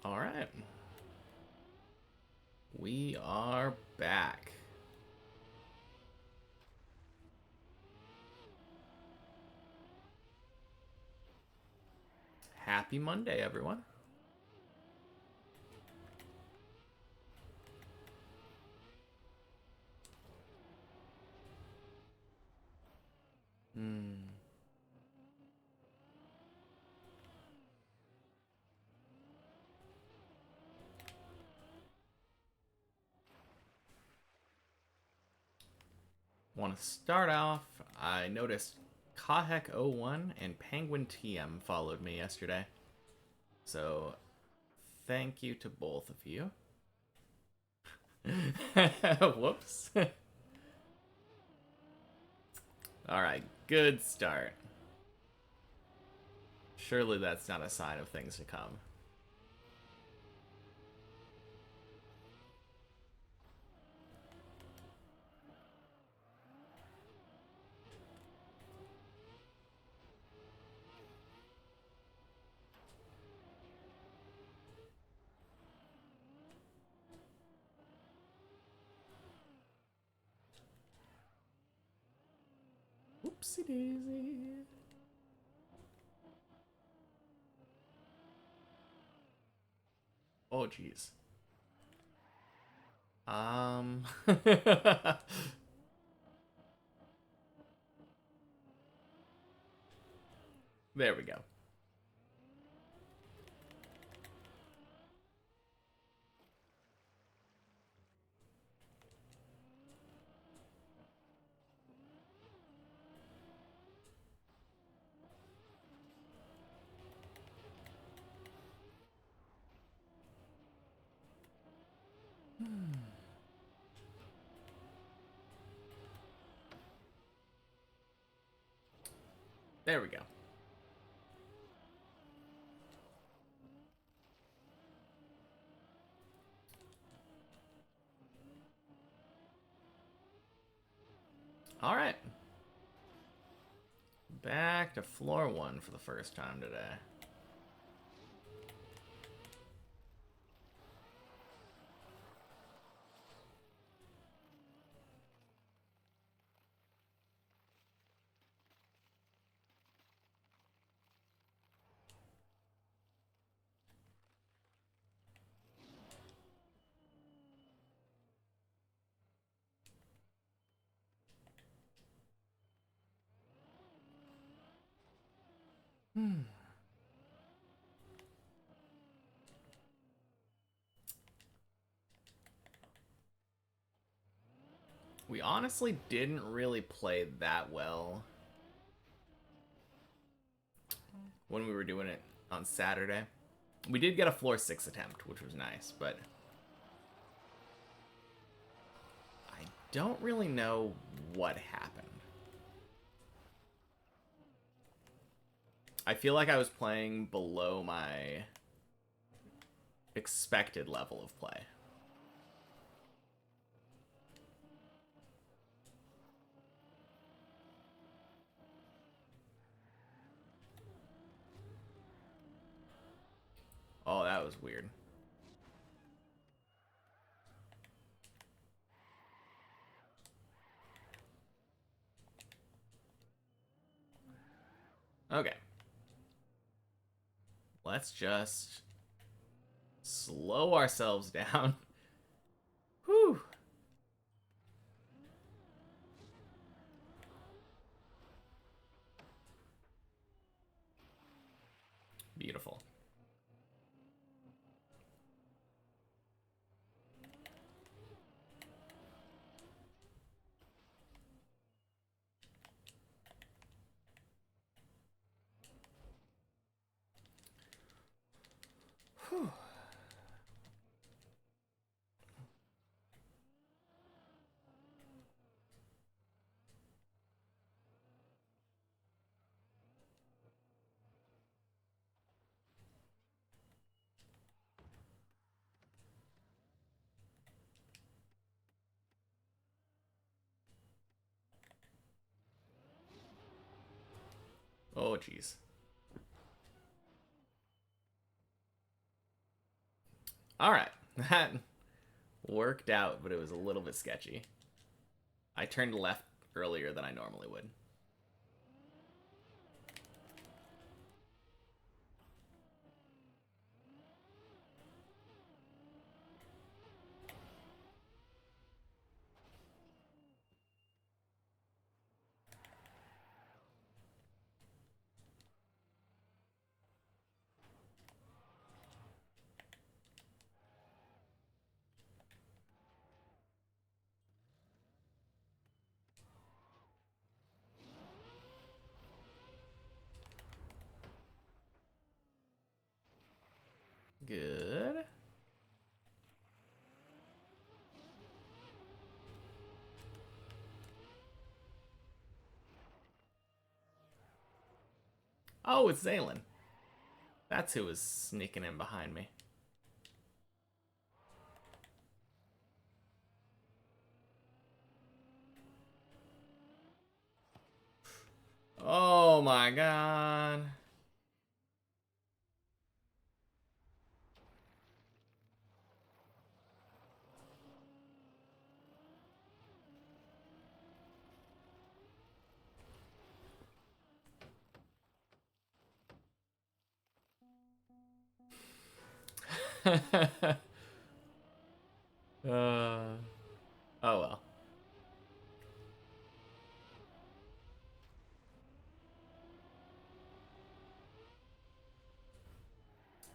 All right. We are back. Happy Monday, everyone. Hmm. Want to start off, I noticed Kahek01 and Penguin TM followed me yesterday. So, thank you to both of you. Whoops. All right, good start. Surely that's not a sign of things to come. Whoopsie daisy. Oh, jeez. There we go. There we go. All right. Back to floor one for the first time today. We honestly didn't really play that well when we were doing it on Saturday. We did get a floor 6 attempt, which was nice, but I don't really know what happened. I feel like I was playing below my expected level of play. Oh, that was weird. Okay. Let's just slow ourselves down. Whew. Beautiful. Whew. Oh, jeez. Alright, that worked out, but it was a little bit sketchy. I turned left earlier than I normally would. Good. Oh, it's Zaylin. That's who was sneaking in behind me. Oh my god. Oh well.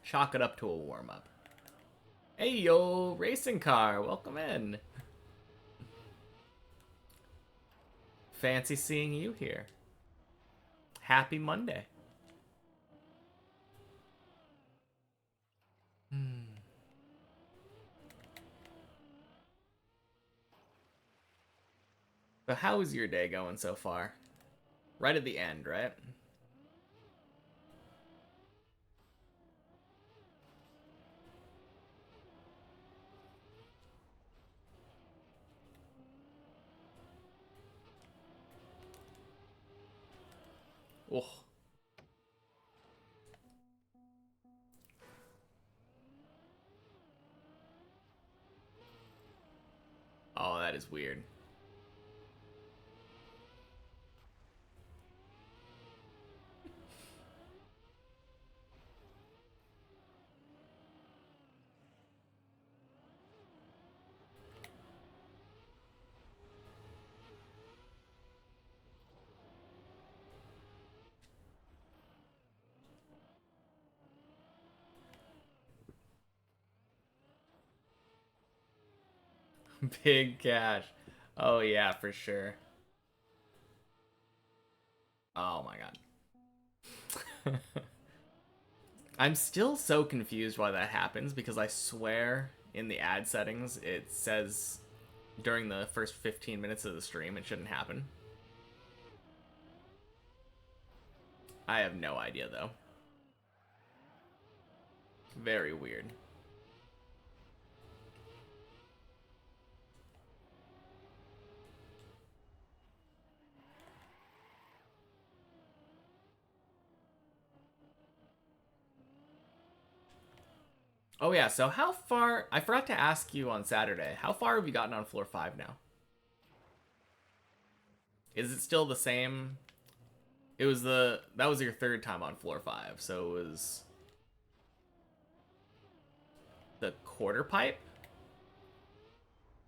Chalk it up to a warm-up. Hey yo, racing car, welcome in. Fancy seeing you here. Happy Monday. So how is your day going so far? Right at the end, right? Oh. Oh, that is weird. Big cash. Oh yeah, for sure. Oh my god. I'm still so confused why that happens because I swear in the ad settings it says during the first 15 minutes of the stream it shouldn't happen. I have no idea though. Very weird. Oh yeah, so how far... I forgot to ask you on Saturday. How far have you gotten on floor 5 now? Is it still the same? It was the... That was your third time on floor 5, so it was... the quarter pipe?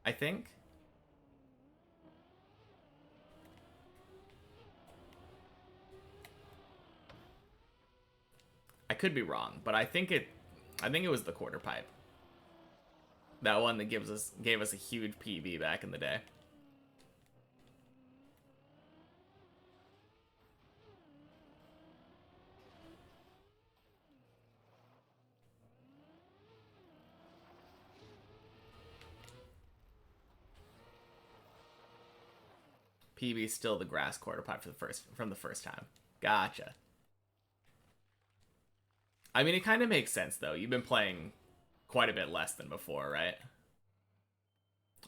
I think? I could be wrong, but I think it was the quarter pipe. That one that gave us a huge PB back in the day. PB still the grass quarter pipe from the first time. Gotcha. I mean, it kind of makes sense though. You've been playing quite a bit less than before, right?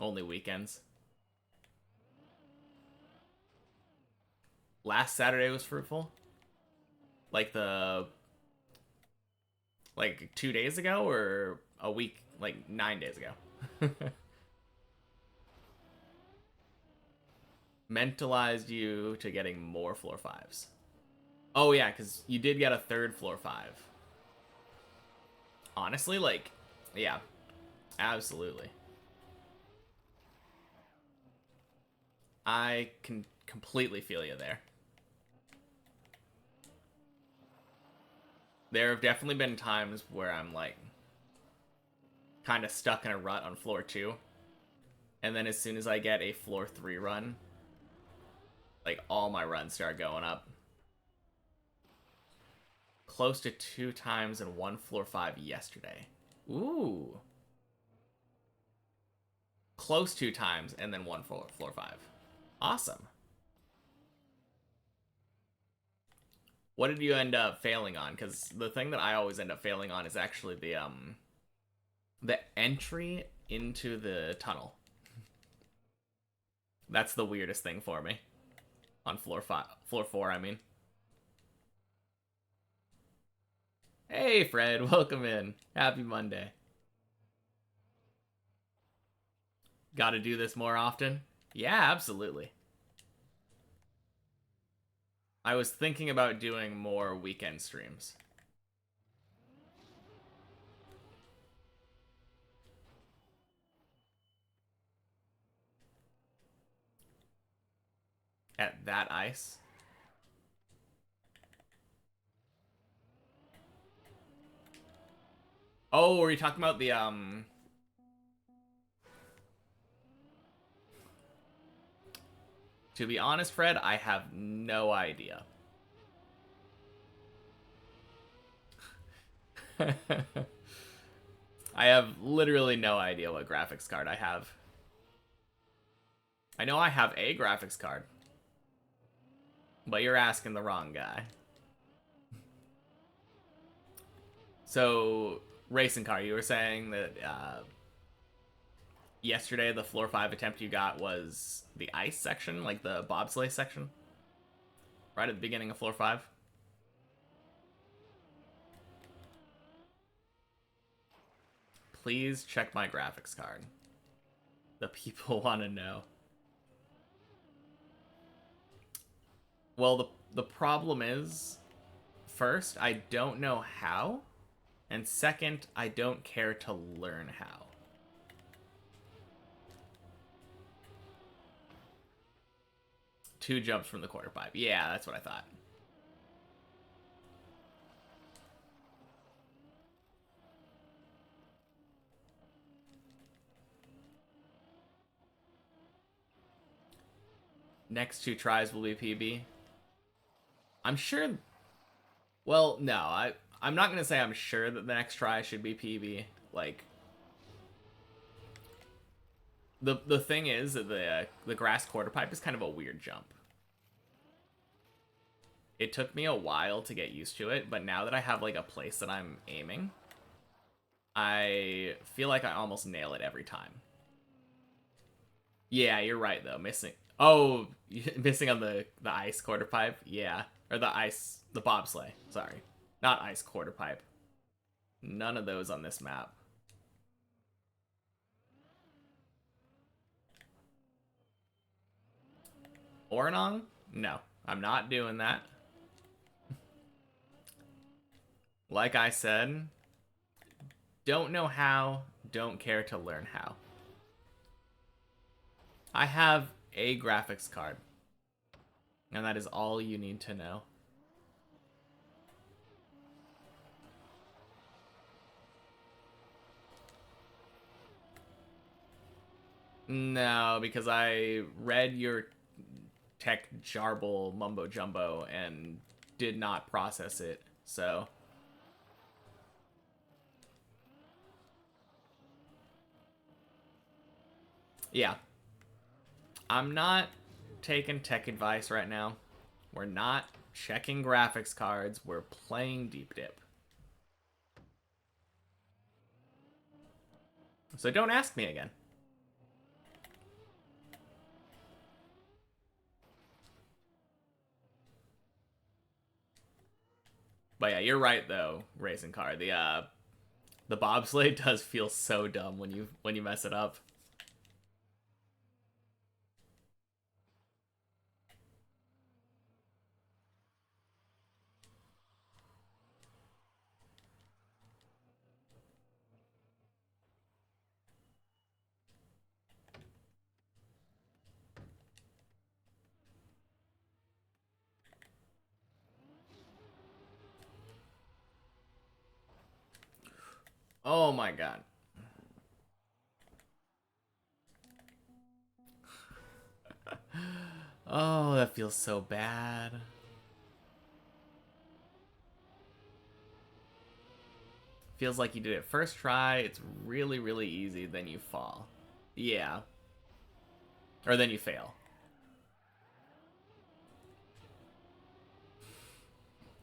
Only weekends. Last Saturday was fruitful. Like 2 days ago, or a week, like 9 days ago. Mentalized you to getting more floor 5s. Oh yeah, because you did get a third floor 5. Honestly, like, yeah, absolutely. I can completely feel you there. There have definitely been times where I'm like kind of stuck in a rut on floor 2. And then as soon as I get a floor 3 run, like all my runs start going up. Close to 2 times in one floor 5 yesterday. Ooh. Close 2 times and then one floor 5. Awesome. What did you end up failing on? Because the thing that I always end up failing on is actually the entry into the tunnel. That's the weirdest thing for me. On floor 4, I mean. Hey, Fred, welcome in. Happy Monday. Gotta do this more often? Yeah, absolutely. I was thinking about doing more weekend streams. At that ice? Oh, were you talking about the, To be honest, Fred, I have no idea. I have literally no idea what graphics card I have. I know I have a graphics card. But you're asking the wrong guy. So, racing car, you were saying that yesterday the floor 5 attempt you got was the ice section, like the bobsleigh section? Right at the beginning of floor 5? Please check my graphics card. The people want to know. Well, the problem is, first, I don't know how, and second, I don't care to learn how. Two jumps from the quarter pipe. Yeah, that's what I thought. Next 2 tries will be PB. I'm sure. Well, no, I'm not gonna say I'm sure that the next try should be PB. Like, the thing is that the grass quarter pipe is kind of a weird jump. It took me a while to get used to it, but now that I have like a place that I'm aiming, I feel like I almost nail it every time. Yeah, you're right though. Missing. Oh, missing on the ice quarter pipe. Yeah, or the bobsleigh. Sorry, not ice quarter pipe. None of those on this map. Ornong? No, I'm not doing that. Like I said, don't know how, don't care to learn how. I have a graphics card, and that is all you need to know. No, because I read your tech jarble mumbo jumbo and did not process it, so. Yeah. I'm not taking tech advice right now. We're not checking graphics cards. We're playing Deep Dip. So don't ask me again. But yeah, you're right though, racing car. The bobsleigh does feel so dumb when you mess it up. Oh my god. Oh, that feels so bad. Feels like you did it first try. It's really, really easy. Then you fall. Yeah. Or then you fail.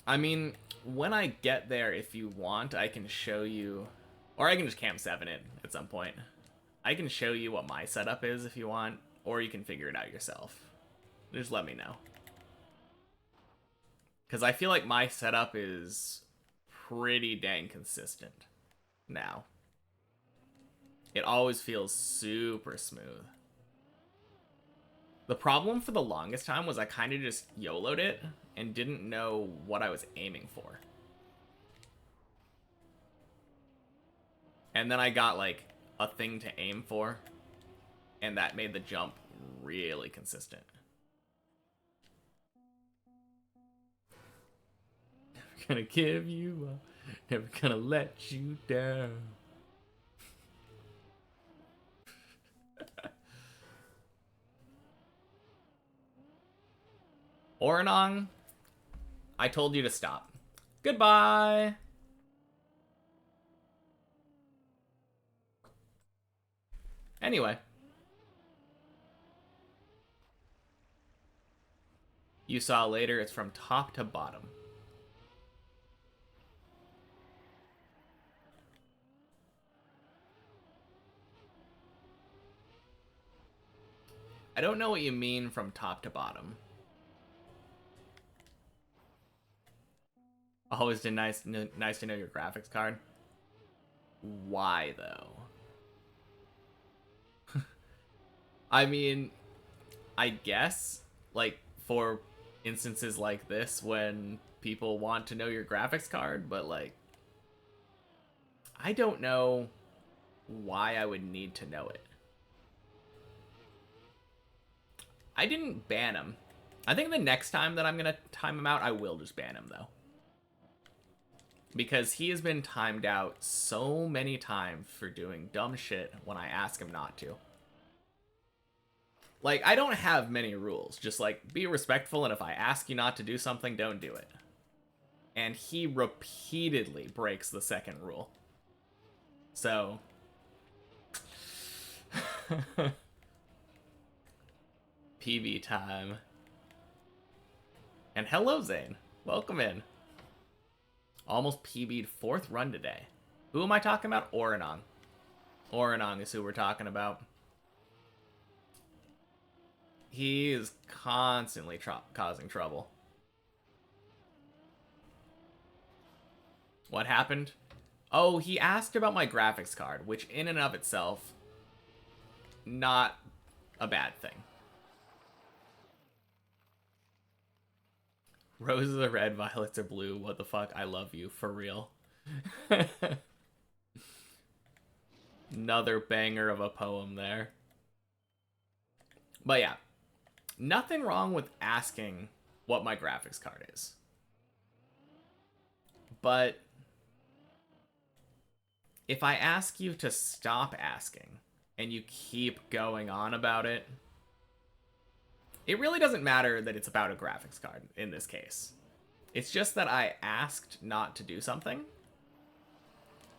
I mean, when I get there, if you want, I can show you... Or I can just Cam 7 it at some point. I can show you what my setup is if you want. Or you can figure it out yourself. Just let me know. Because I feel like my setup is pretty dang consistent now. It always feels super smooth. The problem for the longest time was I kind of just YOLO'd it and didn't know what I was aiming for. And then I got like a thing to aim for, and that made the jump really consistent. Never gonna give you up, never gonna let you down. Oranong, I told you to stop. Goodbye. Anyway. You saw later, it's from top to bottom. I don't know what you mean from top to bottom. Always nice to know your graphics card. Why, though? I mean, I guess, like, for instances like this when people want to know your graphics card, but, like, I don't know why I would need to know it. I didn't ban him. I think the next time that I'm going to time him out, I will just ban him, though. Because he has been timed out so many times for doing dumb shit when I ask him not to. Like, I don't have many rules. Just, like, be respectful, and if I ask you not to do something, don't do it. And he repeatedly breaks the second rule. So... PB time. And hello, Zane. Welcome in. Almost PB'd 4th run today. Who am I talking about? Oranong. Oranong is who we're talking about. He is constantly causing trouble. What happened? Oh, he asked about my graphics card, which in and of itself, not a bad thing. Roses are red, violets are blue. What the fuck? I love you, for real. Another banger of a poem there. But yeah, nothing wrong with asking what my graphics card is. But if I ask you to stop asking and you keep going on about it, it really doesn't matter that it's about a graphics card in this case. It's just that I asked not to do something,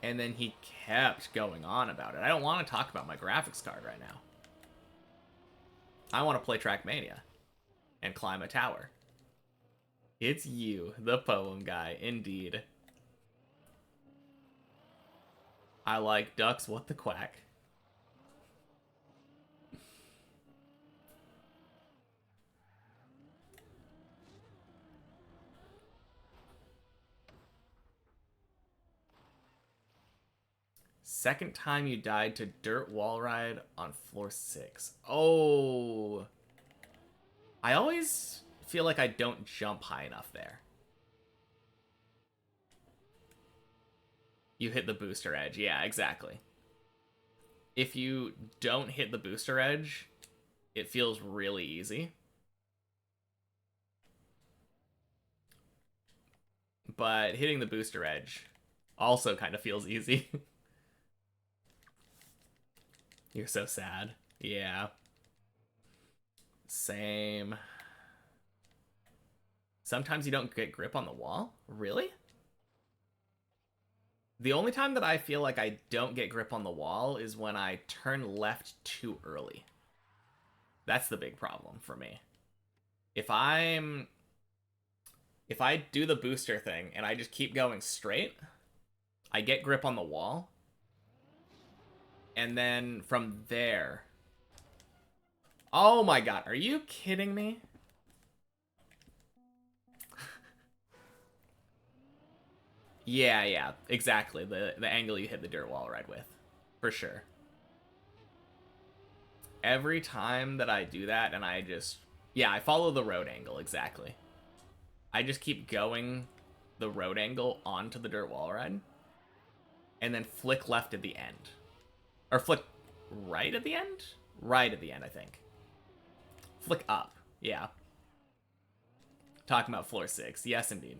and then he kept going on about it. I don't want to talk about my graphics card right now. I want to play Trackmania and climb a tower. It's you, the poem guy, indeed. I like ducks, what the quack. Second time you died to dirt wall ride on floor 6. Oh. I always feel like I don't jump high enough there. You hit the booster edge. Yeah, exactly. If you don't hit the booster edge, it feels really easy. But hitting the booster edge also kind of feels easy. You're so sad. Yeah. Same. Sometimes you don't get grip on the wall? Really? The only time that I feel like I don't get grip on the wall is when I turn left too early. That's the big problem for me. If I do the booster thing and I just keep going straight, I get grip on the wall. And then from there... Oh my god, are you kidding me? Yeah, exactly. The angle you hit the dirt wall ride with. For sure. Every time that I do that and I just... Yeah, I follow the road angle, exactly. I just keep going the road angle onto the dirt wall ride. And then flick left at the end. Or flick right at the end? Right at the end, I think. Flick up. Yeah. Talking about floor 6. Yes, indeed.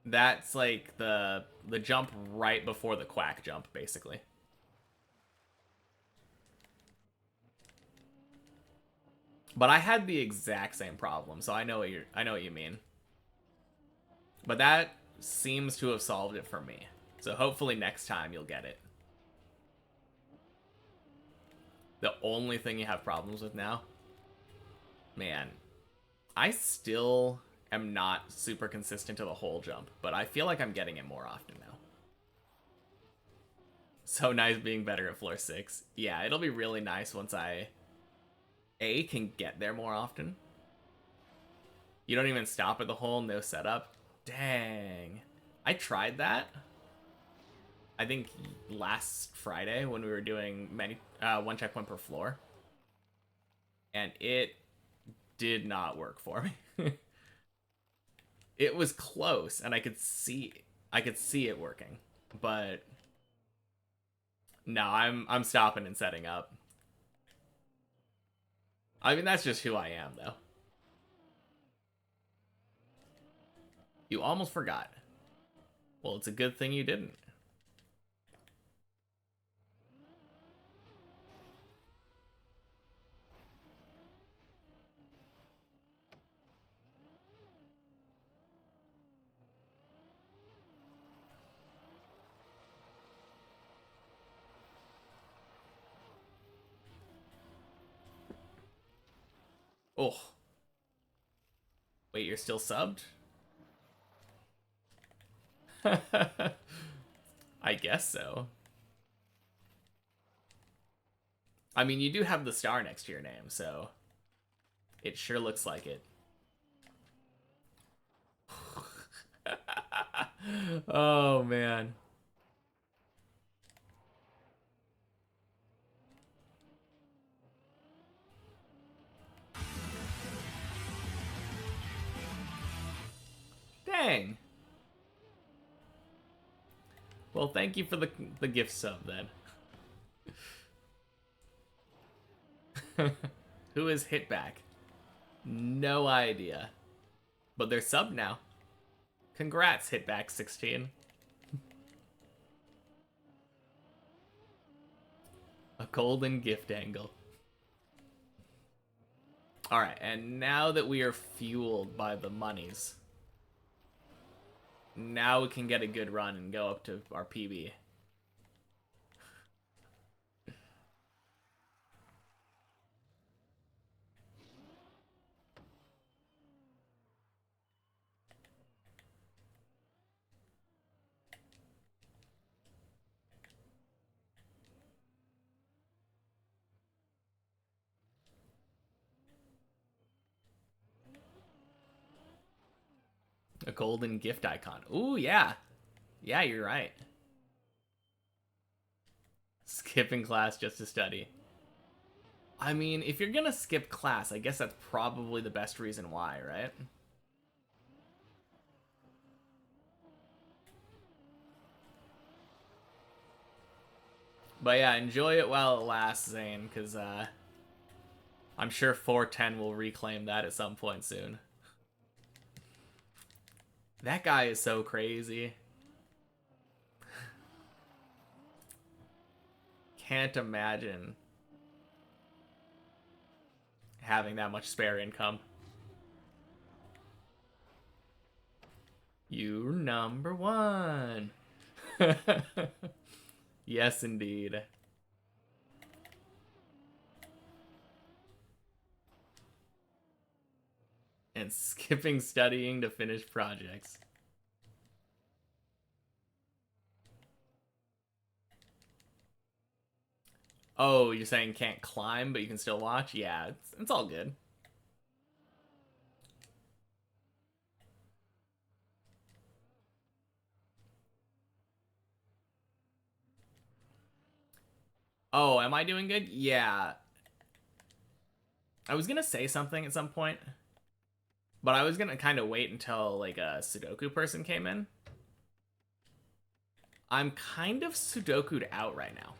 That's like the jump right before the quack jump, basically. But I had the exact same problem, so I know what you mean. But that seems to have solved it for me. So hopefully next time you'll get it. The only thing you have problems with now? Man, I still am not super consistent to the whole jump, but I feel like I'm getting it more often now. So nice being better at floor 6. Yeah, it'll be really nice once I can get there more often. You don't even stop at the hole, no setup. Dang. I tried that. I think last Friday when we were doing one checkpoint per floor. And it did not work for me. It was close and I could see it working. But no, I'm stopping and setting up. I mean, that's just who I am, though. You almost forgot. Well, it's a good thing you didn't. Oh. Wait, you're still subbed? I guess so. I mean, you do have the star next to your name, so it sure looks like it. Oh, man. Dang. Well, thank you for the gift sub, then. Who is Hitback? No idea. But they're sub now. Congrats, Hitback16. A golden gift angle. Alright, and now that we are fueled by the monies, now we can get a good run and go up to our PB. A golden gift icon. Ooh, yeah. Yeah, you're right. Skipping class just to study. I mean, if you're gonna skip class, I guess that's probably the best reason why, right? But yeah, enjoy it while it lasts, Zane, because I'm sure 410 will reclaim that at some point soon. That guy is so crazy. Can't imagine having that much spare income. You're number one. Yes, indeed. And skipping studying to finish projects. Oh, you're saying can't climb, but you can still watch? Yeah, it's all good. Oh, am I doing good? Yeah. I was gonna say something at some point, but I was gonna kind of wait until like a Sudoku person came in. I'm kind of Sudoku'd out right now.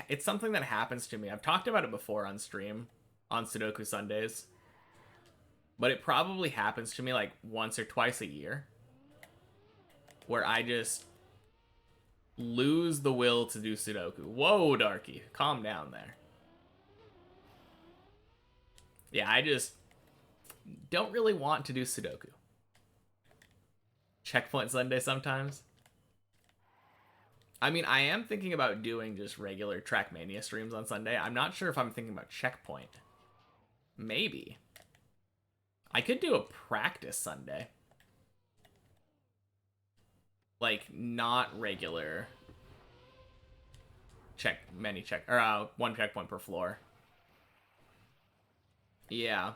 It's something that happens to me. I've talked about it before on stream on Sudoku Sundays, but it probably happens to me like once or twice a year where I just lose the will to do Sudoku. Whoa, Darky, calm down there. Yeah, I just don't really want to do Sudoku. Checkpoint Sunday sometimes. I mean, I am thinking about doing just regular Trackmania streams on Sunday. I'm not sure if I'm thinking about Checkpoint. Maybe. I could do a practice Sunday. Like, not regular one checkpoint per floor. Yeah.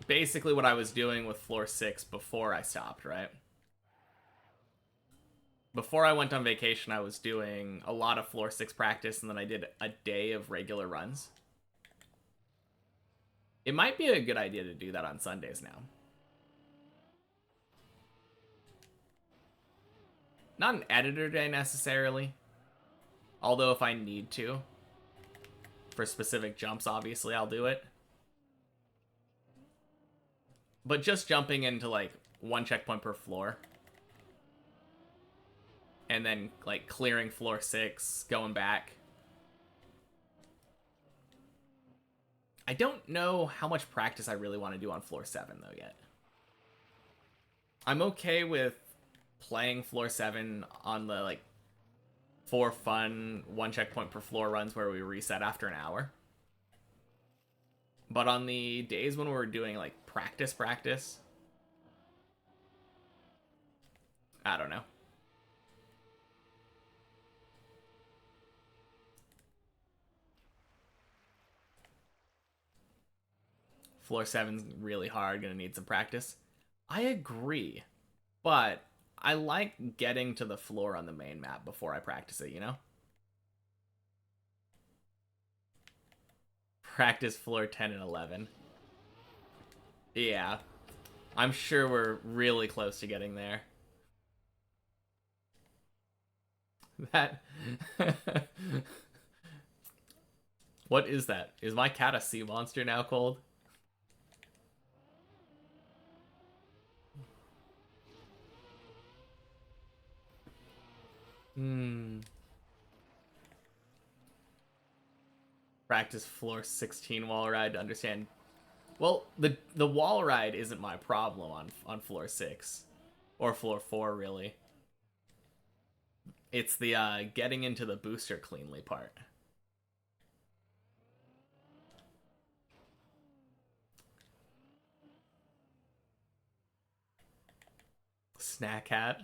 Basically what I was doing with floor 6 before I stopped, right? Before I went on vacation, I was doing a lot of floor 6 practice, and then I did a day of regular runs. It might be a good idea to do that on Sundays now. Not an editor day necessarily, although if I need to, for specific jumps, obviously I'll do it. But just jumping into like one checkpoint per floor, and then like clearing floor 6, going back. I don't know how much practice I really want to do on floor 7 though yet. I'm okay with playing floor 7 on the like for fun one checkpoint per floor runs where we reset after an hour. But on the days when we're doing like practice, I don't know. Floor 7's really hard, gonna need some practice. I agree, but I like getting to the floor on the main map before I practice it, you know? Practice floor 10 and 11. Yeah. I'm sure we're really close to getting there. That... What is that? Is my cat a sea monster now, Cold? Practice floor 16 wall ride to understand. Well, the wall ride isn't my problem on floor 6 or floor 4 really. It's the getting into the booster cleanly part. Snack hat.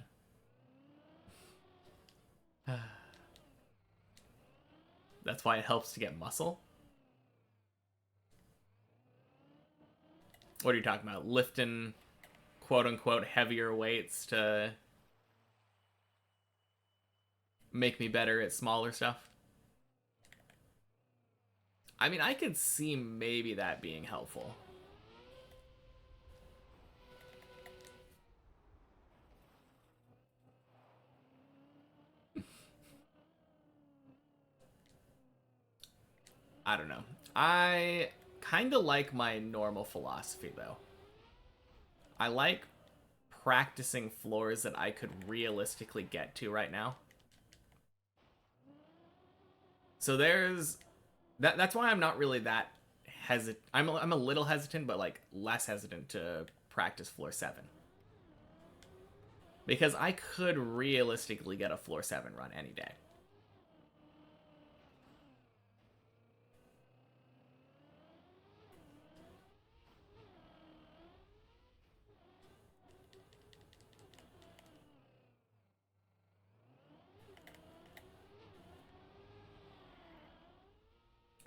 That's why it helps to get muscle. What are you talking about? Lifting quote unquote heavier weights to make me better at smaller stuff? I mean, I could see maybe that being helpful. I don't know. I kind of like my normal philosophy, though. I like practicing floors that I could realistically get to right now. So that's why I'm not really that hesitant. I'm a little hesitant, but like less hesitant to practice floor 7. Because I could realistically get a floor 7 run any day.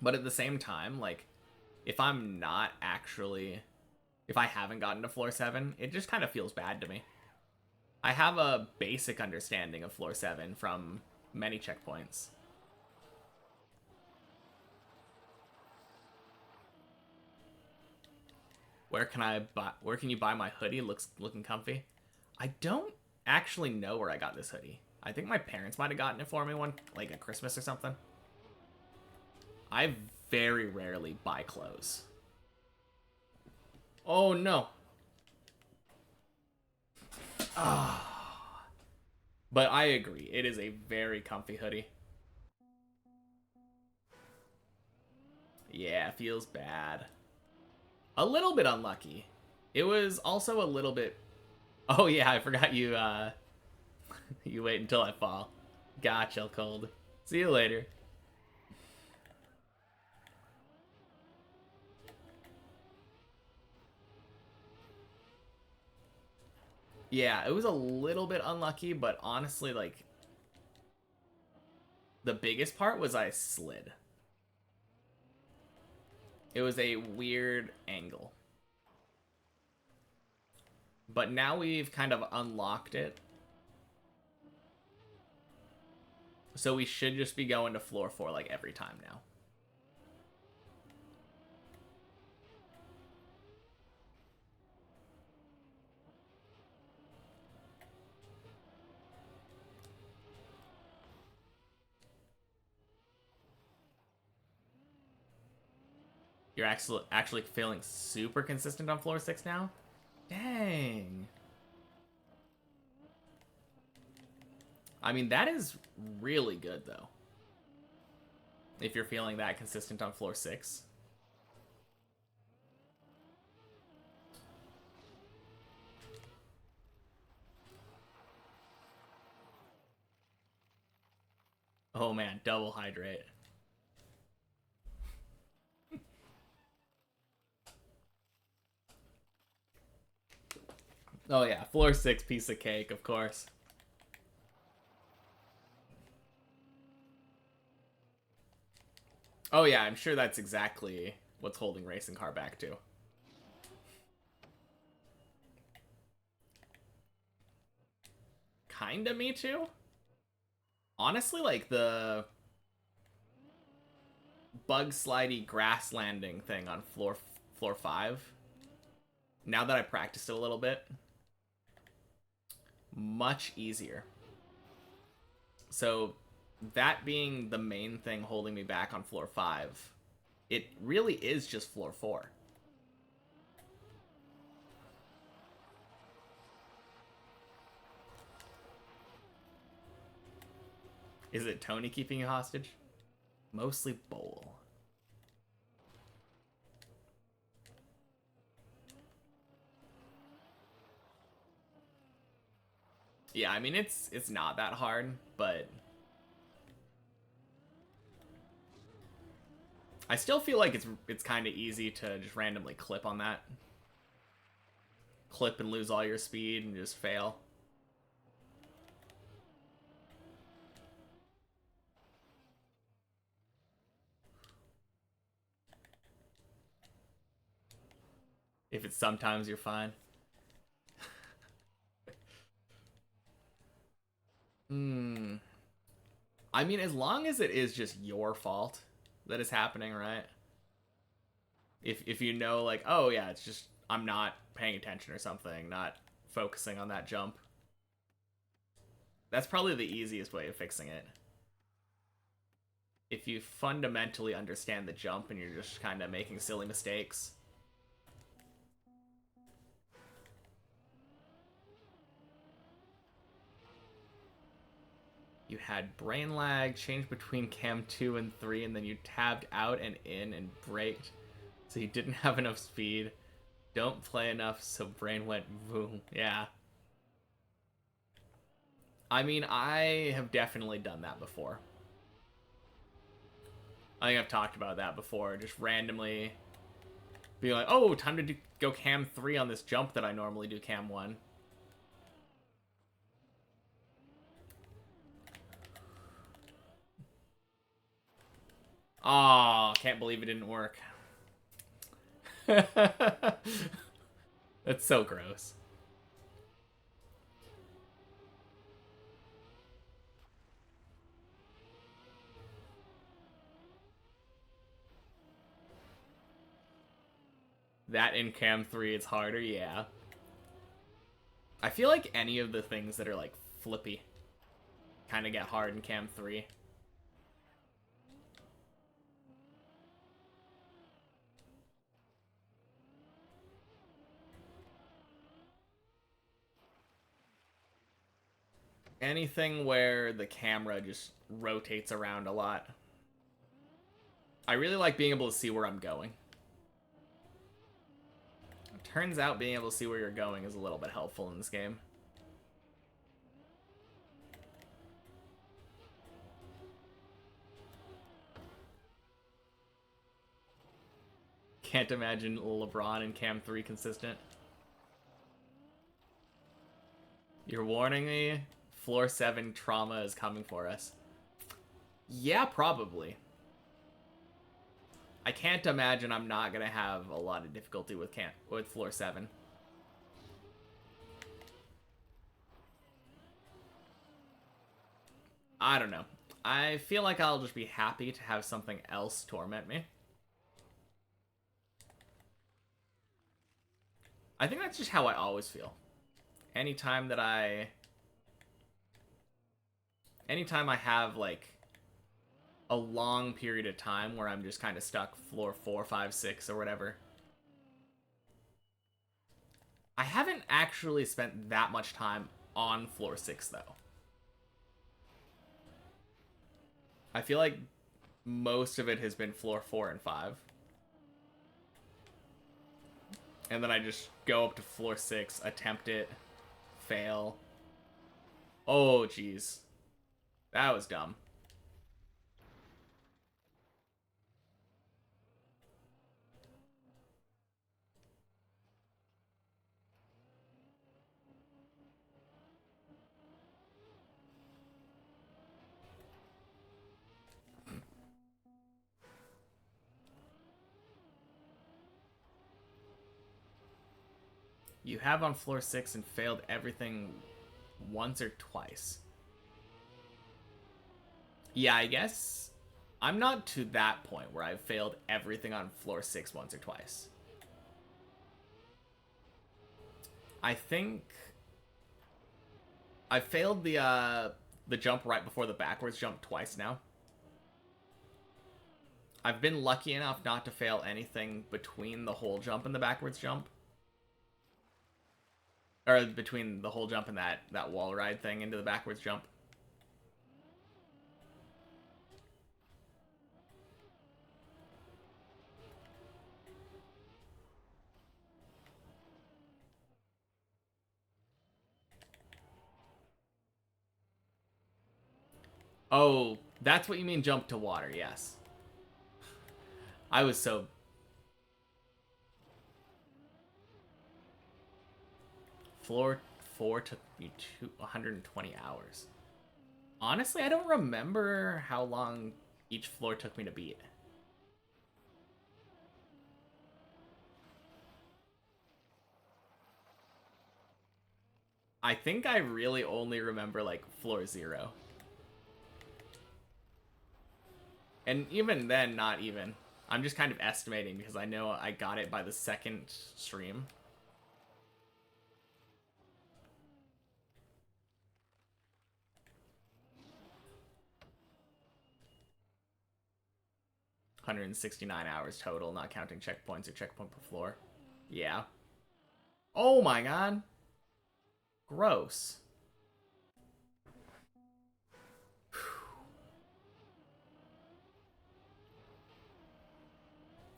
But at the same time, like, if I'm not actually, if I haven't gotten to floor 7, it just kind of feels bad to me. I have a basic understanding of floor 7 from many checkpoints. Where can you buy my hoodie? Looking comfy. I don't actually know where I got this hoodie. I think my parents might have gotten it for me one, like at Christmas or something. I very rarely buy clothes. Oh no. Ah. But I agree. It is a very comfy hoodie. Yeah, feels bad. A little bit unlucky. It was also a little bit... Oh yeah, I forgot you, you wait until I fall. Gotcha, cold. See you later. Yeah, it was a little bit unlucky, but honestly, like, the biggest part was I slid. It was a weird angle. But now we've kind of unlocked it. So we should just be going to floor 4 like every time now. You're actually feeling super consistent on floor 6 now? Dang. I mean, that is really good, though. If you're feeling that consistent on floor 6. Oh man, double hydrate. Oh yeah, floor 6, piece of cake, of course. Oh yeah, I'm sure that's exactly what's holding Racing Car back too. Kinda me too. Honestly, like the bug slidey grass landing thing on floor 5. Now that I practiced it a little bit, much easier. So that being the main thing holding me back on floor 5, it really is just floor 4. Is it Tony keeping you hostage? Mostly Bowl. Yeah, I mean it's not that hard, but I still feel like it's kind of easy to just randomly clip on that. Clip and lose all your speed and just fail. If it's sometimes, you're fine. Hmm. I mean, as long as it is just your fault that is happening, right? If you know, like, oh yeah, it's just I'm not paying attention or something, not focusing on that jump. That's probably the easiest way of fixing it. If you fundamentally understand the jump and you're just kind of making silly mistakes. You had brain lag, changed between cam 2 and 3, and then you tabbed out and in and braked. So you didn't have enough speed. Don't play enough, so brain went boom. Yeah. I mean, I have definitely done that before. I think I've talked about that before. Just randomly be like, oh, time to go cam 3 on this jump that I normally do cam 1. Aw, can't believe it didn't work. That's so gross. That in cam 3 it's harder, yeah. I feel like any of the things that are like flippy kind of get hard in cam 3. Anything where the camera just rotates around a lot. I really like being able to see where I'm going. Turns out being able to see where you're going is a little bit helpful in this game. Can't imagine LeBron in cam 3 consistent. You're warning me? Floor 7 trauma is coming for us. Yeah, probably. I can't imagine I'm not gonna have a lot of difficulty with floor 7. I don't know. I feel like I'll just be happy to have something else torment me. I think that's just how I always feel. Anytime I have like a long period of time where I'm just kind of stuck floor 4, 5, 6 or whatever. I haven't actually spent that much time on floor 6 though. I feel like most of it has been floor 4 and 5. And then I just go up to floor 6, attempt it, fail. Oh, jeez. That was dumb. You have on floor 6 and failed everything once or twice. Yeah, I guess I'm not to that point where I've failed everything on floor 6 once or twice. I think I failed the jump right before the backwards jump twice now. I've been lucky enough not to fail anything between the whole jump and the backwards jump. Or between the whole jump and that wall ride thing into the backwards jump. Oh, that's what you mean jump to water, yes. I was so... Floor 4 took me 120 hours. Honestly, I don't remember how long each floor took me to beat. I think I really only remember, like, floor 0. And even then, not even. I'm just kind of estimating because I know I got it by the second stream. $169 total, not counting checkpoints or checkpoint per floor. Yeah. Oh my god. Gross.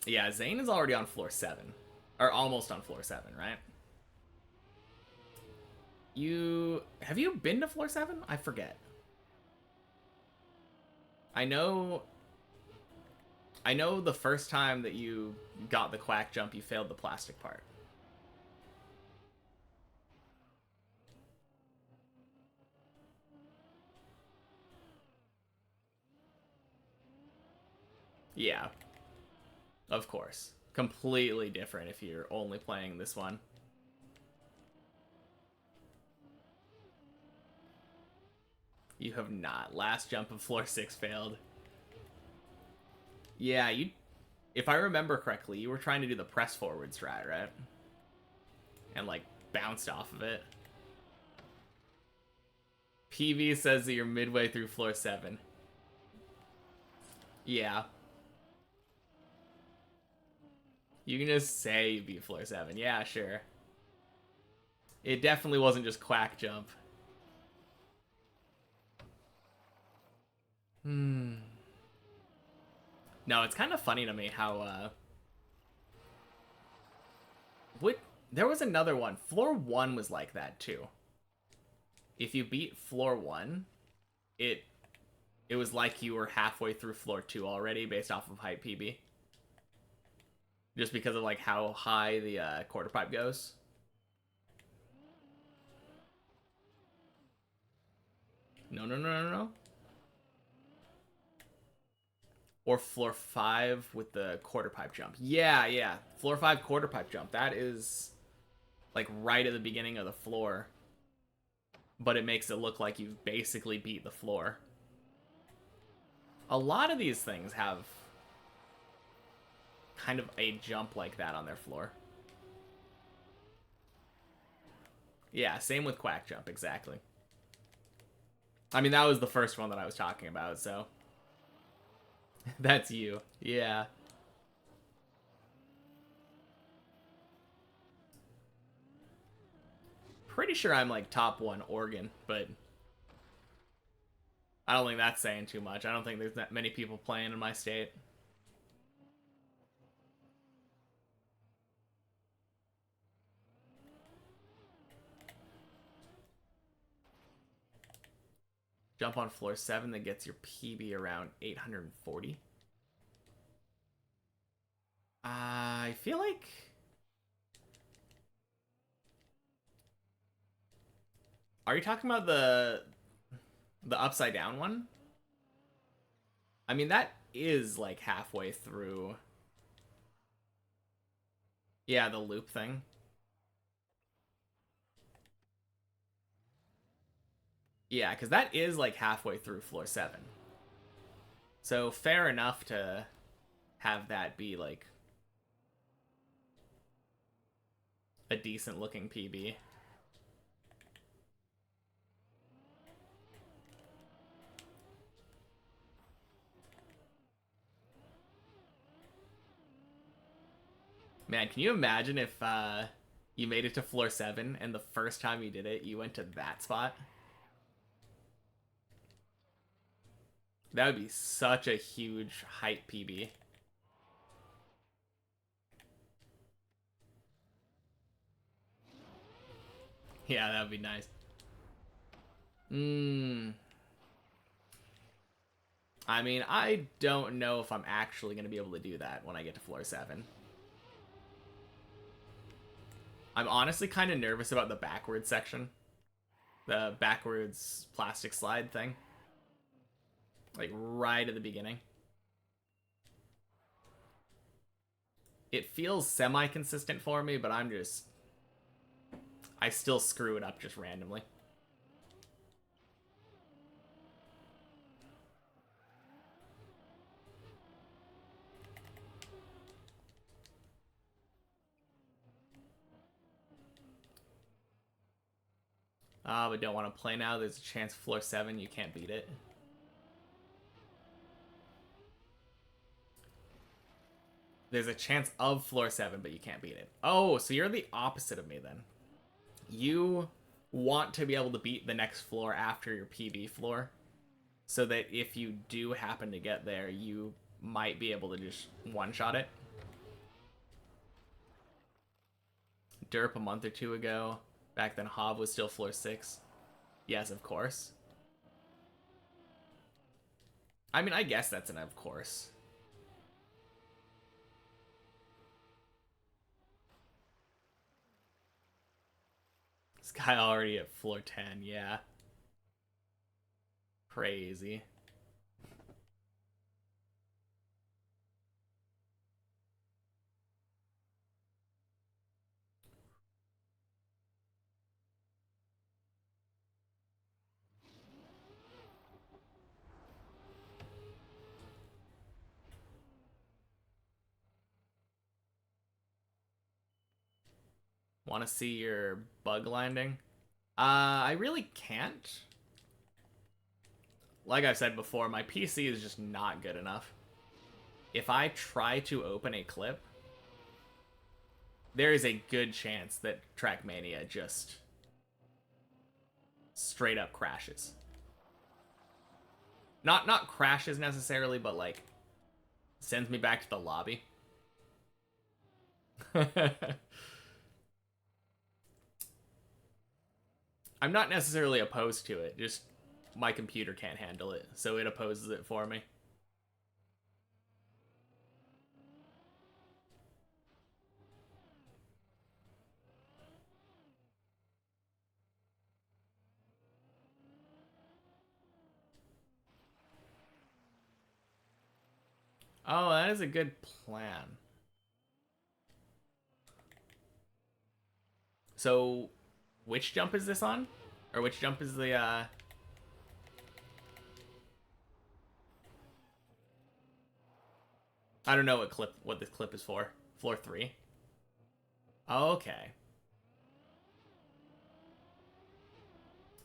Yeah, Zane is already on floor 7. Or almost on floor 7, right? Have you been to floor 7? I forget. I know the first time that you got the quack jump, you failed the plastic part. Yeah. Of course. Completely different if you're only playing this one. You have not. Last jump of floor 6 failed. Yeah, if I remember correctly, you were trying to do the press forward strat, right? And, like, bounced off of it. PV says that you're midway through floor 7. Yeah. You can just say you beat floor 7. Yeah, sure. It definitely wasn't just quack jump. No, it's kind of funny to me how, there was another one. Floor 1 was like that, too. If you beat floor 1, it was like you were halfway through floor 2 already based off of height PB. Just because of, like, how high the quarter pipe goes. No. Or floor 5 with the quarter pipe jump. Yeah. Floor 5 quarter pipe jump. That is, like, right at the beginning of the floor. But it makes it look like you've basically beat the floor. A lot of these things have kind of a jump like that on their floor. Yeah, same with quack jump, exactly. I mean, that was the first one that I was talking about, so... That's you. Yeah. Pretty sure I'm, like, top 1 Oregon, but... I don't think that's saying too much. I don't think there's that many people playing in my state. Jump on floor 7 that gets your PB around 840. I feel like... Are you talking about the upside down one? I mean, that is, like, halfway through. Yeah, the loop thing. Yeah, because that is, like, halfway through floor 7. So, fair enough to have that be, like, a decent-looking PB. Man, can you imagine if you made it to floor 7 and the first time you did it, you went to that spot? That would be such a huge hype PB. Yeah, that would be nice. I mean, I don't know if I'm actually going to be able to do that when I get to floor 7. I'm honestly kind of nervous about the backwards section. The backwards plastic slide thing. Like, right at the beginning. It feels semi-consistent for me, but I still screw it up just randomly. But don't want to play now. There's a chance floor 7, you can't beat it. There's a chance of floor 7, but you can't beat it. Oh, so you're the opposite of me then. You want to be able to beat the next floor after your PB floor, so that if you do happen to get there, you might be able to just one-shot it. Derp a month or two ago. Back then, Hav was still floor 6. Yes, of course. I mean, I guess that's an of course. This guy already at floor 10, yeah. Crazy. Want to see your bug landing? I really can't. Like I've said before, my PC is just not good enough. If I try to open a clip, there is a good chance that Trackmania just straight up crashes. Not crashes necessarily, but like sends me back to the lobby. I'm not necessarily opposed to it, just my computer can't handle it, so it opposes it for me. Oh, that is a good plan. So, which jump is this on? Or which jump is the, I don't know what this clip is for. Floor 3? Okay.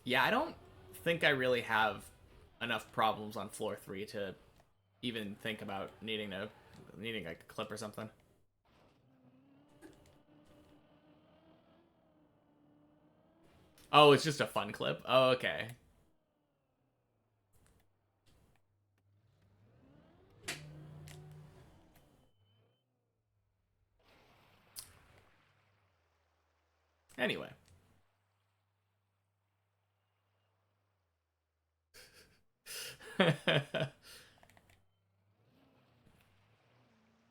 Yeah, I don't think I really have enough problems on floor 3 to even think about needing like a clip or something. Oh, it's just a fun clip? Oh, okay. Anyway.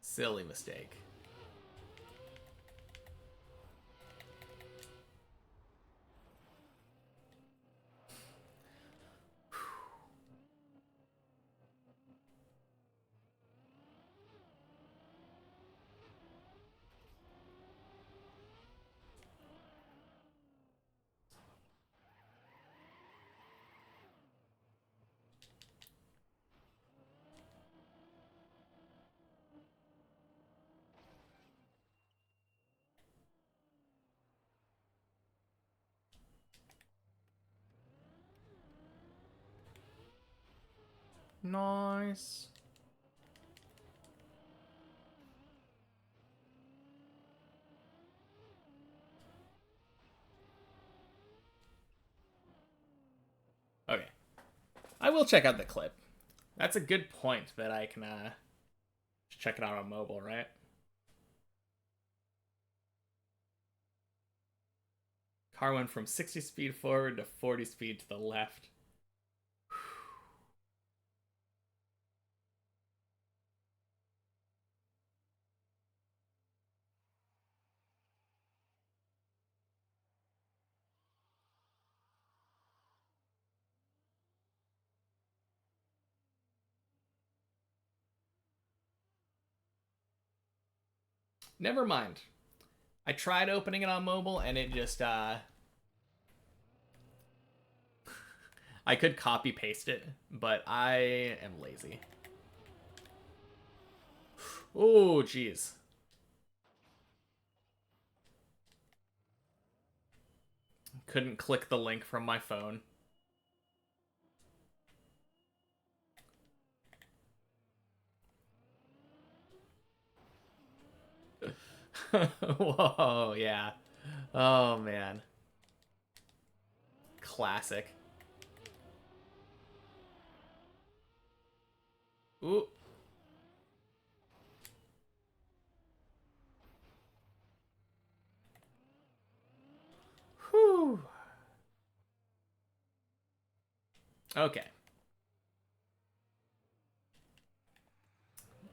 Silly mistake. Nice. Okay. I will check out the clip. That's a good point that I can check it out on mobile, right? Car went from 60 speed forward to 40 speed to the left. Never mind. I tried opening it on mobile and it just I could copy paste it, but I am lazy. Oh, jeez. Couldn't click the link from my phone. Whoa, yeah. Oh, man. Classic. Ooh. Whew. Okay.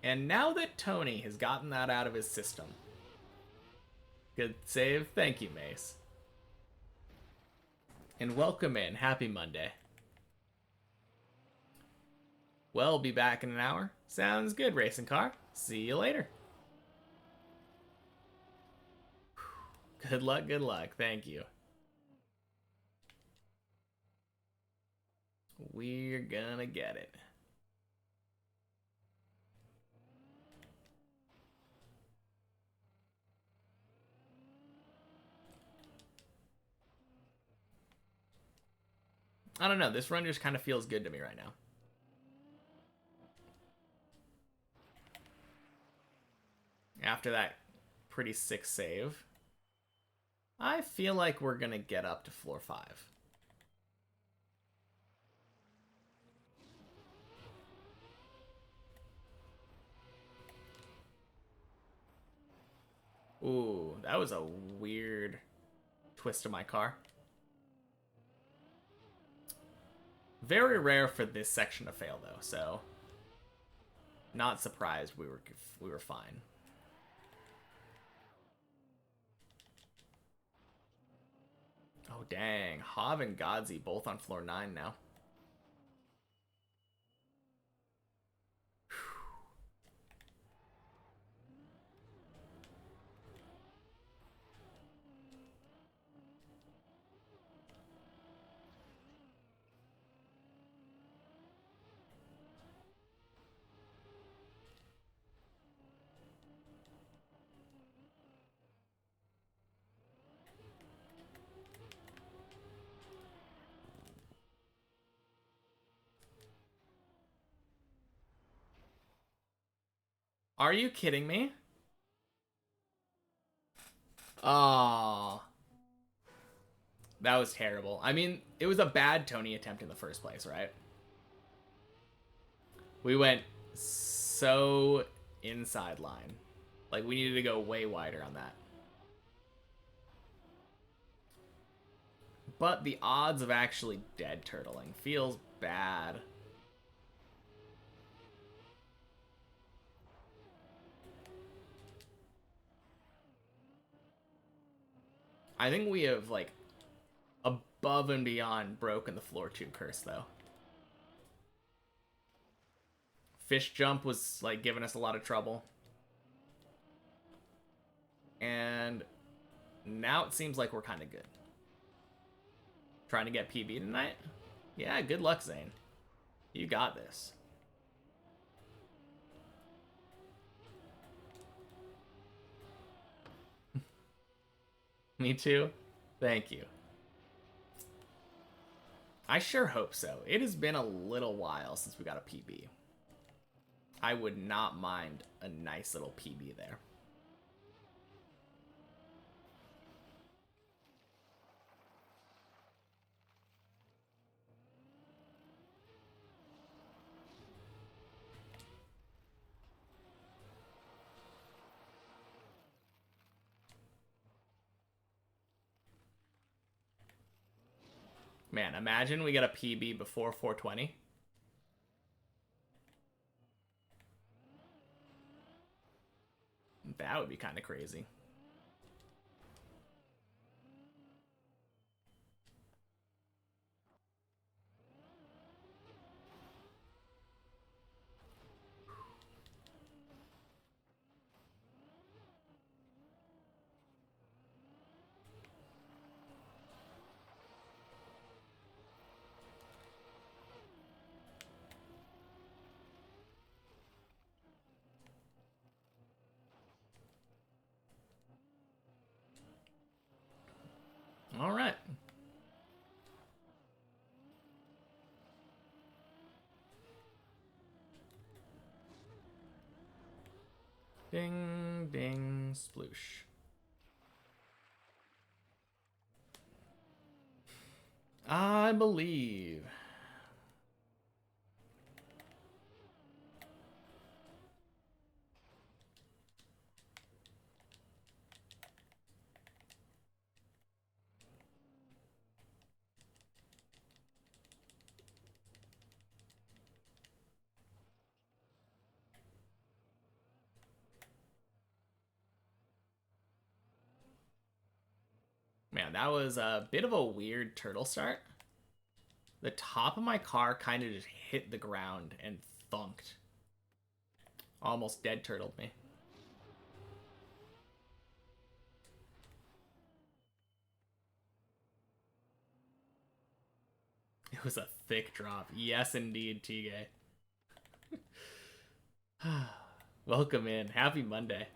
And now that Tony has gotten that out of his system. Good save. Thank you, Mace. And welcome in. Happy Monday. Well, be back in an hour. Sounds good, racing car. See you later. Good luck, good luck. Thank you. We're gonna get it. I don't know. This run just kind of feels good to me right now. After that pretty sick save, I feel like we're gonna get up to floor 5. Ooh, that was a weird twist of my car. Very rare for this section to fail though, so not surprised we were fine. Oh dang, Hav and Godzi both on floor 9 now. Are you kidding me? Oh, that was terrible. I mean, it was a bad Tony attempt in the first place, right? We went so inside line. Like, we needed to go way wider on that. But the odds of actually dead turtling feels bad. I think we have, like, above and beyond broken the floor 2 curse, though. Fish jump was, like, giving us a lot of trouble. And now it seems like we're kind of good. Trying to get PB tonight? Yeah, good luck, Zane. You got this. Me too? Thank you. I sure hope so. It has been a little while since we got a PB. I would not mind a nice little PB there. Man, imagine we get a PB before 420. That would be kind of crazy. Ding, ding, sploosh. I believe. Man, that was a bit of a weird turtle start. The top of my car kind of just hit the ground and thunked. Almost dead turtled me. It was a thick drop. Yes, indeed, Tige. Welcome in. Happy Monday.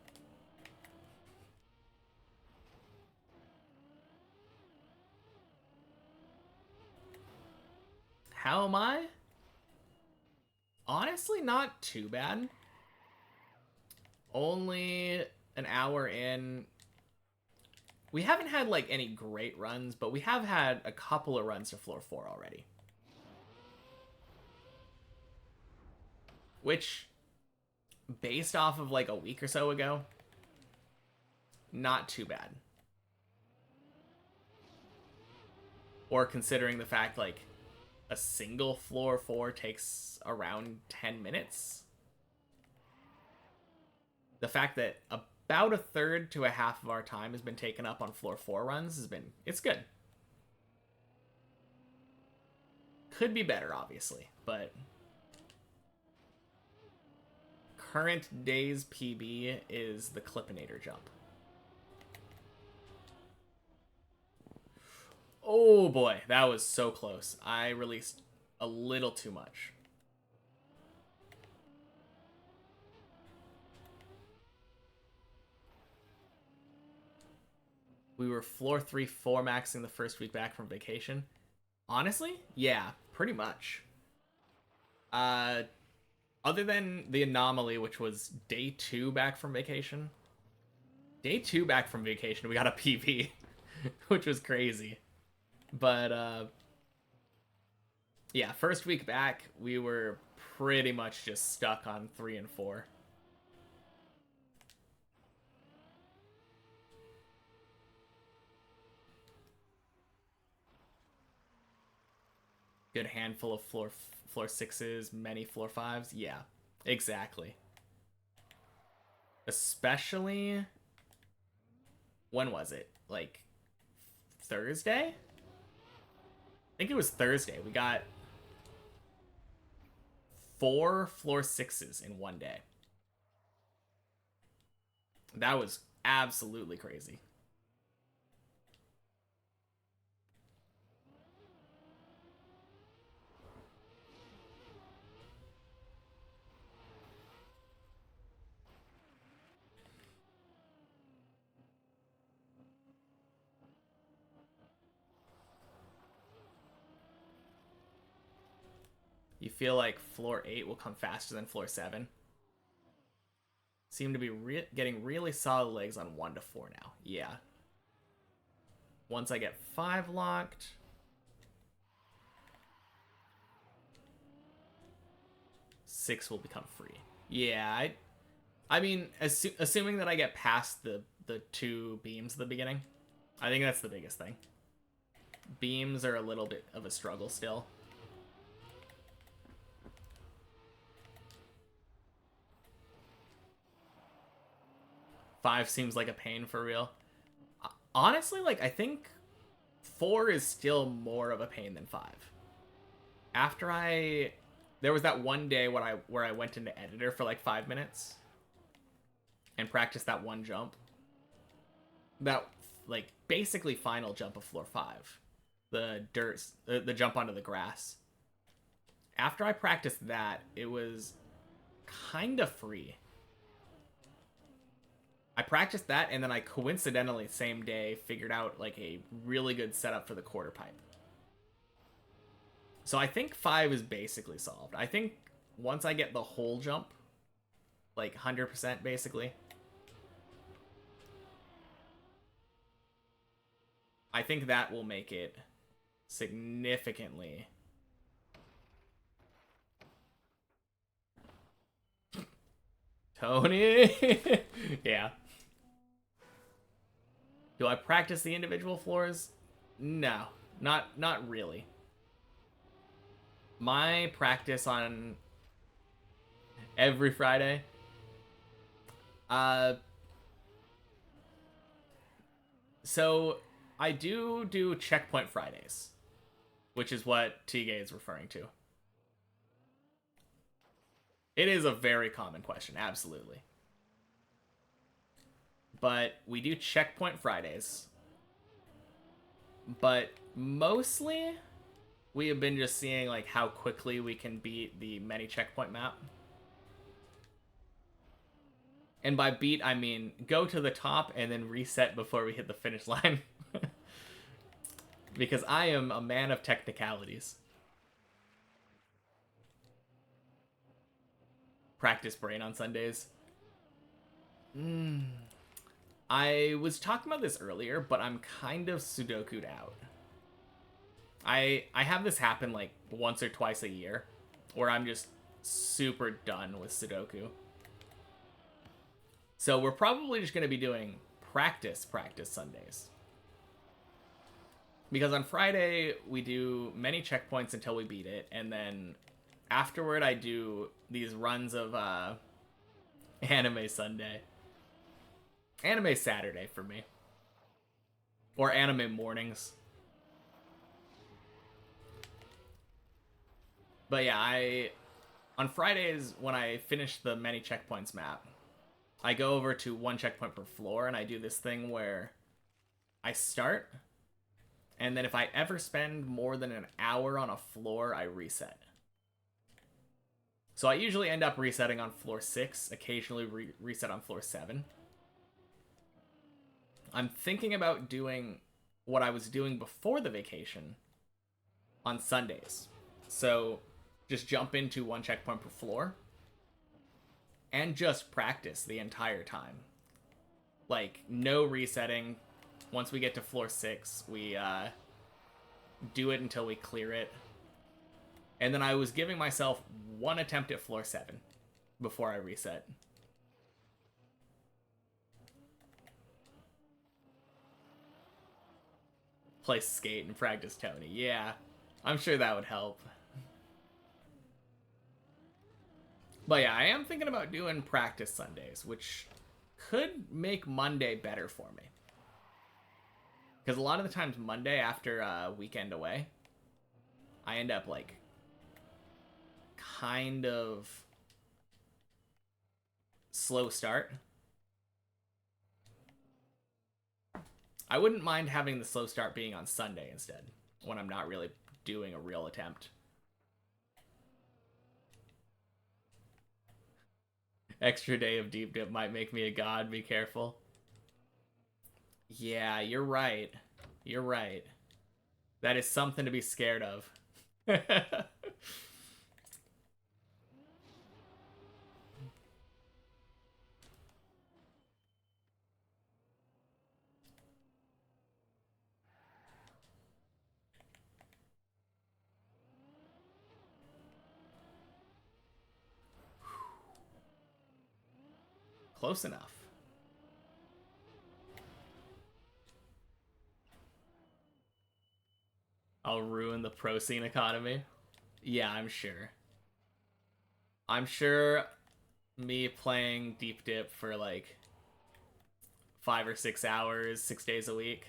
How am I? Honestly, not too bad. Only an hour in. We haven't had like any great runs, but we have had a couple of runs to floor 4 already. Which, based off of like a week or so ago, not too bad. Or considering the fact like a single floor 4 takes around 10 minutes. The fact that about a third to a half of our time has been taken up on floor 4 runs it's good. Could be better, obviously, but current day's PB is the Clippinator jump. Oh boy, that was so close. I released a little too much. We were floor 3 4 maxing the first week back from vacation. Honestly, yeah, pretty much. Other than the anomaly, which was day 2 back from vacation. Day 2 back from vacation, we got a PB, which was crazy. But, yeah, first week back, we were pretty much just stuck on 3 and 4. Good handful of floor 6s, many floor 5s. Yeah, exactly. Especially, when was it? Like, Thursday? I think it was Thursday. We got 4 floor 6s in one day. That was absolutely crazy. You feel like floor 8 will come faster than floor 7? Seem to be getting really solid legs on 1 to 4 now. Yeah. Once I get 5 locked, 6 will become free. Yeah, I mean, assuming that I get past the 2 beams at the beginning, I think that's the biggest thing. Beams are a little bit of a struggle still. Five seems like a pain for real. Honestly, like, I think 4 is still more of a pain than 5. There was that one day where I went into editor for like 5 minutes and practiced that one jump. That, like, basically final jump of floor 5. The jump onto the grass. After I practiced that, it was kind of free. I practiced that, and then I coincidentally, same day, figured out like a really good setup for the quarter pipe. So I think 5 is basically solved. I think once I get the whole jump, like 100% basically, I think that will make it significantly. Tony! Yeah. Do I practice the individual floors? No, not really. My practice on every Friday, so I do checkpoint Fridays, which is what Tige is referring to. It is a very common question, absolutely. But we do checkpoint Fridays. But mostly, we have been just seeing like how quickly we can beat the many checkpoint map. And by beat, I mean go to the top and then reset before we hit the finish line. Because I am a man of technicalities. Practice brain on Sundays. I was talking about this earlier, but I'm kind of Sudoku'd out. I have this happen like once or twice a year, where I'm just super done with Sudoku. So we're probably just going to be doing practice Sundays. Because on Friday, we do many checkpoints until we beat it, and then afterward I do these runs of Anime Sunday. Anime Saturday for me. Or anime mornings. But yeah, on Fridays, when I finish the many checkpoints map, I go over to one checkpoint per floor, and I do this thing where I start, and then if I ever spend more than an hour on a floor, I reset. So I usually end up resetting on floor 6, occasionally reset on floor 7. I'm thinking about doing what I was doing before the vacation on Sundays. So just jump into one checkpoint per floor and just practice the entire time. Like, no resetting. Once we get to floor 6, we do it until we clear it. And then I was giving myself one attempt at floor 7 before I reset. Play skate and practice Tony. Yeah, I'm sure that would help. But yeah, I am thinking about doing practice Sundays, which could make Monday better for me. Because a lot of the times Monday after a weekend away, I end up like kind of slow start. I wouldn't mind having the slow start being on Sunday instead, when I'm not really doing a real attempt. Extra day of deep dip might make me a god, be careful. Yeah, you're right. You're right. That is something to be scared of. Close enough. I'll ruin the pro scene economy. Yeah, I'm sure. I'm sure me playing Deep Dip for like 5 or 6 hours, 6 days a week,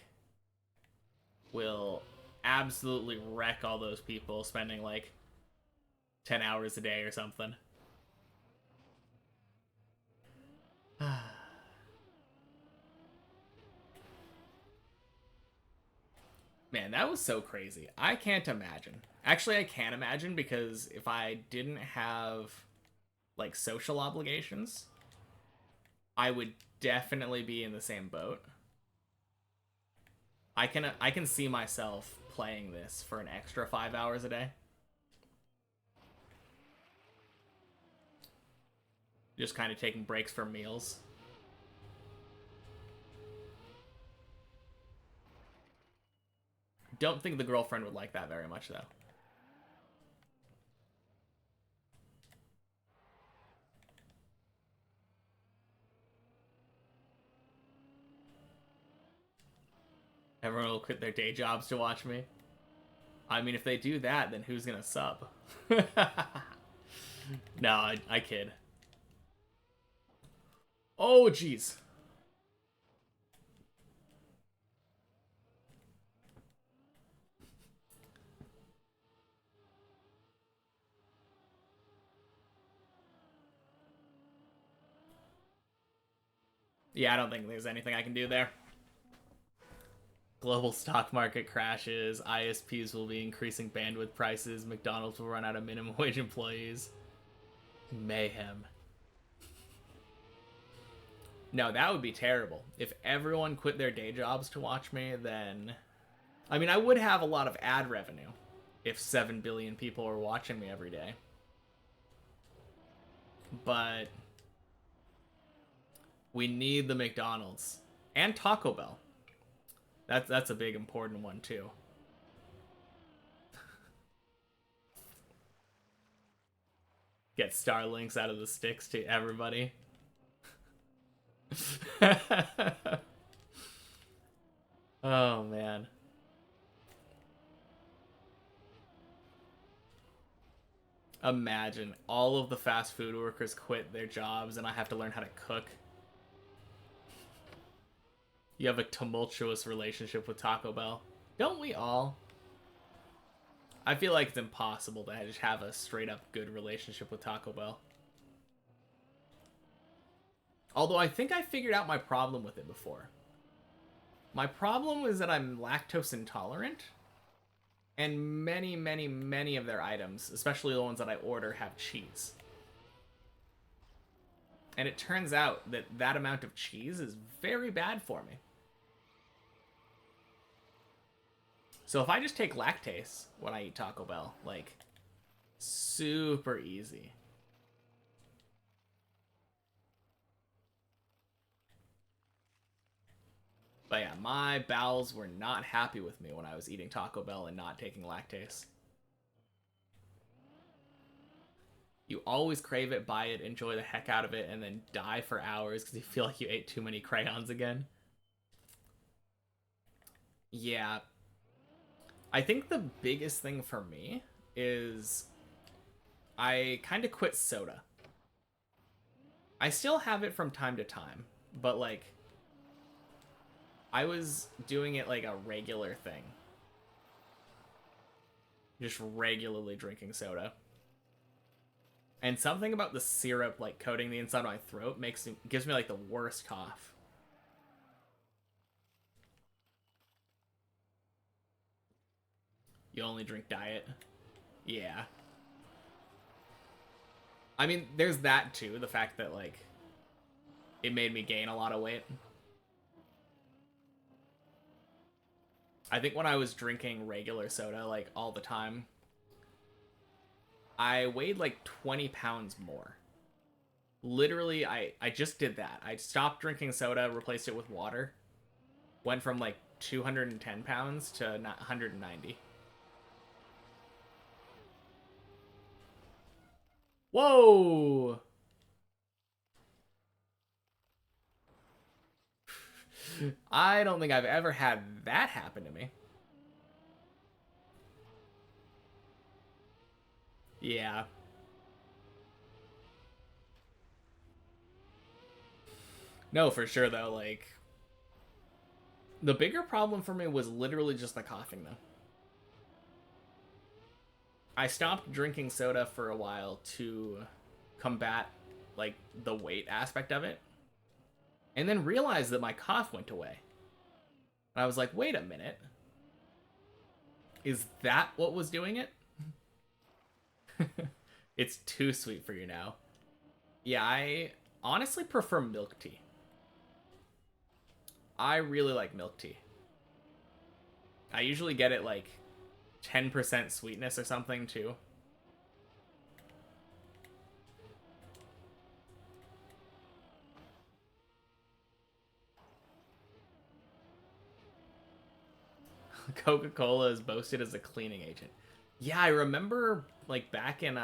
will absolutely wreck all those people spending like 10 hours a day or something. Man, that was so crazy. I can't imagine. Actually, I can imagine, because if I didn't have like social obligations, I would definitely be in the same boat. I can see myself playing this for an extra 5 hours a day. Just kind of taking breaks from meals. don't think the girlfriend would like that very much, though. Everyone will quit their day jobs to watch me. I mean, if they do that, then who's gonna sub? No, I kid. Oh, jeez. Yeah, I don't think there's anything I can do there. Global stock market crashes, ISPs will be increasing bandwidth prices, McDonald's will run out of minimum wage employees. Mayhem. No, that would be terrible. If everyone quit their day jobs to watch me, then... I mean, I would have a lot of ad revenue if 7 billion people were watching me every day. But... we need the McDonald's. And Taco Bell. That's a big important one too. Get Starlinks out of the sticks to everybody. Oh man. Imagine all of the fast food workers quit their jobs and I have to learn how to cook. You have a tumultuous relationship with Taco Bell. Don't we all? I feel like it's impossible to just have a straight up good relationship with Taco Bell. Although I think I figured out my problem with it before. My problem was that I'm lactose intolerant. And many, many, many of their items, especially the ones that I order, have cheese. And it turns out that that amount of cheese is very bad for me. So if I just take lactase when I eat Taco Bell, like, super easy. But yeah, my bowels were not happy with me when I was eating Taco Bell and not taking lactase. You always crave it, buy it, enjoy the heck out of it, and then die for hours because you feel like you ate too many crayons again. Yeah. I think the biggest thing for me is I kind of quit soda. I still have it from time to time, but like I was doing it like a regular thing. Just regularly drinking soda. And something about the syrup like coating the inside of my throat gives me like the worst cough. You only drink diet? Yeah. I mean, there's that too, the fact that like it made me gain a lot of weight. I think when I was drinking regular soda like all the time, I weighed like 20 pounds more. Literally, I just did that. I stopped drinking soda, replaced it with water. Went from like 210 pounds to 190. Whoa! I don't think I've ever had that happen to me. Yeah. No, for sure though, like the bigger problem for me was literally just the coughing though. I stopped drinking soda for a while to combat like the weight aspect of it. And then realized that my cough went away. And I was like, wait a minute. Is that what was doing it? It's too sweet for you now. Yeah, I honestly prefer milk tea. I really like milk tea. I usually get it like 10% sweetness or something too. Coca-Cola is boasted as a cleaning agent. Yeah, I remember like back in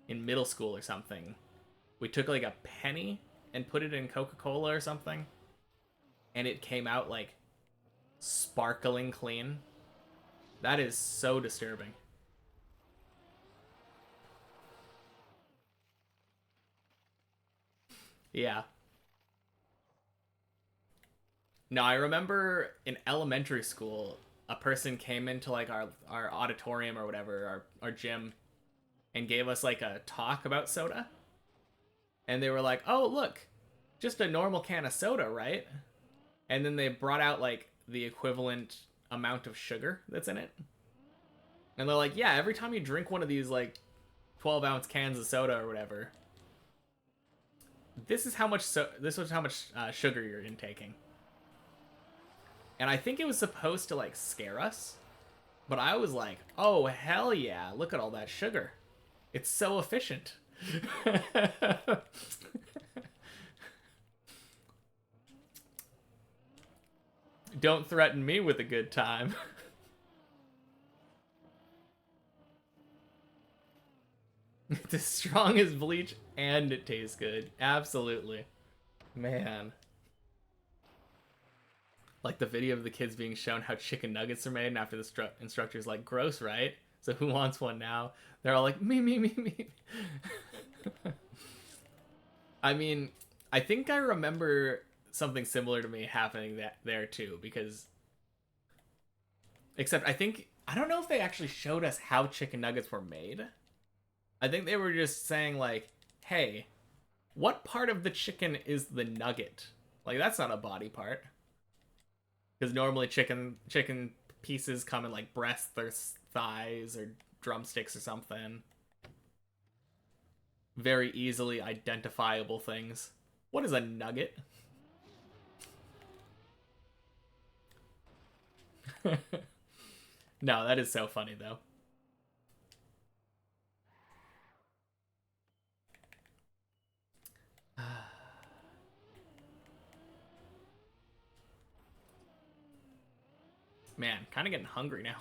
middle school or something, we took like a penny and put it in Coca-Cola or something, and it came out like sparkling clean. That is so disturbing. Yeah. No, I remember in elementary school, a person came into like our auditorium or whatever, our gym, and gave us like a talk about soda. And they were like, "Oh, look, just a normal can of soda, right?" And then they brought out like the equivalent amount of sugar that's in it. And they're like, "Yeah, every time you drink one of these like 12-ounce cans of soda or whatever, this is how much sugar you're intaking." And I think it was supposed to like scare us, but I was like, "Oh hell yeah! Look at all that sugar. It's so efficient." Don't threaten me with a good time. It's as strong as bleach and it tastes good. Absolutely. Man. Like the video of the kids being shown how chicken nuggets are made, and after the instructor's like, gross, right? So who wants one now? They're all like, me. I mean, I think I remember something similar to me happening that there too, because except I don't know if they actually showed us how chicken nuggets were made. I think they were just saying like, "Hey, what part of the chicken is the nugget?" Like that's not a body part. Because normally chicken pieces come in like breasts or thighs or drumsticks or something. Very easily identifiable things. What is a nugget? No, that is so funny though. Man, kind of getting hungry now.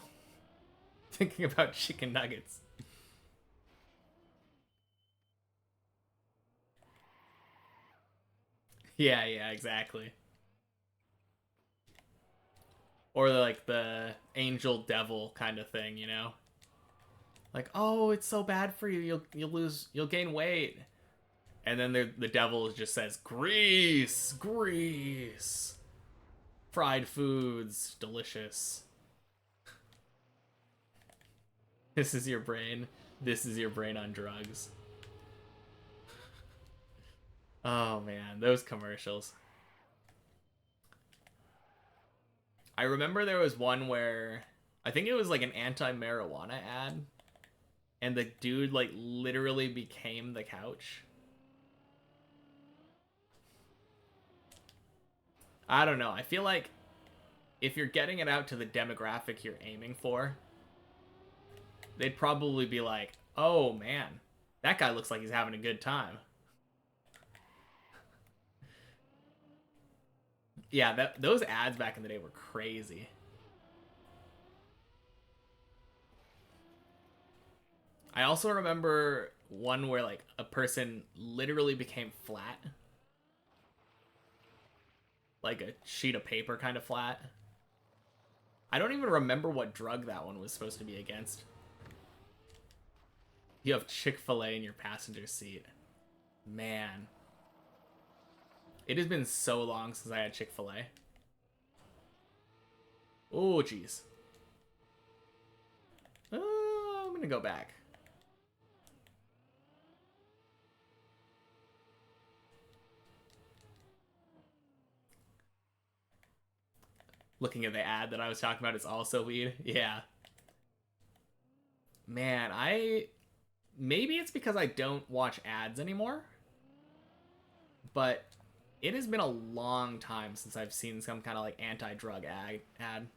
Thinking about chicken nuggets. Yeah, exactly. Or like the angel devil kind of thing, you know? Like, oh, it's so bad for you. You'll gain weight. And then the devil just says, grease, grease. Fried foods, delicious. This is your brain. This is your brain on drugs. Oh man, those commercials. I remember there was one where I think it was like an anti-marijuana ad, and the dude like literally became the couch. I don't know. I feel like if you're getting it out to the demographic you're aiming for, they'd probably be like, "Oh man, that guy looks like he's having a good time." Yeah, those ads back in the day were crazy. I also remember one where like a person literally became flat, like a sheet of paper kind of flat. I don't even remember what drug that one was supposed to be against. You have Chick-fil-A in your passenger seat. Man, it has been so long since I had Chick-fil-A. Oh, jeez. I'm gonna go back. Looking at the ad that I was talking about, it's also weed. Yeah. Man, maybe it's because I don't watch ads anymore, but it has been a long time since I've seen some kind of like anti-drug ad.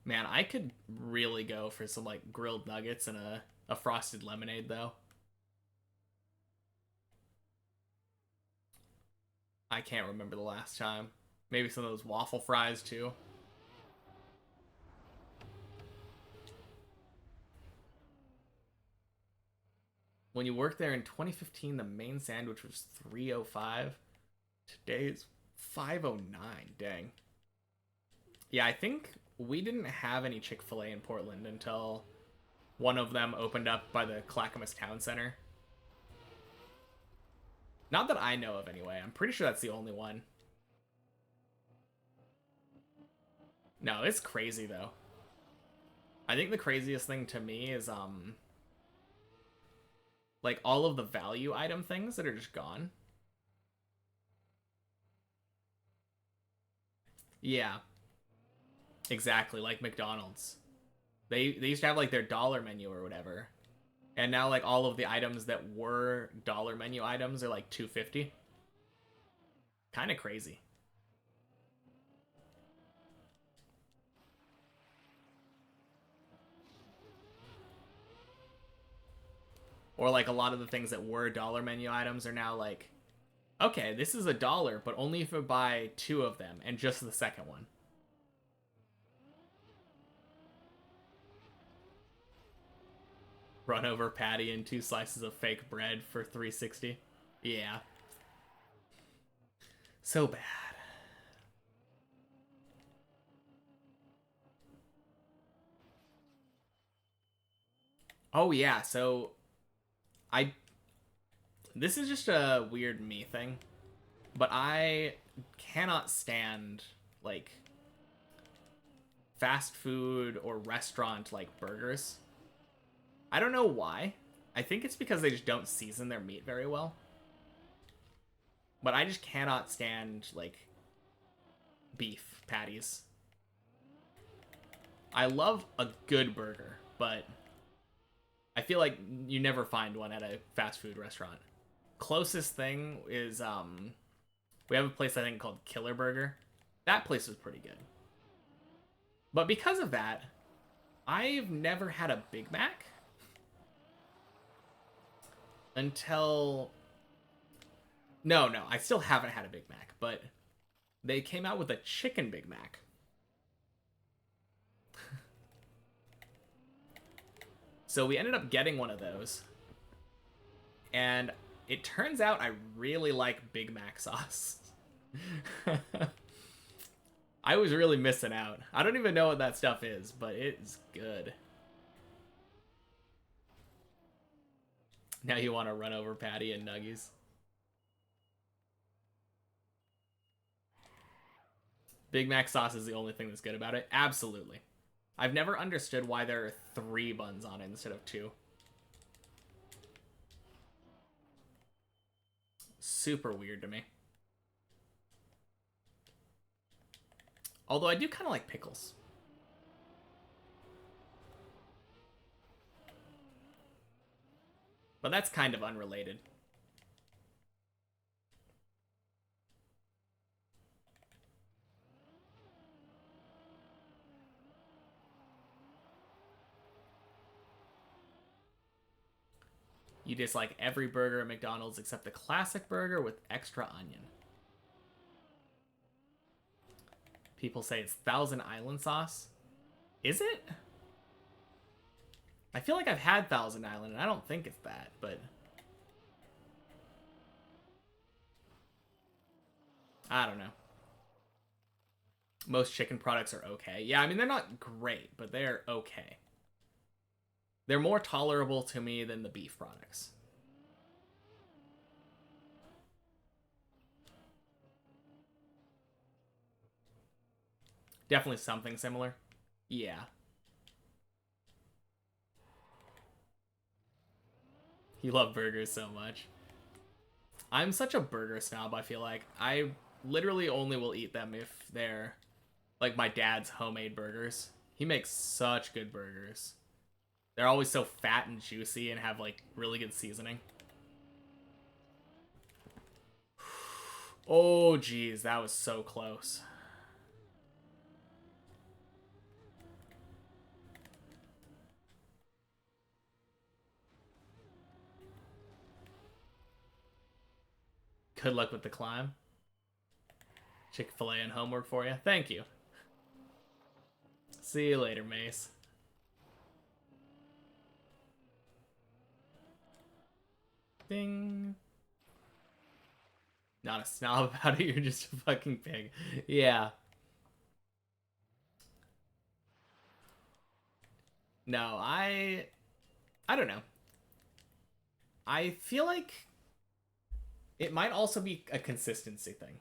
Man, I could really go for some like grilled nuggets and a frosted lemonade though. I can't remember the last time. Maybe some of those waffle fries too. When you worked there in 2015, the main sandwich was $3.05. Today's $5.09. Dang. Yeah, I think we didn't have any Chick-fil-A in Portland until one of them opened up by the Clackamas Town Center. Not that I know of anyway. I'm pretty sure that's the only one. No, it's crazy though. I think the craziest thing to me is like all of the value item things that are just gone. Yeah, exactly, like McDonald's. They used to have like their dollar menu or whatever. And now like all of the items that were dollar menu items are like 250. Kind of crazy. Or like a lot of the things that were dollar menu items are now like, okay, this is $1, but only if you buy 2 of them and just the second one. Run over patty and 2 slices of fake bread for $3.60. Yeah. So bad. Oh yeah, so I this is just a weird me thing, but I cannot stand like fast food or restaurant like burgers. I don't know why. I think it's because they just don't season their meat very well. But I just cannot stand like beef patties. I love a good burger, but I feel like you never find one at a fast food restaurant. Closest thing is we have a place I think called Killer Burger. That place was pretty good. But because of that, I've never had a Big Mac until no, I still haven't had a Big Mac, but they came out with a chicken Big Mac. So we ended up getting one of those. And it turns out I really like Big Mac sauce. I was really missing out. I don't even know what that stuff is, but it's good. Now you want to run over Patty and Nuggies. Big Mac sauce is the only thing that's good about it. Absolutely. I've never understood why there are 3 buns on it instead of 2. Super weird to me. Although I do kind of like pickles. But that's kind of unrelated. You dislike every burger at McDonald's except the classic burger with extra onion. People say it's Thousand Island sauce. Is it? I feel like I've had Thousand Island, and I don't think it's that, but I don't know. Most chicken products are okay. Yeah, I mean, they're not great, but they're okay. They're more tolerable to me than the beef products. Definitely something similar. Yeah. You love burgers so much. I'm such a burger snob, I feel like. I literally only will eat them if they're like my dad's homemade burgers. He makes such good burgers. They're always so fat and juicy and have like really good seasoning. Oh geez, that was so close. Good luck with the climb. Chick-fil-A and homework for you. Thank you. See you later, Mace. Ding. Not a snob about it, you're just a fucking pig. Yeah. No, I don't know. I feel like it might also be a consistency thing.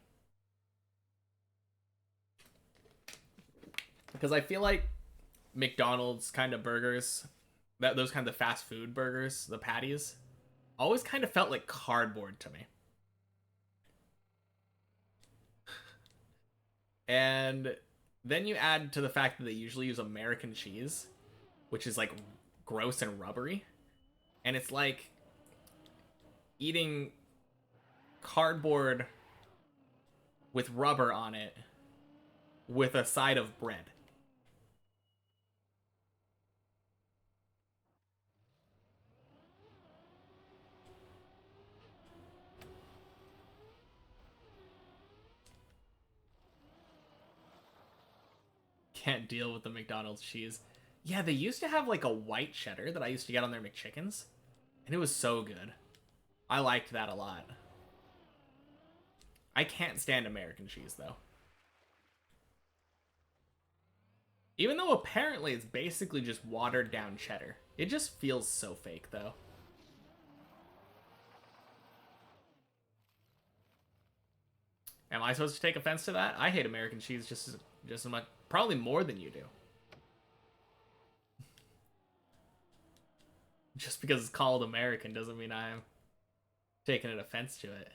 Because I feel like McDonald's kind of burgers, those kind of fast food burgers, the patties, always kind of felt like cardboard to me. And then you add to the fact that they usually use American cheese, which is like gross and rubbery. And it's like eating cardboard with rubber on it with a side of bread. Can't deal with the McDonald's cheese. Yeah, they used to have like a white cheddar that I used to get on their McChickens, and it was so good. I liked that a lot. I can't stand American cheese though. Even though apparently it's basically just watered down cheddar. It just feels so fake though. Am I supposed to take offense to that? I hate American cheese just as much, probably more than you do. Just because it's called American doesn't mean I'm taking an offense to it.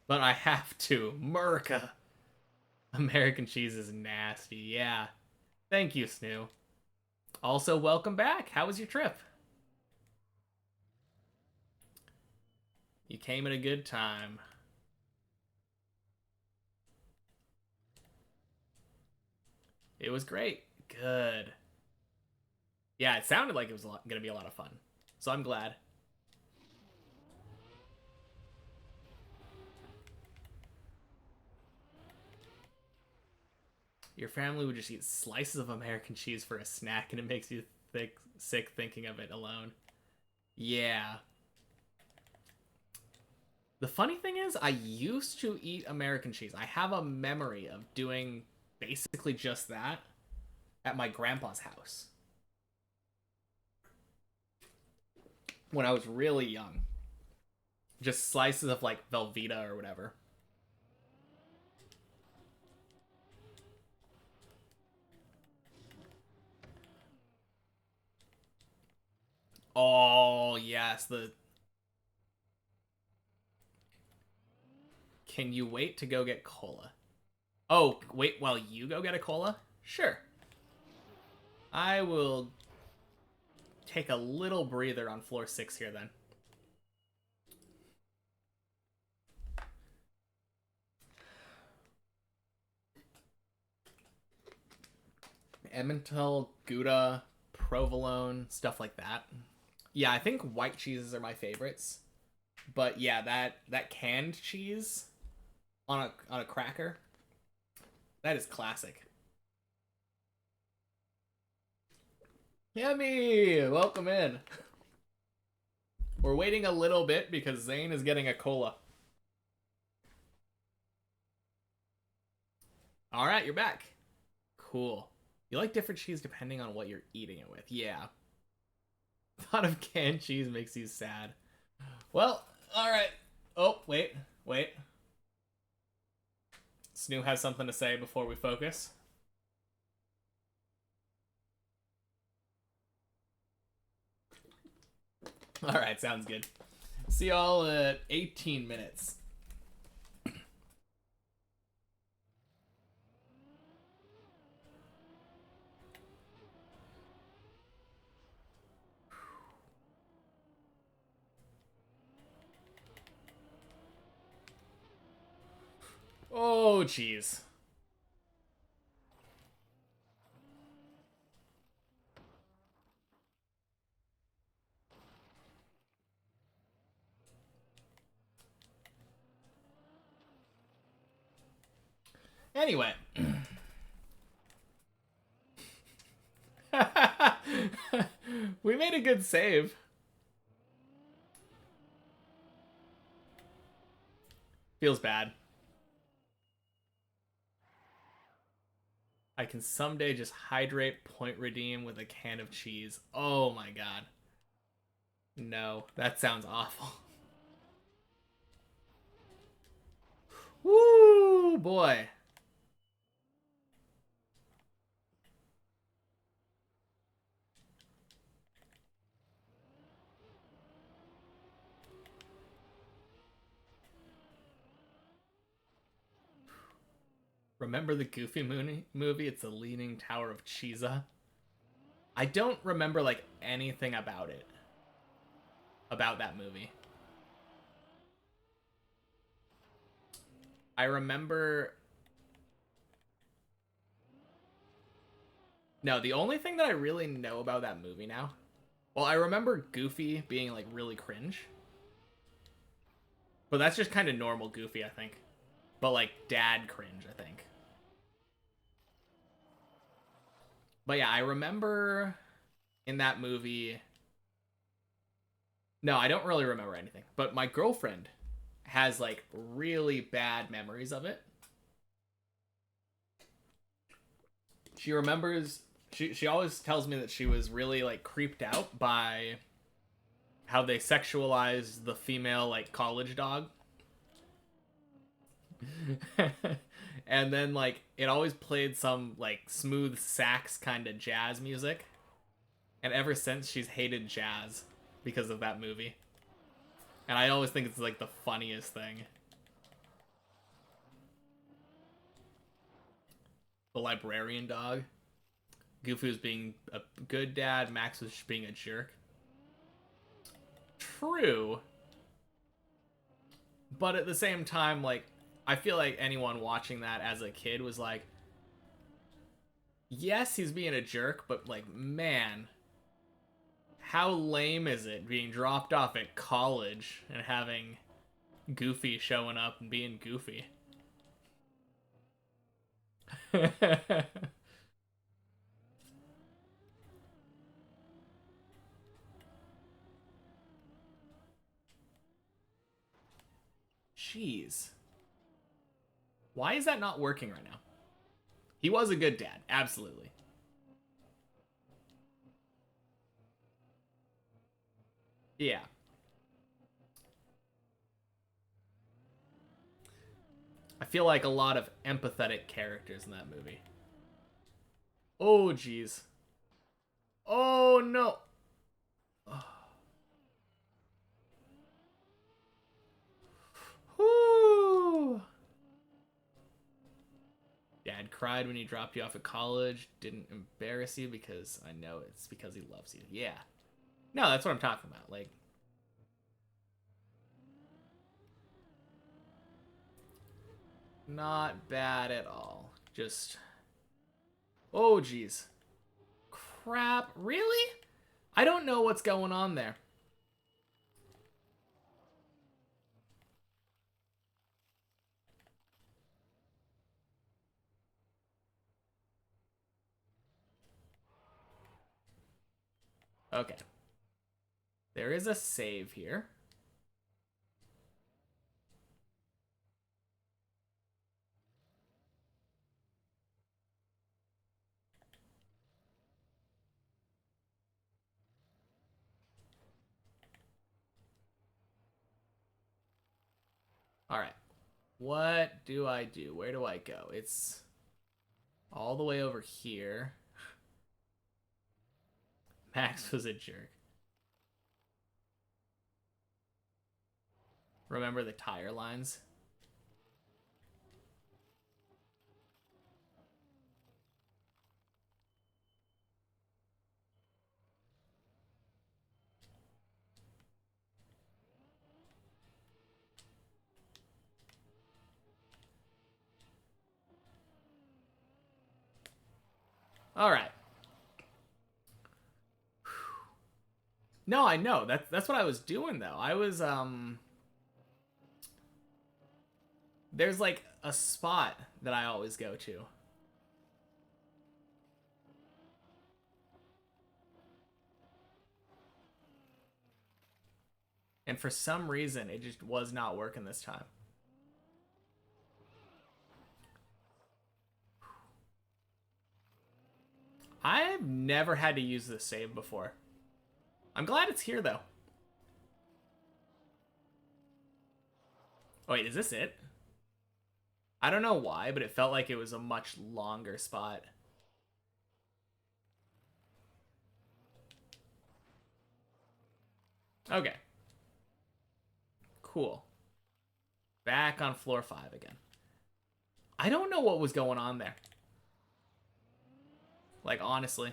But I have to. Merca. American cheese is nasty. Yeah. Thank you, Snoo. Also, welcome back. How was your trip? You came at a good time. It was great. Good. Yeah, it sounded like it was going to be a lot of fun. So I'm glad. Your family would just eat slices of American cheese for a snack, and it makes you sick thinking of it alone. Yeah. The funny thing is, I used to eat American cheese. I have a memory of doing basically just that at my grandpa's house when I was really young. Just slices of like Velveeta or whatever. Oh, yes, the... Can you wait to go get cola? Oh, wait while you go get a cola? Sure. I will take a little breather on floor 6 here then. Emmental, Gouda, provolone, stuff like that. Yeah, I think white cheeses are my favorites. But yeah, that canned cheese on a cracker, that is classic. Yummy! Welcome in. We're waiting a little bit because Zane is getting a cola. Alright, you're back. Cool. You like different cheese depending on what you're eating it with. Yeah. Thought of canned cheese makes you sad. Well, alright. Oh, wait. Snoo has something to say before we focus. Alright, sounds good. See y'all at 18 minutes. Oh, jeez. Anyway. We made a good save. Feels bad. I can someday just hydrate, point redeem with a can of cheese. Oh my god. No, that sounds awful. Woo, boy. Remember the Goofy movie? It's the Leaning Tower of Cheesa. I don't remember like anything about it. About that movie. I remember... No, the only thing that I really know about that movie now... Well, I remember Goofy being like really cringe. But that's just kind of normal Goofy, I think. But like dad cringe, I think. But yeah, I remember in that movie... No, I don't really remember anything. But my girlfriend has like really bad memories of it. She remembers... She always tells me that she was really like creeped out by how they sexualized the female like college dog. And then like it always played some like smooth sax kind of jazz music. And ever since she's hated jazz because of that movie. And I always think it's like the funniest thing. The librarian dog. Goofy was being a good dad, Max was being a jerk. True. But at the same time, like, I feel like anyone watching that as a kid was like, yes, he's being a jerk, but like, man, how lame is it being dropped off at college and having Goofy showing up and being Goofy? Jeez. Why is that not working right now? He was a good dad, absolutely. Yeah. I feel like a lot of empathetic characters in that movie. Oh, jeez. Oh, no. Whoo. Dad cried when he dropped you off at college. Didn't embarrass you because I know it's because he loves you. Yeah. No, that's what I'm talking about. Like, not bad at all. Just... Oh, jeez. Crap. Really? I don't know what's going on there. Okay. There is a save here. All right. What do I do? Where do I go? It's all the way over here. Max was a jerk. Remember the tire lines? All right. No, I know. That's what I was doing though. I was there's like a spot that I always go to. And for some reason, it just was not working this time. I've never had to use this save before. I'm glad it's here, though. Oh, wait, is this it? I don't know why, but it felt like it was a much longer spot. Okay. Cool. Back on floor 5 again. I don't know what was going on there. Like, honestly.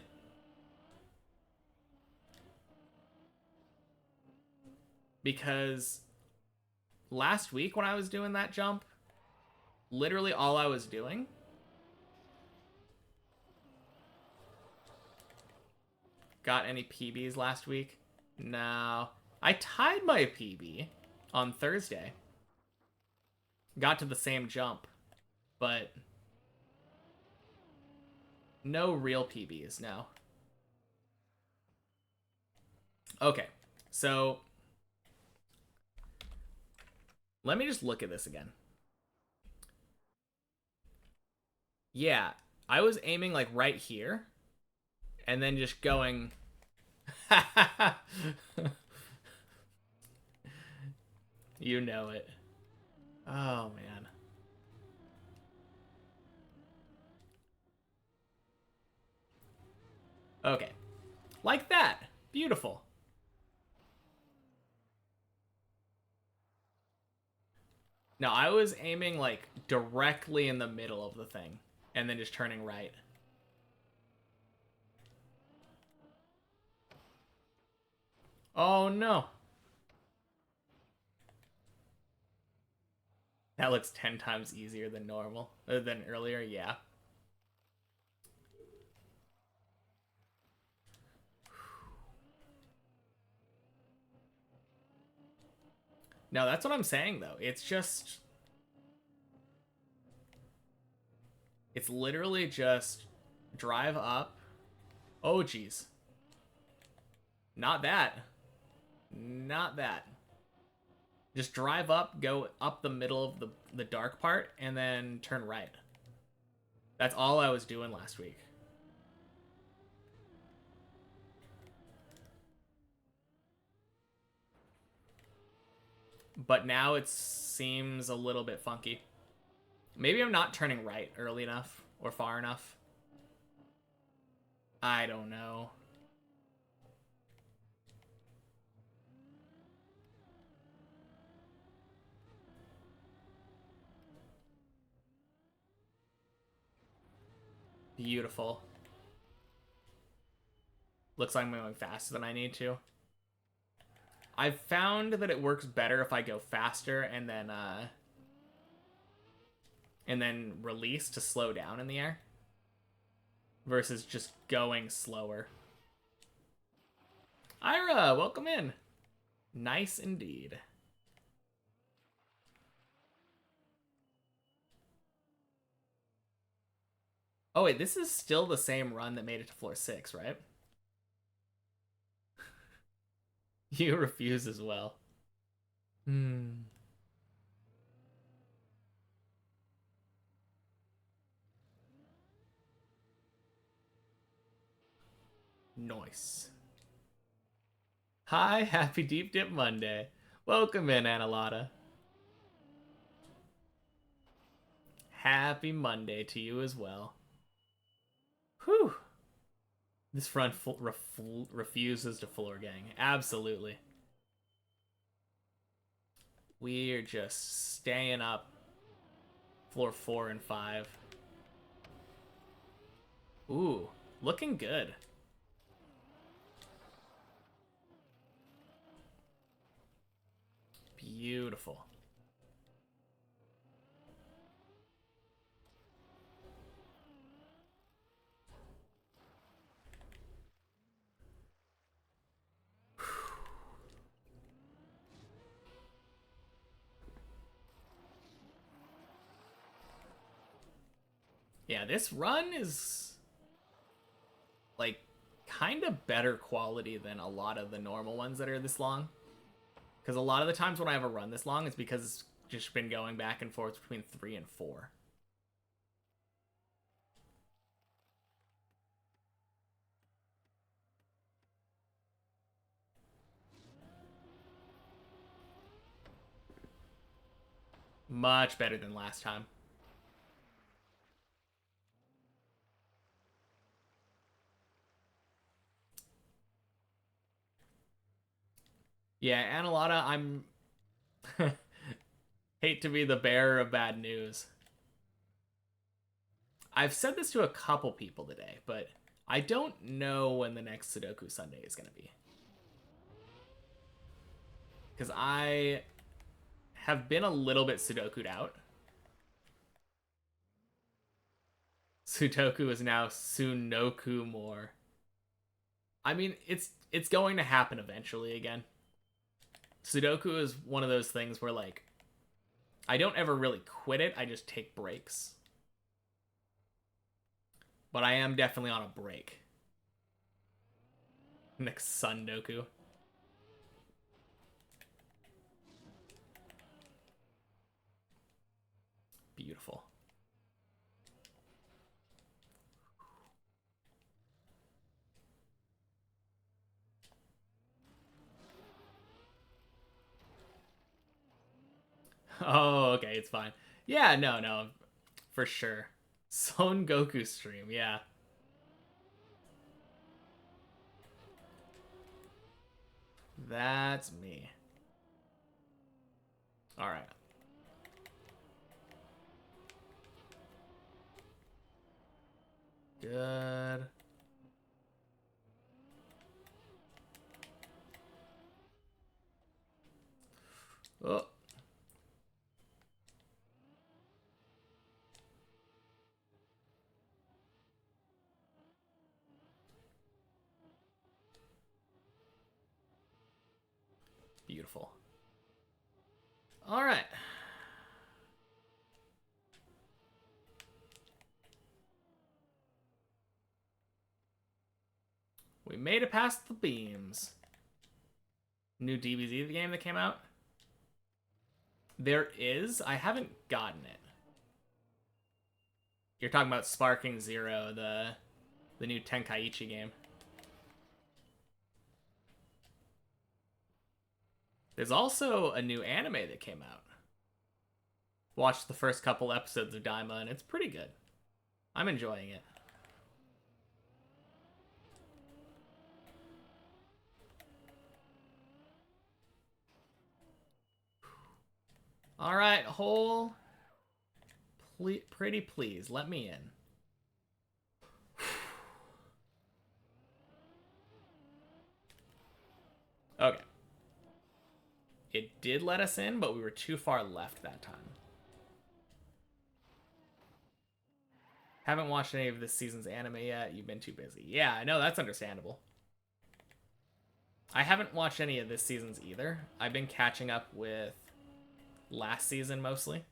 Because last week when I was doing that jump, literally all I was doing got any PBs last week? No. I tied my PB on Thursday. Got to the same jump, but no real PBs, no. Okay, so let me just look at this again. Yeah, I was aiming like right here and then just going you know it. Oh man. Okay. Like that. Beautiful. No, I was aiming like directly in the middle of the thing and then just turning right. Oh no. That looks 10 times easier than normal, than earlier, yeah. No, that's what I'm saying though. It's just... It's literally just drive up. Oh, geez. Not that. Not that. Just drive up, go up the middle of the dark part, and then turn right. That's all I was doing last week. But now it seems a little bit funky. Maybe I'm not turning right early enough or far enough. I don't know. Beautiful. Looks like I'm going faster than I need to. I've found that it works better if I go faster and then release to slow down in the air versus just going slower. Ira, welcome in. Nice indeed. Oh wait, this is still the same run that made it to floor 6, right? You refuse as well. Hmm. Nice. Hi, happy Deep Dip Monday. Welcome in, Analata. Happy Monday to you as well. Whew. This front refuses to floor gang. Absolutely. We're just staying up. Floor 4 and 5. Ooh, looking good. Beautiful. Yeah, this run is like kind of better quality than a lot of the normal ones that are this long. Because a lot of the times when I have a run this long, it's because it's just been going back and forth between 3 and 4. Much better than last time. Yeah, Analata, I'm hate to be the bearer of bad news. I've said this to a couple people today, but I don't know when the next Sudoku Sunday is going to be. Because I have been a little bit Sudoku'd out. Sudoku is now Sunoku more. I mean, it's going to happen eventually again. Sudoku is one of those things where, like, I don't ever really quit it, I just take breaks. But I am definitely on a break. Next Sundoku. Beautiful. Oh, okay, it's fine. Yeah, no, for sure. Son Goku stream, yeah. That's me. Alright. Good. Oh. Beautiful. Alright. We made it past the beams. New DBZ, the game that came out? There is. I haven't gotten it. You're talking about Sparking Zero, the new Tenkaichi game. There's also a new anime that came out. Watched the first couple episodes of Daima, and it's pretty good. I'm enjoying it. All right, hole. Pretty please, let me in. Okay. It did let us in, but we were too far left that time. Haven't watched any of this season's anime yet. You've been too busy. Yeah, I know, that's understandable. I haven't watched any of this season's either. I've been catching up with last season mostly.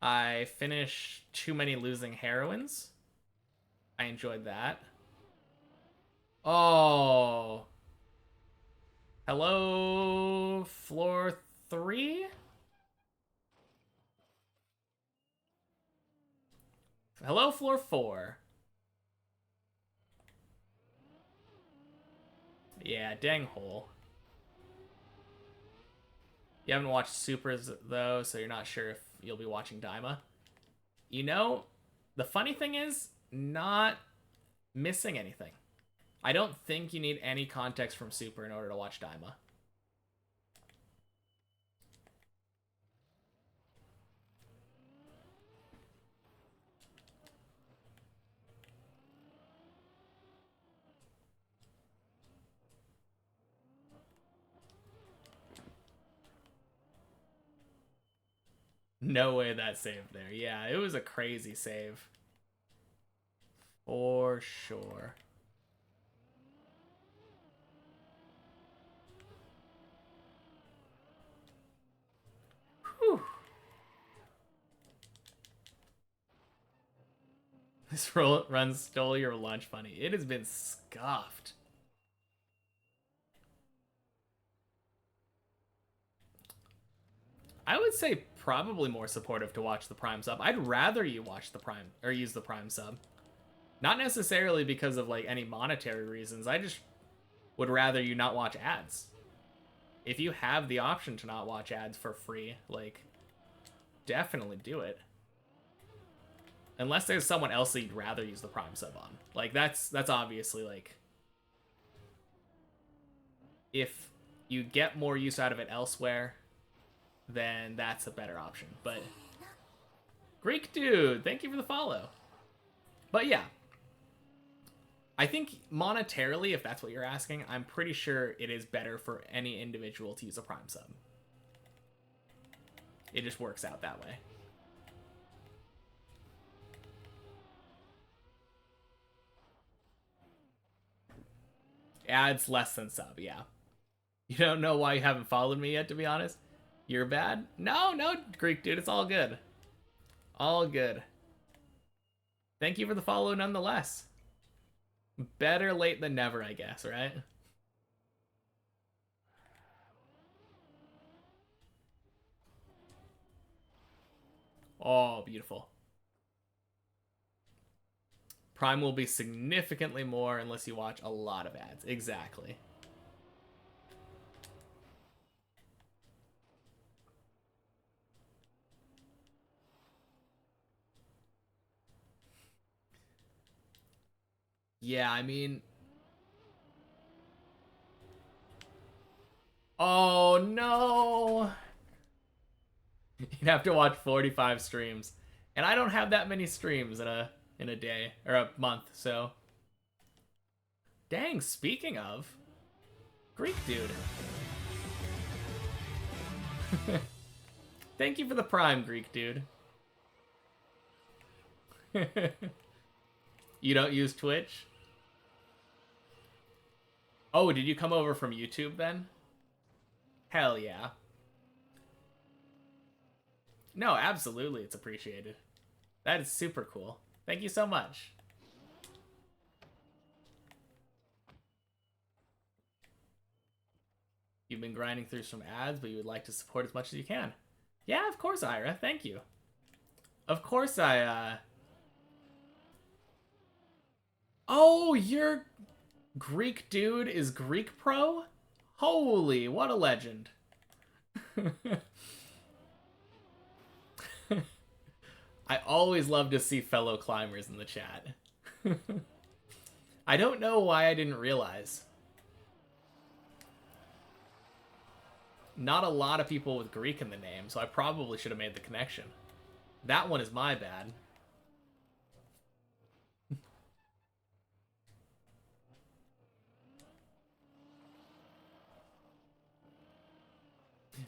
I finished Too Many Losing Heroines. I enjoyed that. Oh. Hello, floor 3? Hello, floor 4. Yeah, dang hole. You haven't watched Supers, though, so you're not sure if you'll be watching Daima. You know, the funny thing is, not missing anything. I don't think you need any context from Super in order to watch Daima. No way that saved there. Yeah, it was a crazy save. For sure. Whew. This run stole your lunch money. It has been scuffed. I would say probably more supportive to watch the Prime sub. I'd rather you watch the Prime or use the Prime sub. Not necessarily because of like any monetary reasons. I just would rather you not watch ads. If you have the option to not watch ads for free, like definitely do it. Unless there's someone else that you'd rather use the Prime sub on. Like that's obviously like if you get more use out of it elsewhere, then that's a better option. But Greek dude, thank you for the follow. But yeah, I think monetarily, if that's what you're asking, I'm pretty sure it is better for any individual to use a Prime sub. It just works out that way. Ads less than sub, yeah. You don't know why you haven't followed me yet, to be honest? You're bad? No, Greek dude, it's all good. All good. Thank you for the follow nonetheless. Better late than never, I guess, right? Oh, beautiful. Prime will be significantly more unless you watch a lot of ads. Exactly. Yeah, I mean... Oh, no! You'd have to watch 45 streams. And I don't have that many streams in a day, or a month, so... Dang, speaking of... Greek dude. Thank you for the Prime, Greek dude. You don't use Twitch? Oh, did you come over from YouTube then? Hell yeah. No, absolutely, it's appreciated. That is super cool. Thank you so much. You've been grinding through some ads, but you would like to support as much as you can. Yeah, of course, Ira. Thank you. Of course Oh, your Greek dude is Greek Pro? Holy, what a legend. I always love to see fellow climbers in the chat. I don't know why I didn't realize. Not a lot of people with Greek in the name, so I probably should have made the connection. That one is my bad.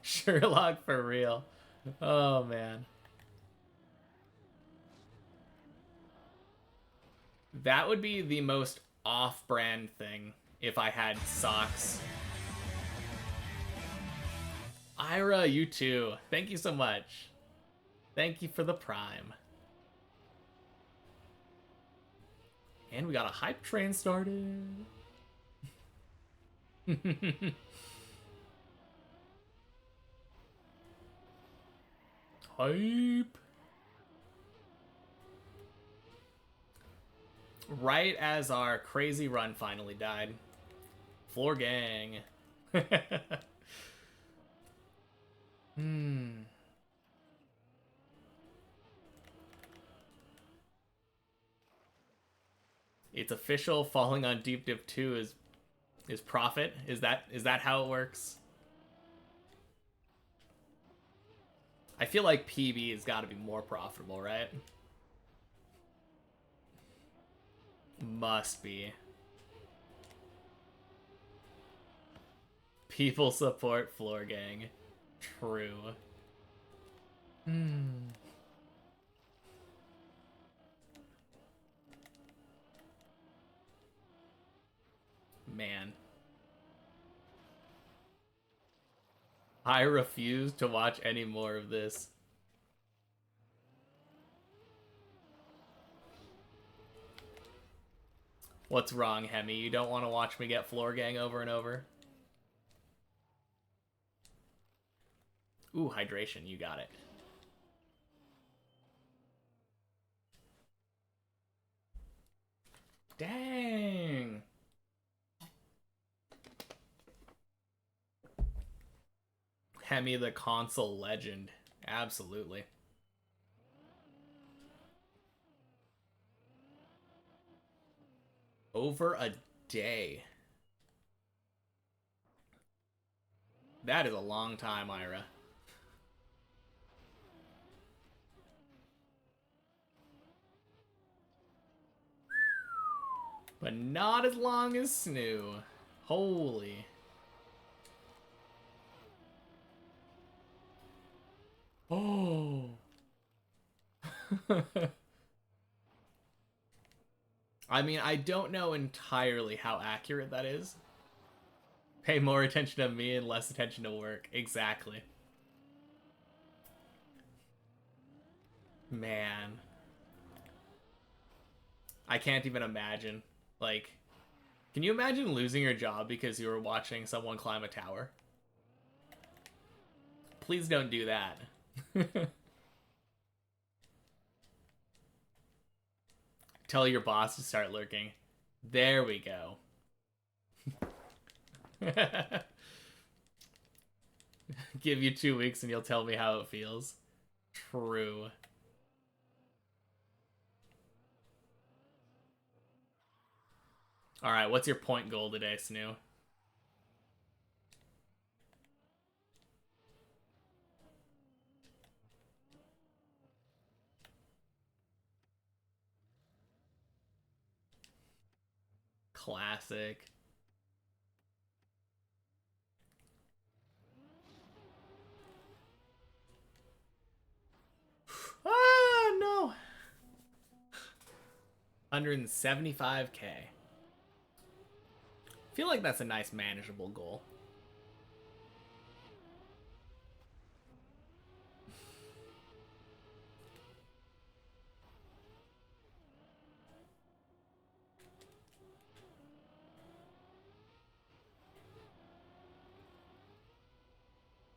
Sherlock for real. Oh, man. That would be the most off-brand thing if I had socks. Ira, you too. Thank you so much. Thank you for the Prime. And we got a hype train started. Hype. Right as our crazy run finally died. Floor gang. It's official. Falling on Deep Div 2 is profit. Is that how it works? I feel like PB has got to be more profitable, right? Must be. People support floor gang. True. Man. I refuse to watch any more of this. What's wrong, Hemi? You don't want to watch me get floor gang over and over? Ooh, hydration. You got it. Dang. Hemi the console legend. Absolutely. Over a day. That is a long time, Ira. But not as long as Snoo. Holy. Oh. I mean, I don't know entirely how accurate that is. Pay more attention to me and less attention to work. Exactly. Man. I can't even imagine. Like, can you imagine losing your job because you were watching someone climb a tower? Please don't do that. Tell your boss to start lurking. There we go. Give you 2 weeks and you'll tell me how it feels. True. Alright, what's your point goal today, Snoo? Classic. Ah, no. 175k. Feel like that's a nice manageable goal.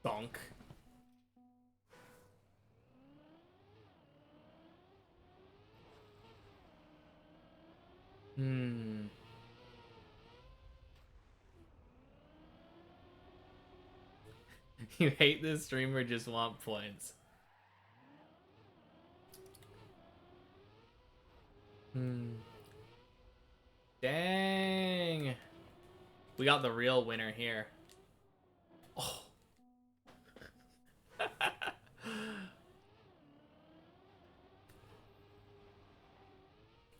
Bonk. Hmm. You hate this streamer, just want points. Hmm. Dang. We got the real winner here. Oh.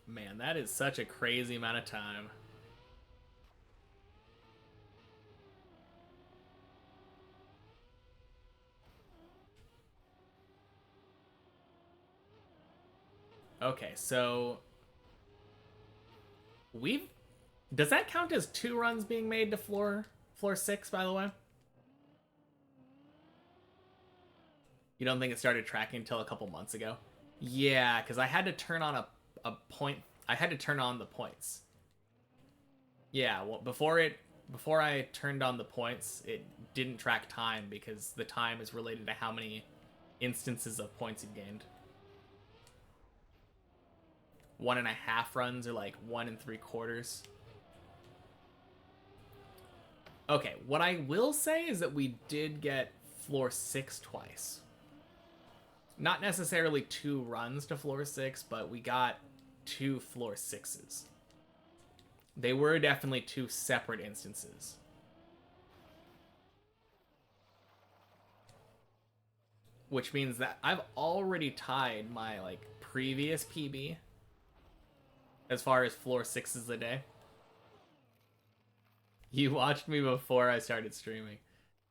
Man, that is such a crazy amount of time. Okay, so we've... Does that count as 2 runs being made to floor 6, by the way? You don't think it started tracking until a couple months ago? Yeah, because I had to turn on a point. I had to turn on the points. Yeah, well, before I turned on the points, it didn't track time because the time is related to how many instances of points you gained. 1.5 runs or like 1 3/4. Okay, what I will say is that we did get floor 6 twice. Not necessarily 2 runs to floor 6, but we got 2 floor 6s. They were definitely 2 separate instances. Which means that I've already tied my like previous PB as far as floor 6s a day. You watched me before I started streaming.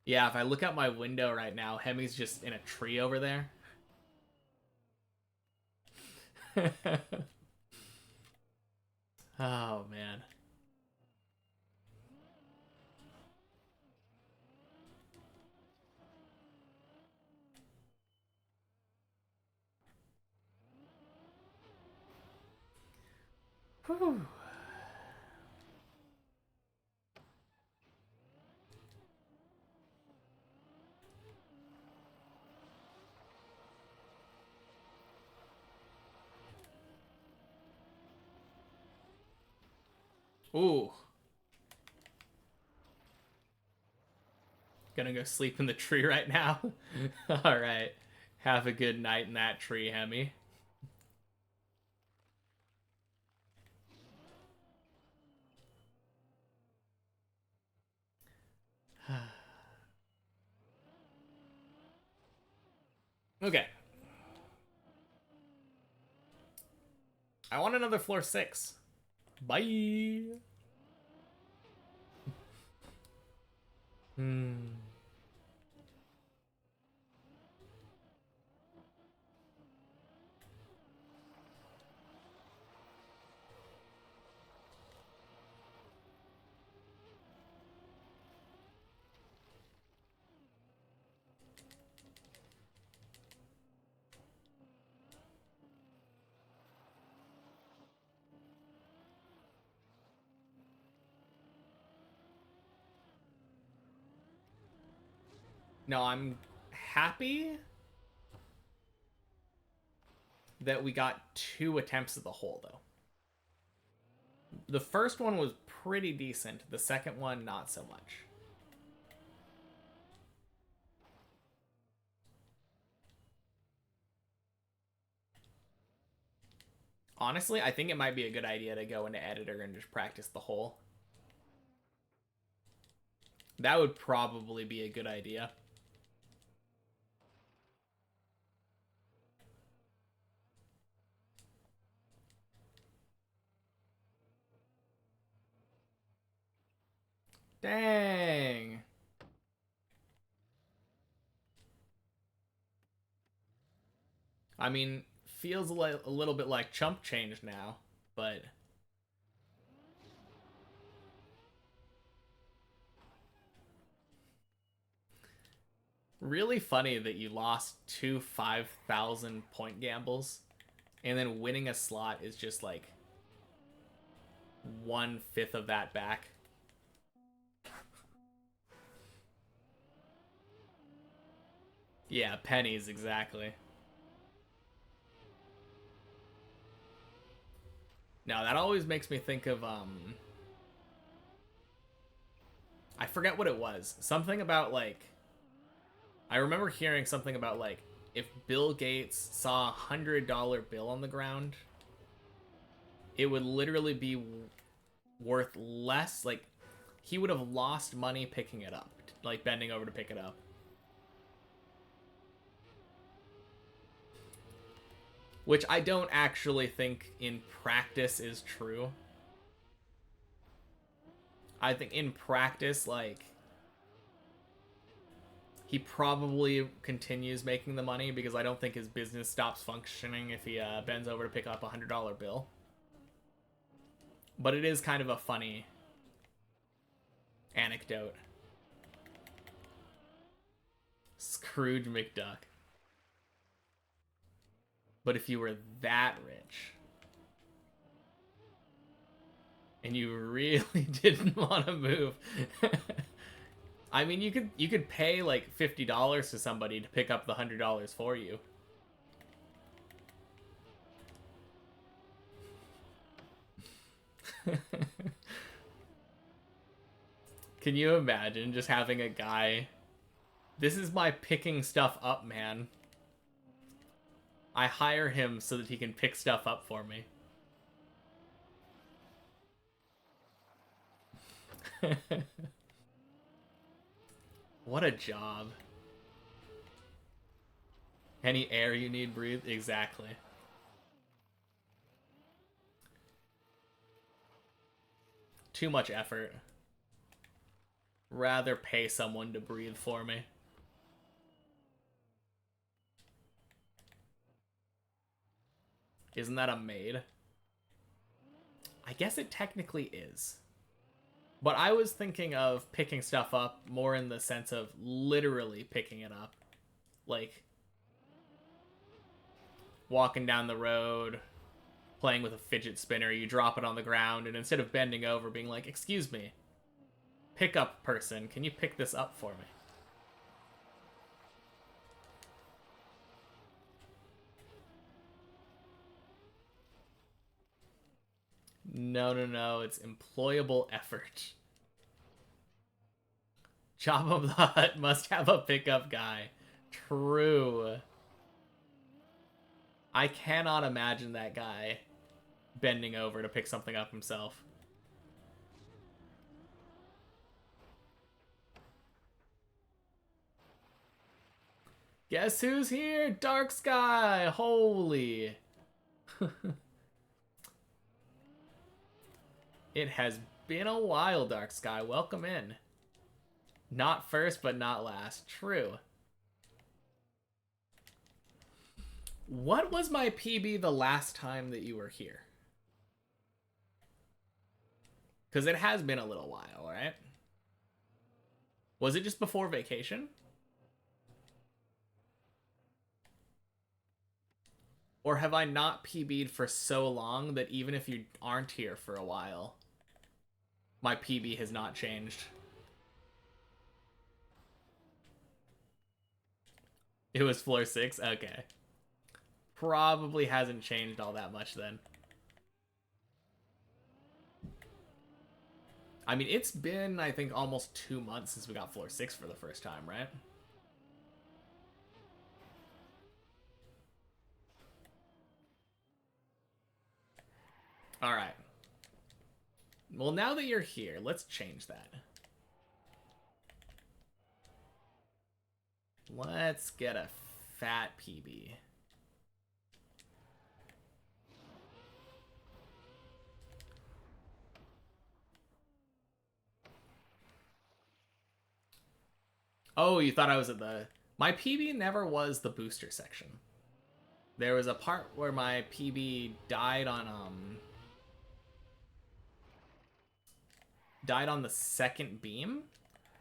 Yeah, if I look out my window right now, Hemi's just in a tree over there. Oh, man. Whew. Ooh. Gonna go sleep in the tree right now. Alright. Have a good night in that tree, Hemi. Okay. I want another floor 6. Bye. No, I'm happy that we got 2 attempts at the hole, though. The first one was pretty decent. The second one, not so much. Honestly, I think it might be a good idea to go into editor and just practice the hole. That would probably be a good idea. Dang. I mean, feels a little bit like chump change now, but... Really funny that you lost 2 5,000 point gambles, and then winning a slot is just like 1/5 of that back. Yeah, pennies, exactly. Now, that always makes me think of, I forget what it was. Something about, like... I remember hearing something about, like, if Bill Gates saw a $100 bill on the ground, it would literally be worth less. Like, he would have lost money picking it up. Like, bending over to pick it up. Which I don't actually think in practice is true. I think in practice, like, he probably continues making the money because I don't think his business stops functioning if he bends over to pick up a $100 bill. But it is kind of a funny anecdote. Scrooge McDuck. But if you were that rich and you really didn't want to move, I mean, you could pay like $50 to somebody to pick up the $100 for you. Can you imagine just having a guy? This is my picking stuff up man. I hire him so that he can pick stuff up for me. What a job. Any air you need, breathe. Exactly. Too much effort. Rather pay someone to breathe for me. Isn't that a maid? I guess it technically is. But I was thinking of picking stuff up more in the sense of literally picking it up. Like, walking down the road, playing with a fidget spinner, you drop it on the ground, and instead of bending over, being like, excuse me, pickup person, can you pick this up for me? No, no, no. It's employable effort. Jabba the Hutt must have a pickup guy. True. I cannot imagine that guy bending over to pick something up himself. Guess who's here? Dark Sky! Holy. It has been a while, Dark Sky. Welcome in. Not first, but not last. True. What was my PB the last time that you were here? Because it has been a little while, right? Was it just before vacation? Or have I not PB'd for so long that even if you aren't here for a while, my PB has not changed? It was floor 6? Okay. Probably hasn't changed all that much then. I mean, it's been, I think, almost 2 months since we got floor 6 for the first time, right? Alright. Well, now that you're here, let's change that. Let's get a fat PB. Oh, you thought I was at the... My PB never was the booster section. There was a part where my PB died on the second beam,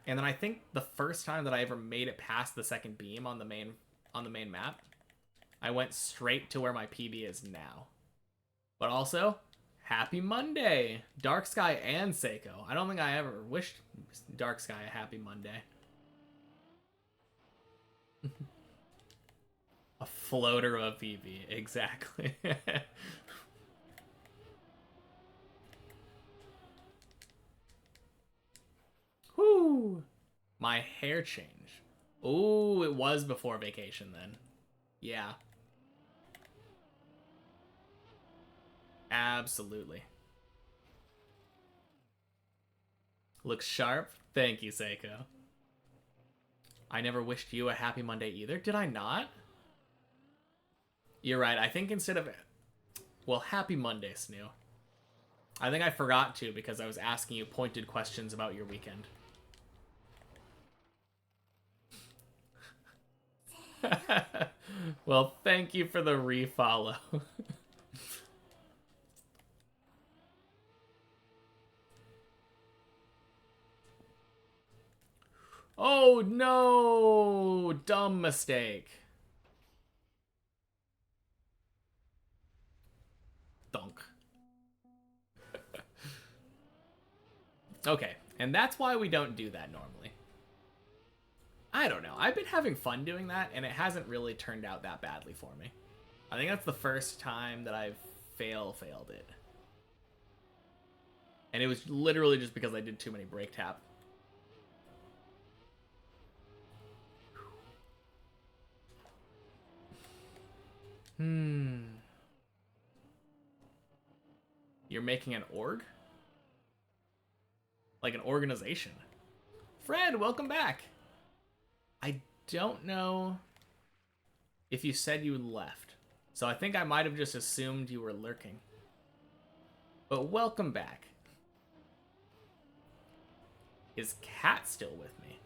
and then I think the first time that I ever made it past the second beam on the main map, I went straight to where my PB is now. But also, happy Monday, Dark Sky and Seiko. I don't think I ever wished Dark Sky a happy Monday. A floater of a PB, exactly. Whoo! My hair change. Ooh, it was before vacation then. Yeah. Absolutely. Looks sharp. Thank you, Seiko. I never wished you a happy Monday either. Did I not? You're right. I think instead of... Well, happy Monday, Snoo. I think I forgot to because I was asking you pointed questions about your weekend. Well, thank you for the refollow. Oh no! Dumb mistake. Thunk. Okay, and that's why we don't do that normally. I don't know. I've been having fun doing that, and it hasn't really turned out that badly for me. I think that's the first time that I've failed it. And it was literally just because I did too many break tap. You're making an org? Like an organization. Fred, welcome back. I don't know if you said you left. So I think I might have just assumed you were lurking. But welcome back. Is Cat still with me?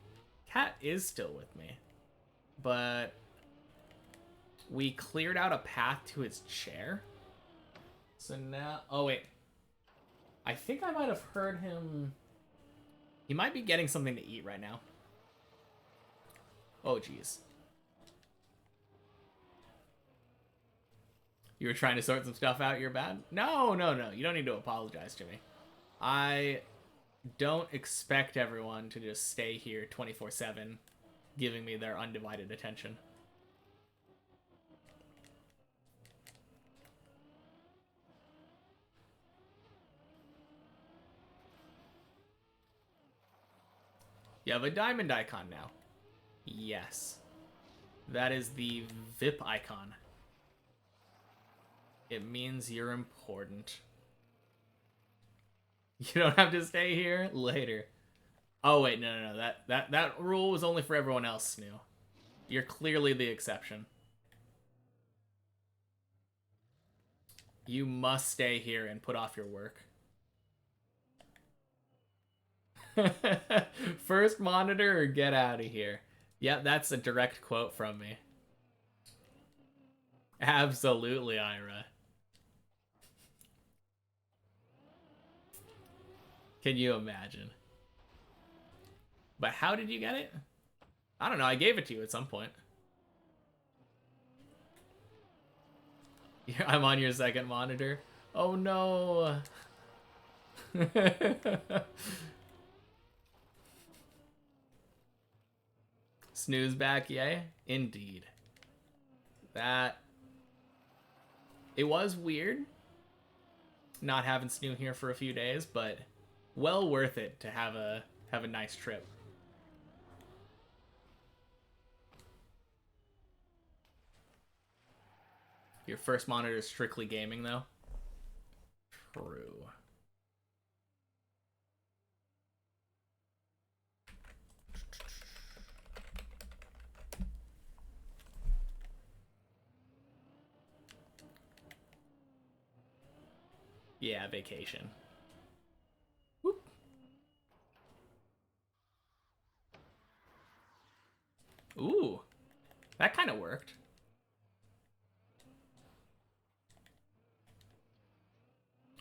Cat is still with me. But we cleared out a path to his chair. So now... Oh, wait. I think I might have heard him... He might be getting something to eat right now. Oh, jeez. You were trying to sort some stuff out, you're bad? No, no, no. You don't need to apologize to me. I don't expect everyone to just stay here 24/7, giving me their undivided attention. You have a diamond icon now. Yes. That is the VIP icon. It means you're important. You don't have to stay here later. Oh wait, no. That rule was only for everyone else, Snoo. You're clearly the exception. You must stay here and put off your work. First monitor or get out of here. Yeah, that's a direct quote from me. Absolutely, Ira. Can you imagine? But how did you get it? I don't know, I gave it to you at some point. I'm on your second monitor. Oh no. Snooze back, yay? Indeed. That... It was weird not having Snoo here for a few days, but well worth it to have a nice trip. Your first monitor is strictly gaming, though? True. Yeah, vacation. Whoop. Ooh. That kind of worked.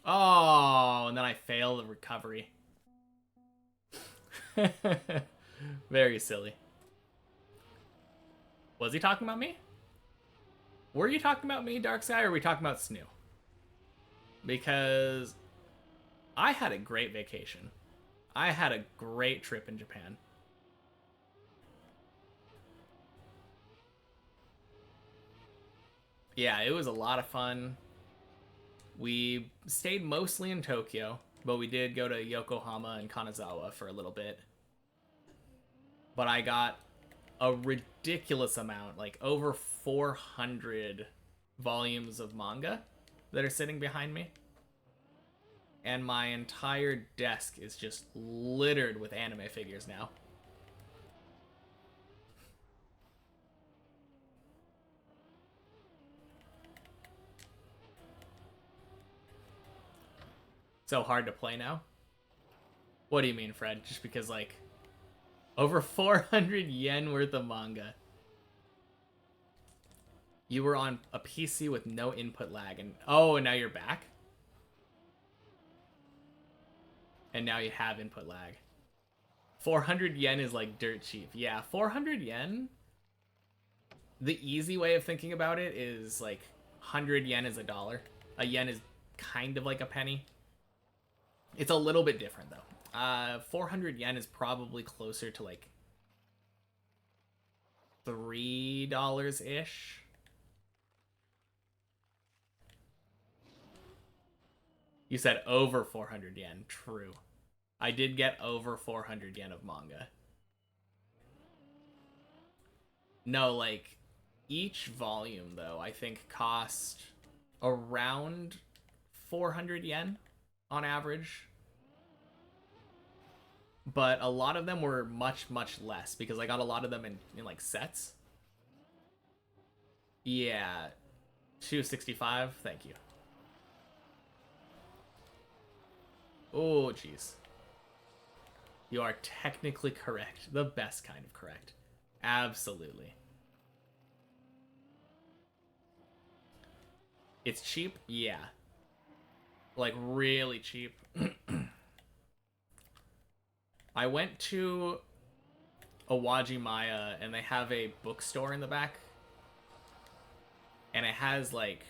Oh, and then I failed the recovery. Very silly. Was he talking about me? Were you talking about me, Dark Sky, or were we talking about Snoo? Because I had a great vacation. I had a great trip in Japan. Yeah, it was a lot of fun. We stayed mostly in Tokyo, but we did go to Yokohama and Kanazawa for a little bit. But I got a ridiculous amount, like over 400 volumes of manga that are sitting behind me. And my entire desk is just littered with anime figures now. So hard to play now? What do you mean, Fred? Just because, like, over 400 yen worth of manga. You were on a PC with no input lag, and oh, and now you're back? And now you have input lag. 400 yen is like dirt cheap. Yeah, 400 yen? The easy way of thinking about it is like 100 yen is $1. A yen is kind of like a penny. It's a little bit different though. 400 yen is probably closer to like $3-ish. You said over 400 yen. True. I did get over 400 yen of manga. No, like, each volume, though, I think cost around 400 yen on average. But a lot of them were much, much less because I got a lot of them in like, sets. Yeah. 265, thank you. Oh, jeez. You are technically correct. The best kind of correct. Absolutely. It's cheap? Yeah. Like, really cheap. I went to Awajimaya, and they have a bookstore in the back. And it has, like,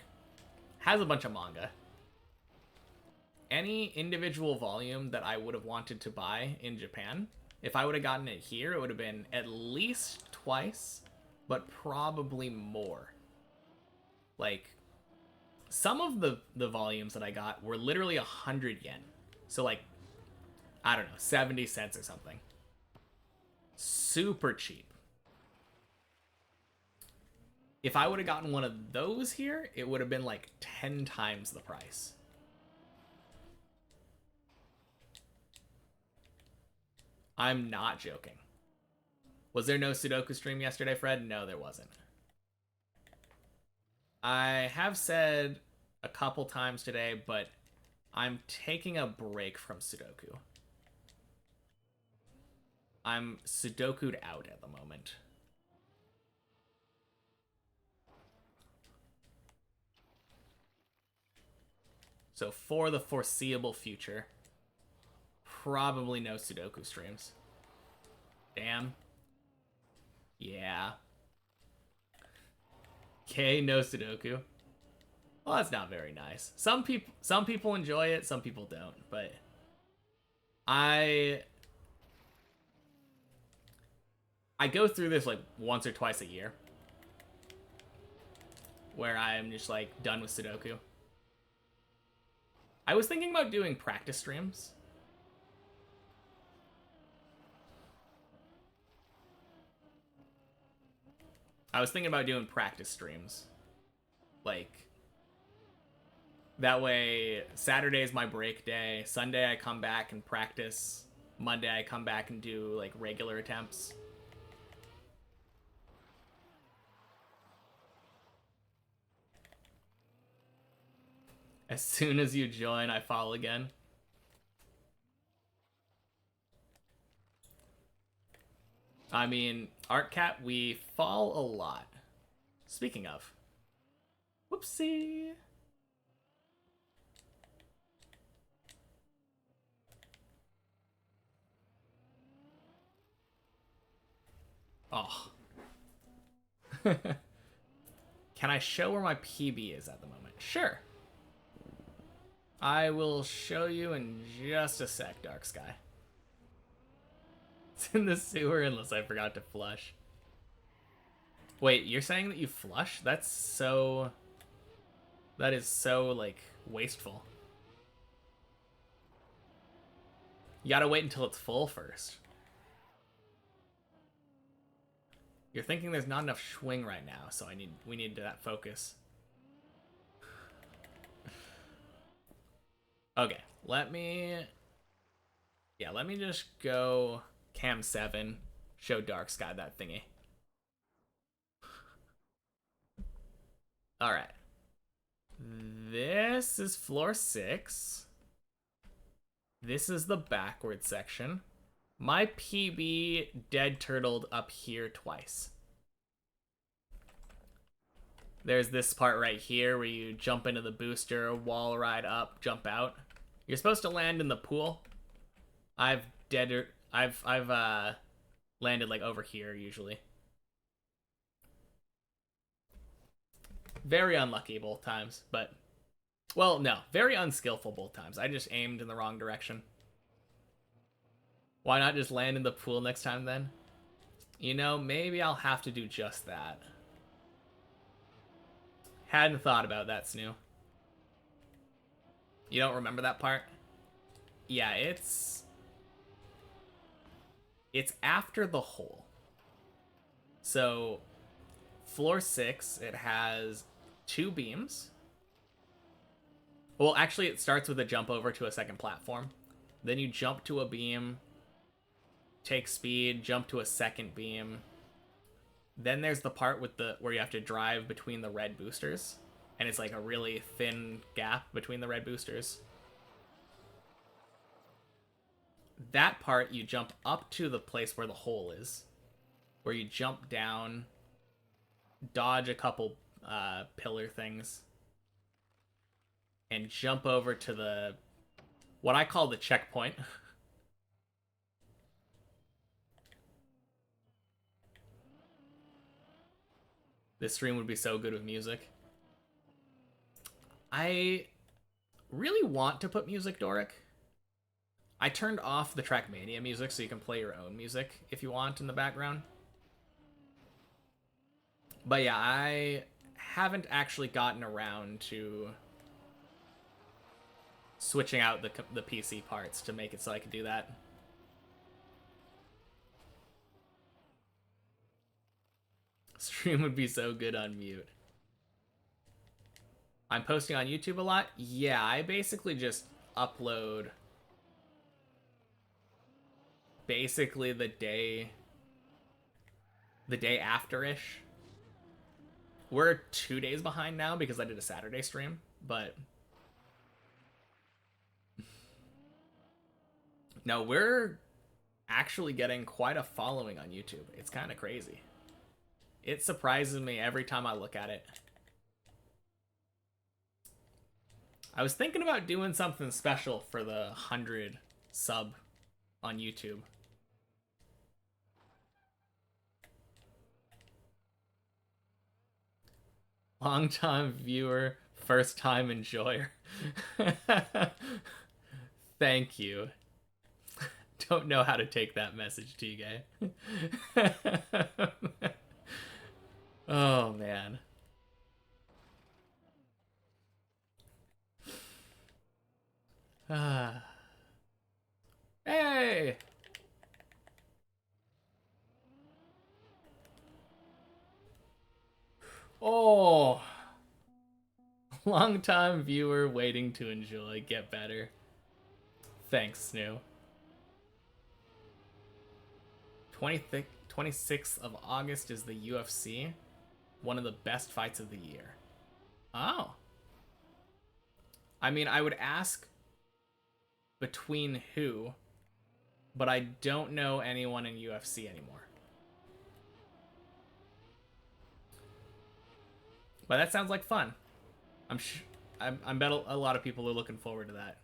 has a bunch of manga. Any individual volume that I would have wanted to buy in Japan, if I would have gotten it here, it would have been at least twice, but probably more. Like, some of the volumes that I got were literally 100 yen. So, like, I don't know, 70 cents or something. Super cheap. If I would have gotten one of those here, it would have been like 10 times the price. I'm not joking. Was there no Sudoku stream yesterday, Fred? No, there wasn't. I have said a couple times today, but I'm taking a break from Sudoku. I'm Sudoku'd out at the moment. So for the foreseeable future, probably no Sudoku streams. Damn. Yeah. Okay, no Sudoku. Well, that's not very nice. Some people enjoy it, some people don't, but I go through this like once or twice a year where I'm just like done with Sudoku. I was thinking about doing practice streams. Like, that way, Saturday is my break day. Sunday, I come back and practice. Monday, I come back and do, like, regular attempts. As soon as you join, I fall again. I mean, ArtCat, we fall a lot. Speaking of. Whoopsie. Oh. Can I show where my PB is at the moment? Sure. I will show you in just a sec, Dark Sky. It's in the sewer unless I forgot to flush. Wait, you're saying that you flush? That is so, like, wasteful. You gotta wait until it's full first. You're thinking there's not enough schwing right now, so we need that focus. Okay, let me just go cam 7, show Dark Sky that thingy. Alright. This is floor 6. This is the backward section. My PB dead turtled up here twice. There's this part right here where you jump into the booster, wall ride up, jump out. You're supposed to land in the pool. I've landed like over here usually. Very unlucky both times, but well, no, very unskillful both times. I just aimed in the wrong direction. Why not just land in the pool next time then? You know, maybe I'll have to do just that. Hadn't thought about that, Snoo. You don't remember that part? Yeah, it's after the hole. So, floor 6, it has 2 beams. Well, actually, it starts with a jump over to a second platform. Then you jump to a beam, take speed, jump to a second beam. Then there's the part with where you have to drive between the red boosters, and it's like a really thin gap between the red boosters. That part, you jump up to the place where the hole is, where you jump down, dodge a couple pillar things, and jump over to what I call the checkpoint. This stream would be so good with music. I really want to put music, Doric. I turned off the Trackmania music so you can play your own music if you want in the background. But yeah, I haven't actually gotten around to switching out the PC parts to make it so I can do that. Stream would be so good on mute. I'm posting on YouTube a lot? Yeah, I basically just upload basically the day after-ish. We're 2 days behind now because I did a Saturday stream, but no, we're actually getting quite a following on YouTube. It's kind of crazy. It surprises me every time I look at it. I was thinking about doing something special for the 100 sub on YouTube. Long time viewer, first time enjoyer. Thank you. Don't know how to take that message, TK. Oh, man. Hey! Oh! Long time viewer waiting to enjoy. Get better. Thanks, Snoo. 26th of August is the UFC. One of the best fights of the year. Oh. I mean, I would ask between who, but I don't know anyone in UFC anymore. But that sounds like fun. I'm bet a lot of people are looking forward to that.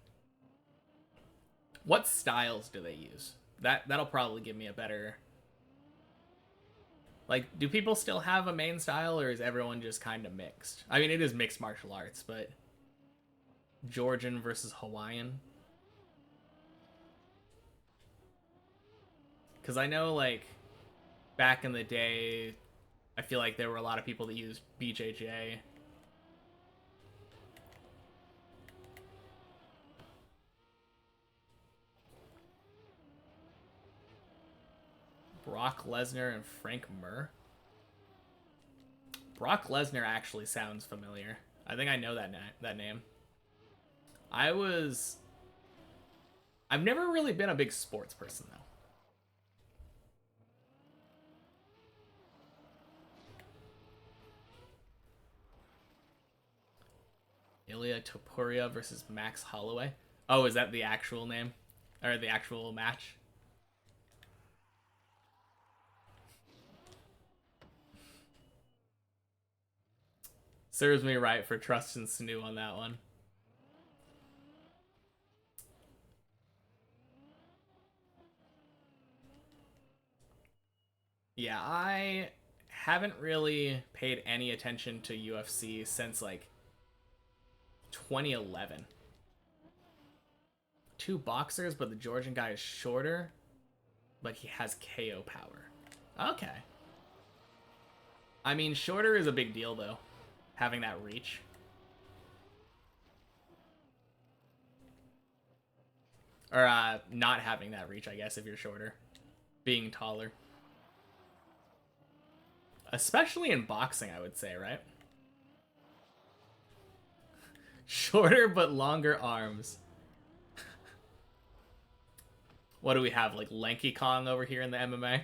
What styles do they use? That'll probably give me a better... Like, do people still have a main style, or is everyone just kind of mixed? I mean, it is mixed martial arts, but... Georgian versus Hawaiian? Because I know, like, back in the day, I feel like there were a lot of people that used BJJ. Brock Lesnar and Frank Mir. Brock Lesnar actually sounds familiar. I think I know that name. I've never really been a big sports person, though. Ilya Topuria versus Max Holloway. Oh, is that the actual name? Or the actual match? Serves me right for trusting Snoo on that one. Yeah, I haven't really paid any attention to UFC since, like, 2011. Two boxers, but the Georgian guy is shorter, but he has KO power. Okay. I mean, shorter is a big deal, though. Having that reach. Or, not having that reach, I guess, if you're shorter. Being taller. Especially in boxing, I would say, right? Shorter but longer arms. What do we have, like Lanky Kong over here in the MMA?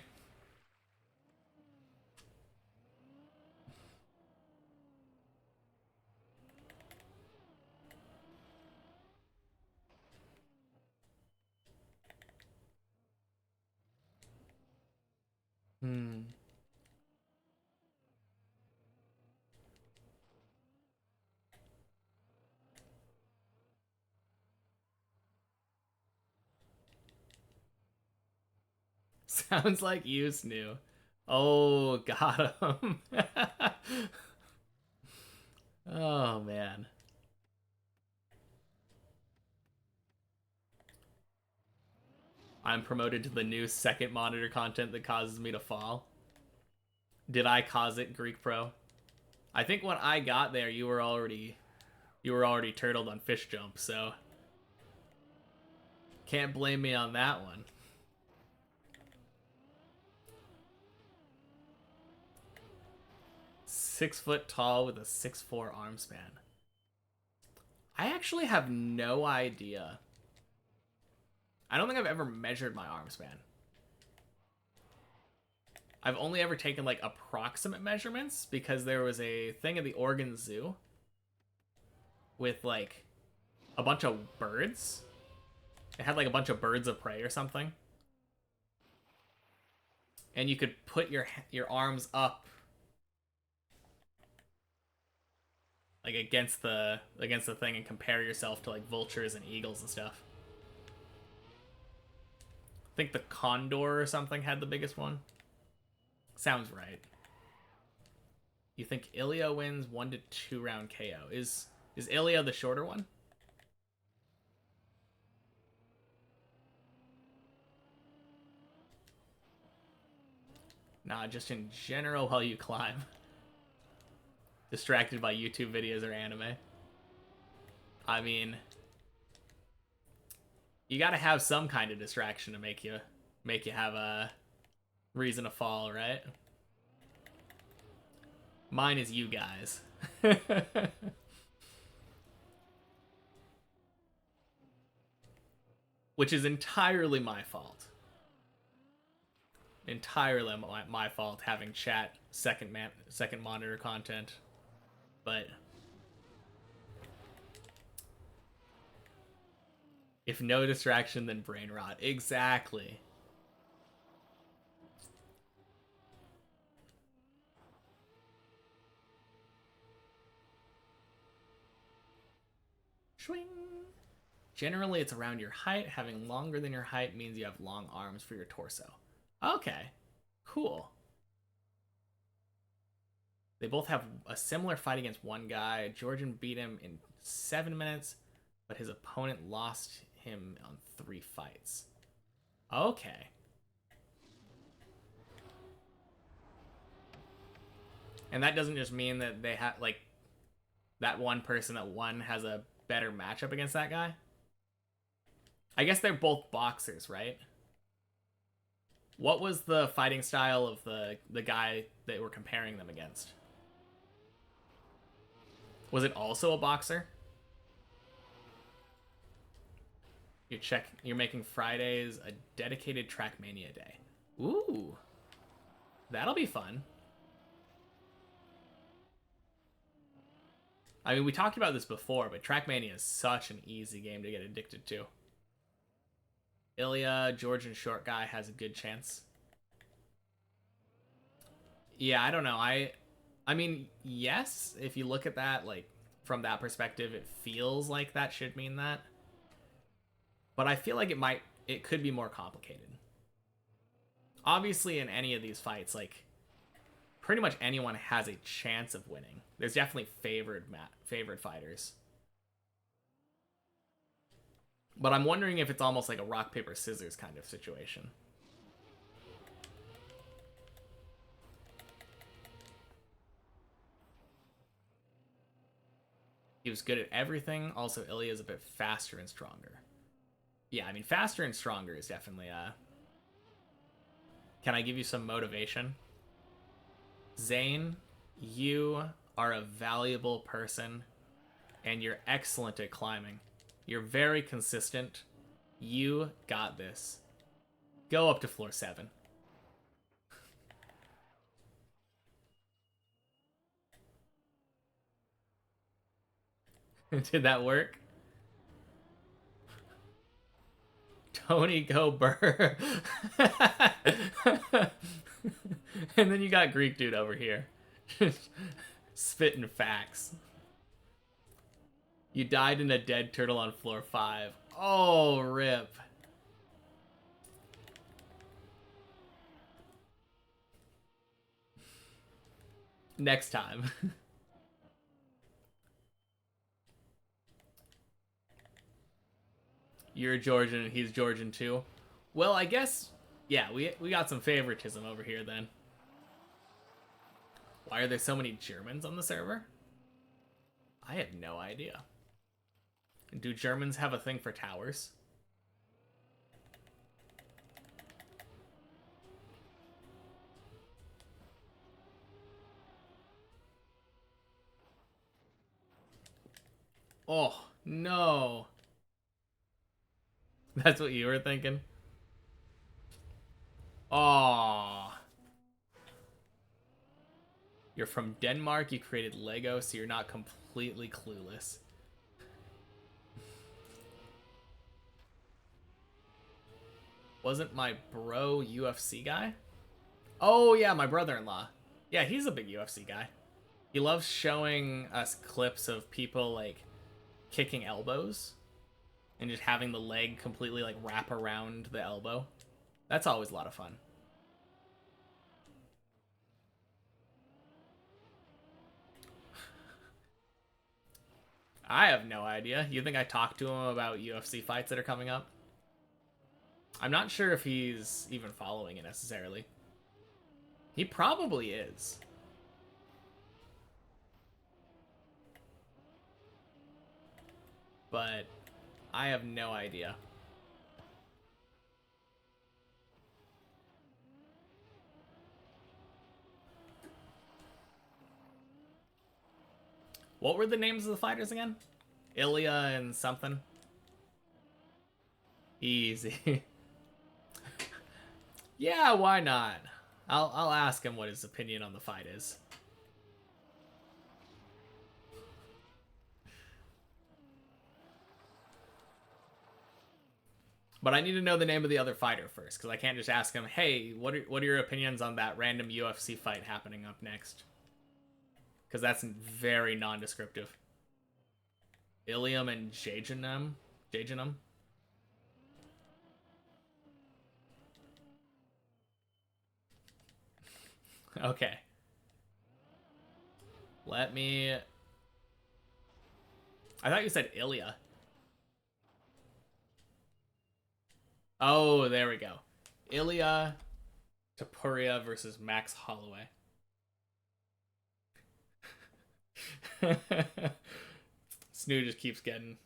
Sounds like you, Snoo. Oh, got him. Oh, man. I'm promoted to the new second monitor content that causes me to fall. Did I cause it, Greek Pro? I think when I got there, you were already turtled on fish jump, so can't blame me on that one. 6 foot tall with a 6'4" arm span. I actually have no idea. I don't think I've ever measured my arm span. I've only ever taken like approximate measurements because there was a thing at the Oregon Zoo with like a bunch of birds. It had like a bunch of birds of prey or something. And you could put your arms up like against the thing and compare yourself to like vultures and eagles and stuff. I think the condor or something had the biggest one. Sounds right. You think Ilya wins 1 to 2 round KO? Is Ilya the shorter one? Nah, just in general while you climb. Distracted by YouTube videos or anime. I mean, you gotta have some kind of distraction to make you have a reason to fall, right? Mine is you guys. Which is entirely my fault. Entirely my fault having chat second monitor content. But if no distraction, then brain rot. Exactly. Swing. Generally, it's around your height. Having longer than your height means you have long arms for your torso. Okay, cool. They both have a similar fight against one guy. Georgian beat him in 7 minutes, but his opponent lost him on 3 fights. Okay. And that doesn't just mean that they have, like, that one person that won has a better matchup against that guy? I guess they're both boxers, right? What was the fighting style of the guy that we're comparing them against? Was it also a boxer? You're making Fridays a dedicated Trackmania day. Ooh. That'll be fun. I mean, we talked about this before, but Trackmania is such an easy game to get addicted to. Ilya, Georgian short guy, has a good chance. Yeah, I don't know. I mean, yes, if you look at that, like, from that perspective, it feels like that should mean that. But I feel like it could be more complicated. Obviously, in any of these fights, like, pretty much anyone has a chance of winning. There's definitely favored fighters. But I'm wondering if it's almost like a rock, paper, scissors kind of situation. He was good at everything. Also, Ilya is a bit faster and stronger. Yeah, I mean, faster and stronger is definitely Can I give you some motivation? Zane, you are a valuable person, and you're excellent at climbing. You're very consistent. You got this. Go up to floor 7. Did that work? Tony, go Burr. And then you got Greek dude over here. Spitting facts. You died in a dead turtle on floor 5. Oh, rip. Next time. You're Georgian and he's Georgian too. Well, I guess, yeah, we got some favoritism over here then. Why are there so many Germans on the server? I have no idea. Do Germans have a thing for towers? Oh, no. That's what you were thinking? Oh. You're from Denmark, you created Lego, so you're not completely clueless. Wasn't my bro UFC guy? Oh, yeah, my brother-in-law. Yeah, he's a big UFC guy. He loves showing us clips of people, like, kicking elbows and just having the leg completely, like, wrap around the elbow. That's always a lot of fun. I have no idea. You think I talked to him about UFC fights that are coming up? I'm not sure if he's even following it necessarily. He probably is. But I have no idea. What were the names of the fighters again? Ilya and something? Easy. Yeah, why not? I'll ask him what his opinion on the fight is. But I need to know the name of the other fighter first, because I can't just ask him, hey, what are your opinions on that random UFC fight happening up next? Because that's very non-descriptive. Ilium and Jajanum? Jajanum? Okay. Let me... I thought you said Ilya. Oh, there we go. Ilya Tapuria versus Max Holloway. Snoo just keeps getting...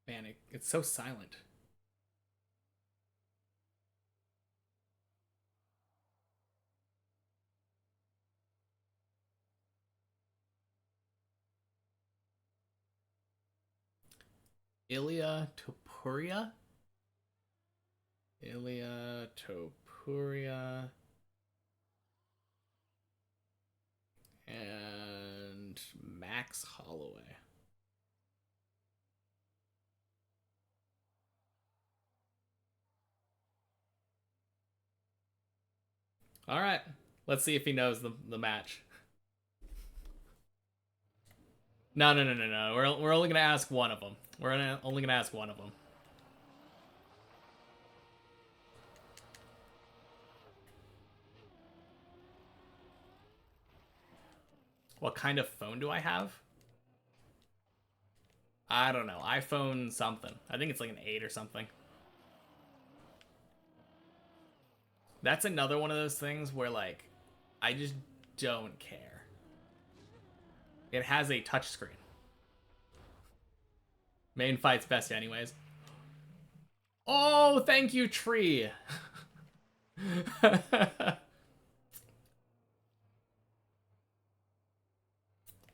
Man, it's so silent. Ilya Topuria? Ilya Topuria. And Max Holloway. All right. Let's see if he knows the match. No, no, no, no, no. We're only gonna ask one of them. Only gonna ask one of them. What kind of phone do I have? I don't know. iPhone something. I think it's like an 8 or something. That's another one of those things where, like, I just don't care. It has a touchscreen. Main fight's best anyways. Oh, thank you, tree.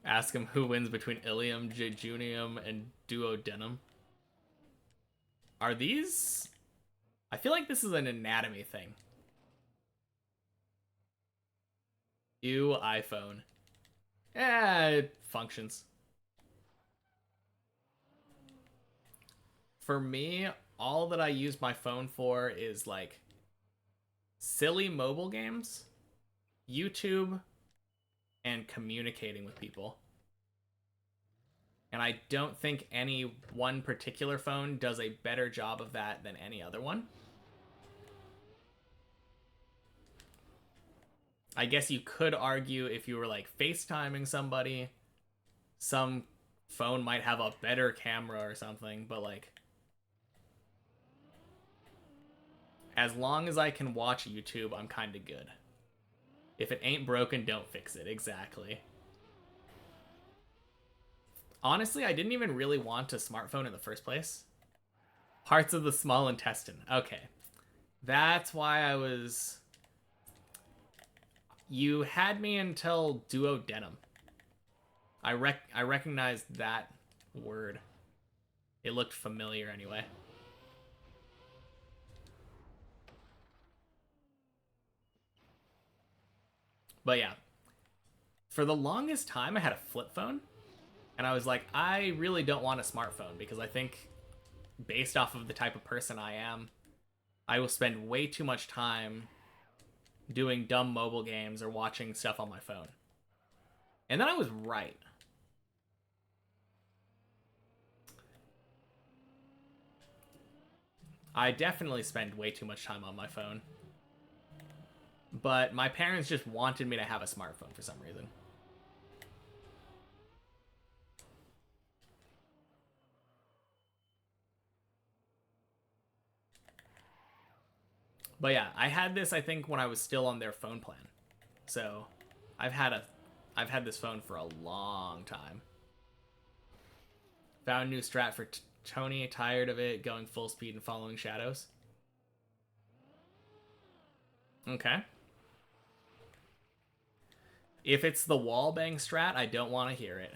Ask him who wins between Ilium, Jejunium, and Duodenum. Are these... I feel like this is an anatomy thing. Ew, iPhone. It functions. For me, all that I use my phone for is, like, silly mobile games, YouTube, and communicating with people. And I don't think any one particular phone does a better job of that than any other one. I guess you could argue if you were, like, FaceTiming somebody, some phone might have a better camera or something, but like, as long as I can watch YouTube, I'm kind of good. If it ain't broken, don't fix it. Exactly. Honestly, I didn't even really want a smartphone in the first place. Parts of the small intestine. Okay. That's why I was... You had me until duodenum. I recognized that word. It looked familiar anyway. But yeah. For the longest time, I had a flip phone. And I was like, I really don't want a smartphone because I think, based off of the type of person I am, I will spend way too much time doing dumb mobile games or watching stuff on my phone. And then I was right. I definitely spend way too much time on my phone. But my parents just wanted me to have a smartphone for some reason. But yeah, I had this, I think, when I was still on their phone plan. So I've had this phone for a long time. Found a new strat for Tony, tired of it, going full speed and following shadows. Okay. If it's the wallbang strat, I don't want to hear it.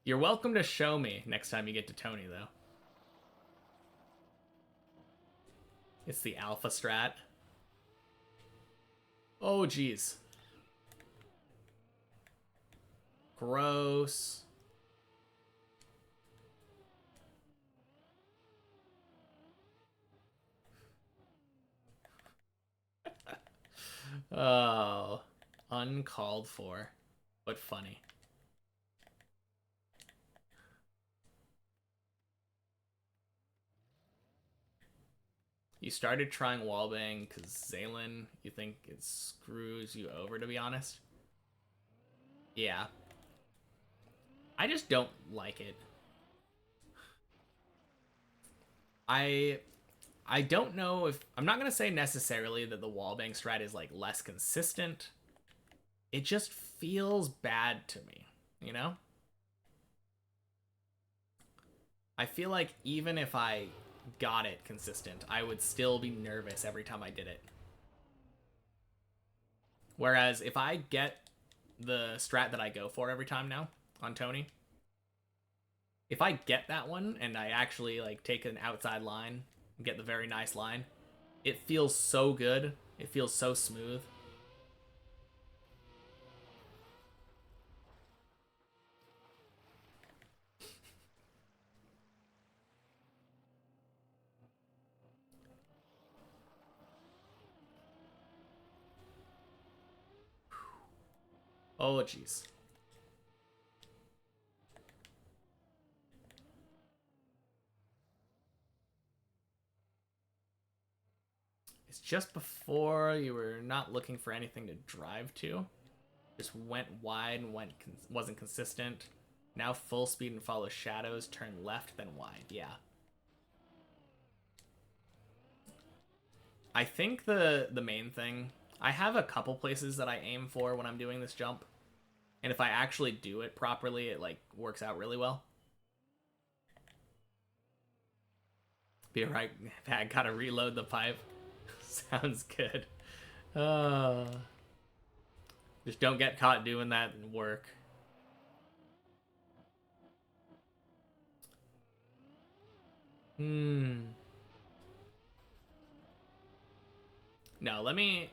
You're welcome to show me next time you get to Tony, though. It's the alpha strat. Oh, geez. Gross. Oh, uncalled for, but funny. You started trying wallbang because Zaylin, you think it screws you over, to be honest? Yeah. I just don't like it. I don't know if... I'm not going to say necessarily that the wallbang strat is, like, less consistent. It just feels bad to me, you know? I feel like even if I got it consistent, I would still be nervous every time I did it. Whereas if I get the strat that I go for every time now on Tony, if I get that one and I actually like take an outside line and get the very nice line, it feels so good. It feels so smooth. Oh, jeez. It's just before you were not looking for anything to drive to. Just went wide and wasn't consistent. Now full speed and follow shadows. Turn left, then wide. Yeah. I think the main thing... I have a couple places that I aim for when I'm doing this jump. And if I actually do it properly, it, like, works out really well. Be right back. Gotta reload the pipe. Sounds good. Just don't get caught doing that and work. No, let me...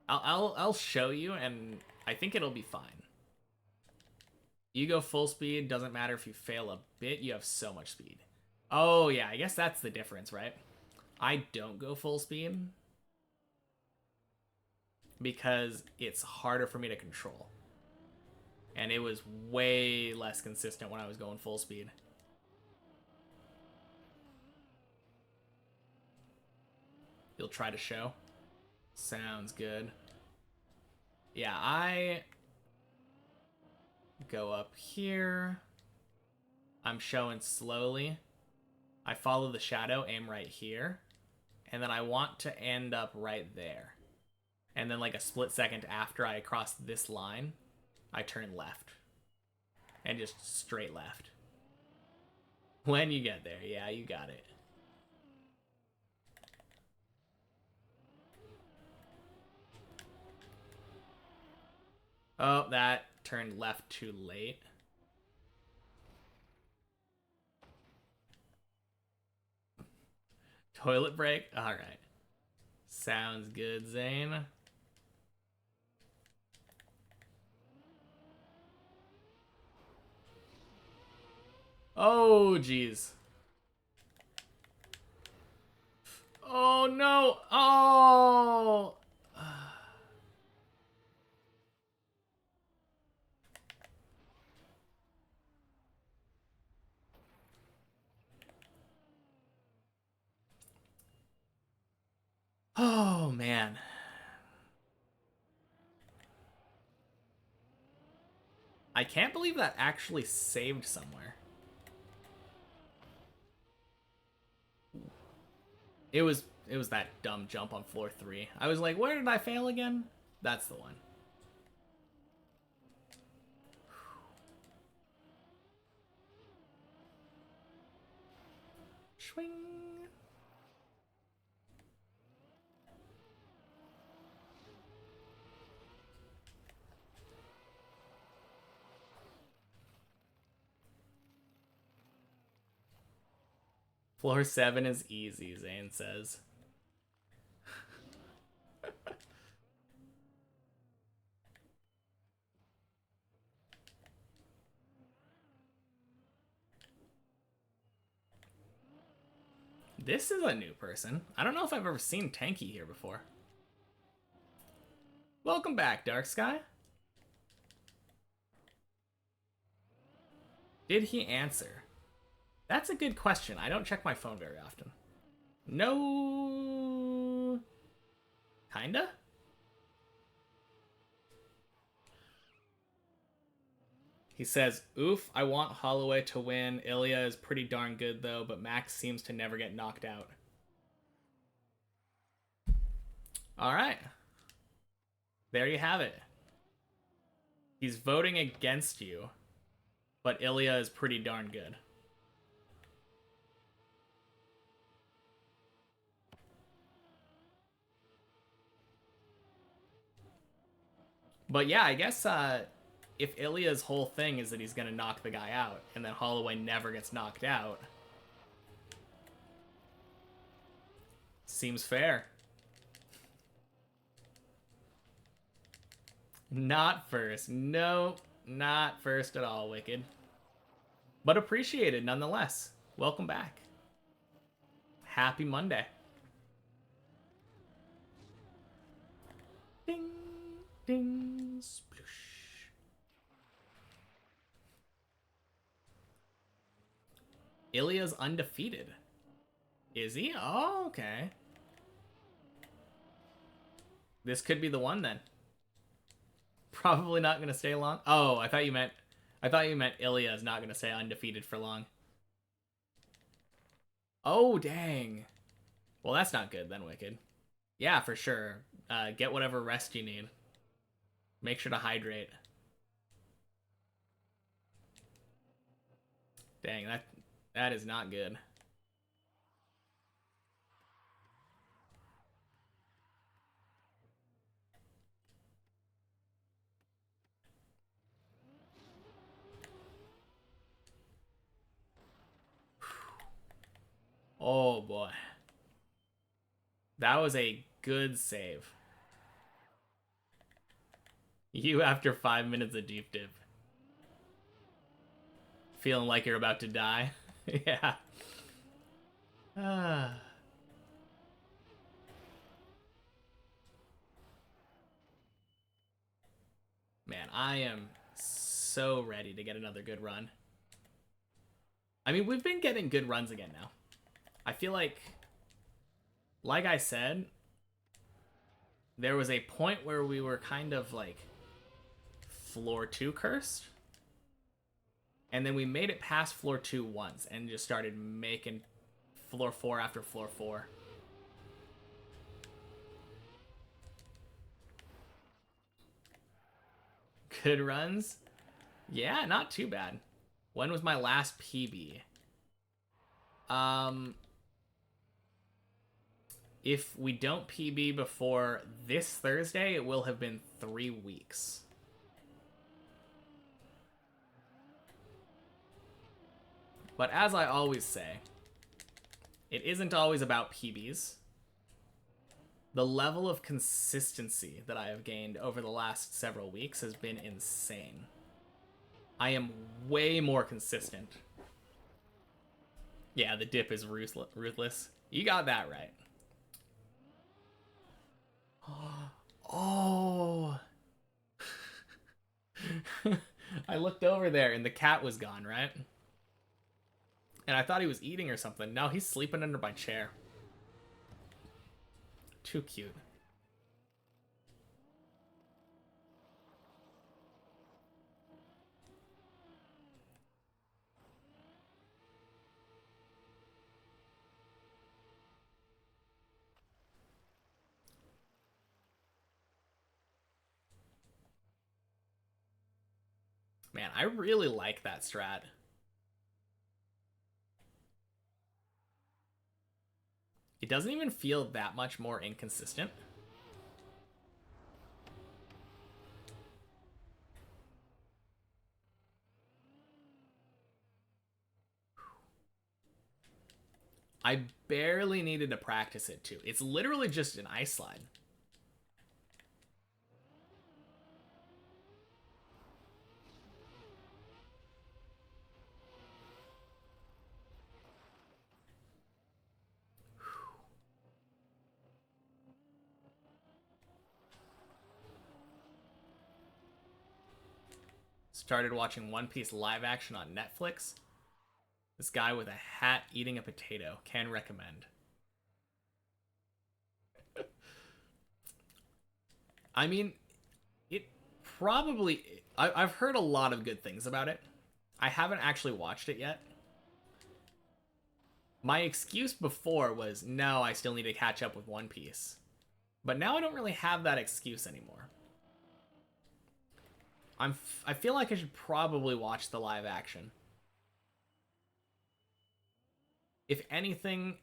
I'll show you, and I think it'll be fine. You go full speed, doesn't matter if you fail a bit, you have so much speed. Oh, yeah, I guess that's the difference, right? I don't go full speed because it's harder for me to control. And it was way less consistent when I was going full speed. You'll try to show? Sounds good. Yeah, I go up here. I'm showing slowly. I follow the shadow, aim right here. And then I want to end up right there. And then like a split second after I cross this line, I turn left. And just straight left. When you get there, yeah, you got it. Oh, that turned left too late. Toilet break? Alright. Sounds good, Zane. Oh, jeez. Oh, no. Oh. Oh, man. I can't believe that actually saved somewhere. It was that dumb jump on floor 3. I was like, where did I fail again? That's the one. Swing. Floor 7 is easy, Zane says. This is a new person. I don't know if I've ever seen Tanky here before. Welcome back, Dark Sky. Did he answer? That's a good question. I don't check my phone very often. No... Kinda? He says, oof, I want Holloway to win. Ilya is pretty darn good, though, but Max seems to never get knocked out. All right. There you have it. He's voting against you, but Ilya is pretty darn good. But yeah, I guess if Ilya's whole thing is that he's going to knock the guy out, and then Holloway never gets knocked out, seems fair. Not first. No, not first at all, Wicked. But appreciated nonetheless. Welcome back. Happy Monday. Ding, ding, sploosh. Ilya's undefeated. Is he? Oh, okay. This could be the one then. Probably not gonna stay long. Oh, I thought you meant Ilya is not gonna stay undefeated for long. Oh, dang. Well, that's not good then, Wicked. Yeah, for sure. Get whatever rest you need. Make sure to hydrate. Dang, that is not good. Oh boy. That was a good save. You after 5 minutes of deep dip. Feeling like you're about to die. Yeah. Man, I am so ready to get another good run. I mean, we've been getting good runs again now. I feel like I said, there was a point where we were kind of like floor 2 cursed. And then we made it past floor 2 once and just started making floor 4 after floor 4. Good runs? Yeah, not too bad. When was my last PB? If we don't PB before this Thursday, it will have been 3 weeks. But as I always say, it isn't always about PBs. The level of consistency that I have gained over the last several weeks has been insane. I am way more consistent. Yeah, the dip is ruthless. You got that right. Oh. I looked over there and the cat was gone, right? And I thought he was eating or something. No, he's sleeping under my chair. Too cute. Man, I really like that strat. It doesn't even feel that much more inconsistent. I barely needed to practice it too. It's literally just an ice slide. Started watching One Piece live action on Netflix. This guy with a hat eating a potato. Can recommend. I mean, it probably... I've heard a lot of good things about it. I haven't actually watched it yet. My excuse before was, no, I still need to catch up with One Piece. But now I don't really have that excuse anymore. I feel like I should probably watch the live action. If anything,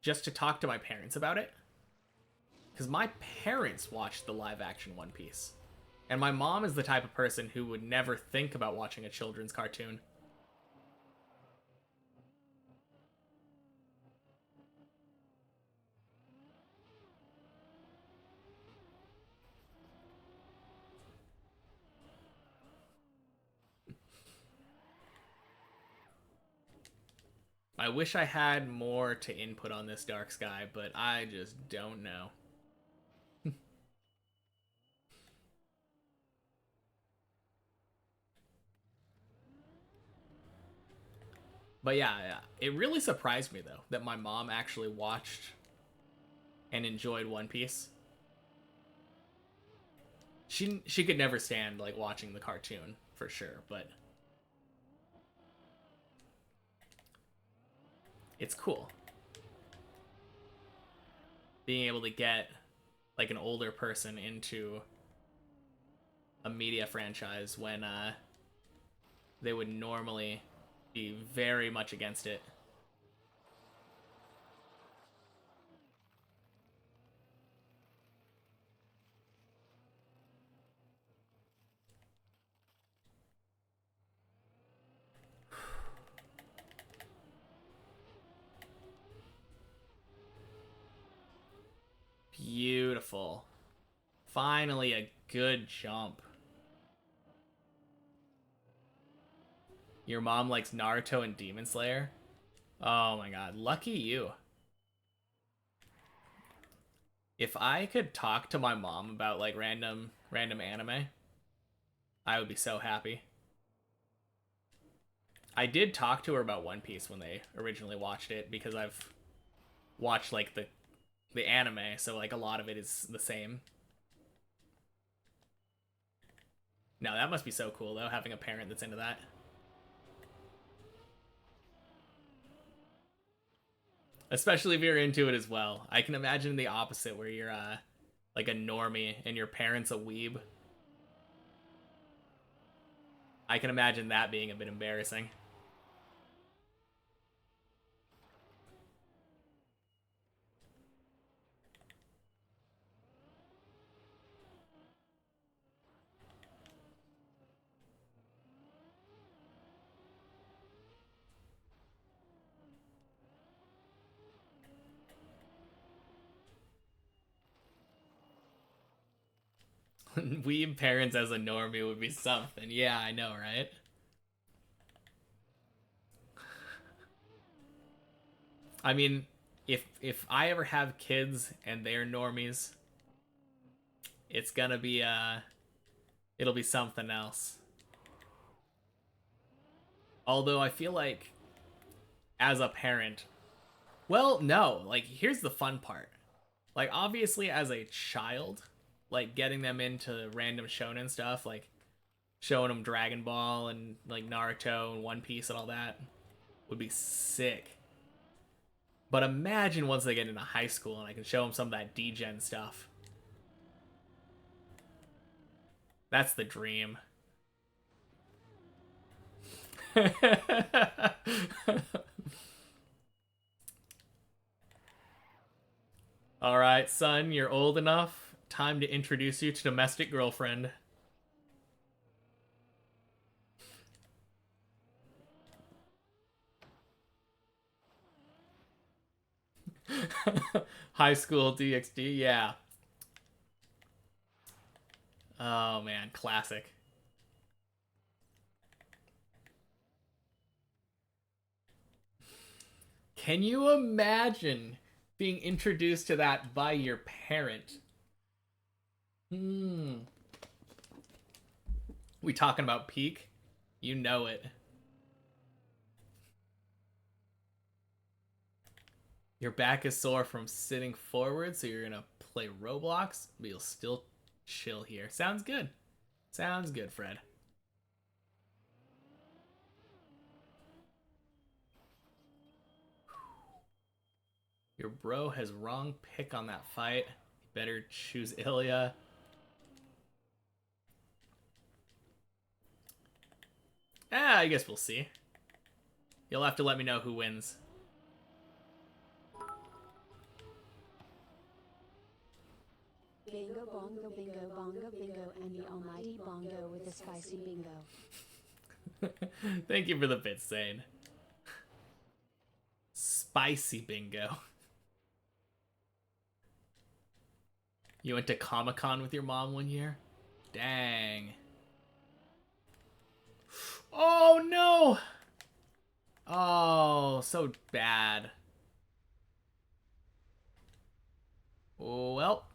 just to talk to my parents about it. Because my parents watched the live action One Piece. And my mom is the type of person who would never think about watching a children's cartoon. I wish I had more to input on this Dark Sky, but I just don't know. But yeah, it really surprised me though that my mom actually watched and enjoyed One Piece. She could never stand like watching the cartoon for sure, but it's cool being able to get like an older person into a media franchise when they would normally be very much against it. Beautiful. Finally a good jump. Your mom likes Naruto and Demon Slayer? Oh my god, lucky you. If I could talk to my mom about like random anime, I would be so happy. I did talk to her about One Piece when they originally watched it because I've watched like the the anime, so like a lot of it is the same. No, that must be so cool though, having a parent that's into that. Especially if you're into it as well. I can imagine the opposite where you're like a normie and your parents a weeb. I can imagine that being a bit embarrassing. Weeb parents as a normie would be something. Yeah, I know, right? I mean, if I ever have kids and they're normies, it's gonna be it'll be something else. Although I feel like as a parent, well, no, like here's the fun part. Like obviously as a child, like getting them into random shonen stuff, like showing them Dragon Ball and like Naruto and One Piece and all that would be sick. But imagine once they get into high school and I can show them some of that D-Gen stuff. That's the dream. All right, son, you're old enough. Time to introduce you to domestic girlfriend. High school DxD, yeah. Oh man, classic. Can you imagine being introduced to that by your parent? Hmm. We talking about peak? You know it. Your back is sore from sitting forward, so you're gonna play Roblox, but you'll still chill here. Sounds good. Sounds good, Fred. Your bro has wrong pick on that fight. You better choose Ilya. I guess we'll see. You'll have to let me know who wins. Bingo, bongo, bingo, bongo, bingo, and the almighty bongo with the spicy bingo. Thank you for the bit, Zane. Spicy bingo. You went to Comic-Con with your mom one year? Dang. Oh, no! Oh, so bad. Well.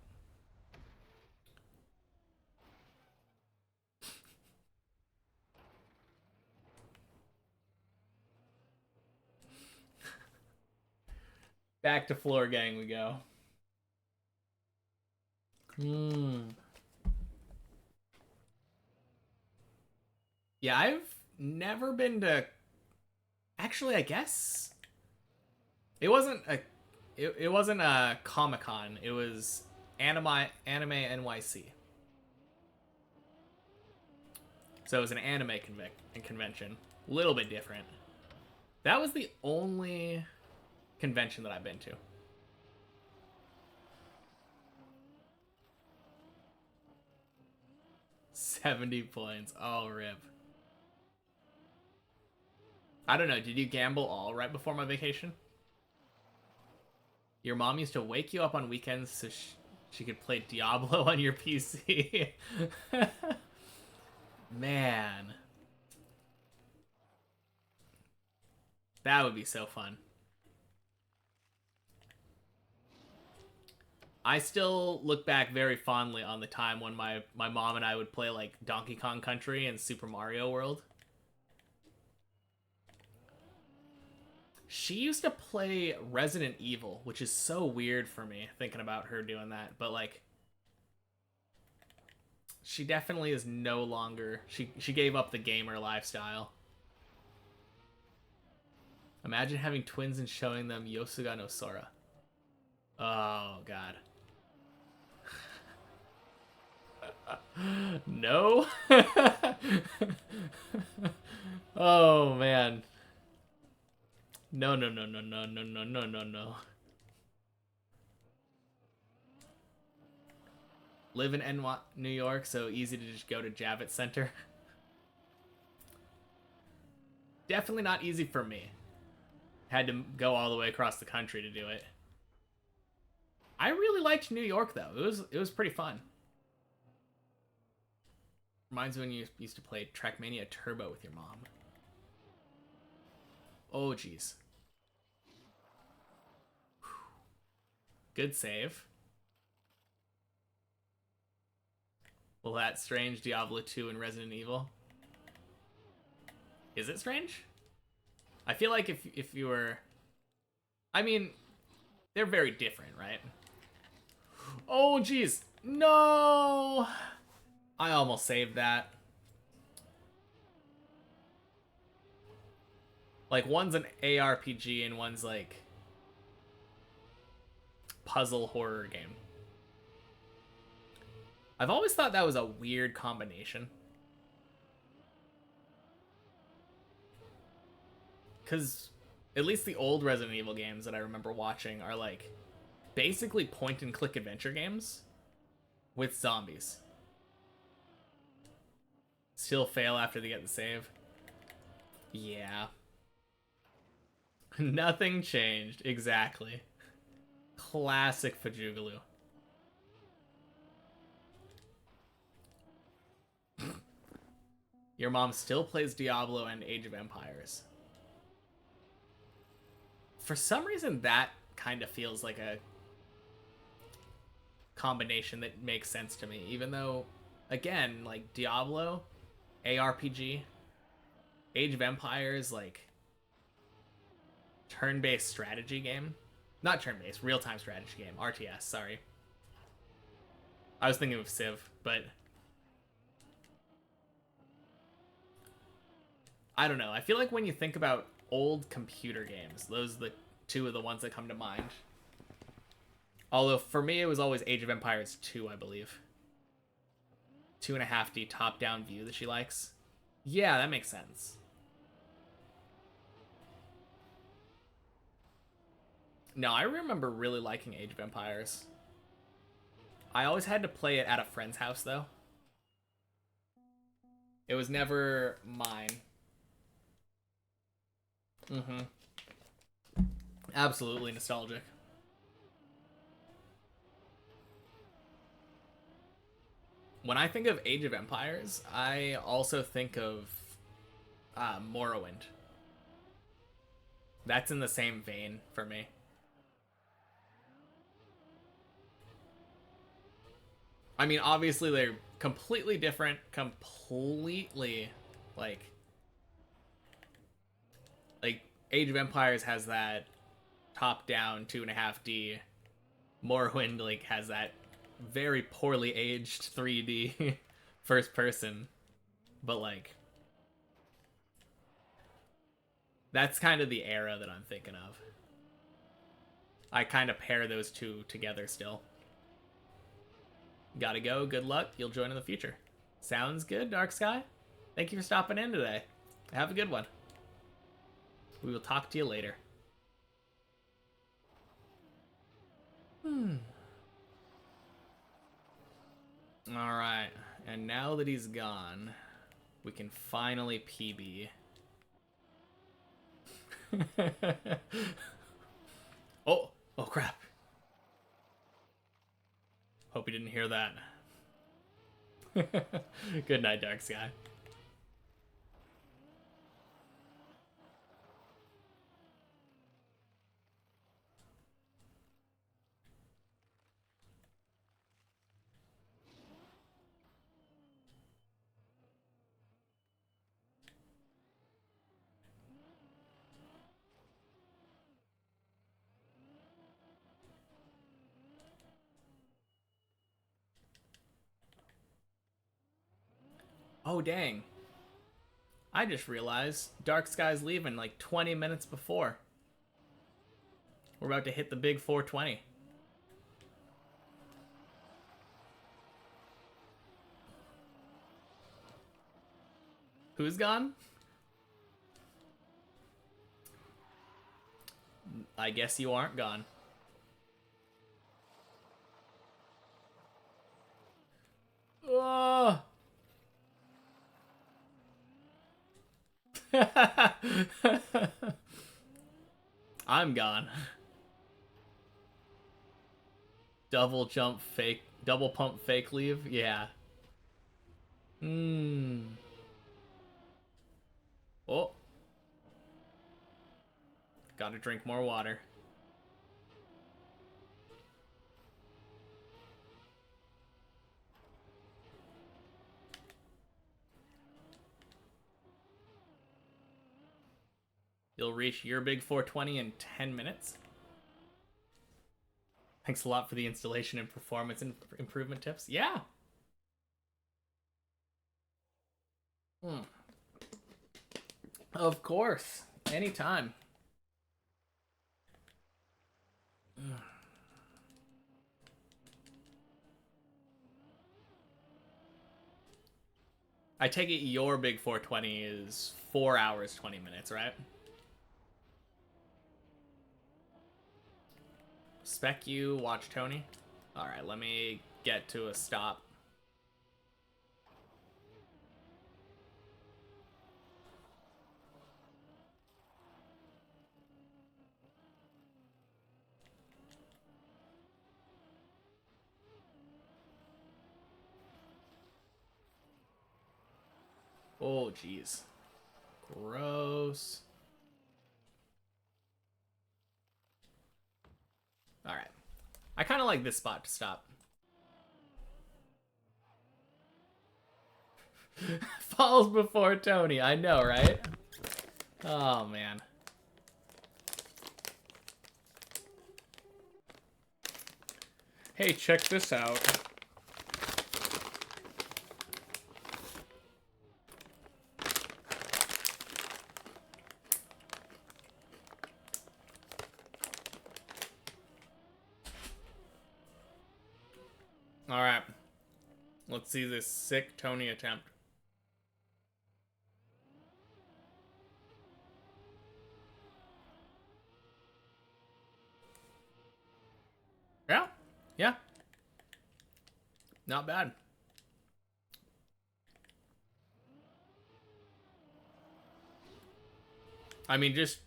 Back to floor gang we go. Yeah, I've never been to... Actually, I guess... It wasn't a Comic-Con. It was Anime NYC. So it was an anime convention. A little bit different. That was the only convention that I've been to. $70. Oh, rip. I don't know. Did you gamble all right before my vacation? Your mom used to wake you up on weekends so she could play Diablo on your PC. Man. That would be so fun. I still look back very fondly on the time when my mom and I would play like Donkey Kong Country and Super Mario World. She used to play Resident Evil, which is so weird for me thinking about her doing that. But like, she definitely is no longer. She gave up the gamer lifestyle. Imagine having twins and showing them Yosuga no Sora. Oh god. No. Oh man. No, no, no, no, no, no, no, no, no, no. Live in New York, so easy to just go to Javits Center. Definitely not easy for me. Had to go all the way across the country to do it. I really liked New York though. It was pretty fun. Reminds me when you used to play Trackmania Turbo with your mom. Oh jeez. Good save. Well, that's strange. Diablo 2 and Resident Evil. Is it strange? I feel like if you were... I mean, they're very different, right? Oh, jeez. No! I almost saved that. Like, one's an ARPG and one's, like, puzzle horror game. I've always thought that was a weird combination. Because at least the old Resident Evil games that I remember watching are, like, basically point-and-click adventure games with zombies. Still fail after they get the save. Yeah. Nothing changed. Exactly. Classic Fajugalu. Your mom still plays Diablo and Age of Empires. For some reason, that kind of feels like a combination that makes sense to me. Even though, again, like Diablo, ARPG, Age of Empires, like turn-based strategy game. Not turn-based, real-time strategy game. RTS, sorry. I was thinking of Civ, but... I don't know. I feel like when you think about old computer games, those are the two of the ones that come to mind. Although, for me, it was always Age of Empires 2, I believe. 2.5D top-down view that she likes. Yeah, that makes sense. No, I remember really liking Age of Empires. I always had to play it at a friend's house, though. It was never mine. Mm-hmm. Absolutely nostalgic. When I think of Age of Empires, I also think of Morrowind. That's in the same vein for me. I mean, obviously they're completely different, completely like Age of Empires has that top-down 2.5D. Morrowind like has that very poorly aged 3D first person, but like that's kind of the era that I'm thinking of. I kind of pair those two together still. Gotta go. Good luck. You'll join in the future. Sounds good, Dark Sky. Thank you for stopping in today. Have a good one. We will talk to you later. Alright. And now that he's gone, we can finally PB. Oh crap. Hope you didn't hear that. Good night, Dark Sky. Oh, dang. I just realized Dark Sky's leaving like 20 minutes before. We're about to hit the big 420. Who's gone? I guess you aren't gone. Oh. I'm gone. Double jump fake, double pump fake leave? Yeah. Oh. Gotta drink more water. You'll reach your big 420 in 10 minutes. Thanks a lot for the installation and performance improvement tips. Yeah. Of course. Anytime. I take it your big 420 is 4 hours, 20 minutes, right? Spec you, watch Tony. Alright, let me get to a stop. Oh, jeez. Gross. Alright. I kind of like this spot to stop. Falls before Tony. I know, right? Oh, man. Hey, check this out. Alright. Let's see this sick Tony attempt. Yeah. Yeah. Not bad. I mean, just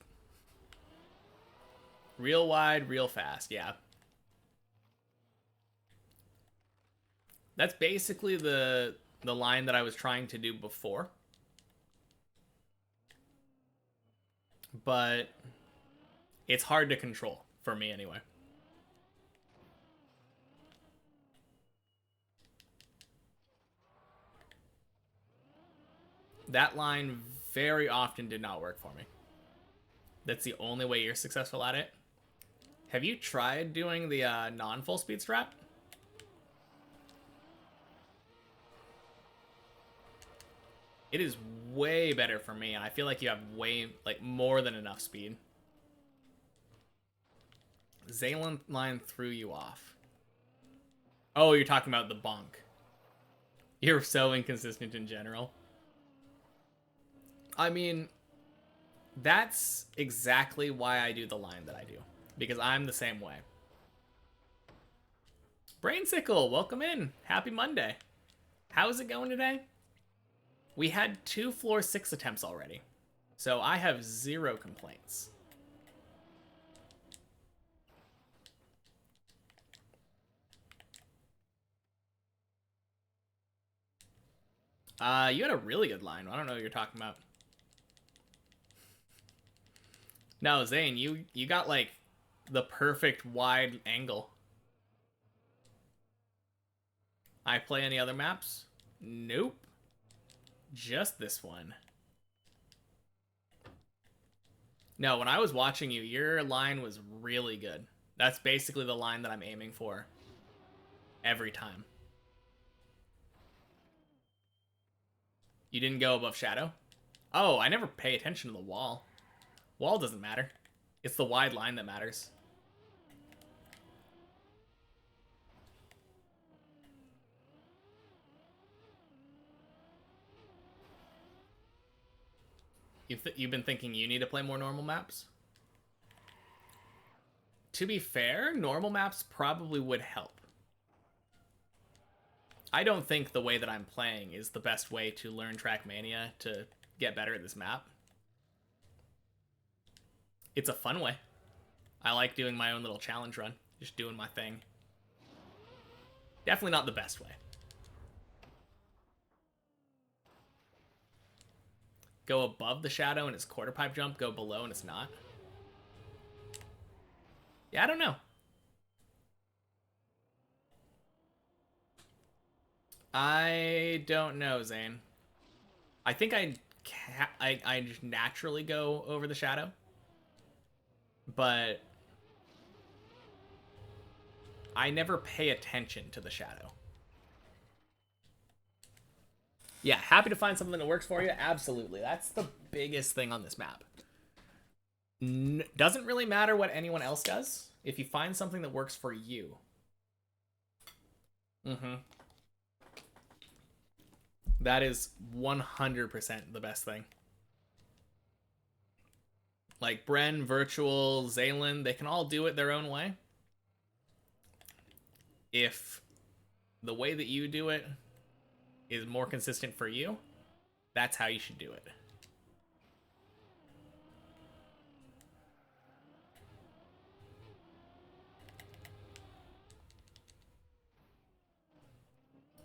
real wide, real fast. Yeah. That's basically the line that I was trying to do before. But it's hard to control, for me anyway. That line very often did not work for me. That's the only way you're successful at it. Have you tried doing the non-full speed strat? It is way better for me, and I feel like you have way, like, more than enough speed. Zaylan line threw you off. Oh, you're talking about the bonk. You're so inconsistent in general. I mean, that's exactly why I do the line that I do. Because I'm the same way. Brainsicle, welcome in. Happy Monday. How's it going today? We had 2 floor 6 attempts already. So I have 0 complaints. You had a really good line. I don't know what you're talking about. No, Zane, you got like the perfect wide angle. I play any other maps? Nope. Just this one. No, when I was watching you, your line was really good. That's basically the line that I'm aiming for every time. You didn't go above shadow? Oh, I never pay attention to the wall. Wall doesn't matter. It's the wide line that matters. You've been thinking you need to play more normal maps? To be fair, normal maps probably would help. I don't think the way that I'm playing is the best way to learn Trackmania to get better at this map. It's a fun way. I like doing my own little challenge run. Just doing my thing. Definitely not the best way. Go above the shadow and it's quarter pipe jump. Go below and it's not. Yeah, I don't know. I don't know, Zane. I think I just naturally go over the shadow. But I never pay attention to the shadow. Yeah, happy to find something that works for you. Absolutely. That's the biggest thing on this map. Doesn't really matter what anyone else does. If you find something that works for you. That is 100% the best thing. Like Bren, Virtual, Zaylin, they can all do it their own way. If the way that you do it is more consistent for you, that's how you should do it.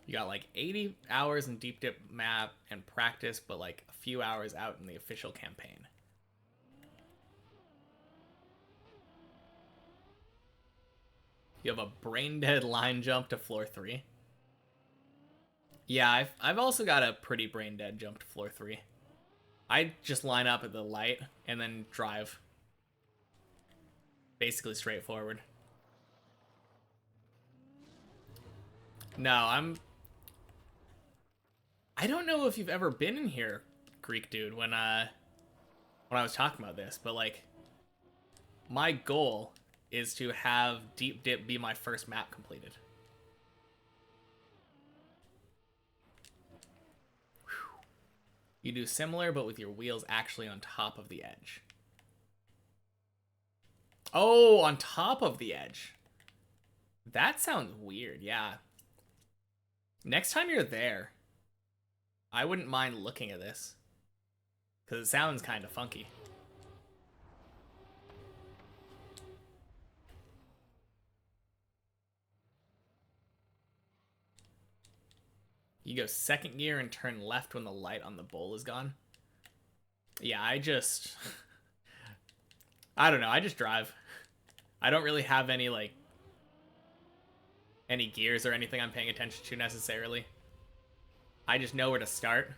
You got like 80 hours in deep dip map and practice, but like a few hours out in the official campaign. You have a brain dead line jump to floor 3. Yeah, I've also got a pretty brain dead jump to floor 3. I just line up at the light and then drive. Basically straightforward. No, I don't know if you've ever been in here, Greek dude, when I was talking about this, but like my goal is to have Deep Dip be my first map completed. Whew. You do similar, but with your wheels actually on top of the edge. Oh, on top of the edge. That sounds weird, yeah. Next time you're there, I wouldn't mind looking at this. Because it sounds kind of funky. You go second gear and turn left when the light on the bowl is gone. Yeah, I don't know, I just drive. I don't really have any, like, any gears or anything I'm paying attention to necessarily. I just know where to start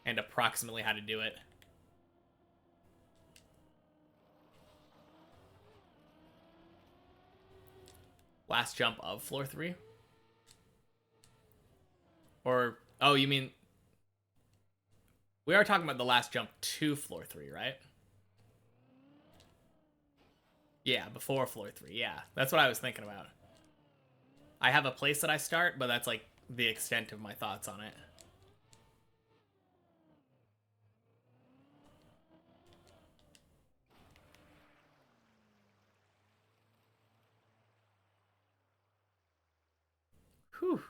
and approximately how to do it. Last jump of floor 3? Or, oh, you mean... We are talking about the last jump to floor 3, right? Yeah, before floor 3, yeah. That's what I was thinking about. I have a place that I start, but that's like the extent of my thoughts on it. Whew.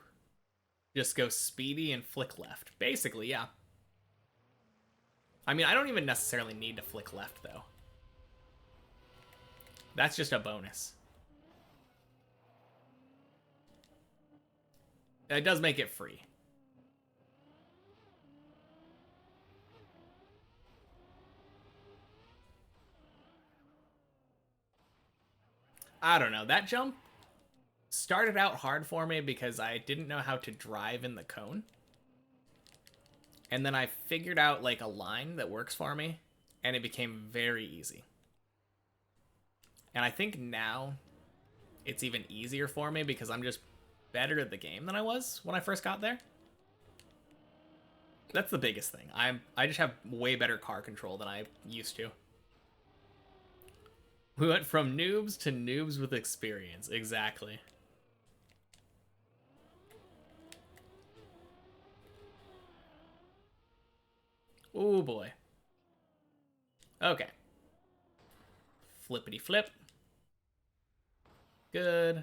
Just go speedy and flick left. Basically, yeah. I mean, I don't even necessarily need to flick left, though. That's just a bonus. It does make it free. I don't know. That jump started out hard for me because I didn't know how to drive in the cone. And then I figured out like a line that works for me, and it became very easy. And I think now it's even easier for me because I'm just better at the game than I was when I first got there. That's the biggest thing. I just have way better car control than I used to. We went from noobs to noobs with experience. Exactly. Oh boy. Okay. Flippity flip. Good.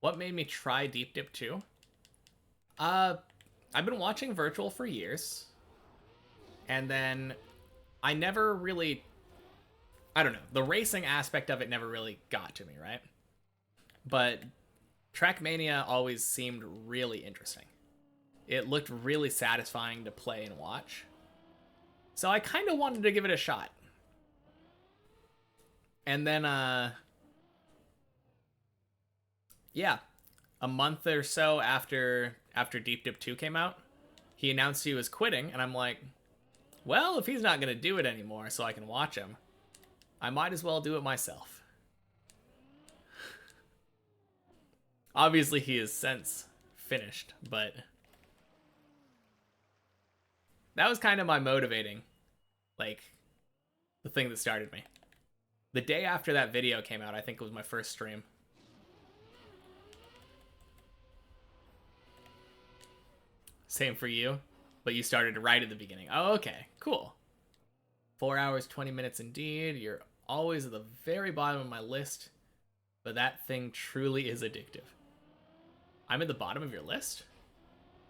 What made me try Deep Dip 2? I've been watching Virtual for years. And then I never really, I don't know, the racing aspect of it never really got to me, right? But Trackmania always seemed really interesting. It looked really satisfying to play and watch. So I kind of wanted to give it a shot. And then, yeah, a month or so after Deep Dip 2 came out, he announced he was quitting, and I'm like, well, if he's not going to do it anymore so I can watch him, I might as well do it myself. Obviously, he has since finished, but that was kind of my motivating, like, the thing that started me. The day after that video came out, I think it was my first stream. Same for you, but you started right at the beginning. Oh, okay, cool. 4 hours, 20 minutes indeed. You're always at the very bottom of my list, but that thing truly is addictive. I'm at the bottom of your list?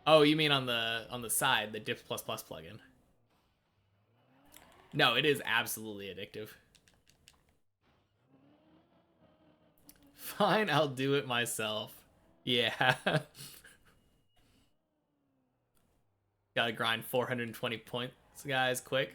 Oh, you mean on the side, the Dips++ plugin. No, it is absolutely addictive. Fine, I'll do it myself. Yeah. Gotta grind 420 points, guys, quick.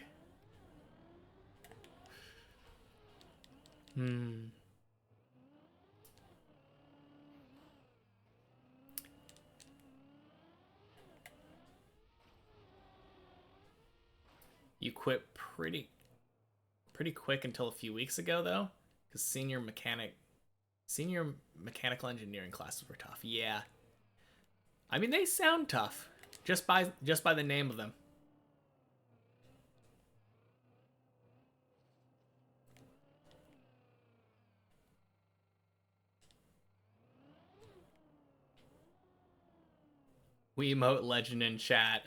You quit pretty quick until a few weeks ago, though, because senior mechanical engineering classes were tough. Yeah. I mean, they sound tough just by the name of them. Wiimote legend in chat.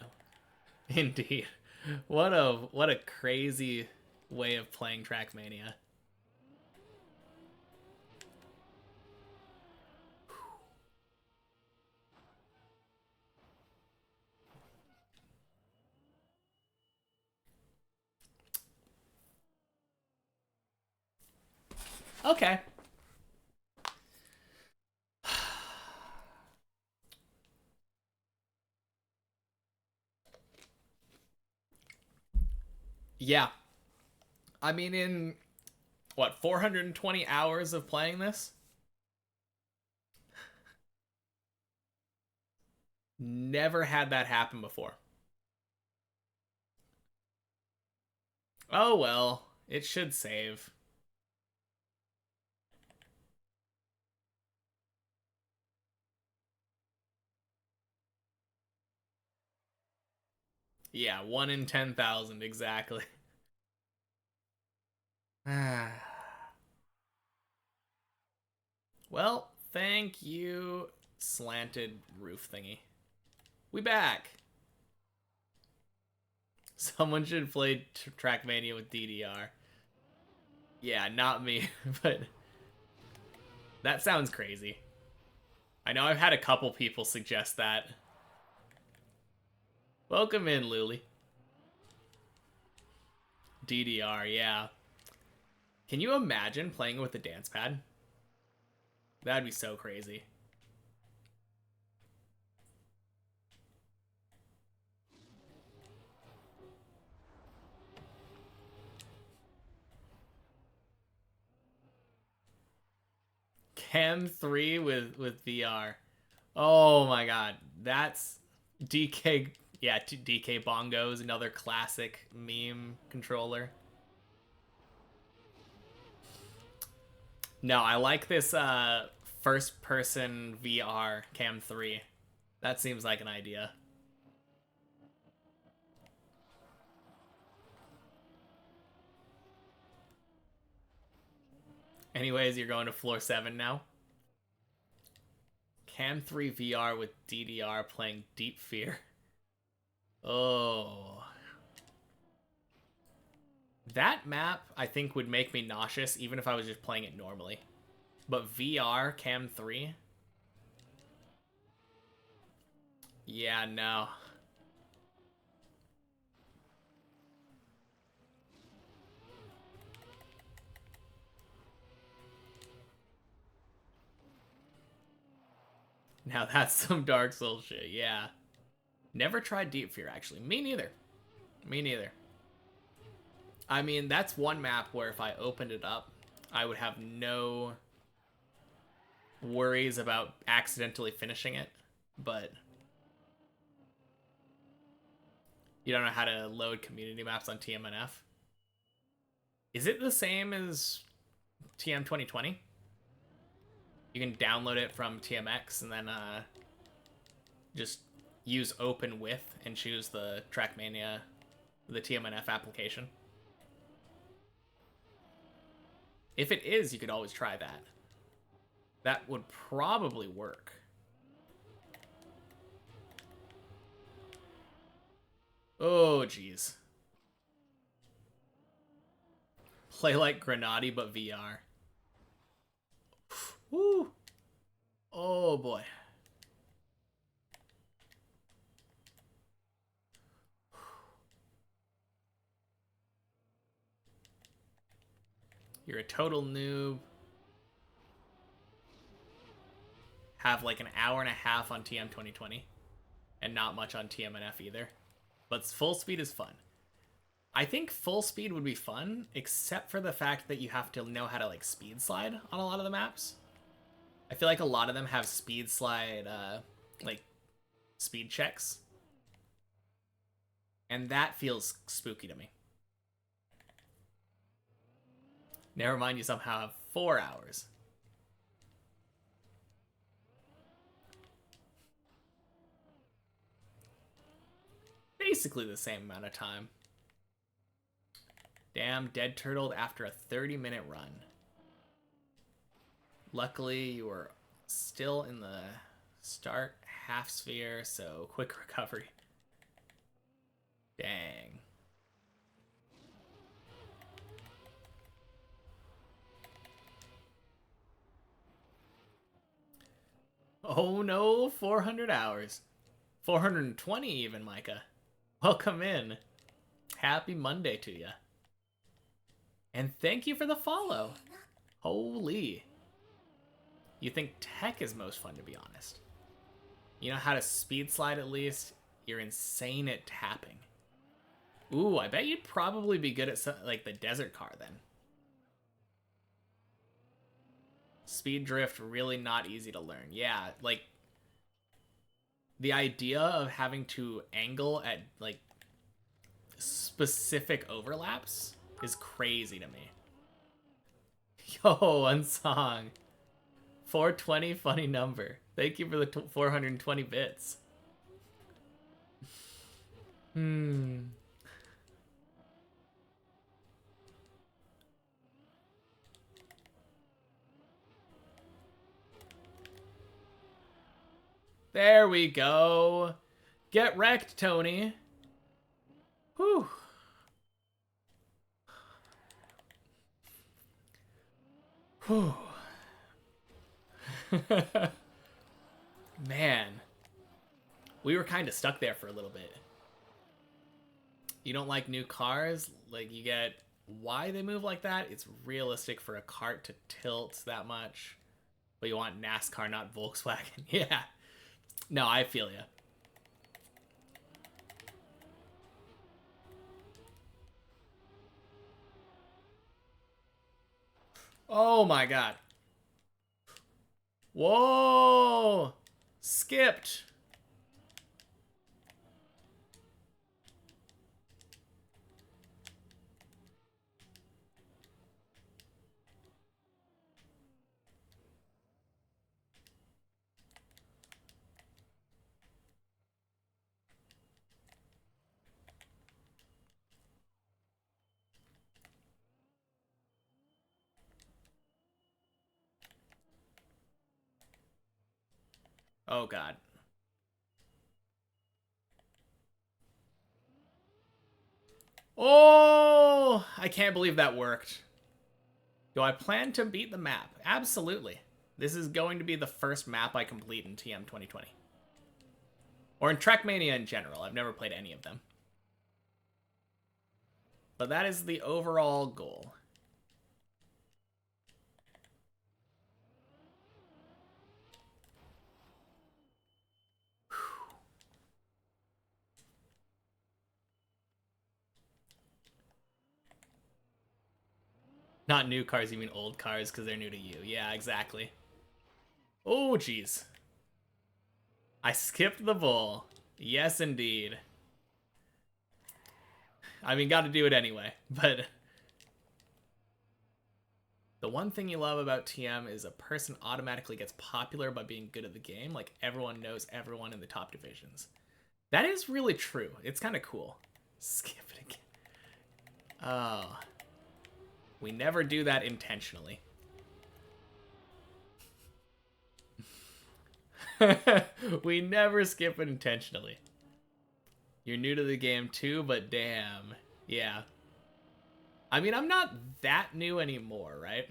Indeed. What a crazy way of playing Trackmania. Okay. Yeah. I mean, in what, 420 hours of playing this? Never had that happen before. Oh well, it should save. Yeah, 1 in 10,000, exactly. Well, thank you, slanted roof thingy. We back. Someone should play Trackmania with DDR. Yeah, not me, but that sounds crazy. I know I've had a couple people suggest that. Welcome in, Luli. DDR, yeah. Can you imagine playing it with a dance pad? That'd be so crazy. Cam 3 with VR. Oh my god, that's DK. Yeah, DK Bongos, another classic meme controller. No, I like this first person VR Cam 3. That seems like an idea. Anyways, you're going to floor 7 now. Cam 3 VR with DDR playing Deep Fear. Oh. That map, I think, would make me nauseous even if I was just playing it normally. But VR, Cam 3? Yeah, no. Now that's some Dark Souls shit, yeah. Never tried Deep Fear, actually. Me neither. Me neither. I mean, that's one map where if I opened it up, I would have no worries about accidentally finishing it, but you don't know how to load community maps on TMNF. Is it the same as TM 2020? You can download it from TMX and then just use open with and choose the Trackmania, the TMNF application. If it is, you could always try that. That would probably work. Oh, jeez. Play like Grenade, but VR. Woo! Oh, boy. You're a total noob. Have like an hour and a half on TM 2020. And not much on TMNF either. But full speed is fun. I think full speed would be fun, except for the fact that you have to know how to like speed slide on a lot of the maps. I feel like a lot of them have speed slide, like speed checks. And that feels spooky to me. Never mind, you somehow have 4 hours. Basically the same amount of time. Damn, dead turtled after a 30-minute run. Luckily, you were still in the start half sphere, so quick recovery. Dang. Oh no, 400 hours. 420 even, Micah. Welcome in. Happy Monday to you. And thank you for the follow. Holy. You think tech is most fun, to be honest. You know how to speed slide at least? You're insane at tapping. Ooh, I bet you'd probably be good at like the desert car then. Speed drift, really not easy to learn. Yeah, like the idea of having to angle at like specific overlaps is crazy to me. Yo, Unsong. 420, funny number. Thank you for the 420 bits. There we go. Get wrecked, Tony. Whew. Whew. Man. We were kind of stuck there for a little bit. You don't like new cars? Like, you get why they move like that? It's realistic for a cart to tilt that much. But you want NASCAR, not Volkswagen. Yeah. No, I feel you. Oh my god. Whoa! Skipped. Oh, God. Oh, I can't believe that worked. Do I plan to beat the map? Absolutely. This is going to be the first map I complete in TM 2020. Or in Trackmania in general. I've never played any of them. But that is the overall goal. Not new cars, you mean old cars because they're new to you. Yeah, exactly. Oh, jeez. I skipped the bull. Yes, indeed. I mean, got to do it anyway. But the one thing you love about TM is a person automatically gets popular by being good at the game. Like, everyone knows everyone in the top divisions. That is really true. It's kind of cool. Skip it again. Oh. We never do that intentionally. We never skip it intentionally. You're new to the game too, but damn. Yeah. I mean, I'm not that new anymore, right?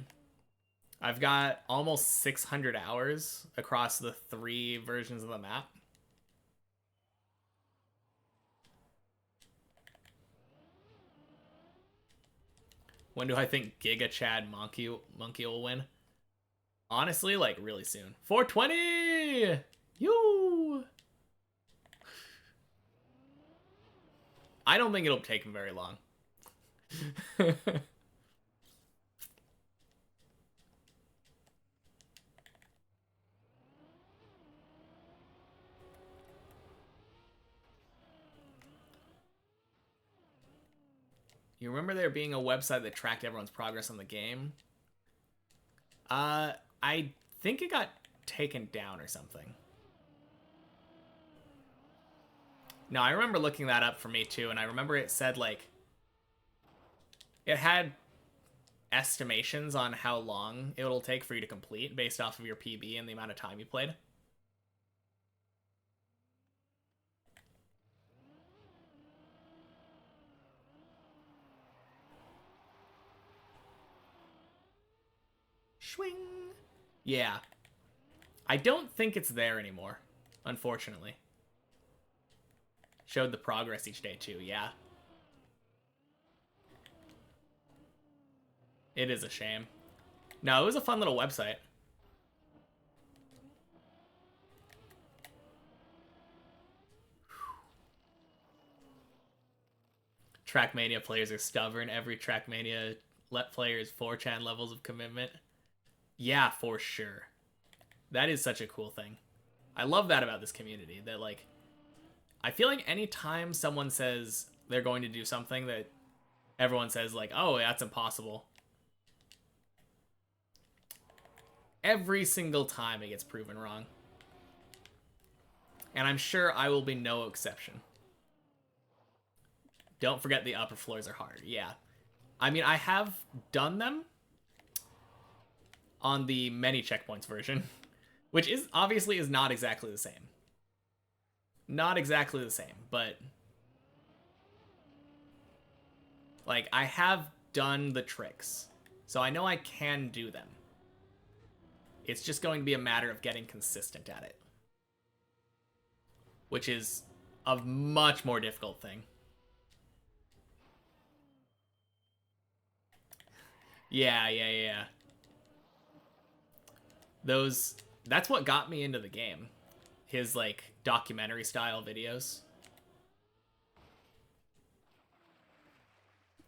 I've got almost 600 hours across the 3 versions of the map. When do I think Giga Chad Monkey will win? Honestly, like really soon. 420! Yoo! I don't think it'll take him very long. You remember there being a website that tracked everyone's progress on the game? I think it got taken down or something. No, I remember looking that up for me too, and I remember it said, like, it had estimations on how long it'll take for you to complete based off of your PB and the amount of time you played. Swing. Yeah. I don't think it's there anymore, unfortunately. Showed the progress each day too, yeah. It is a shame. No, it was a fun little website. Trackmania players are stubborn. Every Trackmania player is 4chan levels of commitment. Yeah, for sure. That is such a cool thing. I love that about this community. That, like, I feel like anytime someone says they're going to do something that everyone says, like, oh, that's impossible. Every single time it gets proven wrong. And I'm sure I will be no exception. Don't forget the upper floors are hard. Yeah. I mean, I have done them on the many checkpoints version, which is obviously is not exactly the same. Not exactly the same, but like I have done the tricks. So I know I can do them. It's just going to be a matter of getting consistent at it, which is a much more difficult thing. Yeah. That's what got me into the game. His, like, documentary style videos.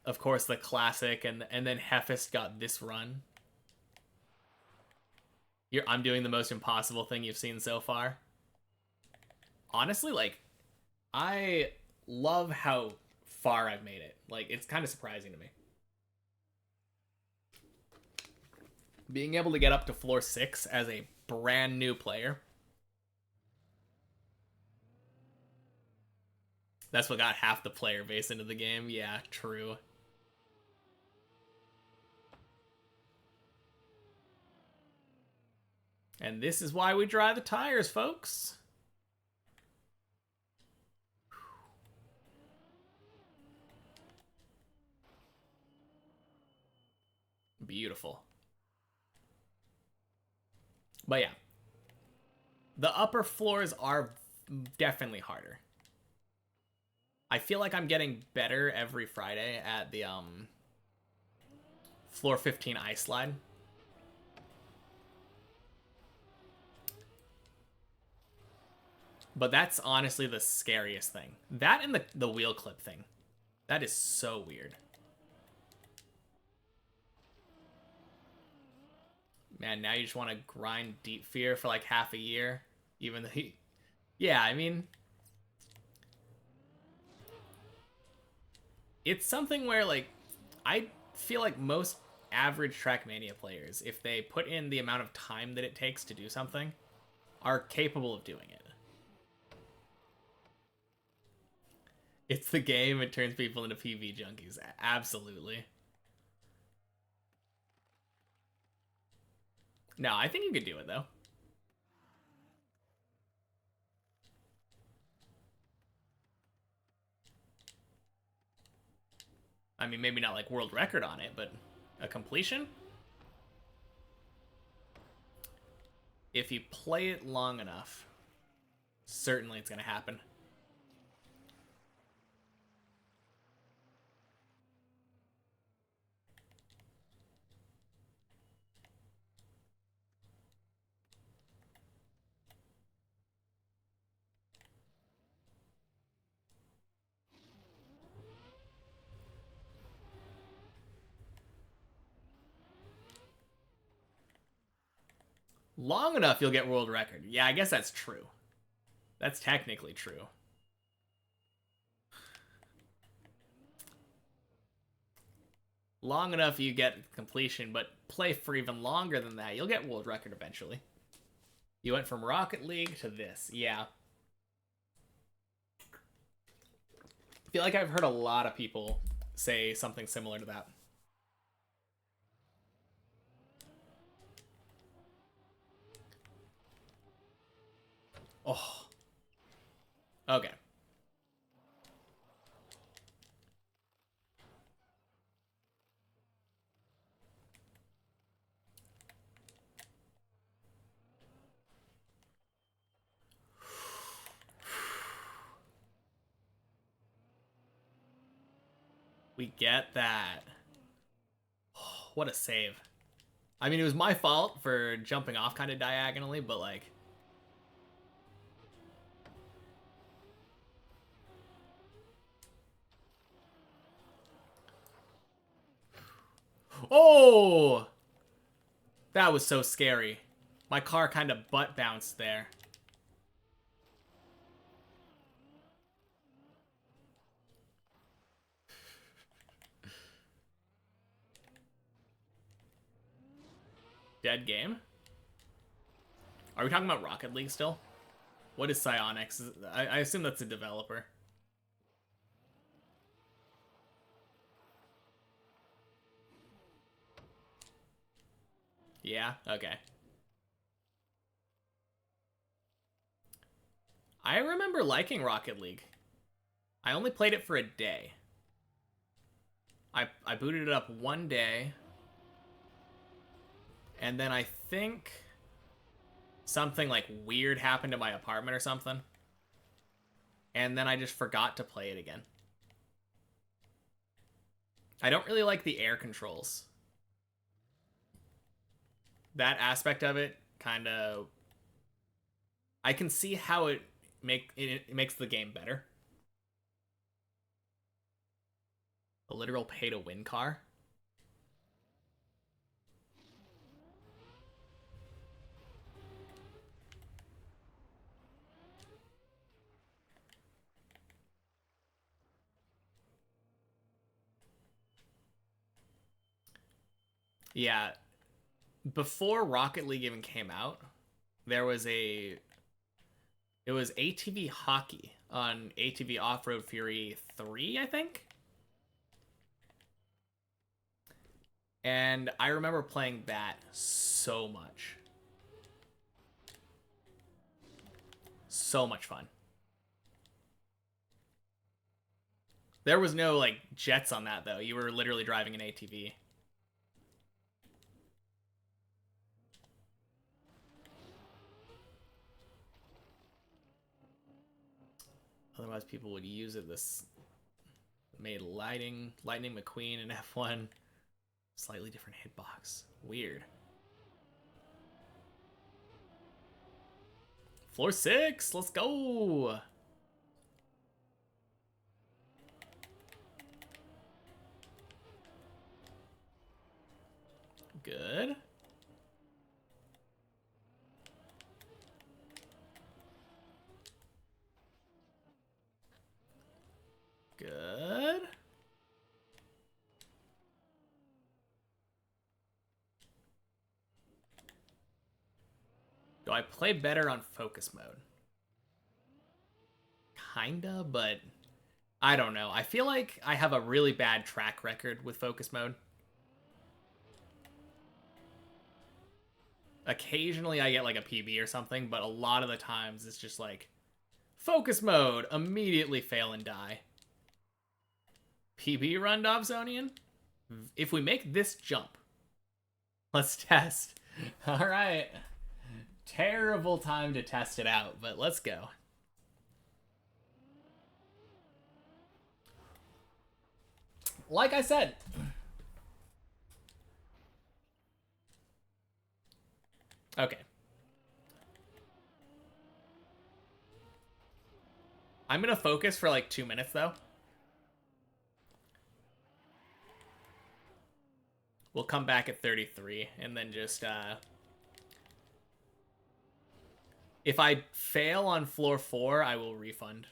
Of course, the classic, and then Hefest got this run. I'm doing the most impossible thing you've seen so far. Honestly, like, I love how far I've made it. Like, it's kind of surprising to me. Being able to get up to floor 6 as a brand new player. That's what got half the player base into the game. Yeah, true. And this is why we dry the tires, folks. Beautiful. But yeah. The upper floors are definitely harder. I feel like I'm getting better every Friday at the floor 15 ice slide. But that's honestly the scariest thing. That and the wheel clip thing. That is so weird. Man, now you just want to grind Deep Fear for like half a year. Even though he... Yeah, I mean... It's something where, like, I feel like most average Trackmania players, if they put in the amount of time that it takes to do something, are capable of doing it. It's the game, it turns people into PV junkies. Absolutely. No, I think you could do it, though. I mean, maybe not like world record on it, but a completion? If you play it long enough, certainly it's going to happen. Long enough, you'll get world record. Yeah, I guess that's true. That's technically true. Long enough, you get completion, but play for even longer than that, you'll get world record eventually. You went from Rocket League to this. Yeah. I feel like I've heard a lot of people say something similar to that. Oh. Okay. We get that. Oh, what a save. I mean, it was my fault for jumping off kind of diagonally, but like... Oh! That was so scary. My car kind of butt bounced there. Dead game? Are we talking about Rocket League still? What is Psyonix? I assume that's a developer. Yeah? Okay. I remember liking Rocket League. I only played it for a day. I booted it up one day. And then I think something like weird happened to my apartment or something. And then I just forgot to play it again. I don't really like the air controls. That aspect of it kind of... I can see how it makes the game better. A literal pay-to-win car. Yeah. Before Rocket League even came out, there was it was ATV Hockey on ATV Off-Road Fury 3, I think? And I remember playing that so much. so much fun. There was no, like, jets on that, though. You were literally driving an ATV. Otherwise, people would use it. This made Lightning McQueen in F1. Slightly different hitbox. Weird. Floor 6, let's go. Good. Good. Do I play better on focus mode? Kinda, but I don't know. I feel like I have a really bad track record with focus mode. Occasionally I get like a PB or something, but a lot of the times it's just like focus mode, immediately fail and die. PB run, Dobsonian? If we make this jump, let's test. All right. Terrible time to test it out, but let's go. Like I said. Okay. I'm gonna focus for like 2 minutes, though. We'll come back at 33, and then just, if I fail on floor 4, I will refund.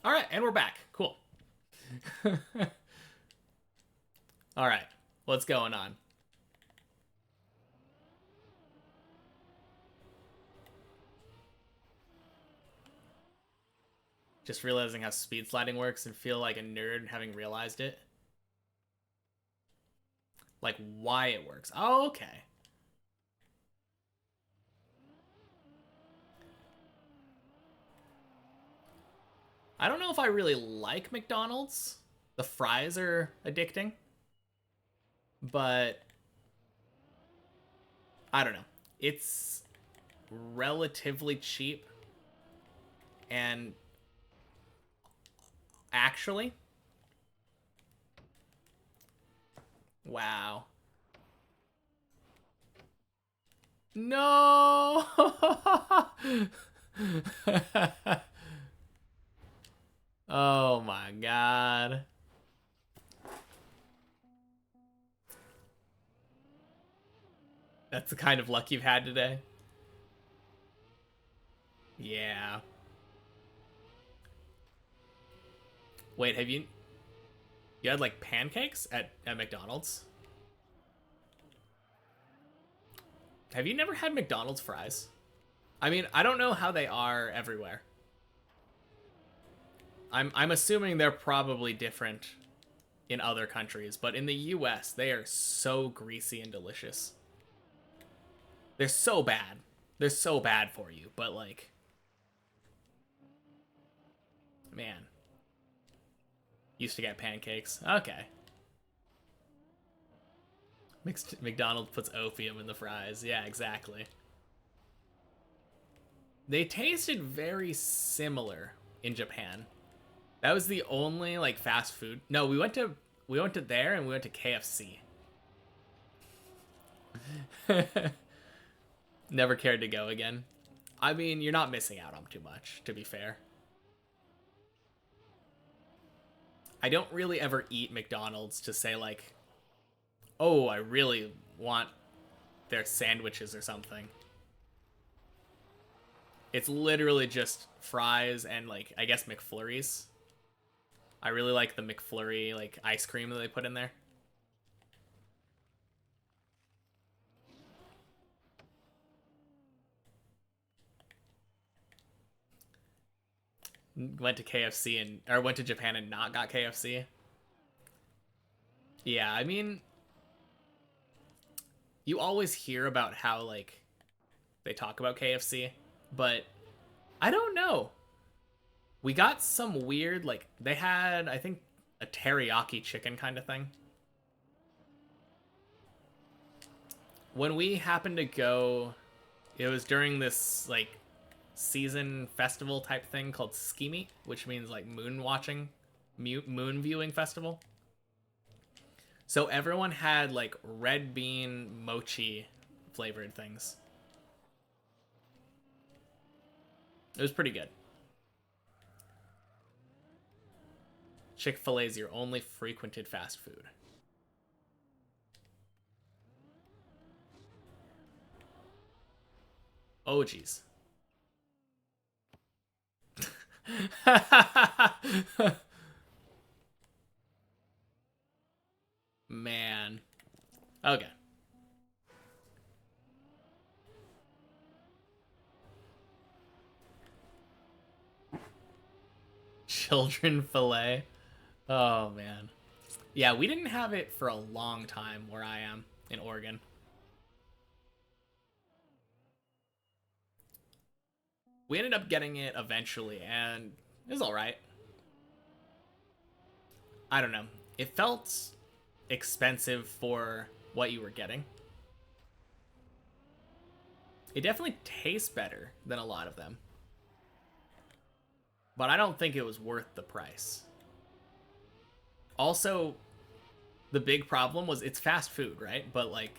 All right, and we're back. Cool. All right, what's going on? Just realizing how speed sliding works and feel like a nerd having realized it. Like, why it works. Oh, okay. I don't know if I really like McDonald's. The fries are addicting. But I don't know. It's relatively cheap. And actually, wow. No! Oh my god. That's the kind of luck you've had today. Yeah. Wait, have you had like pancakes at McDonald's? Have you never had McDonald's fries? I mean, I don't know how they are everywhere. I'm assuming they're probably different in other countries, but in the US, they are so greasy and delicious. They're so bad. They're so bad for you, but like, man. Used to get pancakes. Okay. McDonald's puts opium in the fries. Yeah, exactly. They tasted very similar in Japan. That was the only like fast food. No, we went to there and we went to KFC. Never cared to go again. I mean, you're not missing out on too much, to be fair. I don't really ever eat McDonald's to say like, oh, I really want their sandwiches or something. It's literally just fries and like, I guess McFlurries. I really like the McFlurry like ice cream that they put in there. Went to KFC and or went to Japan and not got KFC. Yeah, I mean, you always hear about how like they talk about KFC, but I don't know. We got some weird like they had I think a teriyaki chicken kind of thing. When we happened to go, it was during this like season festival type thing called Skimi, which means like moon watching, moon viewing festival. So everyone had like red bean mochi flavored things. It was pretty good. Chick-fil-A is your only frequented fast food. Oh, geez. Man. Okay. Children fillet. Oh, man. Yeah, we didn't have it for a long time where I am in Oregon. We ended up getting it eventually, and it was alright. I don't know. It felt expensive for what you were getting. It definitely tastes better than a lot of them. But I don't think it was worth the price. Also, the big problem was it's fast food, right? But like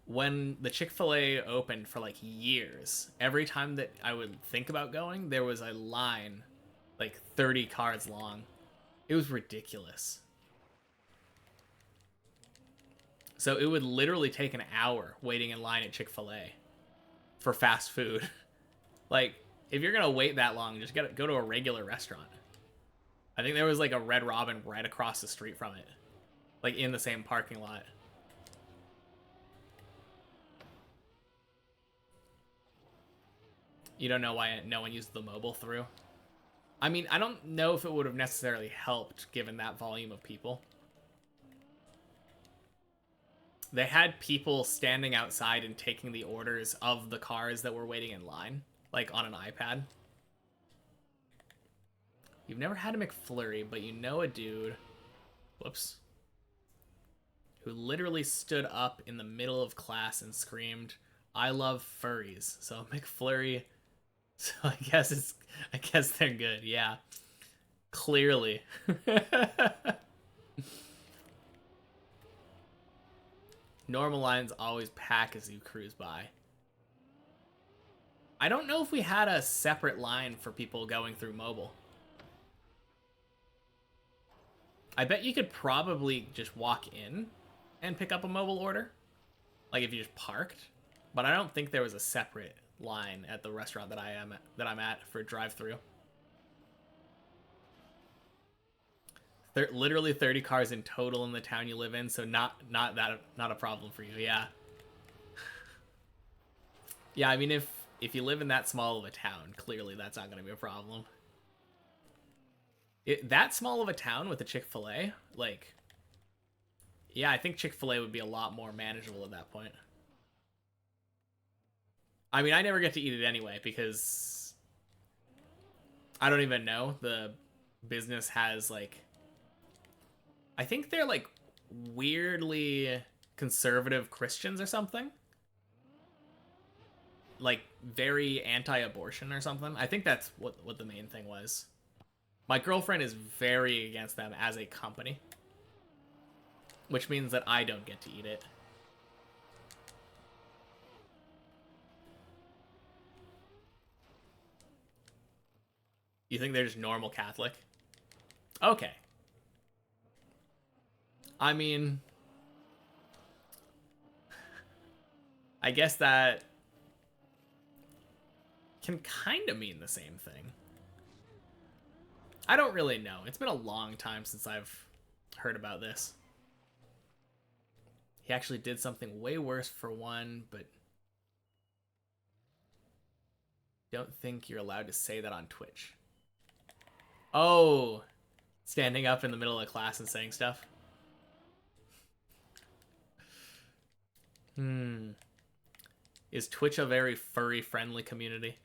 when the Chick-fil-A opened for like years, every time that I would think about going, there was a line like 30 cars long. It was ridiculous. So it would literally take an hour waiting in line at Chick-fil-A for fast food. Like, if you're gonna wait that long, just go to a regular restaurant. I think there was like a Red Robin right across the street from it. Like in the same parking lot. You don't know why no one used the mobile through? I mean, I don't know if it would have necessarily helped given that volume of people. They had people standing outside and taking the orders of the cars that were waiting in line, like on an iPad. You've never had a McFlurry, but you know a dude, whoops, who literally stood up in the middle of class and screamed, "I love furries." So McFlurry, so I guess they're good, yeah. Clearly. Normal lines always pack as you cruise by. I don't know if we had a separate line for people going through mobile. I bet you could probably just walk in and pick up a mobile order. Like if you just parked. But I don't think there was a separate line at the restaurant that I'm at for drive-through. Literally 30 cars in total in the town you live in, so not a problem for you. Yeah. Yeah, I mean, if you live in that small of a town, clearly that's not going to be a problem. That small of a town with a Chick-fil-A, like, yeah, I think Chick-fil-A would be a lot more manageable at that point. I mean, I never get to eat it anyway because I don't even know. The business has, like, I think they're, like, weirdly conservative Christians or something. Like, very anti-abortion or something. I think that's what the main thing was. My girlfriend is very against them as a company, which means that I don't get to eat it. You think they're just normal Catholic? Okay. I mean, I guess that can kind of mean the same thing. I don't really know. It's been a long time since I've heard about this. He actually did something way worse for one, but don't think you're allowed to say that on Twitch. Oh, standing up in the middle of class and saying stuff. Is Twitch a very furry-friendly community?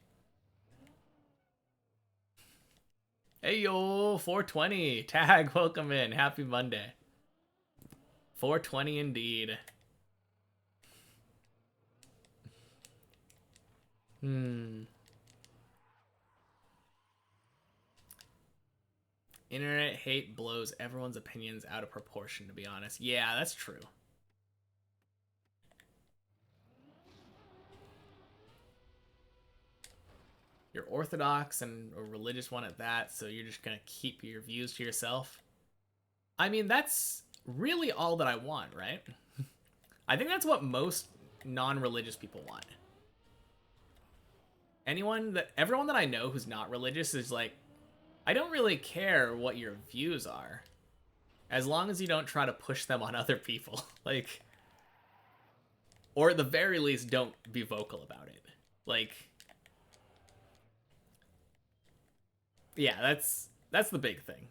Hey yo, 420. Tag, welcome in. Happy Monday. 420 indeed. Internet hate blows everyone's opinions out of proportion, to be honest. Yeah, that's true. You're Orthodox and a religious one at that, so you're just gonna keep your views to yourself. I mean, that's really all that I want, right? I think that's what most non-religious people want. Everyone that I know who's not religious is like, I don't really care what your views are, as long as you don't try to push them on other people. Like, or at the very least, don't be vocal about it. Like, yeah, that's the big thing.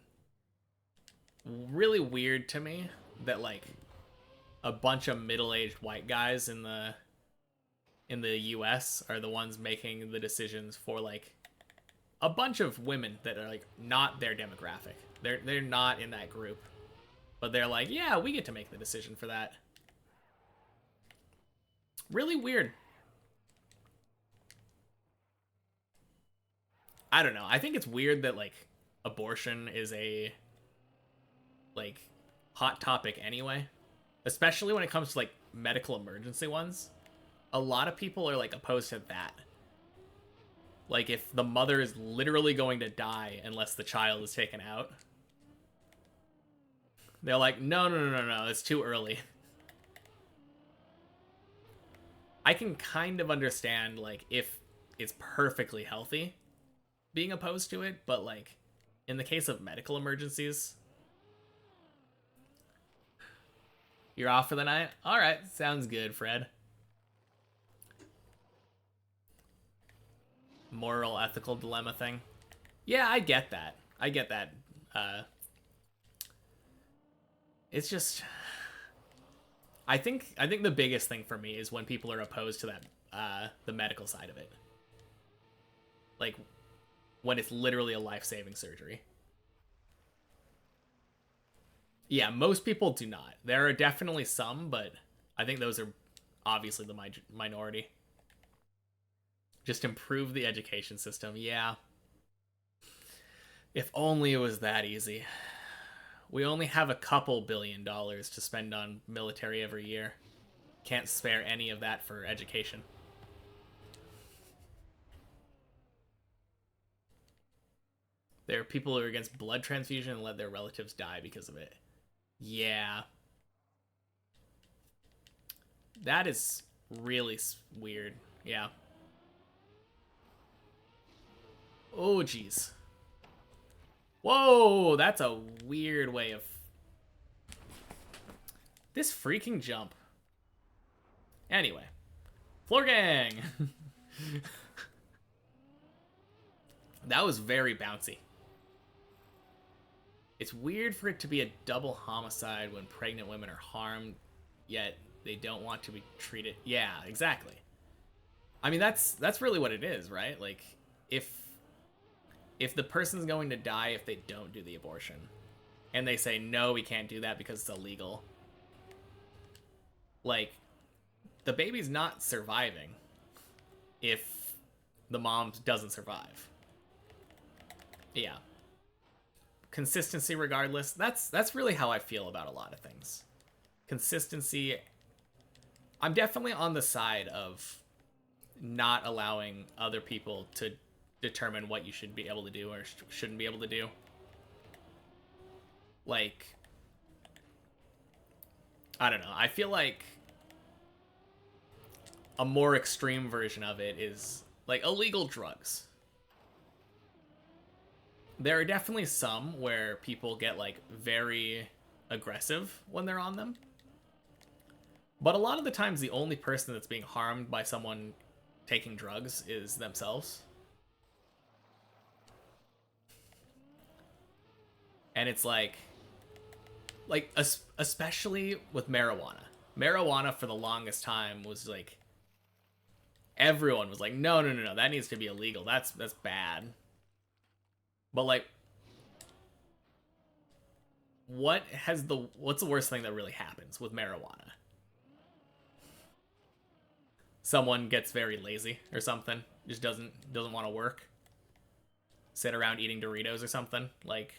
Really weird to me that, like, a bunch of middle-aged white guys in the US are the ones making the decisions for, like, a bunch of women that are, like, not their demographic. They're not in that group. But they're like, yeah, we get to make the decision for that. Really weird. I don't know. I think it's weird that, like, abortion is a, like, hot topic anyway. Especially when it comes to, like, medical emergency ones. A lot of people are, like, opposed to that. Like, if the mother is literally going to die unless the child is taken out, they're like, no, it's too early. I can kind of understand, like, if it's perfectly healthy being opposed to it, but, like, in the case of medical emergencies, you're off for the night? Alright, sounds good, Fred. Moral, ethical dilemma thing. Yeah, I get that. It's just, I think the biggest thing for me is when people are opposed to that, the medical side of it. Like, when it's literally a life-saving surgery. Yeah, most people do not. There are definitely some, but I think those are obviously the minority. Just improve the education system. Yeah. If only it was that easy. We only have a couple $1 billion to spend on military every year. Can't spare any of that for education. There are people who are against blood transfusion and let their relatives die because of it. Yeah. That is really weird. Yeah. Oh, jeez. Whoa, that's a weird way of... This freaking jump. Anyway. Floor gang! That was very bouncy. It's weird for it to be a double homicide when pregnant women are harmed, yet they don't want to be treated. Yeah, exactly. I mean, that's really what it is, right? Like, if the person's going to die if they don't do the abortion, and they say, no, we can't do that because it's illegal, like, the baby's not surviving if the mom doesn't survive. Yeah. Consistency regardless. That's really how I feel about a lot of things. Consistency. I'm definitely on the side of not allowing other people to determine what you should be able to do or shouldn't be able to do. Like, I don't know. I feel like a more extreme version of it is like illegal drugs. There are definitely some where people get like very aggressive when they're on them. But a lot of the times the only person that's being harmed by someone taking drugs is themselves. And it's like especially with marijuana. Marijuana for the longest time was like, everyone was like, no, that needs to be illegal. That's bad. But like, what's the worst thing that really happens with marijuana? Someone gets very lazy or something, just doesn't want to work, sit around eating Doritos or something. Like,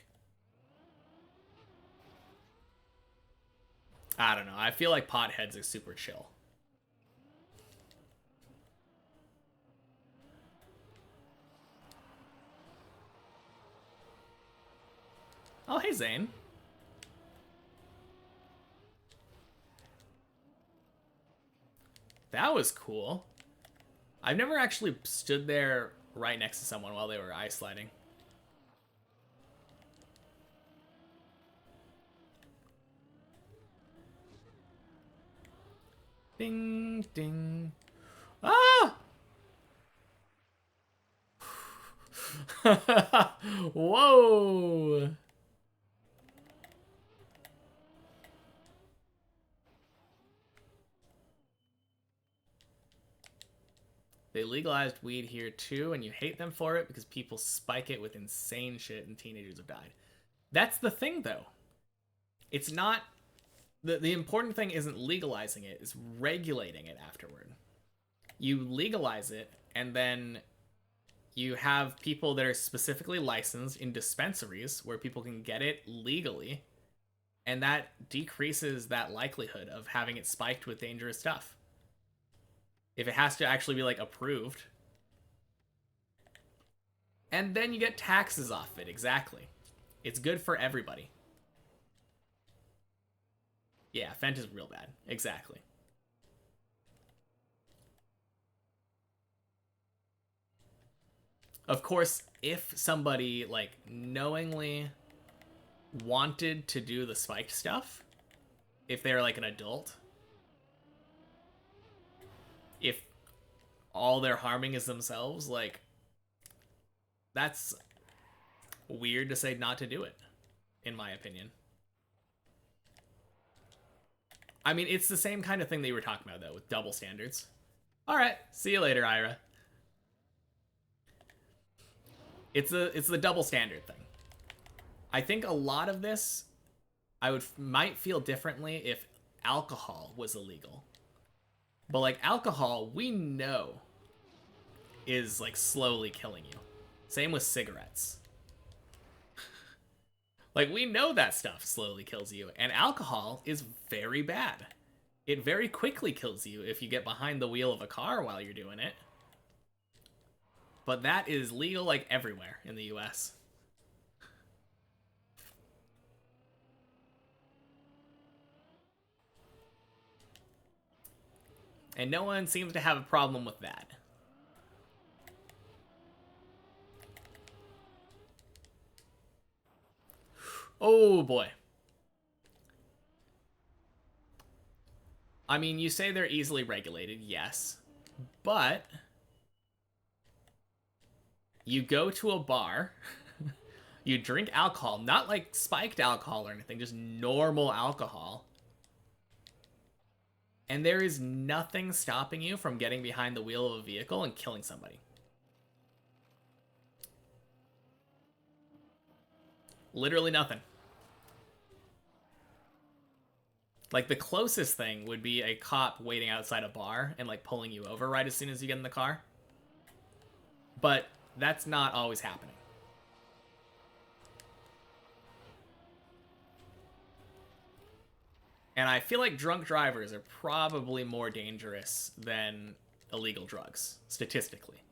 I don't know. I feel like potheads are super chill. Oh, hey, Zane. That was cool. I've never actually stood there right next to someone while they were ice sliding. Ding, ding. Ah! Whoa! They legalized weed here too, and you hate them for it because people spike it with insane shit and teenagers have died. That's the thing, though. It's not... The important thing isn't legalizing it, it's regulating it afterward. You legalize it, and then you have people that are specifically licensed in dispensaries where people can get it legally, and that decreases that likelihood of having it spiked with dangerous stuff. If it has to actually be, like, approved. And then you get taxes off it, exactly. It's good for everybody. Yeah, Fent is real bad. Exactly. Of course, if somebody, like, knowingly wanted to do the spiked stuff, if they're, like, an adult, if all they're harming is themselves, like, that's weird to say not to do it, in my opinion. I mean, it's the same kind of thing that you were talking about, though, with double standards. Alright, see you later, Ira. It's the double standard thing. I think a lot of this, might feel differently if alcohol was illegal. But, like, alcohol, we know, is, like, slowly killing you. Same with cigarettes. Like, we know that stuff slowly kills you, and alcohol is very bad. It very quickly kills you if you get behind the wheel of a car while you're doing it. But that is legal, like, everywhere in the US. And no one seems to have a problem with that. Oh, boy. I mean, you say they're easily regulated, yes. But you go to a bar, you drink alcohol, not like spiked alcohol or anything, just normal alcohol. And there is nothing stopping you from getting behind the wheel of a vehicle and killing somebody. Literally nothing. Like, the closest thing would be a cop waiting outside a bar and, like, pulling you over right as soon as you get in the car. But that's not always happening. And I feel like drunk drivers are probably more dangerous than illegal drugs, statistically.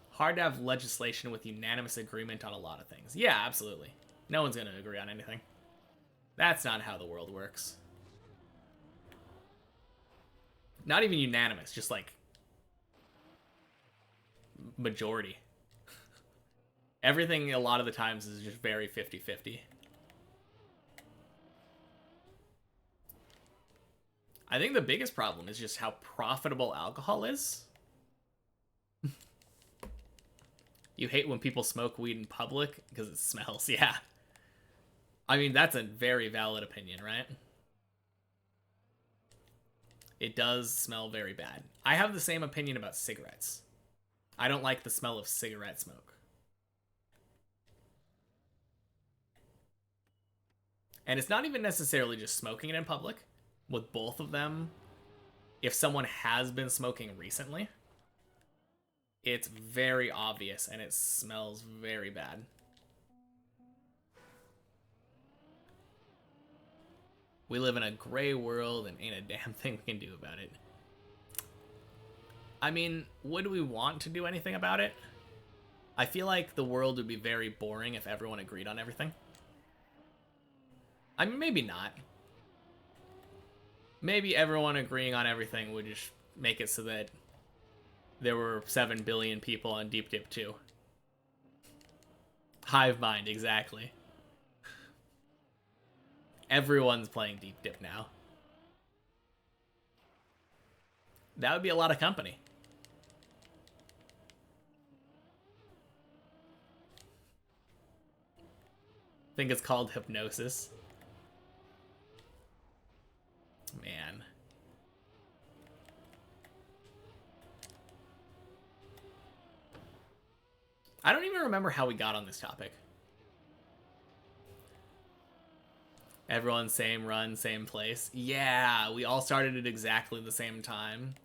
Hard to have legislation with unanimous agreement on a lot of things. Yeah, absolutely. No one's going to agree on anything. That's not how the world works. Not even unanimous, just like majority. Everything a lot of the times is just very 50-50. I think the biggest problem is just how profitable alcohol is. You hate when people smoke weed in public because it smells. Yeah. I mean, that's a very valid opinion, right? It does smell very bad. I have the same opinion about cigarettes. I don't like the smell of cigarette smoke. And it's not even necessarily just smoking it in public. With both of them, if someone has been smoking recently, it's very obvious and it smells very bad. We live in a gray world and ain't a damn thing we can do about it. I mean, would we want to do anything about it? I feel like the world would be very boring if everyone agreed on everything. I mean, maybe not. Maybe everyone agreeing on everything would just make it so that there were 7 billion people on Deep Dip 2. Hive mind, exactly. Everyone's playing Deep Dip now. That would be a lot of company. I think it's called hypnosis. Man. I don't even remember how we got on this topic. Everyone, same run, same place. Yeah, we all started at exactly the same time.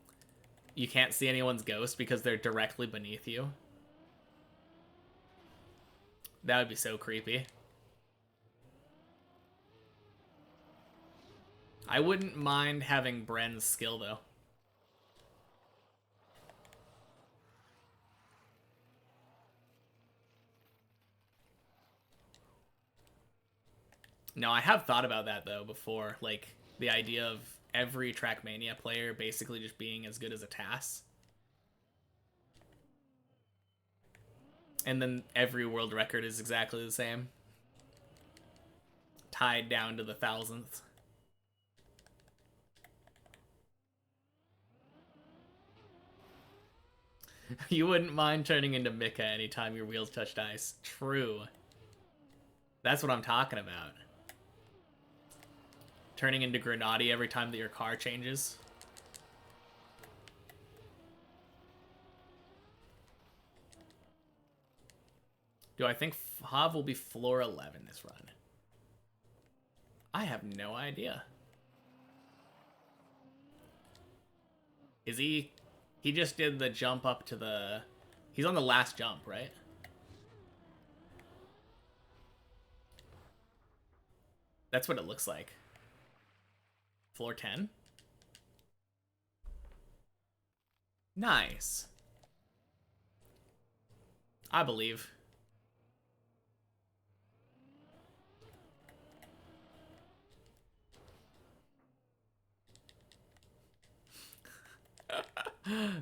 You can't see anyone's ghost because they're directly beneath you. That would be so creepy. I wouldn't mind having Bren's skill, though. No, I have thought about that, though, before. Like, the idea of every Trackmania player basically just being as good as a TAS. And then every world record is exactly the same. Tied down to the 1000th. You wouldn't mind turning into Mika anytime your wheels touched ice. True. That's what I'm talking about. Turning into Grenade every time that your car changes. Do I think Hav will be floor 11 this run? I have no idea. Is he... He just did the jump up to the... He's on the last jump, right? That's what it looks like. Floor 10? Nice. I believe.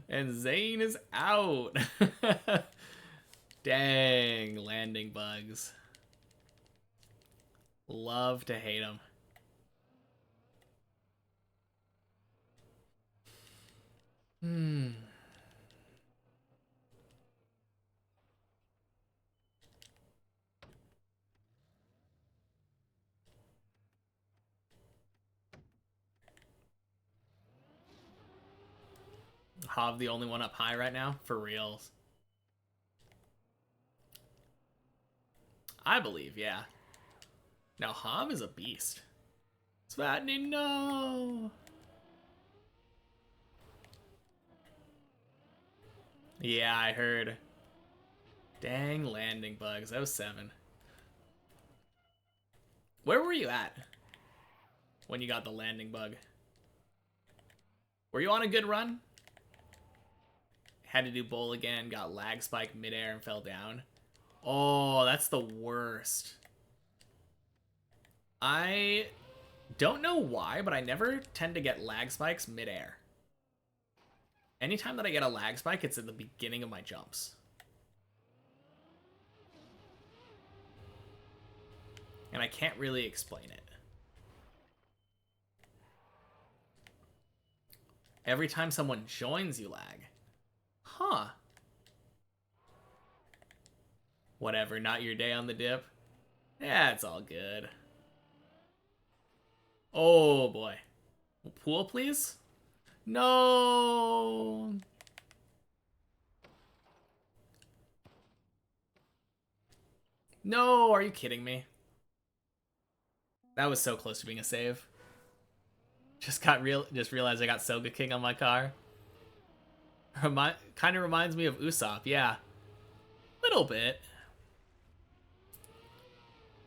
And Zane is out. Dang, landing bugs. Love to hate them. Hmm. Hav the only one up high right now? For reals. I believe, yeah. Now, Hav is a beast. Svatny, no! Yeah, I heard. Dang landing bugs. That was 7. Where were you at when you got the landing bug? Were you on a good run? Had to do bowl again, got lag spike midair and fell down. Oh, that's the worst. I don't know why, but I never tend to get lag spikes midair. Anytime that I get a lag spike, it's at the beginning of my jumps. And I can't really explain it. Every time someone joins, you lag. Huh. Whatever, not your day on the dip. Yeah, it's all good. Oh, boy. Pool, please? No! No, are you kidding me? That was so close to being a save. Just realized I got Soga King on my car. Kind of reminds me of Usopp, yeah. Little bit.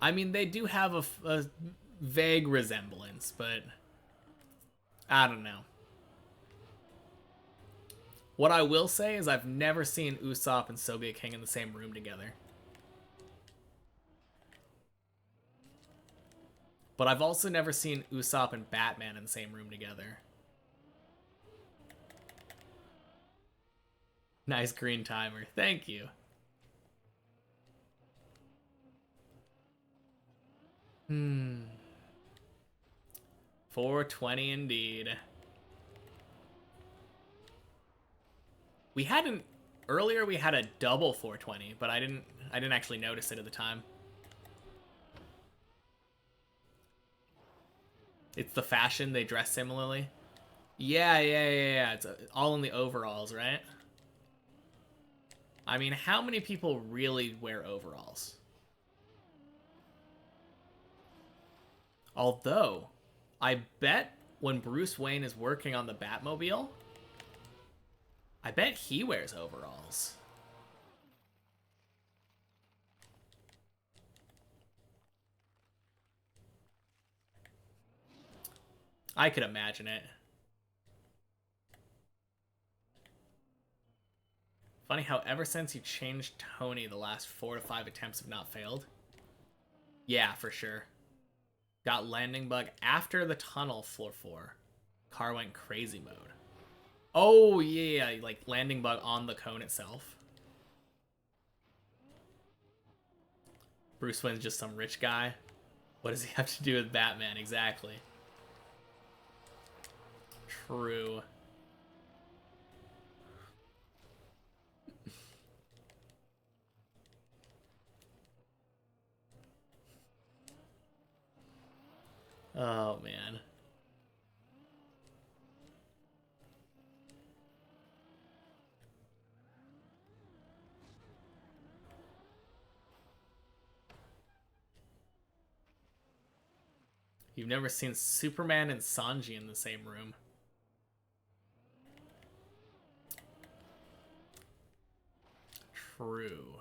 I mean, they do have a vague resemblance, but I don't know. What I will say is I've never seen Usopp and Soga King in the same room together. But I've also never seen Usopp and Batman in the same room together. Nice green timer. Thank you. 420 indeed. We hadn't earlier we had a double 420, but I didn't actually notice it at the time. It's the fashion, they dress similarly. Yeah. It's all in the overalls, right? I mean, how many people really wear overalls? Although, I bet when Bruce Wayne is working on the Batmobile, I bet he wears overalls. I could imagine it. Funny how ever since you changed Tony, the last 4 to 5 attempts have not failed. Yeah, for sure. Got landing bug after the tunnel floor 4. Car went crazy mode. Oh, yeah, like landing bug on the cone itself. Bruce Wayne's just some rich guy. What does he have to do with Batman? Exactly. True. Oh, man. You've never seen Superman and Sanji in the same room. True.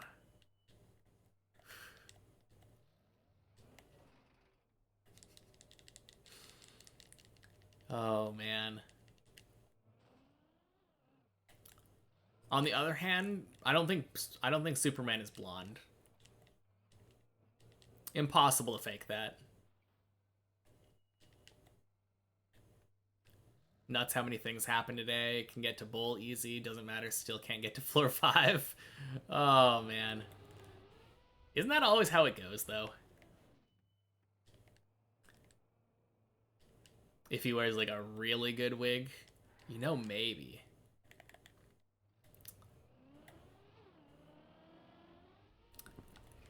Oh, man. On the other hand, I don't think Superman is blonde. Impossible to fake that. Nuts how many things happen today. Can get to bowl easy. Doesn't matter. Still can't get to floor 5. Oh, man. Isn't that always how it goes, though? If he wears, like, a really good wig, you know, maybe.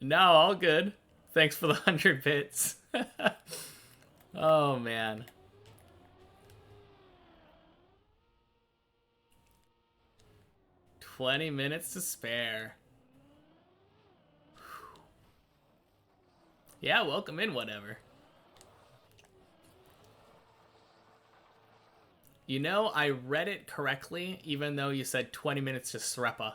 No, all good. Thanks for the 100 bits. Oh, man. $20 to spare. Yeah, welcome in, whatever. You know, I read it correctly, even though you said 20 minutes to Srepa.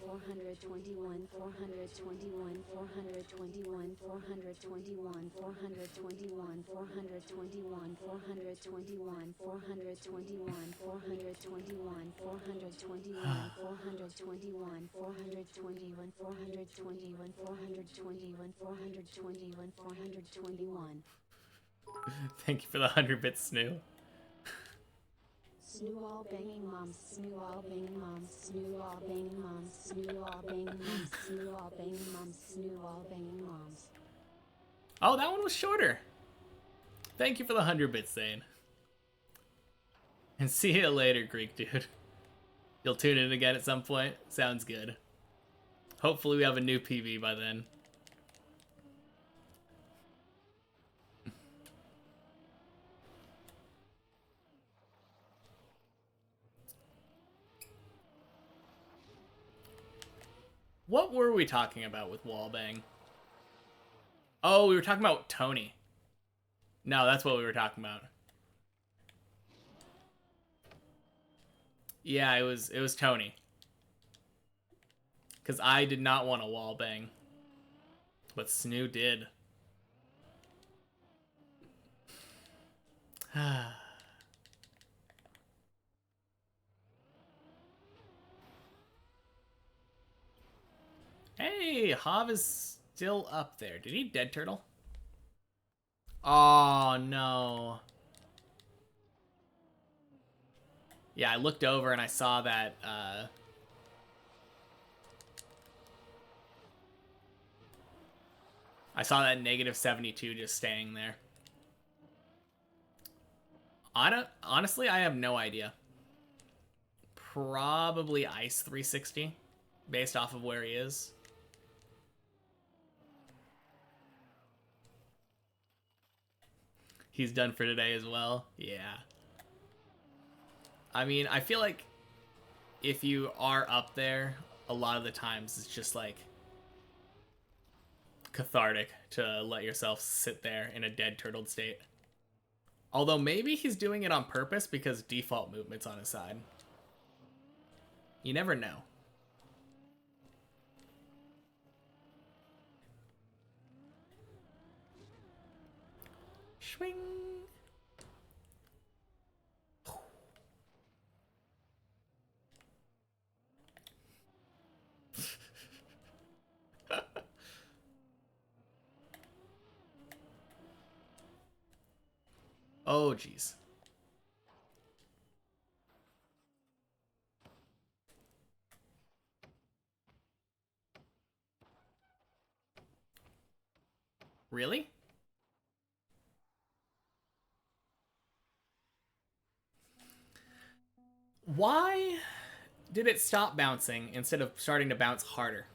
421, 421, 421, 421, 421, 421, 421, 421, 421, 421, 421, 421, 421, 421, 421, 421. Thank you for the 100 bits, Snoo. Snoo all banging moms, snoo all banging moms, snoo all banging moms, snoo all banging moms, snoo all banging moms, snoo all banging moms. Oh, that one was shorter. Thank you for the 100 bits, Zane. And see you later, Greek dude. You'll tune in again at some point? Sounds good. Hopefully we have a new PV by then. What were we talking about with Wallbang? Oh, we were talking about Tony. No, that's what we were talking about. Yeah, it was Tony. Because I did not want a Wallbang. But Snoo did. Hey, Hav is still up there. Did he dead turtle? Oh, no. Yeah, I looked over and I saw that, I saw that -72 just staying there. Honestly, I have no idea. Probably Ice 360, based off of where he is. He's done for today as well. Yeah. I mean, I feel like if you are up there, a lot of the times it's just like cathartic to let yourself sit there in a dead turtled state. Although maybe he's doing it on purpose because default movement's on his side. You never know. Swing. Oh, jeez. Really? Why did it stop bouncing instead of starting to bounce harder?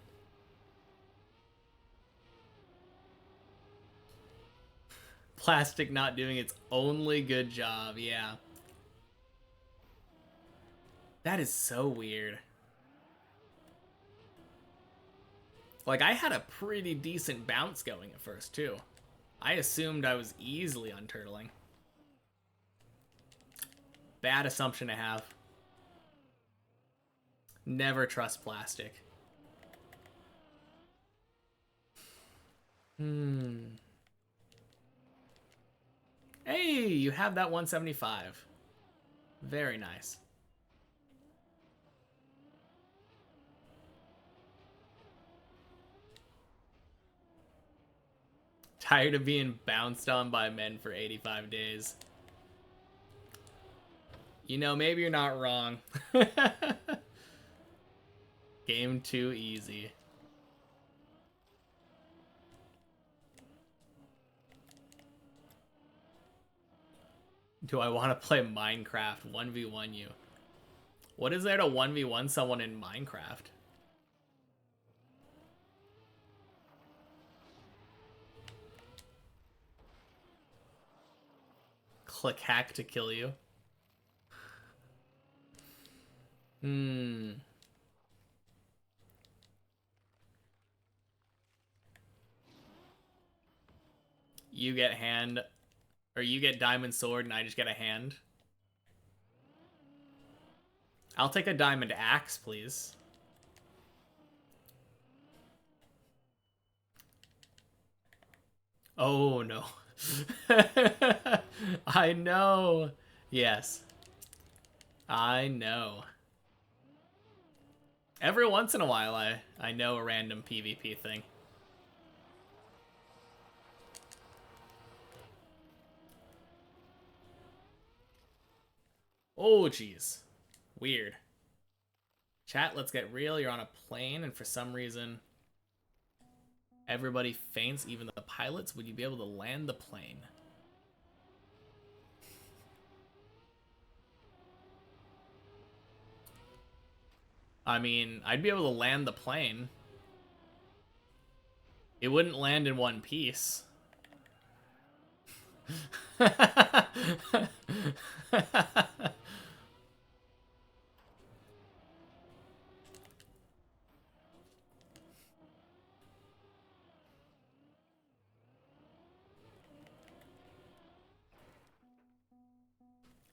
Plastic not doing its only good job, yeah. That is so weird. Like, I had a pretty decent bounce going at first, too. I assumed I was easily unturtling. Bad assumption to have. Never trust plastic. Hey, you have that 175. Very nice. Tired of being bounced on by men for 85 days. You know, maybe you're not wrong. Game too easy. Do I want to play Minecraft 1v1 you? What is there to 1v1 someone in Minecraft? Click hack to kill you. You get hand, or you get diamond sword and I just get a hand. I'll take a diamond axe, please. Oh, no. I know. Yes. I know. Every once in a while, I know a random PvP thing. Oh, jeez. Weird. Chat, let's get real. You're on a plane, and for some reason, everybody faints, even the pilots. Would you be able to land the plane? I mean, I'd be able to land the plane. It wouldn't land in one piece.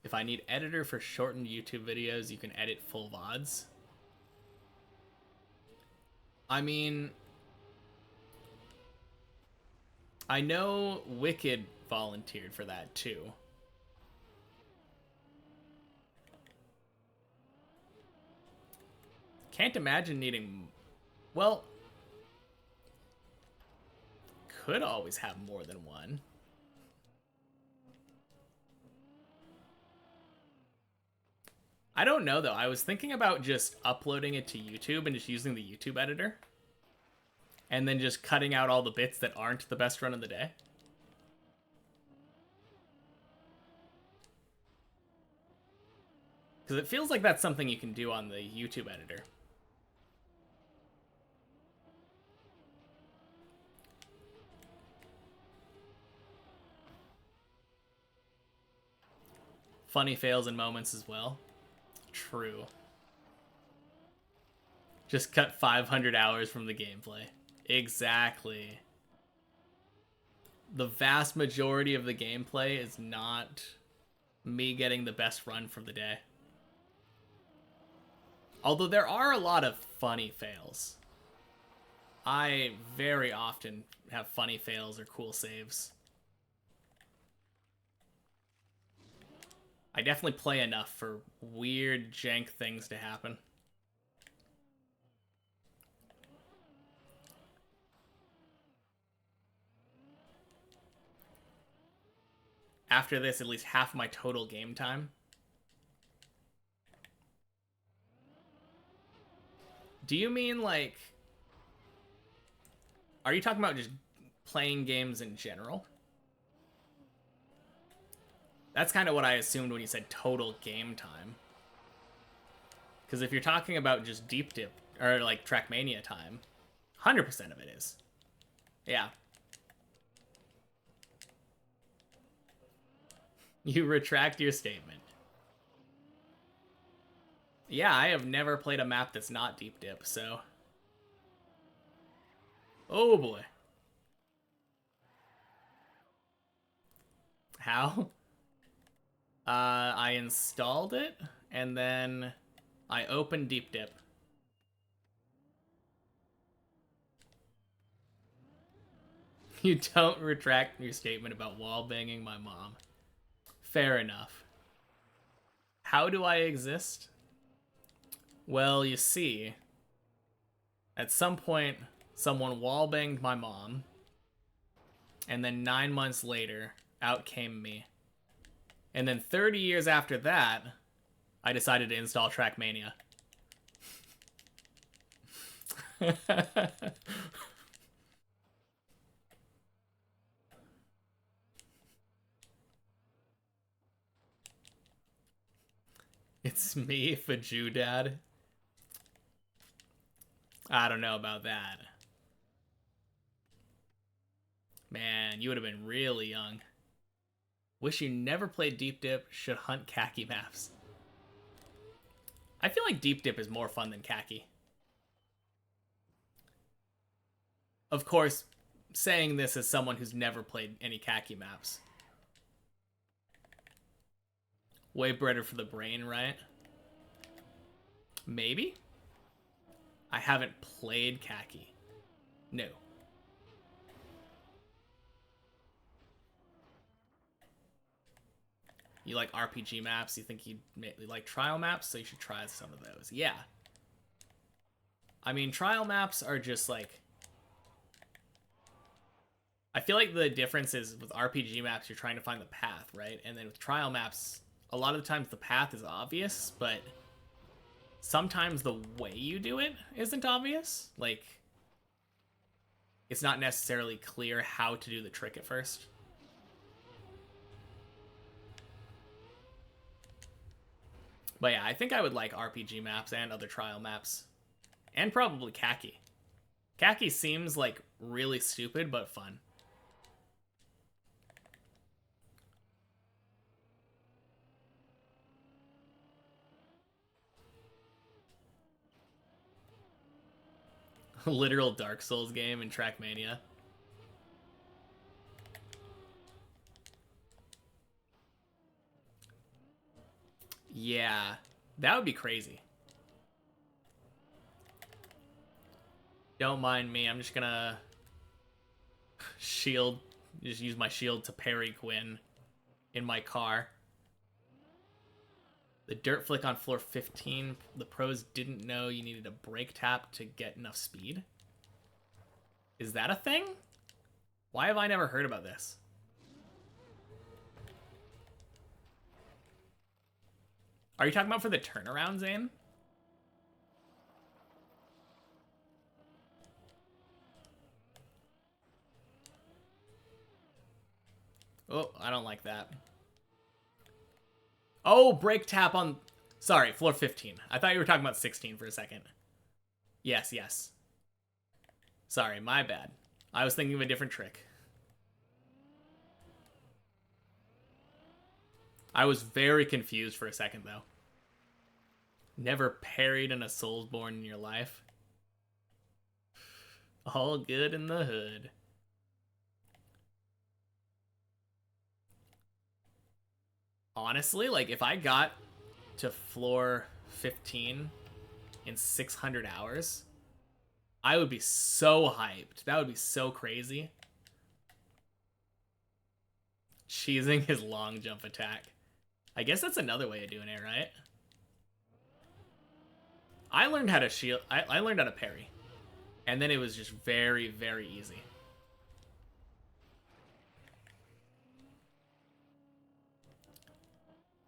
If I need editor for shortened YouTube videos, you can edit full VODs. I mean, I know Wicked volunteered for that too. Can't imagine needing... Well, could always have more than one. I don't know, though. I was thinking about just uploading it to YouTube and just using the YouTube editor. And then just cutting out all the bits that aren't the best run of the day. Because it feels like that's something you can do on the YouTube editor. Funny fails and moments as well. True. Just cut 500 hours from the gameplay. Exactly. The vast majority of the gameplay is not me getting the best run for the day. Although there are a lot of funny fails. I very often have funny fails or cool saves. I definitely play enough for weird jank things to happen. After this, at least half my total game time. Do you mean, like... Are you talking about just playing games in general? That's kind of what I assumed when you said total game time. Because if you're talking about just deep dip, or like Trackmania time, 100% of it is. Yeah. You retract your statement. Yeah, I have never played a map that's not deep dip, so... Oh boy. How? I installed it, and then I opened Deep Dip. You don't retract your statement about wallbanging my mom. Fair enough. How do I exist? Well, you see, at some point, someone wallbanged my mom, and then 9 months later, out came me. And then 30 years after that, I decided to install Trackmania. It's me, Faju Dad. I don't know about that. Man, you would have been really young. Wish you never played Deep Dip. Should hunt khaki maps. I feel like Deep Dip is more fun than khaki. Of course, saying this as someone who's never played any khaki maps. Way better for the brain, right? Maybe? I haven't played khaki. No. You like RPG maps? You think you like trial maps? So you should try some of those. Yeah. I mean, trial maps are just like... I feel like the difference is with RPG maps, you're trying to find the path, right? And then with trial maps, a lot of the times the path is obvious, but sometimes the way you do it isn't obvious. Like, it's not necessarily clear how to do the trick at first. But yeah, I think I would like RPG maps and other trial maps. And probably khaki. Khaki seems like really stupid, but fun. Literal Dark Souls game in Trackmania. Yeah, that would be crazy. Don't mind me, I'm just gonna shield, just use my shield to parry Gwyn in my car. The dirt flick on floor 15, the pros didn't know you needed a brake tap to get enough speed. Is that a thing? Why have I never heard about this? Are you talking about for the turnaround, Zane? Oh, I don't like that. Oh, brake tap on... Sorry, floor 15. I thought you were talking about 16 for a second. Yes, yes. Sorry, my bad. I was thinking of a different trick. I was very confused for a second, though. Never parried in a Soulsborne in your life. All good in the hood. Honestly, like, if I got to floor 15 in 600 hours, I would be so hyped. That would be so crazy. Cheesing his long jump attack. I guess that's another way of doing it, right? I learned how to shield. I learned how to parry. And then it was just very, very easy.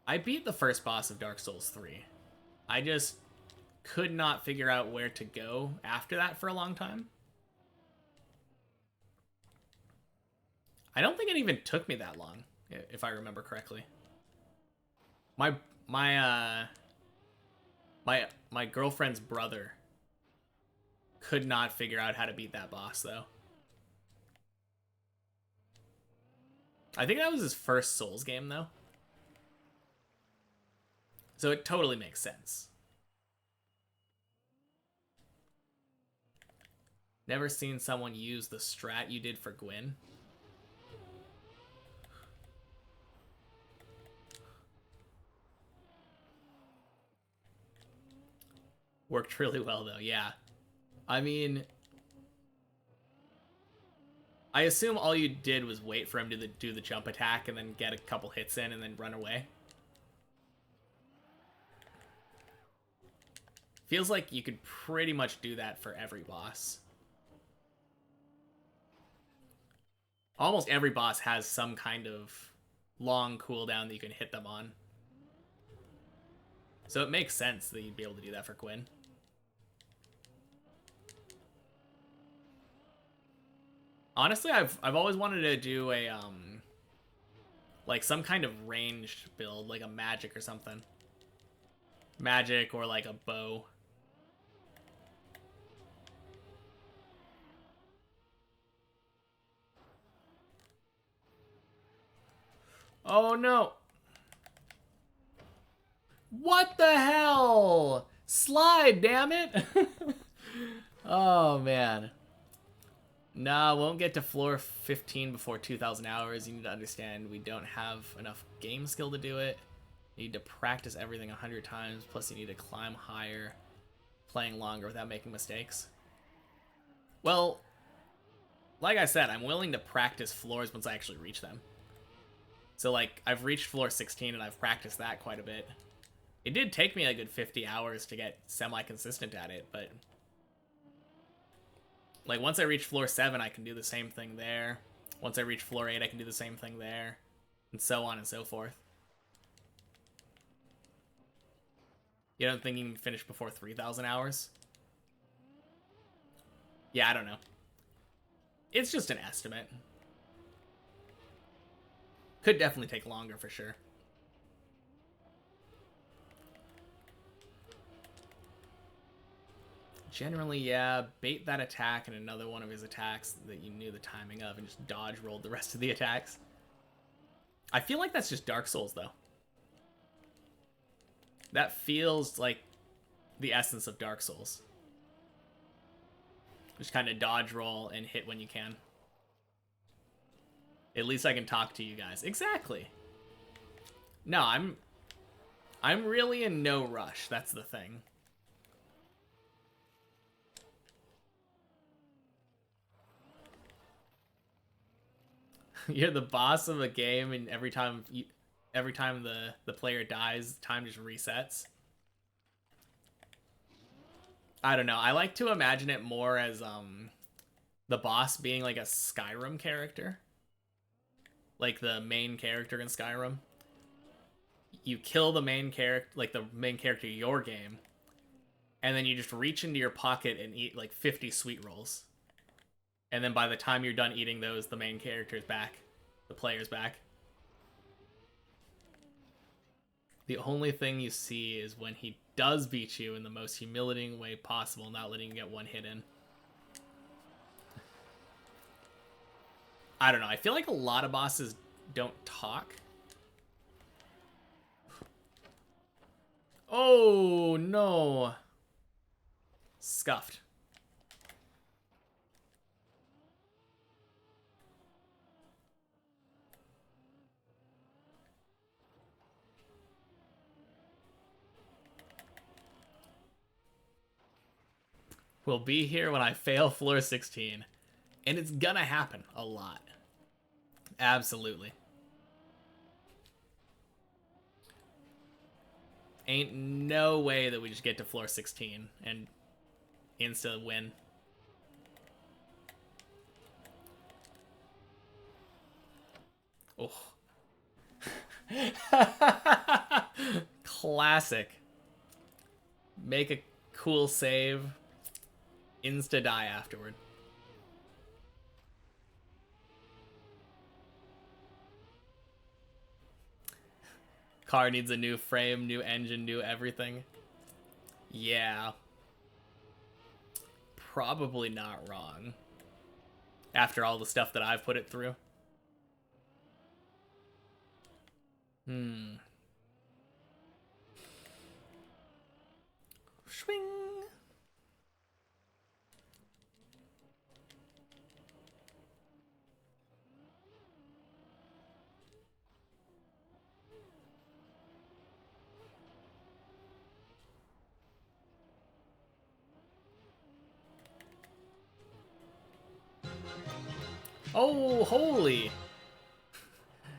I beat the first boss of Dark Souls 3. I just could not figure out where to go after that for a long time. I don't think it even took me that long, if I remember correctly. My girlfriend's brother could not figure out how to beat that boss, though. I think that was his first Souls game, though. So it totally makes sense. Never seen someone use the strat you did for Gwyn. Worked really well, though, yeah. I mean, I assume all you did was wait for him to do the jump attack and then get a couple hits in and then run away. Feels like you could pretty much do that for every boss. Almost every boss has some kind of long cooldown that you can hit them on. So it makes sense that you'd be able to do that for Gwyn. Honestly, I've always wanted to do a like some kind of ranged build, like a magic or something. Magic or like a bow. Oh no. What the hell? Slide, damn it. Oh man. Nah, won't get to floor 15 before 2,000 hours. You need to understand we don't have enough game skill to do it. You need to practice everything 100 times, plus you need to climb higher, playing longer without making mistakes. Well, like I said, I'm willing to practice floors once I actually reach them. So, like, I've reached floor 16 and I've practiced that quite a bit. It did take me a good 50 hours to get semi-consistent at it, but... like, once I reach floor 7, I can do the same thing there. Once I reach floor 8, I can do the same thing there. And so on and so forth. You don't think you can finish before 3,000 hours? Yeah, I don't know. It's just an estimate. Could definitely take longer for sure. Generally, yeah, bait that attack and another one of his attacks that you knew the timing of and just dodge rolled the rest of the attacks. I feel like that's just Dark Souls, though. That feels like the essence of Dark Souls. Just kind of dodge roll and hit when you can. At least I can talk to you guys. Exactly. No, I'm really in no rush. That's the thing. You're the boss of a game, and every time the player dies, time just resets. I don't know. I like to imagine it more as the boss being like a Skyrim character. Like the main character in Skyrim. You kill the main character, like the main character of your game, and then you just reach into your pocket and eat like 50 sweet rolls. And then by the time you're done eating those, the main character's back. The player's back. The only thing you see is when he does beat you in the most humiliating way possible, not letting you get one hit in. I don't know. I feel like a lot of bosses don't talk. Oh, no. Scuffed. Will be here when I fail floor 16. And it's gonna happen a lot. Absolutely. Ain't no way that we just get to floor 16 and insta win. Oh. Classic. Make a cool save. Insta die afterward. Car needs a new frame, new engine, new everything. Yeah. Probably not wrong. After all the stuff that I've put it through. Swing. Oh, holy.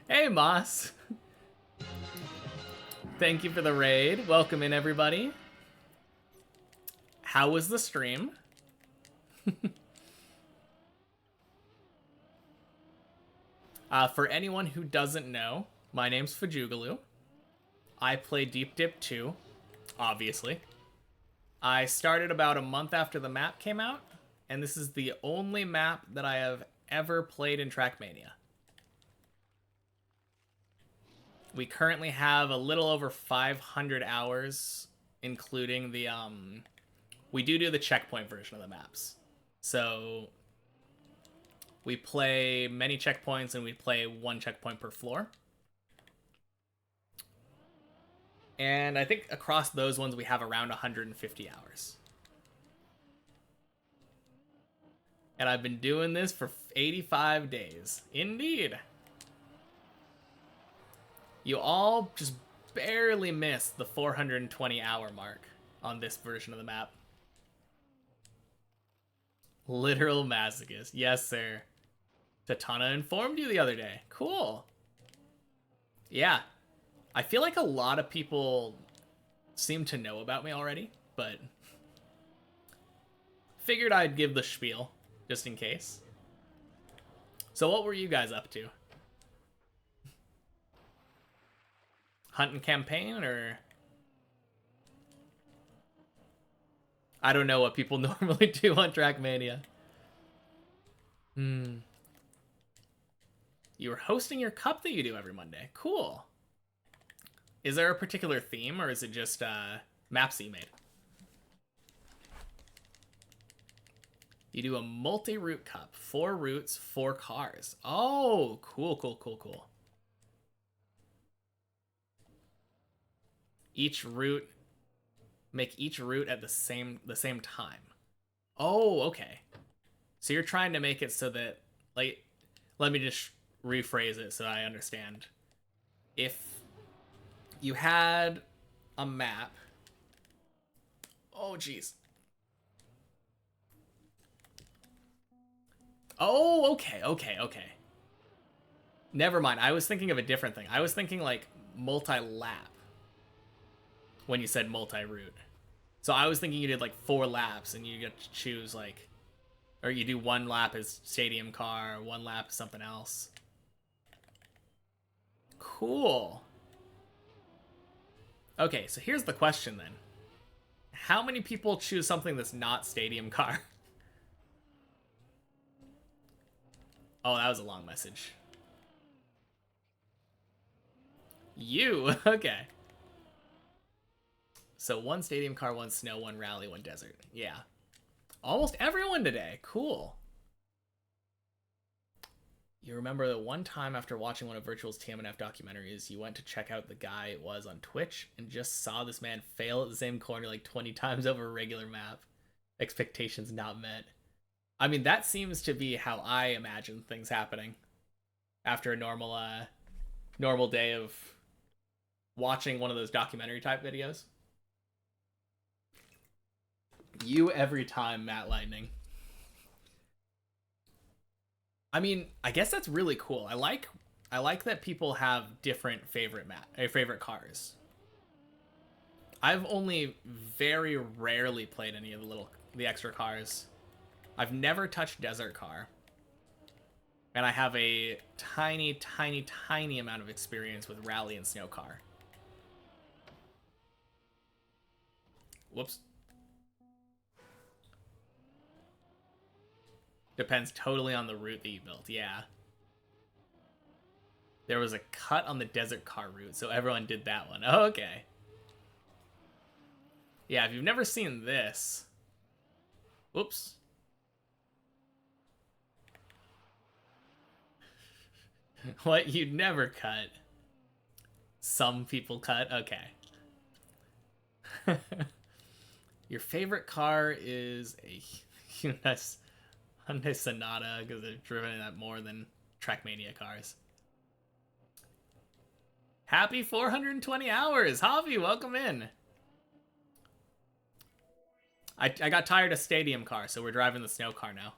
Hey, Moss. Thank you for the raid. Welcome in, everybody. How was the stream? For anyone who doesn't know, my name's Fajugaloo. I play Deep Dip 2, obviously. I started about a month after the map came out, and this is the only map that I have ever played in Trackmania. We currently have a little over 500 hours, including the, we do the checkpoint version of the maps. So we play many checkpoints and we play one checkpoint per floor. And I think across those ones we have around 150 hours. And I've been doing this for 85 days. Indeed. You all just barely missed the 420 hour mark on this version of the map. Literal masochist. Yes, sir. Tatana informed you the other day. Cool. Yeah. I feel like a lot of people seem to know about me already, but figured I'd give the spiel just in case. So what were you guys up to? Hunting campaign, or I don't know what people normally do on Trackmania. You were hosting your cup that you do every Monday. Cool. Is there a particular theme, or is it just maps that you made? You do a multi-route cup. 4 routes, 4 cars. Oh, cool, cool, cool, cool. Each route, make each route at the same time. Oh, okay. So you're trying to make it so that, like, let me just rephrase it so I understand. If you had a map, oh geez. Oh, okay. Never mind. I was thinking of a different thing. I was thinking like multi-lap when you said multi-route. So I was thinking you did like 4 laps and you get to choose like, or you do 1 lap as stadium car, 1 lap as something else. Cool. Okay, so here's the question then. How many people choose something that's not stadium car? Oh, that was a long message. You, okay. So 1 stadium car, 1 snow, 1 rally, 1 desert. Yeah. Almost everyone today. Cool. You remember the one time after watching one of Virtual's TMNF documentaries, you went to check out the guy it was on Twitch and just saw this man fail at the same corner like 20 times over a regular map. Expectations not met. I mean, that seems to be how I imagine things happening after a normal day of watching one of those documentary type videos. You every time, Matt Lightning. I mean, I guess that's really cool. I like that people have different favorite cars. I've only very rarely played any of the extra cars. I've never touched desert car. And I have a tiny amount of experience with rally and snow car. Whoops. Depends totally on the route that you built, yeah. There was a cut on the desert car route, so everyone did that one. Oh, okay. Yeah, if you've never seen this... Whoops. What? You'd never cut? Some people cut? Okay. Your favorite car is a Hyundai Sonata, because they've driven that more than Trackmania cars. Happy 420 hours! Javi, welcome in! I got tired of stadium car, so we're driving the snow car now.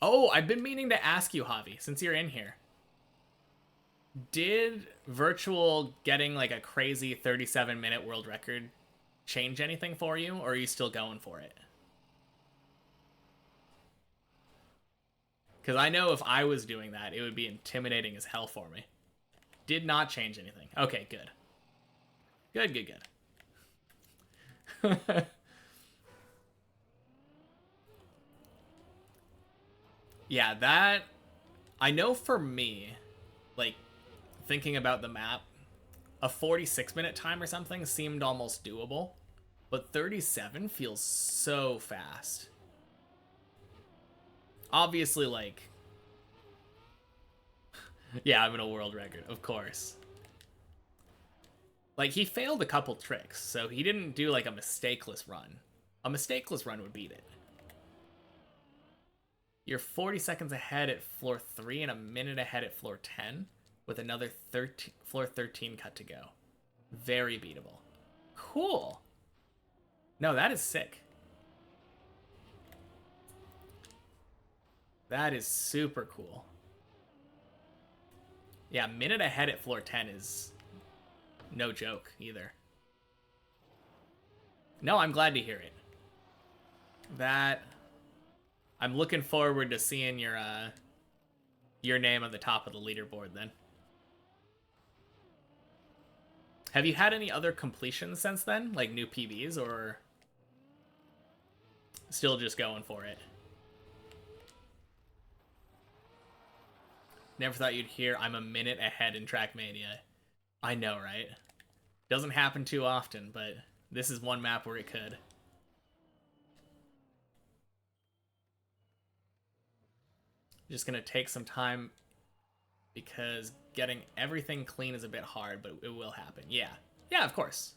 Oh, I've been meaning to ask you, Javi, since you're in here. Did Virtual getting like a crazy 37-minute world record change anything for you, or are you still going for it? Because I know if I was doing that, it would be intimidating as hell for me. Did not change anything. Okay, good. Good. Yeah, that... I know for me, like, thinking about the map, a 46-minute time or something seemed almost doable, but 37 feels so fast. Obviously, like... Yeah, I'm in a world record, of course. Like, he failed a couple tricks, so he didn't do, like, a mistakeless run. A mistakeless run would beat it. You're 40 seconds ahead at floor 3 and a minute ahead at floor 10, with another floor 13 cut to go. Very beatable. Cool. No, that is sick. That is super cool. Yeah, minute ahead at floor 10 is no joke either. No, I'm glad to hear it. That... I'm looking forward to seeing your name on the top of the leaderboard then. Have you had any other completions since then? Like new PBs, or still just going for it? Never thought you'd hear I'm a minute ahead in Trackmania. I know, right? Doesn't happen too often, but this is one map where it could. Just gonna take some time because getting everything clean is a bit hard, but it will happen. Yeah. Yeah, of course.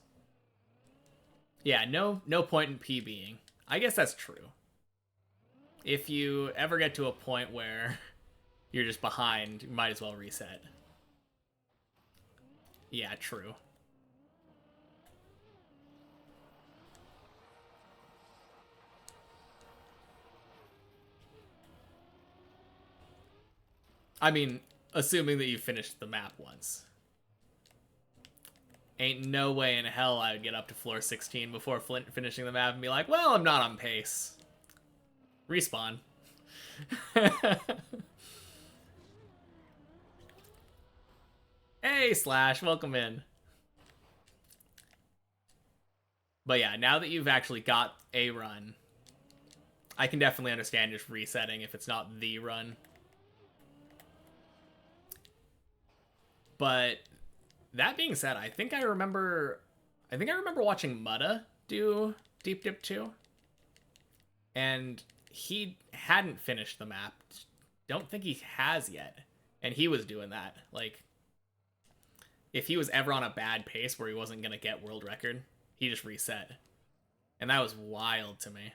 Yeah, no point in PBing. I guess that's true. If you ever get to a point where you're just behind, you might as well reset. Yeah, true. I mean, assuming that you finished the map once. Ain't no way in hell I would get up to floor 16 before finishing the map and be like, well, I'm not on pace. Respawn. Hey, Slash, welcome in. But yeah, now that you've actually got a run, I can definitely understand just resetting if it's not the run. But that being said, I think I remember watching Mutta do Deep Dip 2. And he hadn't finished the map. Don't think he has yet. And he was doing that. Like, if he was ever on a bad pace where he wasn't going to get world record, he just reset. And that was wild to me.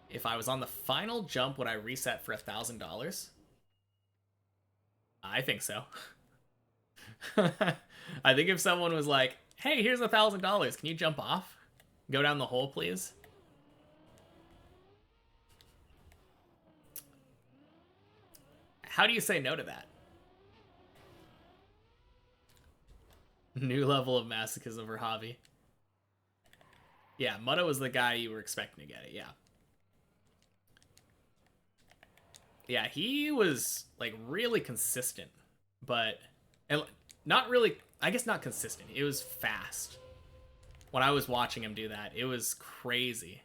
If I was on the final jump, would I reset for $1,000? I think so. I think if someone was like, hey, here's $1,000, can you jump off? Go down the hole, please? How do you say no to that? New level of masochism for hobby. Yeah, Mutta was the guy you were expecting to get it, yeah. Yeah, he was, like, really consistent, but not really, I guess not consistent. It was fast. When I was watching him do that, it was crazy.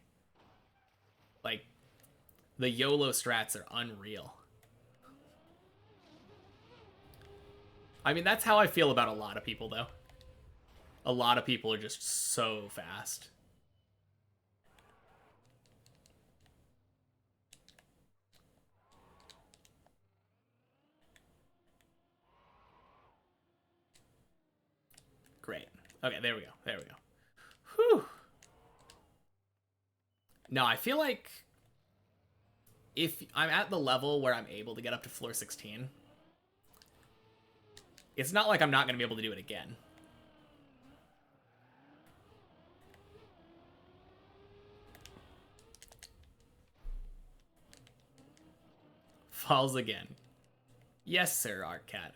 Like, the YOLO strats are unreal. I mean, that's how I feel about a lot of people, though. A lot of people are just so fast. Great. Okay, there we go. There we go. Whew. No, I feel like if I'm at the level where I'm able to get up to floor 16, it's not like I'm not going to be able to do it again. Falls again. Yes, sir, Artcat.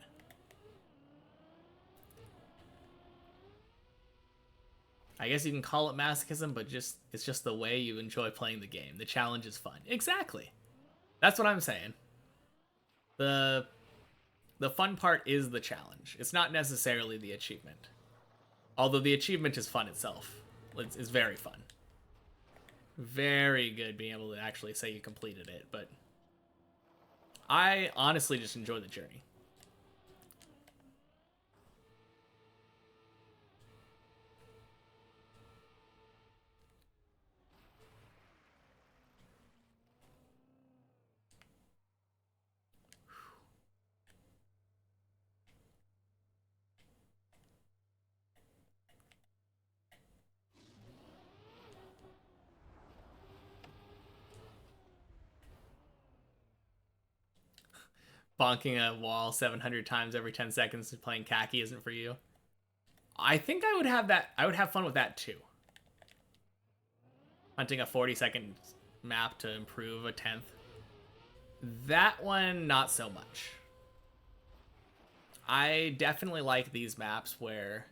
I guess you can call it masochism, but it's just the way you enjoy playing the game. The challenge is fun. Exactly. That's what I'm saying. The The fun part is the challenge. It's not necessarily the achievement. Although the achievement is fun itself. It's very fun. Very good being able to actually say you completed it, but I honestly just enjoy the journey. Bonking a wall 700 times every 10 seconds playing khaki isn't for you. I think I would have that. I would have fun with that too. Hunting a 40-second map to improve a 10th. That one, not so much. I definitely like these maps where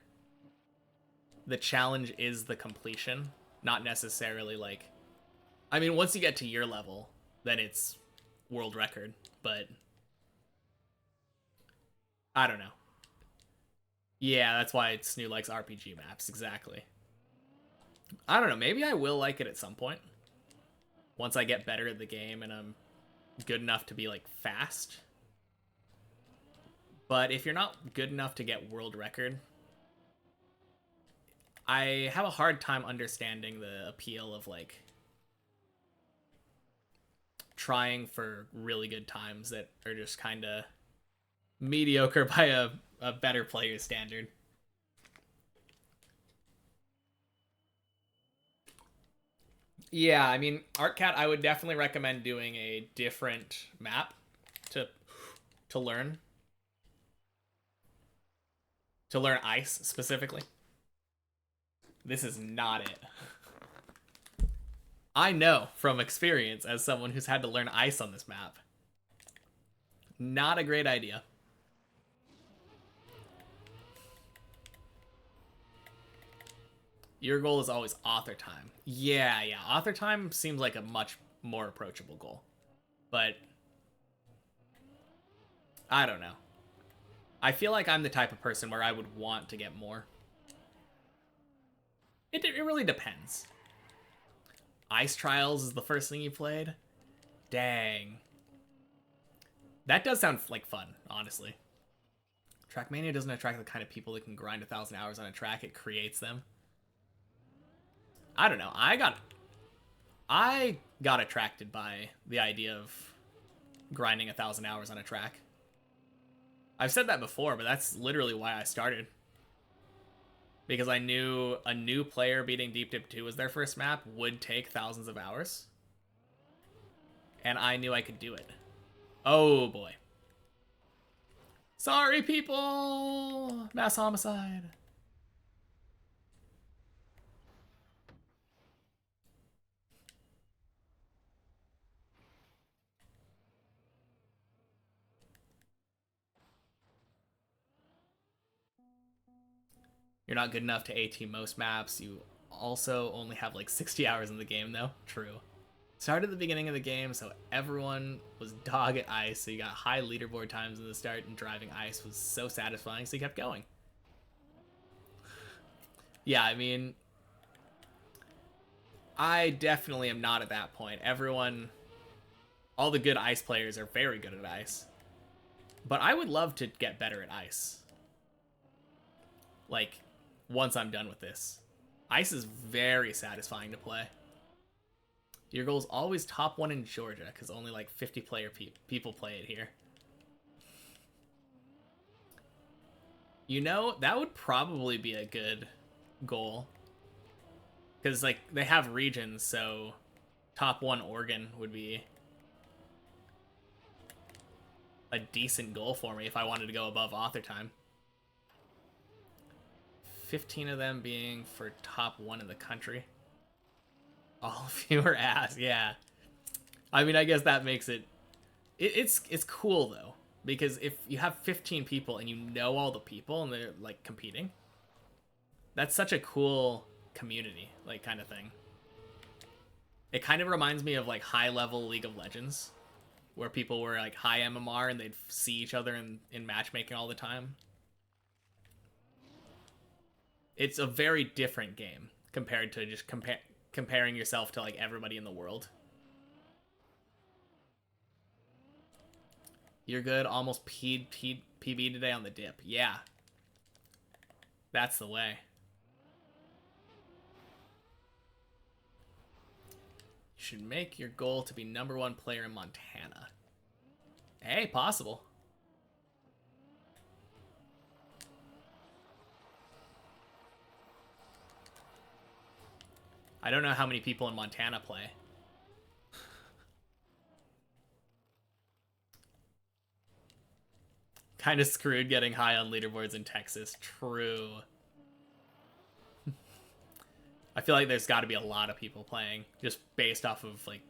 the challenge is the completion, not necessarily like... I mean, once you get to your level, then it's world record, but... I don't know. Yeah, that's why Snoo likes RPG maps, exactly. I don't know, maybe I will like it at some point. Once I get better at the game and I'm good enough to be, like, fast. But if you're not good enough to get world record, I have a hard time understanding the appeal of, like, trying for really good times that are just kind of mediocre by a better player's standard. Yeah, I mean, ArtCat, I would definitely recommend doing a different map to learn. To learn ice, specifically. This is not it. I know from experience as someone who's had to learn ice on this map. Not a great idea. Your goal is always author time. Yeah. Author time seems like a much more approachable goal. But I don't know. I feel like I'm the type of person where I would want to get more. It really depends. Ice Trials is the first thing you played? Dang. That does sound like fun, honestly. Trackmania doesn't attract the kind of people that can grind 1,000 hours on a track. It creates them. I don't know. I got attracted by the idea of grinding 1,000 hours on a track. I've said that before, but that's literally why I started. Because I knew a new player beating Deep Dip 2 as their first map would take thousands of hours. And I knew I could do it. Oh boy. Sorry, people! Mass homicide. You're not good enough to AT most maps. You also only have like 60 hours in the game, though. True. Started at the beginning of the game, so everyone was dog at ice, so you got high leaderboard times in the start, and driving ice was so satisfying, so you kept going. Yeah, I mean, I definitely am not at that point. All the good ice players are very good at ice. But I would love to get better at ice. Like, once I'm done with this. Ice is very satisfying to play. Your goal is always top 1 in Georgia, because only like 50 people play it here. You know, that would probably be a good goal. Because, like, they have regions, so top 1 Oregon would be a decent goal for me if I wanted to go above author time. 15 of them being for top 1 in the country. All of you are ass, yeah. I mean, I guess that makes it... It's cool, though. Because if you have 15 people and you know all the people and they're, like, competing, that's such a cool community, like, kind of thing. It kind of reminds me of, like, high-level League of Legends. where people were like high MMR and they'd see each other in matchmaking all the time. It's a very different game compared to just comparing yourself to like everybody in the world. You're good. Almost PB today on the dip. Yeah. That's the way. You should make your goal to be #1 player in Montana. Hey, possible. I don't know how many people in Montana play. Kind of screwed getting high on leaderboards in Texas. True. I feel like there's got to be a lot of people playing just based off of like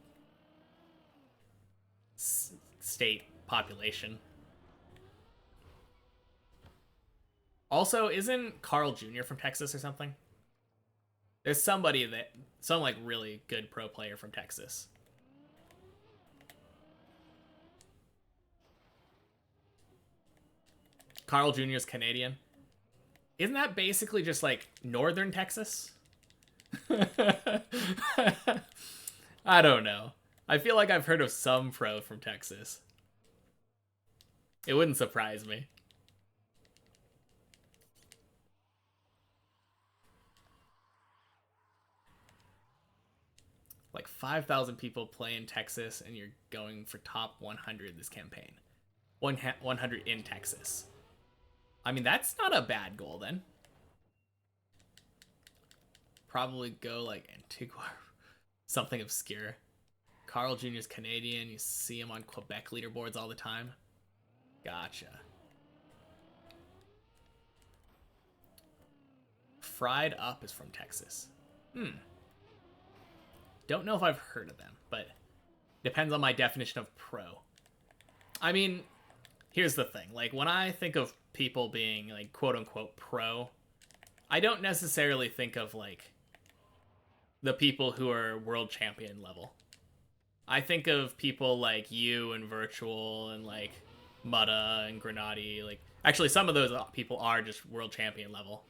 state population. Also, isn't Carl Jr. from Texas or something? There's somebody that some like really good pro player from Texas. Carl Jr. is Canadian. Isn't that basically just like northern Texas? I don't know. I feel like I've heard of some pro from Texas. It wouldn't surprise me. Like 5,000 people play in Texas and you're going for top 100 this campaign. 100 in Texas. I mean, that's not a bad goal then. Probably go like Antigua, something obscure. Carl Jr. is Canadian. You see him on Quebec leaderboards all the time. Gotcha. Fried Up is from Texas. Don't know if I've heard of them, but depends on my definition of pro. I mean, here's the thing. Like, when I think of people being, like, quote-unquote pro, I don't necessarily think of, like, the people who are world champion level. I think of people like you and Virtual and, like, Mutta and Grenati. Like, actually, some of those people are just world champion level.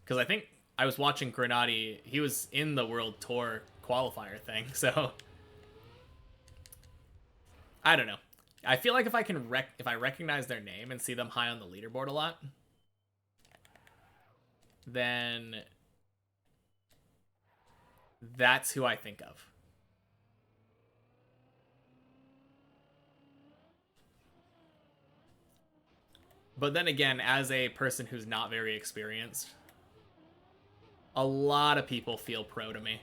Because I think I was watching Grenati. He was in the World Tour qualifier thing, so I don't know. I feel like if I can if I recognize their name and see them high on the leaderboard a lot, then that's who I think of. But then again, as a person who's not very experienced, a lot of people feel pro to me.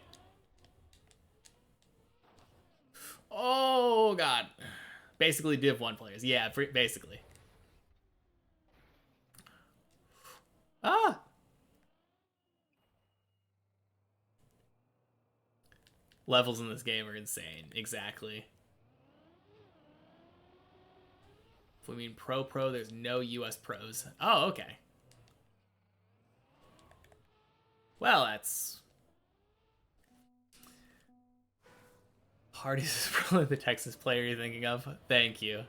Oh, God. Basically Div 1 players. Yeah, basically. Ah! Levels in this game are insane. Exactly. If we mean pro, there's no US pros. Oh, okay. Well, that's... Hardys is probably the Texas player you're thinking of. Thank you.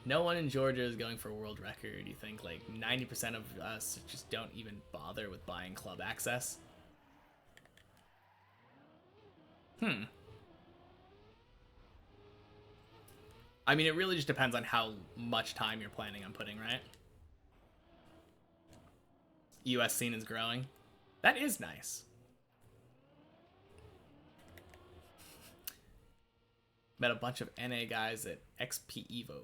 No one in Georgia is going for a world record. You think like 90% of us just don't even bother with buying club access? I mean, it really just depends on how much time you're planning on putting, right? US scene is growing. That is nice. Met a bunch of NA guys at XP Evo.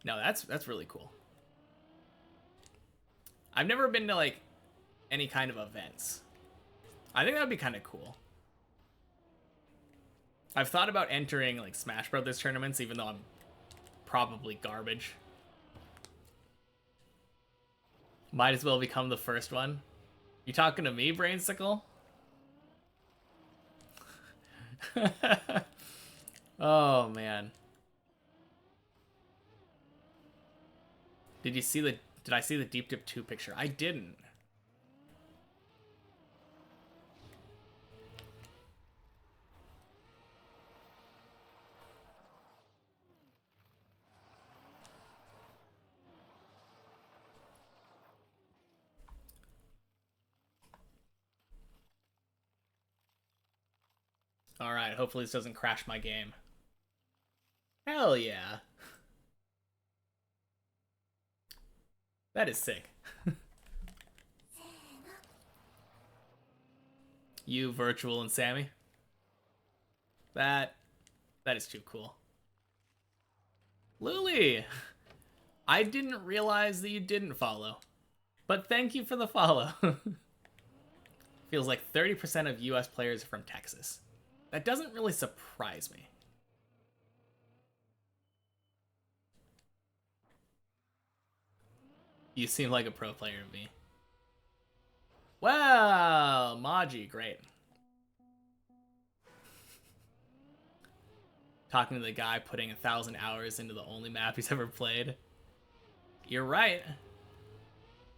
No, that's really cool. I've never been to like any kind of events. I think that would be kind of cool. I've thought about entering like Smash Brothers tournaments, even though I'm probably garbage. Might as well become the first one. You talking to me, Brainsicle? Oh, man. Did I see the Deep Dip 2 picture? I didn't. Alright, hopefully this doesn't crash my game. Hell yeah. That is sick. You, Virtual, and Sammy. That is too cool. Luli! I didn't realize that you didn't follow. But thank you for the follow. Feels like 30% of US players are from Texas. That doesn't really surprise me. You seem like a pro player to me. Wow, Maji, great. Talking to the guy putting 1,000 hours into the only map he's ever played. You're right.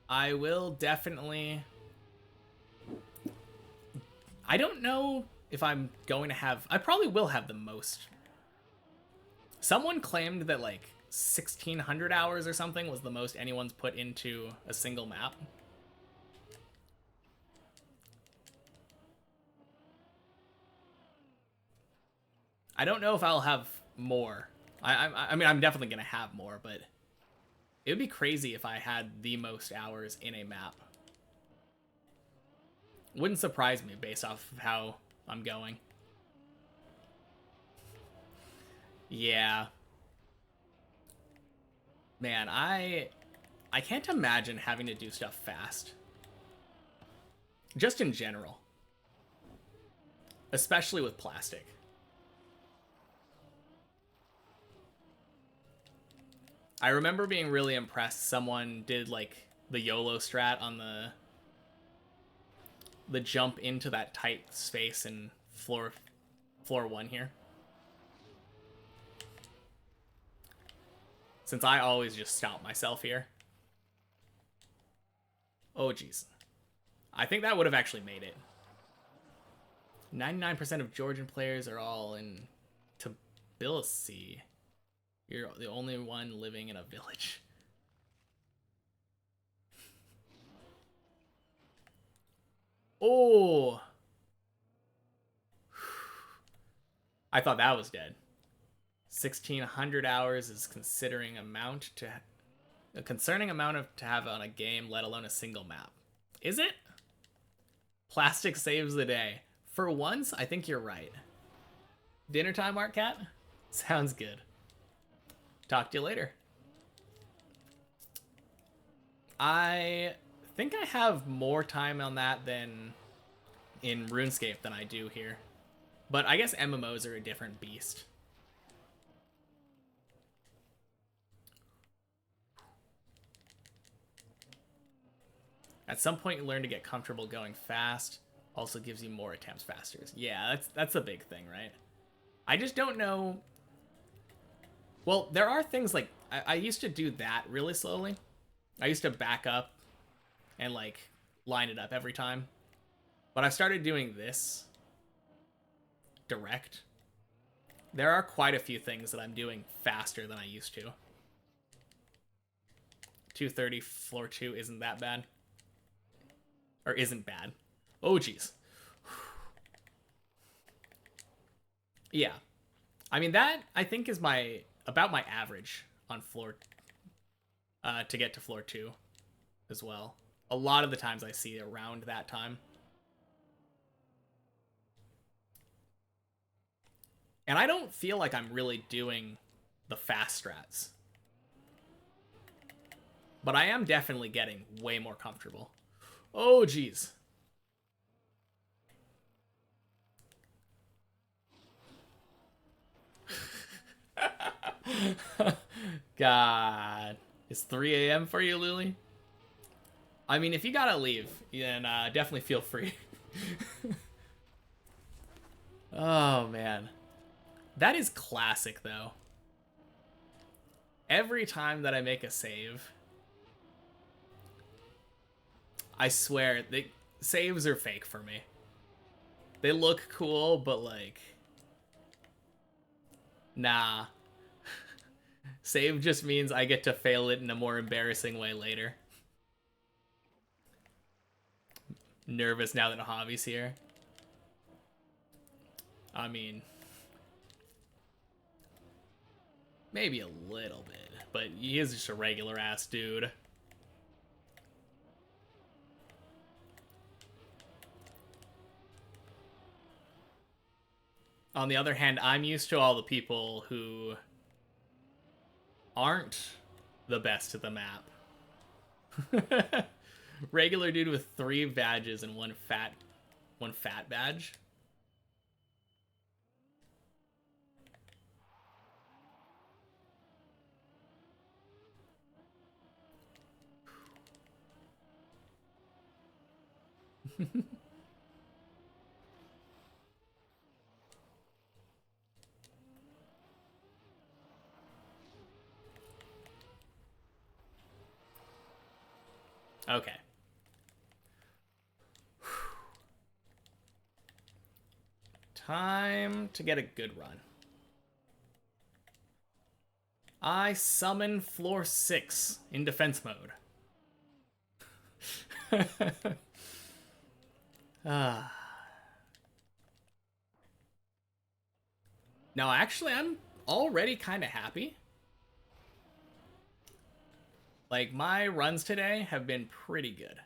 I will definitely... I don't know if I'm going to have... I probably will have the most. Someone claimed that like 1,600 hours or something was the most anyone's put into a single map. I don't know if I'll have more. I mean, I'm definitely going to have more, but it would be crazy if I had the most hours in a map. Wouldn't surprise me based off of how I'm going. Yeah. Man, I can't imagine having to do stuff fast. Just in general. Especially with plastic. I remember being really impressed. Someone did like the YOLO strat on the jump into that tight space in floor 1 here. Since I always just stop myself here. Oh, jeez. I think that would have actually made it. 99% of Georgian players are all in Tbilisi. You're the only one living in a village. Oh! I thought that was dead. 1,600 hours is a concerning amount to have on a game, let alone a single map. Is it? Plastic saves the day. For once, I think you're right. Dinner time, Art Cat? Sounds good. Talk to you later. I think I have more time on that than in RuneScape than I do here. But I guess MMOs are a different beast. At some point, you learn to get comfortable going fast. Also gives you more attempts faster. Yeah, that's a big thing, right? I just don't know. Well, there are things like I used to do that really slowly. I used to back up and like line it up every time. But I've started doing this direct. There are quite a few things that I'm doing faster than I used to. 230 floor 2 isn't that bad. Or isn't bad. Oh, geez. Yeah. I mean, that, I think, is about my average on floor... to get to floor 2 as well. A lot of the times I see around that time. And I don't feel like I'm really doing the fast strats. But I am definitely getting way more comfortable. Oh, geez. God. It's 3 a.m. for you, Lily? I mean, if you gotta leave, then definitely feel free. Oh, man. That is classic, though. Every time that I make a save, I swear, saves are fake for me. They look cool, but like... Nah. Save just means I get to fail it in a more embarrassing way later. Nervous now that Hobby's here. I mean, maybe a little bit, but he is just a regular ass dude. On the other hand, I'm used to all the people who aren't the best at the map. Regular dude with 3 badges and one fat badge. Okay. Time to get a good run. I summon floor 6 in defense mode. No, actually, I'm already kind of happy. Like, my runs today have been pretty good.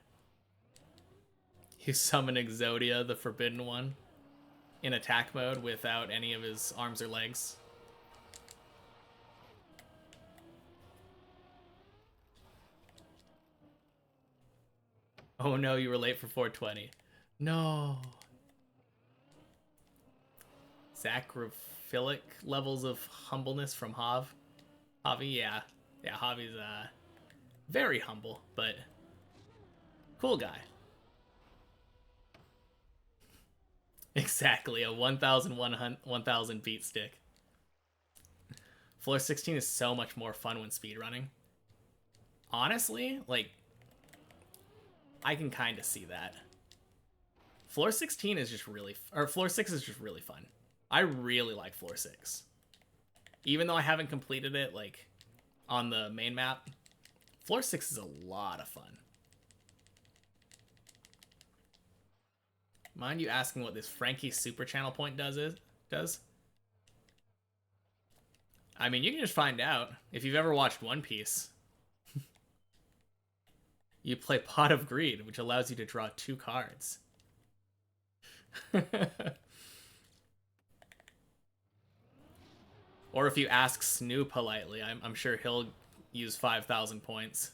You summon Exodia, the forbidden one, in attack mode without any of his arms or legs. Oh no, you were late for 420. No. Sacriphilic levels of humbleness from Hav. Javi, yeah. Yeah, Javi's very humble, but cool guy. Exactly, a 1,000 beat stick. Floor 16 is so much more fun when speedrunning. Honestly, like, I can kind of see that. Floor 16 is just really... Or Floor 6 is just really fun. I really like Floor 6. Even though I haven't completed it, like, on the main map, Floor 6 is a lot of fun. Mind you asking what this Frankie super channel point does? I mean, you can just find out. If you've ever watched One Piece, you play Pot of Greed, which allows you to draw 2 cards. Or if you ask Snoo politely, I'm sure he'll use 5,000 points.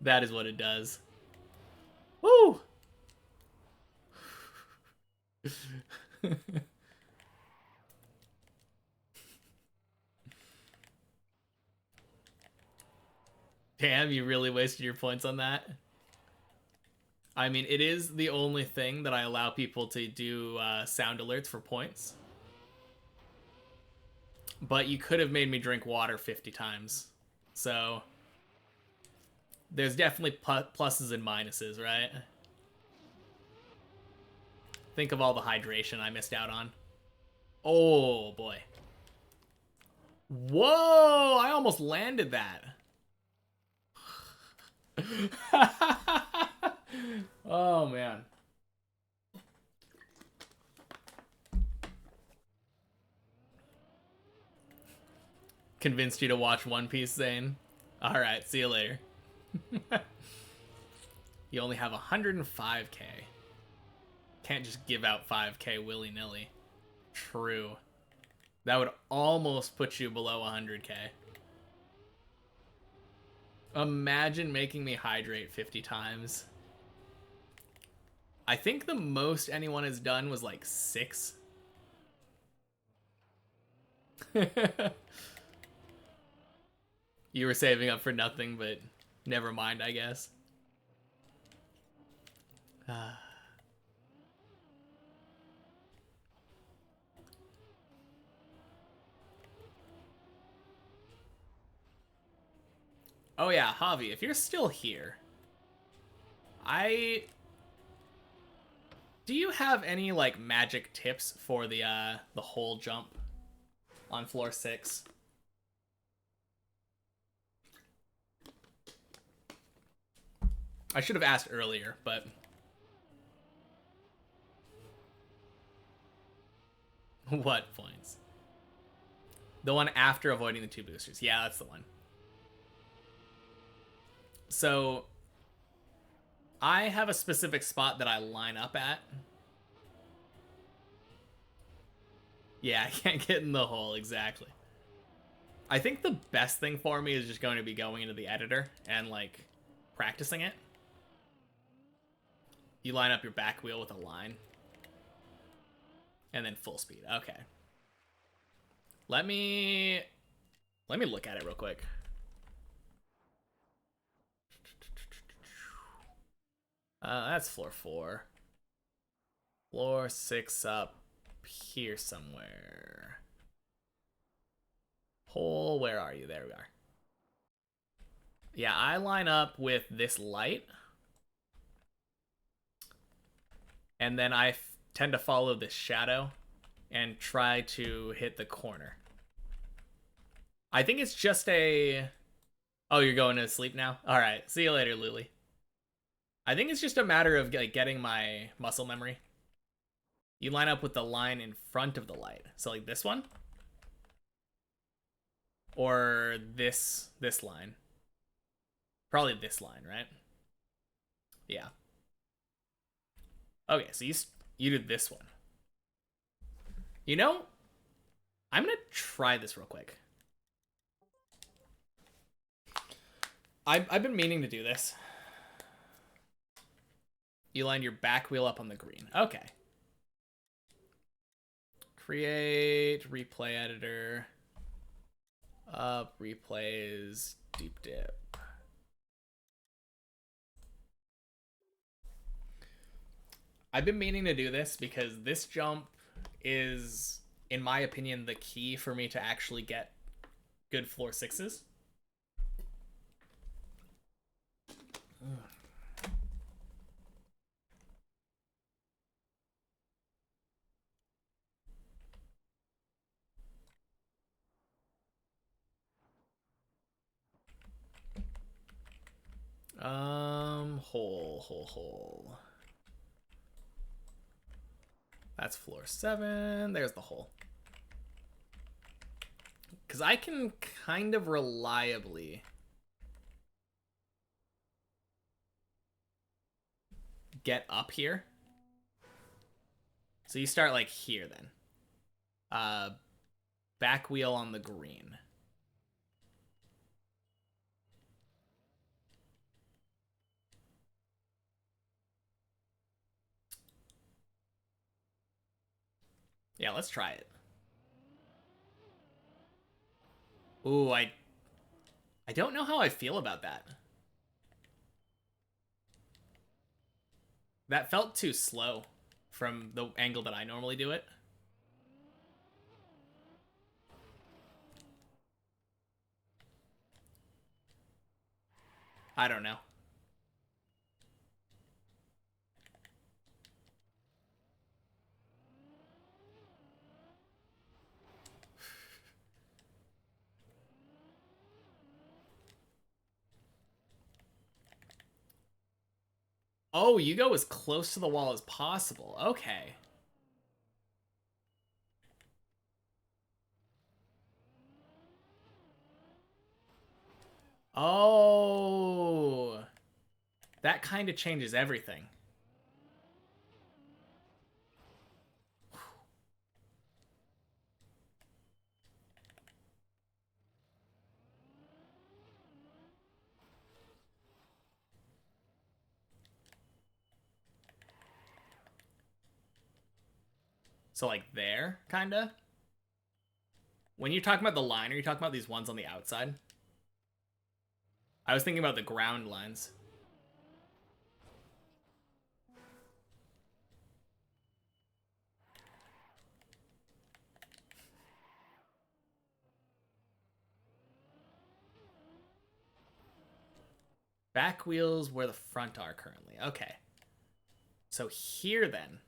That is what it does. Woo! Damn, you really wasted your points on that? I mean, it is the only thing that I allow people to do sound alerts for points. But you could have made me drink water 50 times. So, there's definitely pluses and minuses, right? Think of all the hydration I missed out on. Oh, boy. Whoa! I almost landed that. Oh, man. Convinced you to watch One Piece, Zane? Alright, see you later. You only have 105k. Can't just give out 5k willy-nilly. True. That would almost put you below 100k. Imagine making me hydrate 50 times. I think the most anyone has done was like 6. You were saving up for nothing, but never mind, I guess. Oh yeah, Javi, if you're still here, I Do you have any like magic tips for the whole jump on floor 6? I should have asked earlier, but what points? The one after avoiding the 2 boosters. Yeah, that's the one. So I have a specific spot that I line up at. Yeah, I can't get in the hole, exactly. I think the best thing for me is just going to be going into the editor and, like, practicing it. You line up your back wheel with a line. And then full speed. Okay. Let me look at it real quick. That's floor 4. Floor 6 up here somewhere. Hole, where are you? There we are. Yeah, I line up with this light. And then I tend to follow this shadow and try to hit the corner. I think it's just a... Oh, you're going to sleep now? All right, see you later, Lily. I think it's just a matter of like getting my muscle memory. You line up with the line in front of the light. So like this one. Or this line. Probably this line, right? Yeah. Okay, so you do this one. You know, I'm gonna try this real quick. I've been meaning to do this. You line your back wheel up on the green. Okay. Create, replay editor. Up, replays, deep dip. I've been meaning to do this because this jump is, in my opinion, the key for me to actually get good floor 6s. Hole. That's floor 7. There's the hole. Because I can kind of reliably get up here. So you start like here then. Back wheel on the green. Yeah, let's try it. Ooh, I don't know how I feel about that. That felt too slow from the angle that I normally do it. I don't know. Oh, you go as close to the wall as possible. Okay. Oh. That kind of changes everything. So like there, kinda? When you're talking about the line, are you talking about these ones on the outside? I was thinking about the ground lines. Back wheels where the front are currently. Okay. So here then.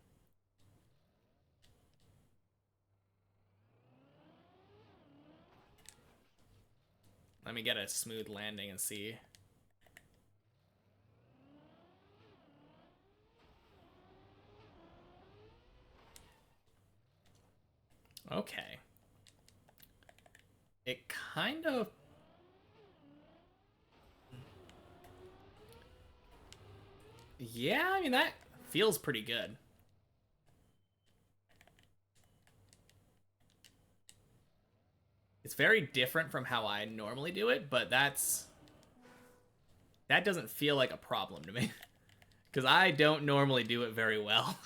Let me get a smooth landing and see. Okay. It kind of... Yeah, I mean, that feels pretty good. It's very different from how I normally do it, but that doesn't feel like a problem to me. Because I don't normally do it very well.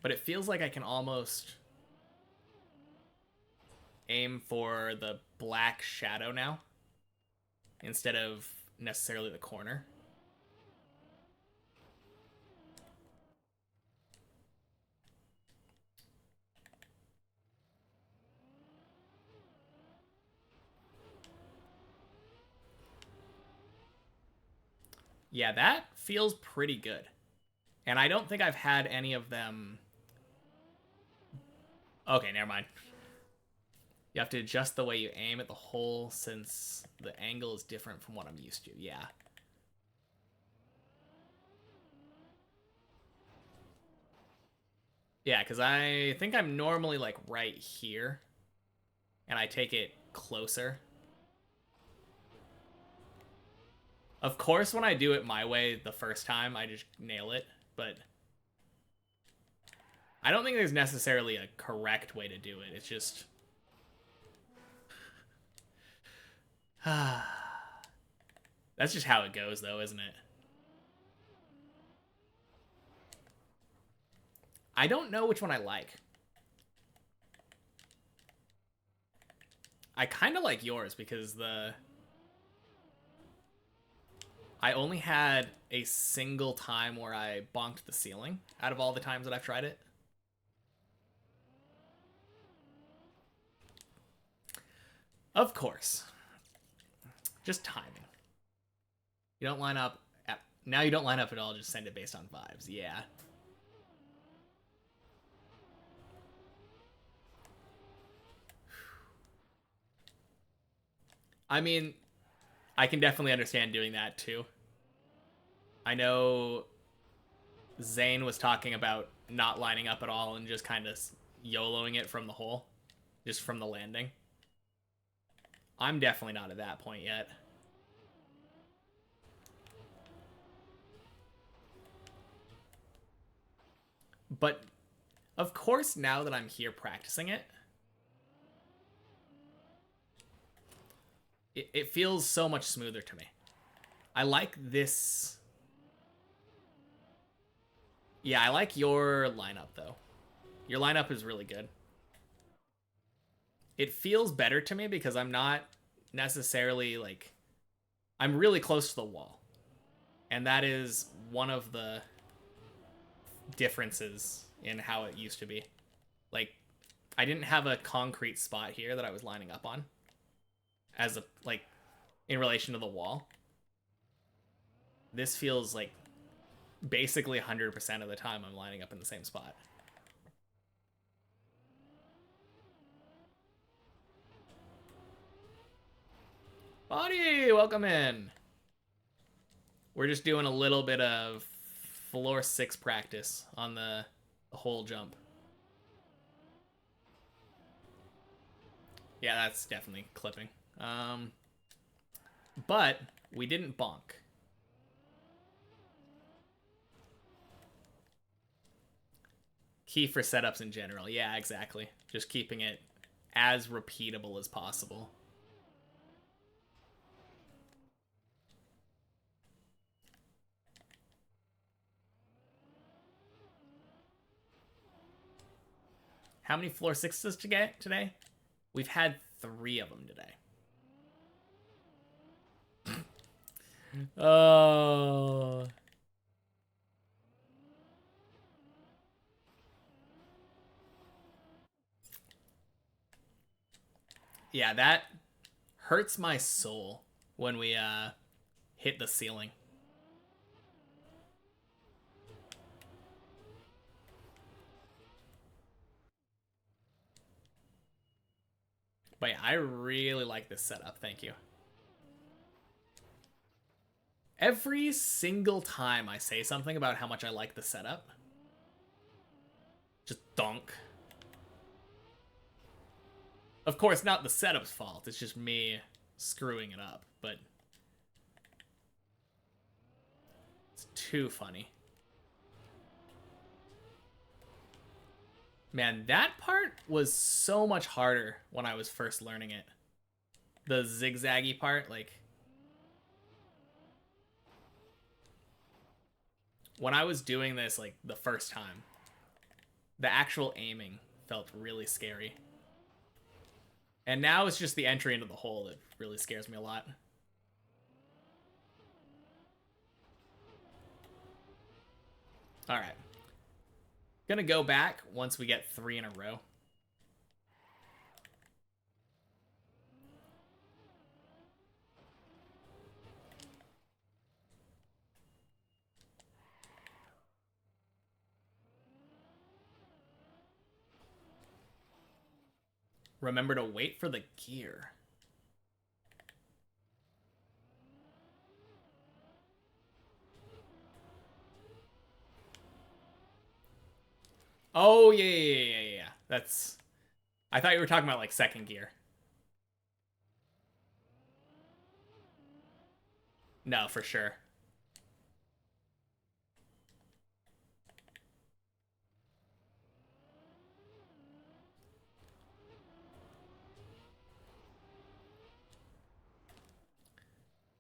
But it feels like I can almost aim for the black shadow now, instead of necessarily the corner. Yeah, that feels pretty good. And I don't think I've had any of them... Okay, never mind. You have to adjust the way you aim at the hole since the angle is different from what I'm used to. Yeah. Yeah, because I think I'm normally like right here. And I take it closer. Of course, when I do it my way the first time, I just nail it. But I don't think there's necessarily a correct way to do it. It's just... That's just how it goes, though, isn't it? I don't know which one I like. I kind of like yours because I only had a single time where I bonked the ceiling out of all the times that I've tried it. Of course. Just timing. You don't line up... Now you don't line up at all, just send it based on vibes. Yeah. I mean, I can definitely understand doing that too. I know Zane was talking about not lining up at all and just kind of YOLOing it from the hole. Just from the landing. I'm definitely not at that point yet. But, of course, now that I'm here practicing it, it feels so much smoother to me. I like this. Yeah, I like your lineup, though. Your lineup is really good. It feels better to me because I'm not necessarily, like... I'm really close to the wall. And that is one of the differences in how it used to be. Like, I didn't have a concrete spot here that I was lining up on. As a, like, in relation to the wall. This feels like basically 100% of the time I'm lining up in the same spot. Buddy, welcome in. We're just doing a little bit of floor 6 practice on the whole jump. Yeah, that's definitely clipping. But we didn't bonk. Key for setups in general. Yeah, exactly. Just keeping it as repeatable as possible. How many floor 6s to get today? We've had 3 of them today. Oh. Yeah, that hurts my soul when we hit the ceiling. But yeah, I really like this setup. Thank you. Every single time I say something about how much I like the setup, just donk. Of course, not the setup's fault. It's just me screwing it up, but it's too funny. Man, that part was so much harder when I was first learning it. The zigzaggy part, like... When I was doing this, like, the first time, the actual aiming felt really scary. And now it's just the entry into the hole that really scares me a lot. Alright. Gonna go back once we get 3 in a row. Remember to wait for the gear. Oh, yeah. That's... I thought you were talking about, like, second gear. No, for sure.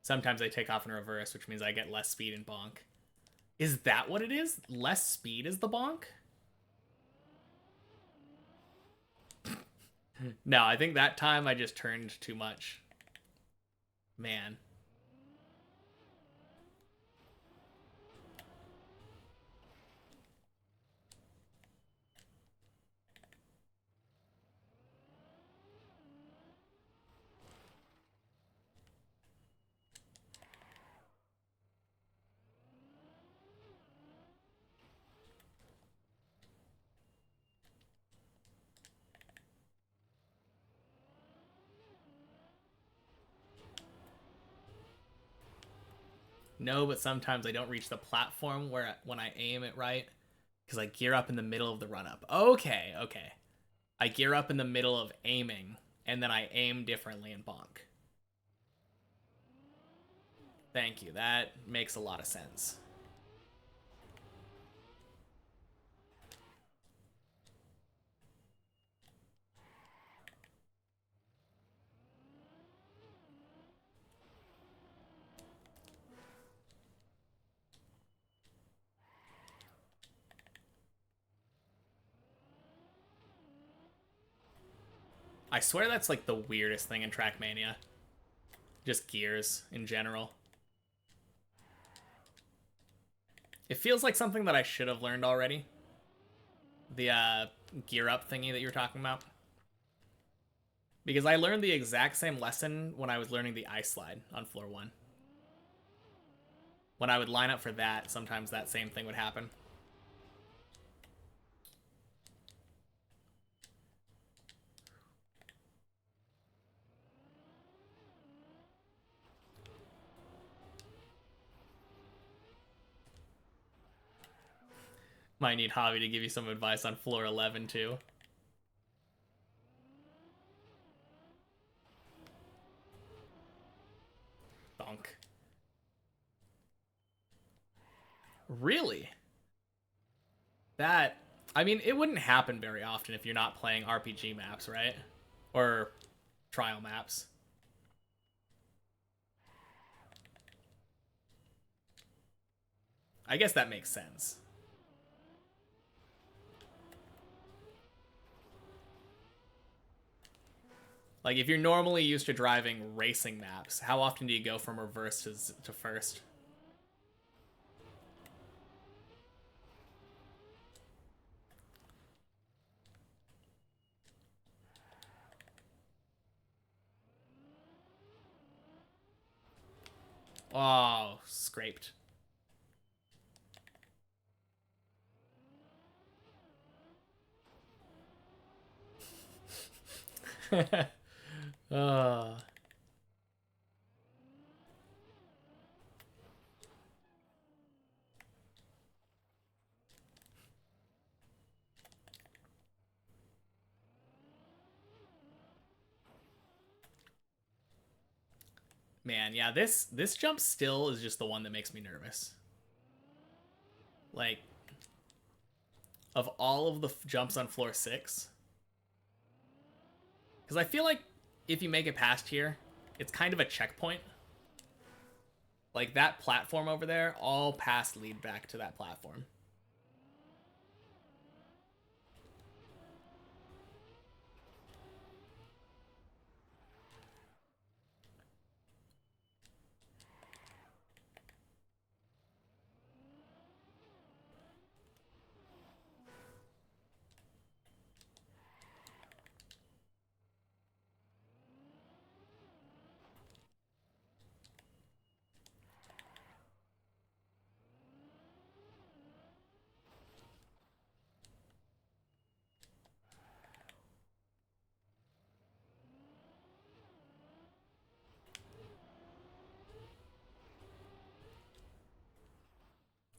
Sometimes I take off in reverse, which means I get less speed in bonk. Is that what it is? Less speed is the bonk? No, I think that time I just turned too much. Man. No, but sometimes I don't reach the platform where when I aim it right, because I gear up in the middle of the run-up. Okay. I gear up in the middle of aiming, and then I aim differently in bonk. Thank you. That makes a lot of sense. I swear that's like the weirdest thing in Trackmania. Just gears in general. It feels like something that I should have learned already. The gear up thingy that you were talking about. Because I learned the exact same lesson when I was learning the ice slide on floor 1. When I would line up for that, sometimes that same thing would happen. Might need Javi to give you some advice on floor 11 too. Donk. Really? That... I mean, it wouldn't happen very often if you're not playing RPG maps, right? Or trial maps. I guess that makes sense. Like, if you're normally used to driving racing maps, how often do you go from reverse to first? Oh, scraped. Uh, Man, yeah, this jump still is just the one that makes me nervous. Like, of all of the jumps on floor 6, because I feel like if you make it past here, it's kind of a checkpoint. Like, that platform over there, all paths lead back to that platform.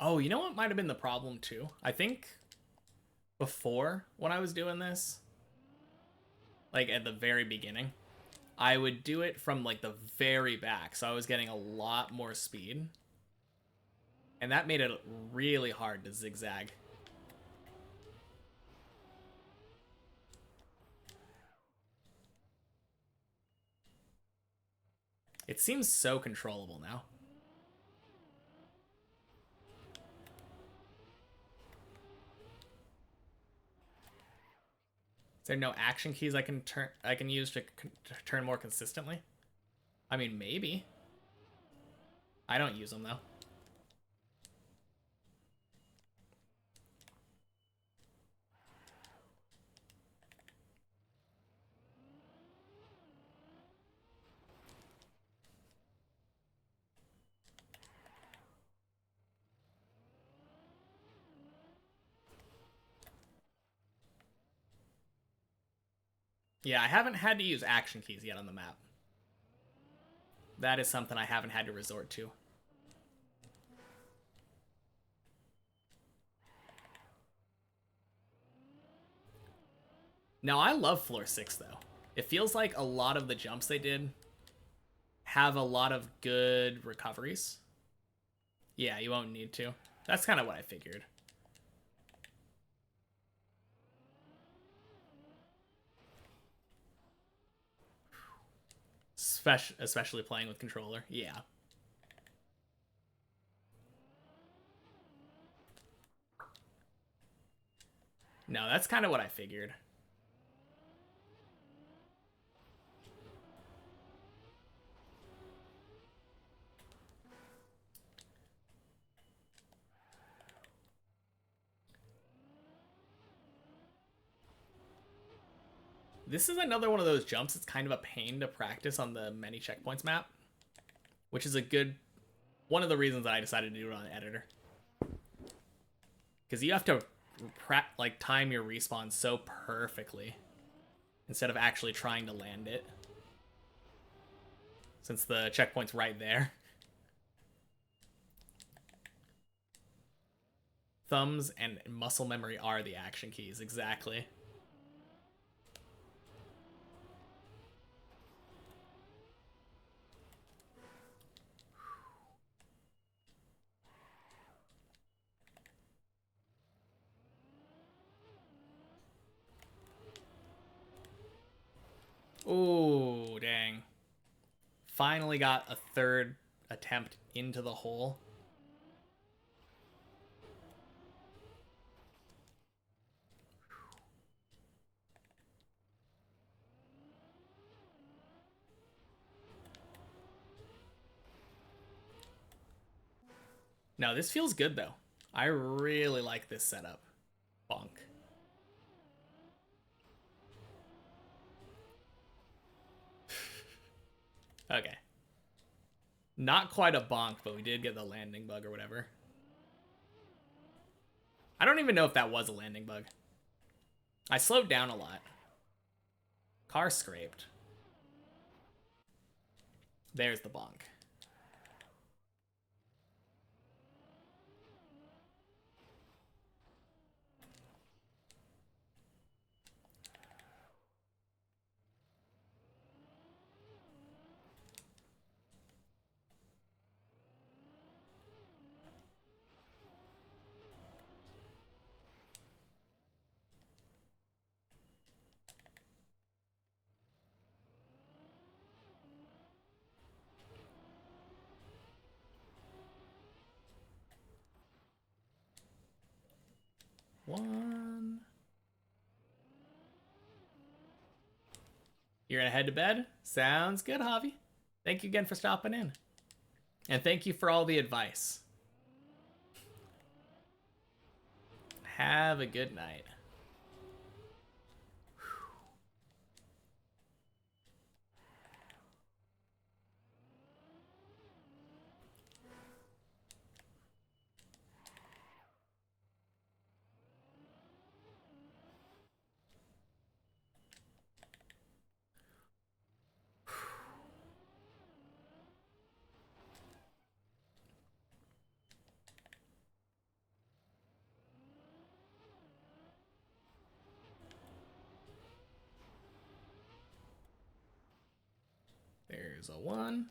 Oh, you know what might have been the problem too? I think before, when I was doing this, like at the very beginning, I would do it from like the very back, so I was getting a lot more speed. And that made it really hard to zigzag. It seems so controllable now. Is there no action keys I can use to turn more consistently? I mean, maybe. I don't use them though. Yeah, I haven't had to use action keys yet on the map. That is something I haven't had to resort to. Now, I love floor 6, though. It feels like a lot of the jumps they did have a lot of good recoveries. Yeah, you won't need to. That's kind of what I figured. Especially playing with controller. Yeah. No, that's kind of what I figured. This is another one of those jumps that's kind of a pain to practice on the many checkpoints map, which is one of the reasons that I decided to do it on editor. Because you have to like time your respawn so perfectly instead of actually trying to land it, since the checkpoint's right there. Thumbs and muscle memory are the action keys, exactly. Ooh, dang. Finally got a third attempt into the hole. No, this feels good, though. I really like this setup. Bonk. Okay. Not quite a bonk, but we did get the landing bug or whatever. I don't even know if that was a landing bug. I slowed down a lot. Car scraped. There's the bonk. One. You're gonna head to bed? Sounds good, Javi. Thank you again for stopping in. And thank you for all the advice. Have a good night. There's a 1.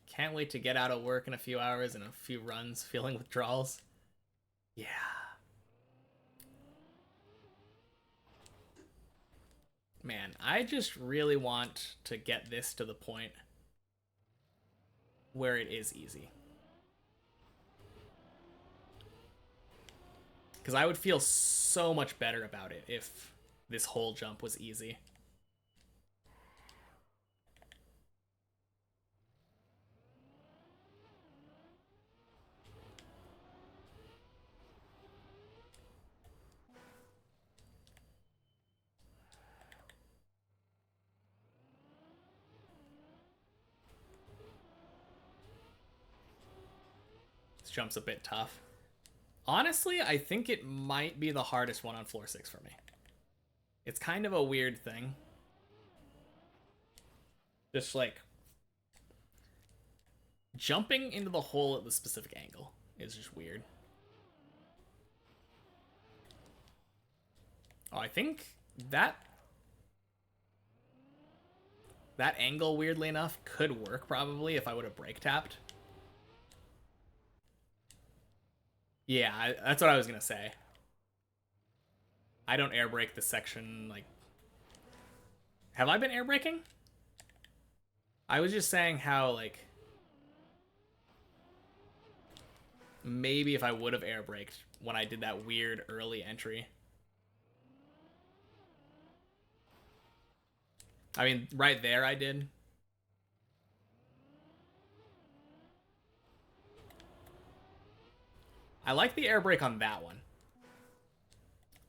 Can't wait to get out of work in a few hours and a few runs feeling withdrawals. Yeah. Man, I just really want to get this to the point where it is easy. Because I would feel so much better about it if this whole jump was easy. This jump's a bit tough. Honestly, I think it might be the hardest one on floor 6 for me. It's kind of a weird thing. Just like jumping into the hole at the specific angle is just weird. Oh, I think that angle, weirdly enough, could work probably if I would have brake tapped. Yeah, that's what I was gonna say. I don't air brake this section, like... Have I been air braking? I was just saying how, like... Maybe if I would have air braked when I did that weird early entry. I mean, right there I did. I like the air brake on that one.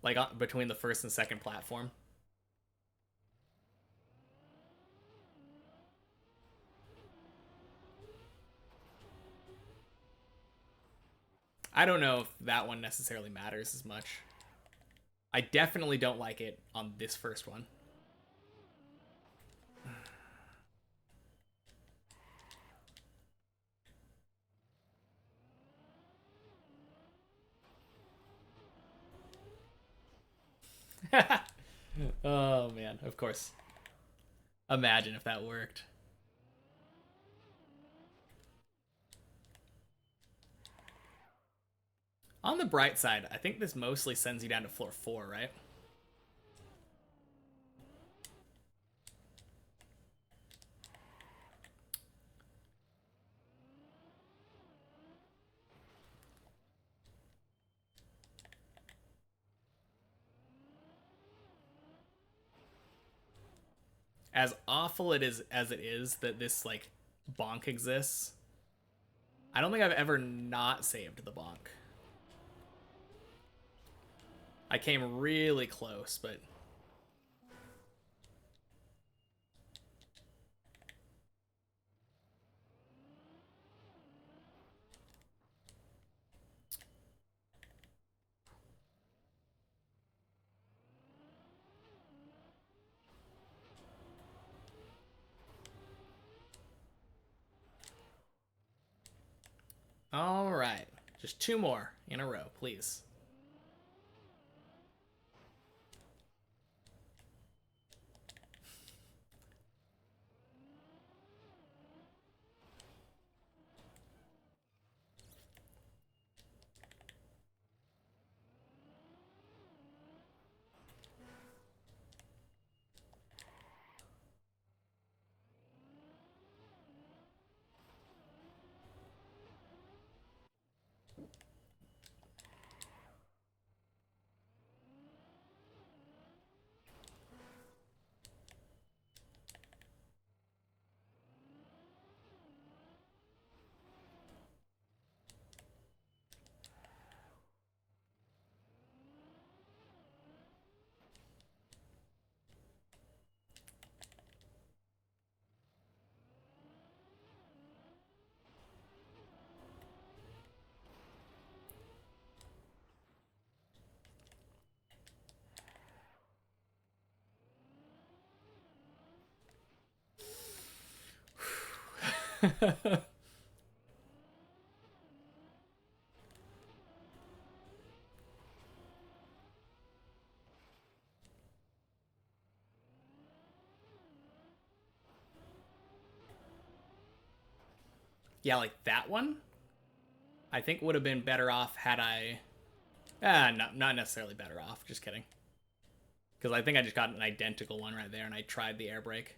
Like, between the first and second platform. I don't know if that one necessarily matters as much. I definitely don't like it on this first one. Oh, man. Of course. Imagine if that worked. On the bright side, I think this mostly sends you down to floor 4, right? As awful as it is that this, like, bonk exists, I don't think I've ever not saved the bonk. I came really close, but All right. Just 2 more in a row, please. Yeah, like that one, I think would have been better off had I... not necessarily better off, just kidding. Because I think I just got an identical one right there, and I tried the air brake.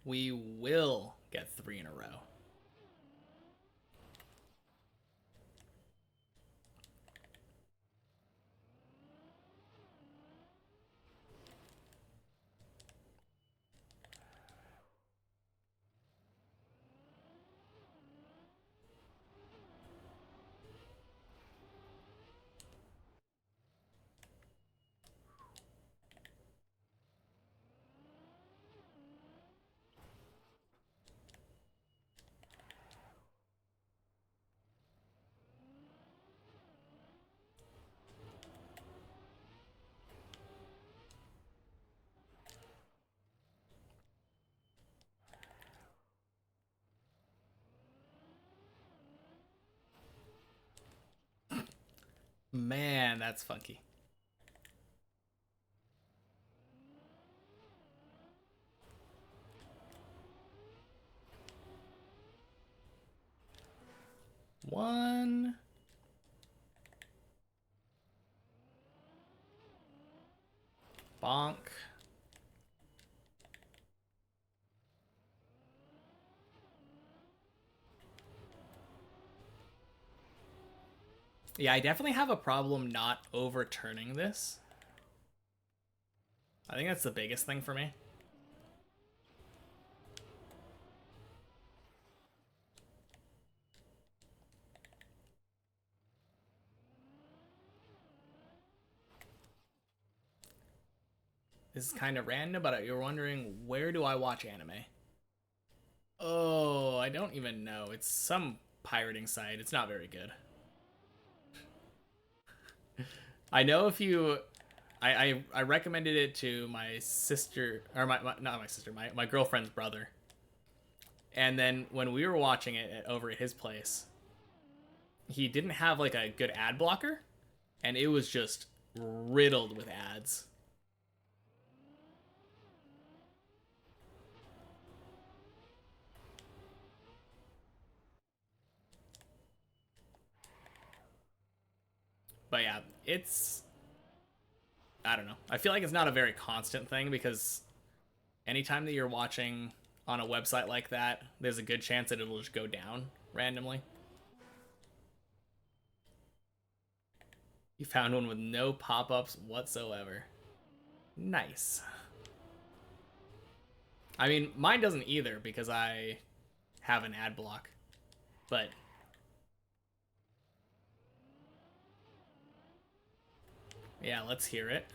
We will get 3 in a row. Man, that's funky. One. Bonk. Yeah, I definitely have a problem not overturning this. I think that's the biggest thing for me. This is kind of random, but you're wondering, where do I watch anime? Oh, I don't even know. It's some pirating site. It's not very good. I know if you... I recommended it to my sister, or not my sister, my girlfriend's brother. And then when we were watching it over at his place, he didn't have like a good ad blocker, and it was just riddled with ads. But yeah, it's... I don't know. I feel like it's not a very constant thing because anytime that you're watching on a website like that, there's a good chance that it'll just go down randomly. You found one with no pop-ups whatsoever. Nice. I mean, mine doesn't either because I have an ad block. But yeah, let's hear it.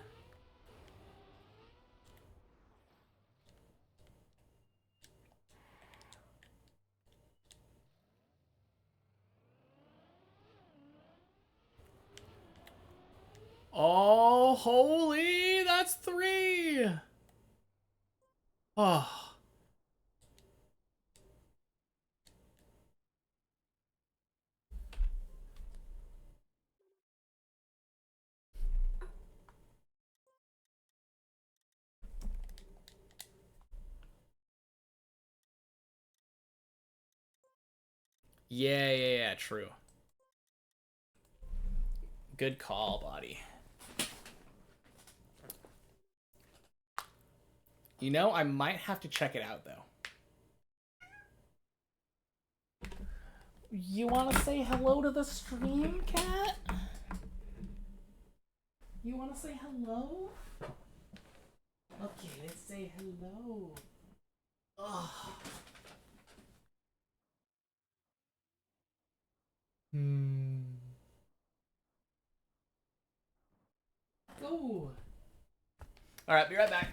Oh, holy, that's 3. Oh. Yeah, true. Good call, body. You know, I might have to check it out, though. You want to say hello to the stream, cat? You want to say hello? Okay, let's say hello. Ugh. Go. All right, be right back.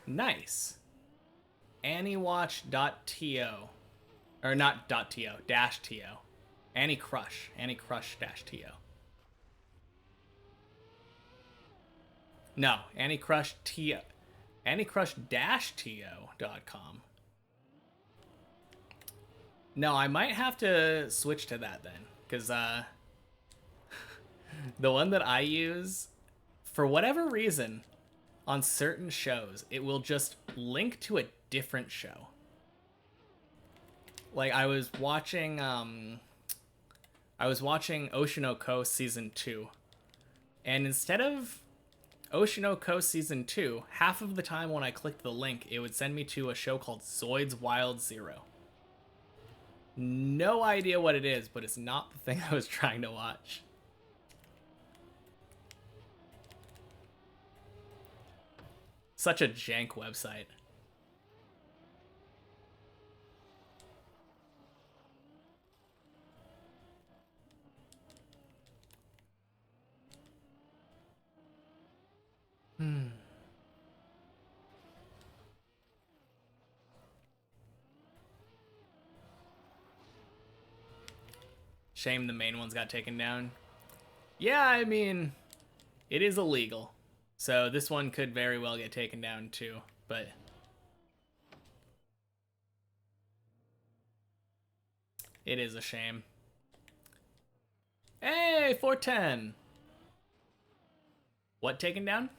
Nice. Anniewatch.to. Or not .to, -to. Annie Crush. Annie Crush -to. No, Annie Crush -to. AnnieCrush-to.com. No, I might have to switch to that then. Because the one that I use, for whatever reason, on certain shows, it will just link to a different show. Like I was watching Oshinoko season 2. And instead of Oshinoko season 2, half of the time when I clicked the link, it would send me to a show called Zoid's Wild Zero. No idea what it is, but it's not the thing I was trying to watch. Such a jank website. Shame the main ones got taken down. Yeah, I mean, it is illegal. So this one could very well get taken down too, but it is a shame. Hey, 410. What taken down?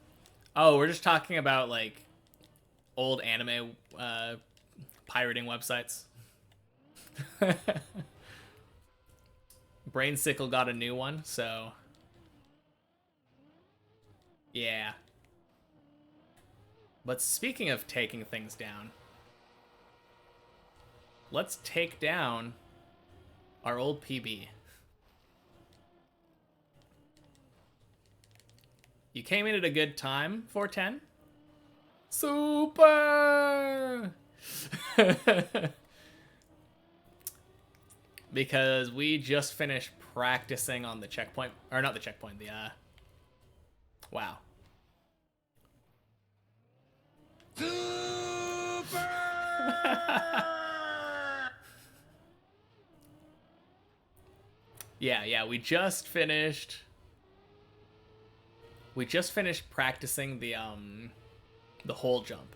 Oh, we're just talking about like old anime pirating websites. Brainsicle got a new one, so yeah. But speaking of taking things down, let's take down our old PB. You came in at a good time, 410. Super! Because we just finished practicing on the checkpoint, or not the checkpoint, the wow. Super! yeah, we just finished practicing the whole jump.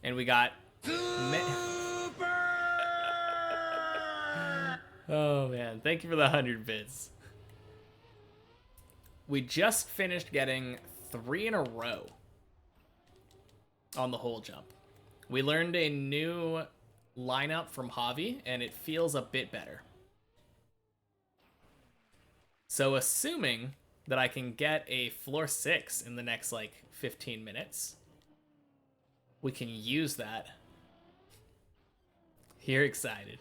And we got... Oh, man. Thank you for the 100 bits. We just finished getting 3 in a row on the whole jump. We learned a new lineup from Javi, and it feels a bit better. So assuming that I can get a floor 6 in the next, like, 15 minutes, we can use that. You're excited.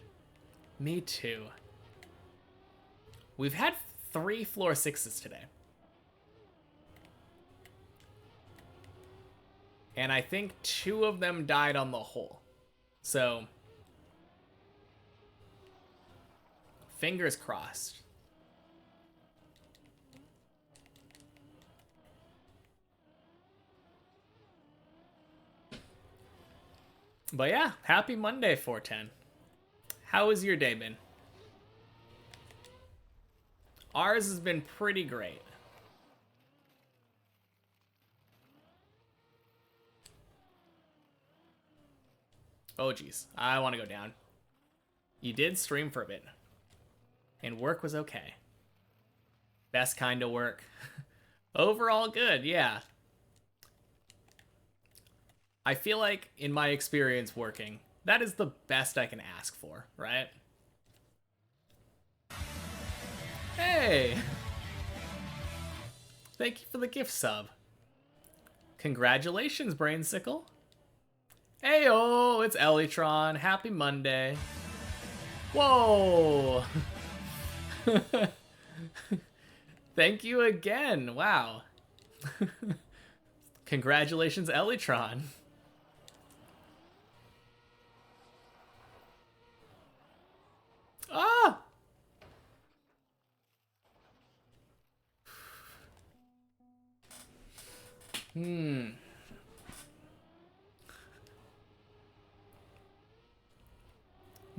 Me too. We've had 3 floor 6s today. And I think 2 of them died on the hole. So, fingers crossed. But yeah, happy Monday, 410. How has your day been? Ours has been pretty great. Oh geez, I want to go down. You did stream for a bit. And work was okay. Best kind of work. Overall good, yeah. I feel like, in my experience working, that is the best I can ask for, right? Hey! Thank you for the gift sub. Congratulations, Brainsicle. Heyo, it's Elytron. Happy Monday. Whoa! Thank you again. Wow. Congratulations, Elytron. Ah!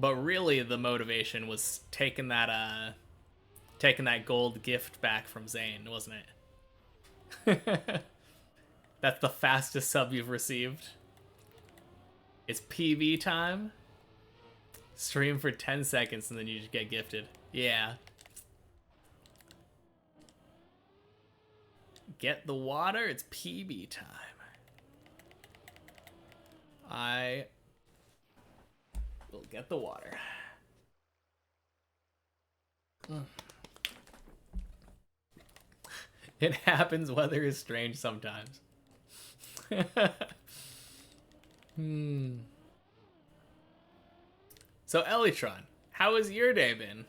But really, the motivation was taking that gold gift back from Zane, wasn't it? That's the fastest sub you've received. It's PB time. Stream for 10 seconds and then you just get gifted. Yeah. Get the water, it's PB time. I will get the water. It happens, weather is strange sometimes. So Elytron, how has your day been?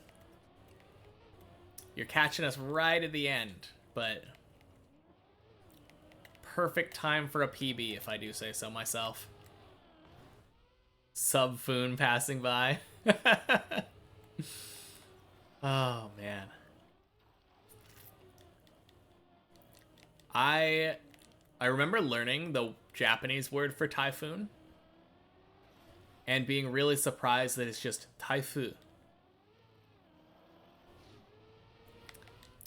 You're catching us right at the end, but perfect time for a PB if I do say so myself. Subfoon passing by. Oh man. I remember learning the Japanese word for typhoon and being really surprised that it's just taifu.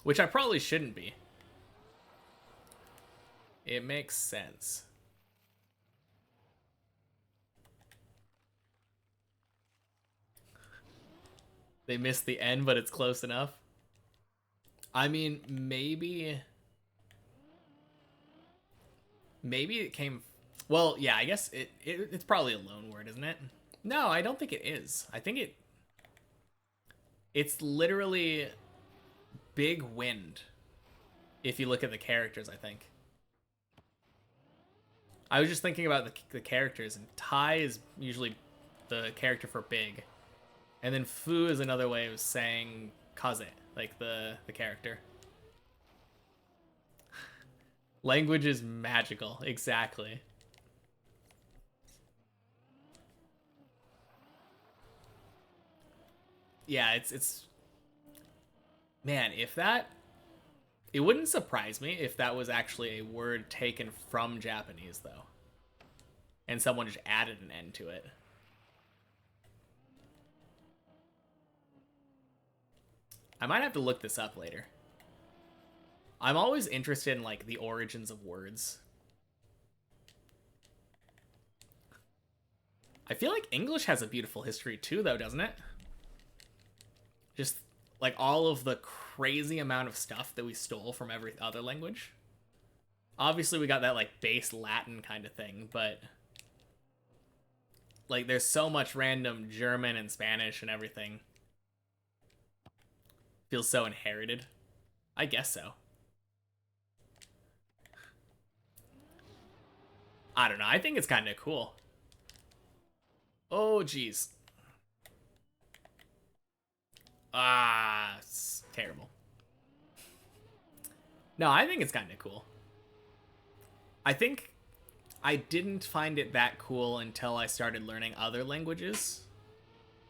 Which I probably shouldn't be. It makes sense. They missed the end, but it's close enough. I mean, maybe it came... Well, yeah, I guess it's probably a loan word, isn't it? No, I don't think it is. I think it's literally big wind if you look at the characters, I think. I was just thinking about the characters, and Tai is usually the character for big. And then Fu is another way of saying kaze, like the character. Language is magical, exactly. Yeah, it's man, if that... It wouldn't surprise me if that was actually a word taken from Japanese, though. And someone just added an N to it. I might have to look this up later. I'm always interested in, like, the origins of words. I feel like English has a beautiful history too, though, doesn't it? Just like all of the crazy amount of stuff that we stole from every other language. Obviously, we got that like base Latin kind of thing, but like there's so much random German and Spanish and everything. Feels so inherited. I guess so. I don't know. I think it's kind of cool. Oh, jeez. Ah, it's terrible. No, I think it's kind of cool. I think I didn't find it that cool until I started learning other languages.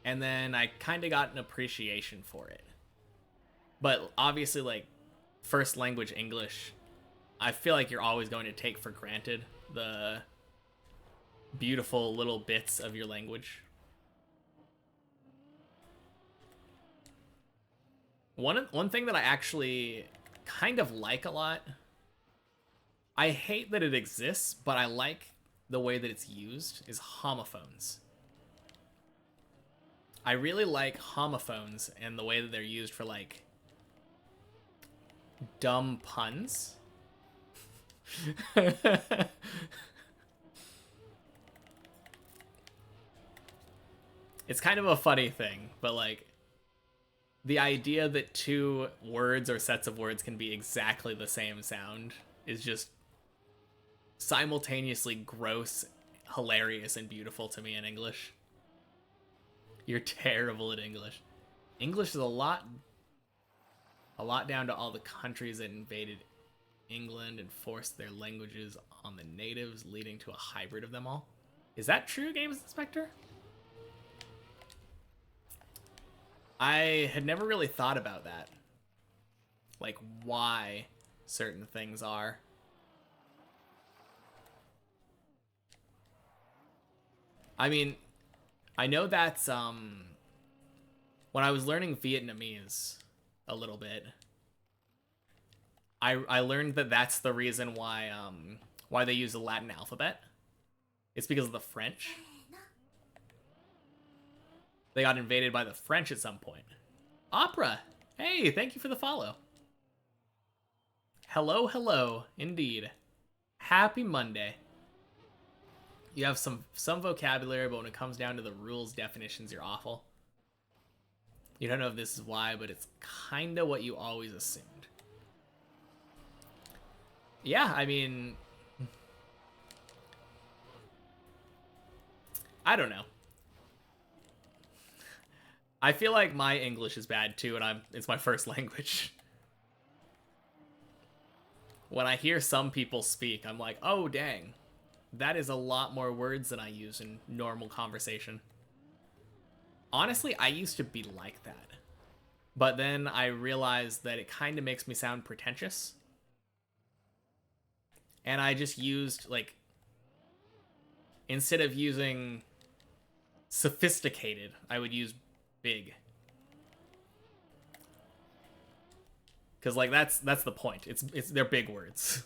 And then I kind of got an appreciation for it. But obviously, like, first language English, I feel like you're always going to take for granted the beautiful little bits of your language. One thing that I actually kind of like a lot, I hate that it exists, but I like the way that it's used, is homophones. I really like homophones and the way that they're used for, like, dumb puns. It's kind of a funny thing, but like the idea that two words or sets of words can be exactly the same sound is just simultaneously gross, hilarious, and beautiful to me in English. You're terrible at English. English is a lot down to all the countries that invaded England and forced their languages on the natives, leading to a hybrid of them all. Is that true, Games Inspector? I had never really thought about that. Like, why certain things are. I mean, I know that's, when I was learning Vietnamese a little bit, I learned that that's the reason why they use the Latin alphabet. It's because of the French. They got invaded by the French at some point. Opera! Hey, thank you for the follow. Hello, hello, indeed. Happy Monday. You have some vocabulary, but when it comes down to the rules, definitions, you're awful. You don't know if this is why, but it's kinda what you always assumed. Yeah, I mean, I don't know. I feel like my English is bad too, and it's my first language. When I hear some people speak, I'm like, oh dang, that is a lot more words than I use in normal conversation. Honestly, I used to be like that. But then I realized that it kind of makes me sound pretentious. And I just used, like, instead of using sophisticated, I would use big. Because, like, that's the point. They're big words.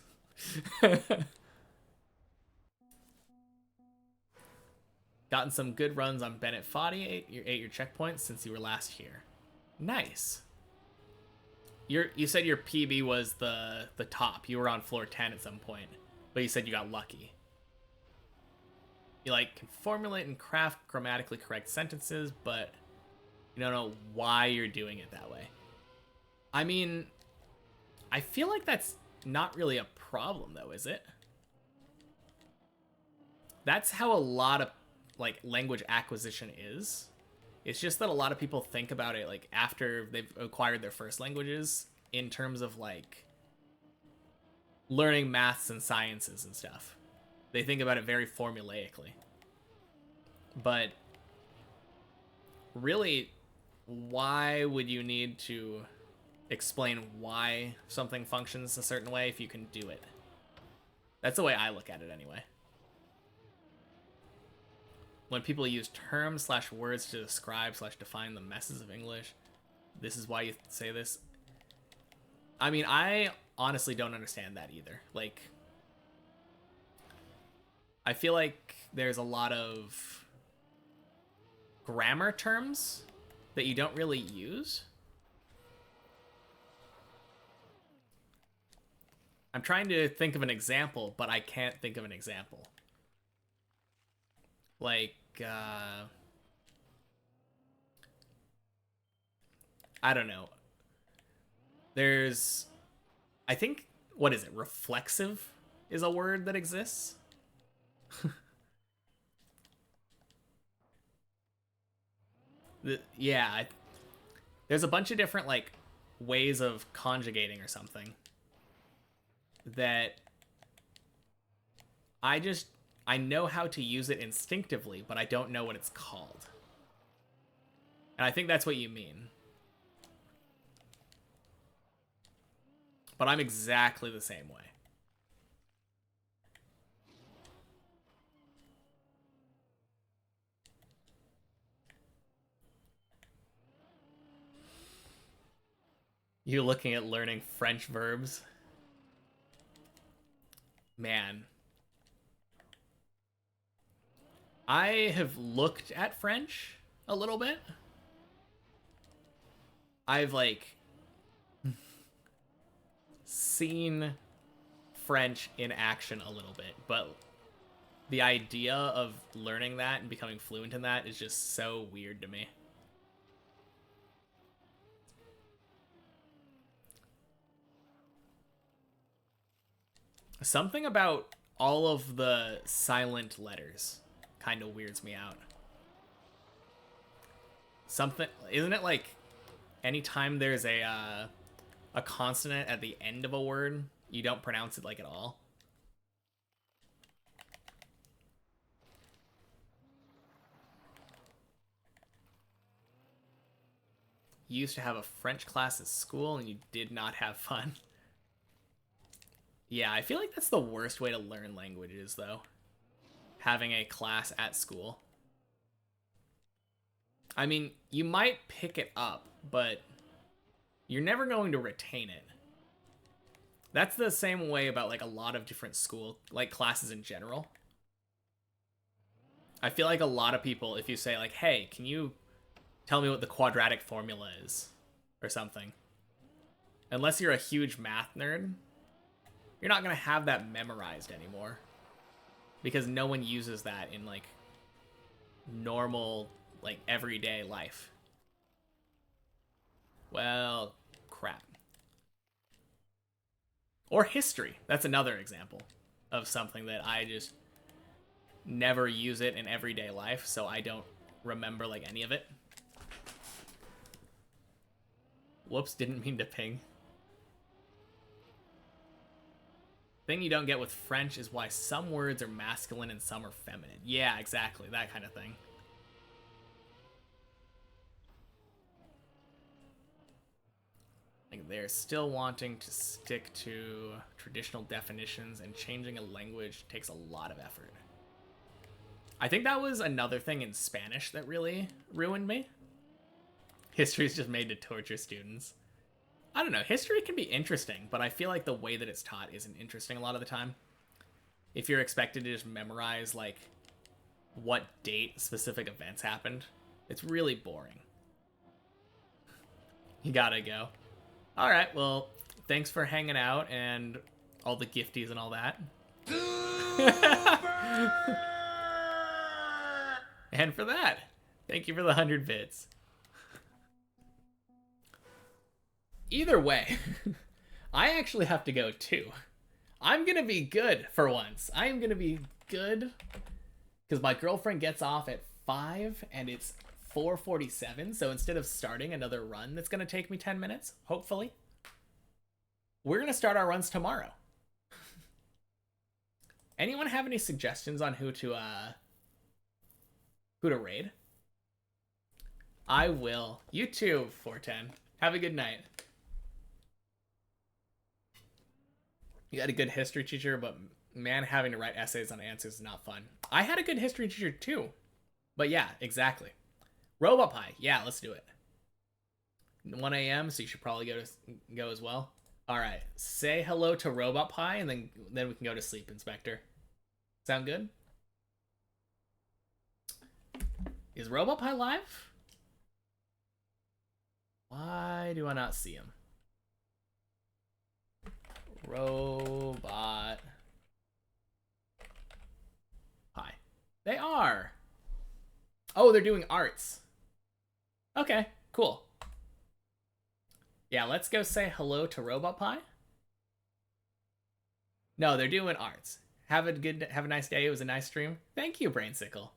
Gotten some good runs on Bennett Foddy, ate your checkpoints since you were last here. Nice. You said your PB was the top. You were on floor 10 at some point, but you said you got lucky. You like can formulate and craft grammatically correct sentences, but you don't know why you're doing it that way. I mean, I feel like that's not really a problem though, is it? That's how a lot of like language acquisition is. It's just that a lot of people think about it like after they've acquired their first languages in terms of like learning maths and sciences and stuff. They think about it very formulaically. But really, why would you need to explain why something functions a certain way if you can do it? That's the way I look at it anyway. When people use terms / words to describe / define the messes of English, this is why you say this. I mean, I honestly don't understand that either. Like, I feel like there's a lot of grammar terms that you don't really use. I'm trying to think of an example, but I can't think of an example. Like, I don't know. There's, I think, what is it? Reflexive is a word that exists. Yeah, there's a bunch of different like ways of conjugating or something that I know how to use it instinctively, but I don't know what it's called. And I think that's what you mean. But I'm exactly the same way. You looking at learning French verbs? Man. I have looked at French a little bit. I've like seen French in action a little bit, but the idea of learning that and becoming fluent in that is just so weird to me. Something about all of the silent letters kind of weirds me out. Something, isn't it like anytime there's a consonant at the end of a word, you don't pronounce it like at all? You used to have a French class at school and you did not have fun. Yeah, I feel like that's the worst way to learn languages, though. Having a class at school. I mean, you might pick it up, but you're never going to retain it. That's the same way about like a lot of different school, like classes in general. I feel like a lot of people, if you say like, hey, can you tell me what the quadratic formula is? Or something. Unless you're a huge math nerd, you're not going to have that memorized anymore. Because no one uses that in like normal, like everyday life. Well, crap. Or history. That's another example of something that I just never use it in everyday life, so I don't remember like any of it. Whoops, didn't mean to ping. Thing you don't get with French is why some words are masculine and some are feminine. Yeah, exactly, that kind of thing. Like they're still wanting to stick to traditional definitions, and changing a language takes a lot of effort. I think that was another thing in Spanish that really ruined me. History's just made to torture students. I don't know, history can be interesting, but I feel like the way that it's taught isn't interesting a lot of the time. If you're expected to just memorize, like, what date specific events happened, it's really boring. You gotta go. Alright, well, thanks for hanging out and all the gifties and all that. And for that, thank you for the 100 bits. Either way, I actually have to go too. I'm gonna be good for once. I am gonna be good because my girlfriend gets off at 5 and it's 4:47. So instead of starting another run that's gonna take me 10 minutes, hopefully, we're gonna start our runs tomorrow. Anyone have any suggestions on who to raid? I will. You too, 410. Have a good night. You had a good history teacher, but man, having to write essays on answers is not fun. I had a good history teacher too. But yeah, exactly. Robot Pie. Yeah, let's do it. 1 a.m., so you should probably go as well. All right. Say hello to Robot Pie, and then we can go to sleep, Inspector. Sound good? Is Robot Pie live? Why do I not see him? Robot Pie. They are. Oh, they're doing arts. Okay, cool. Yeah, let's go say hello to Robot Pie. No, they're doing arts. Have a nice day. It was a nice stream. Thank you, Brainsicle.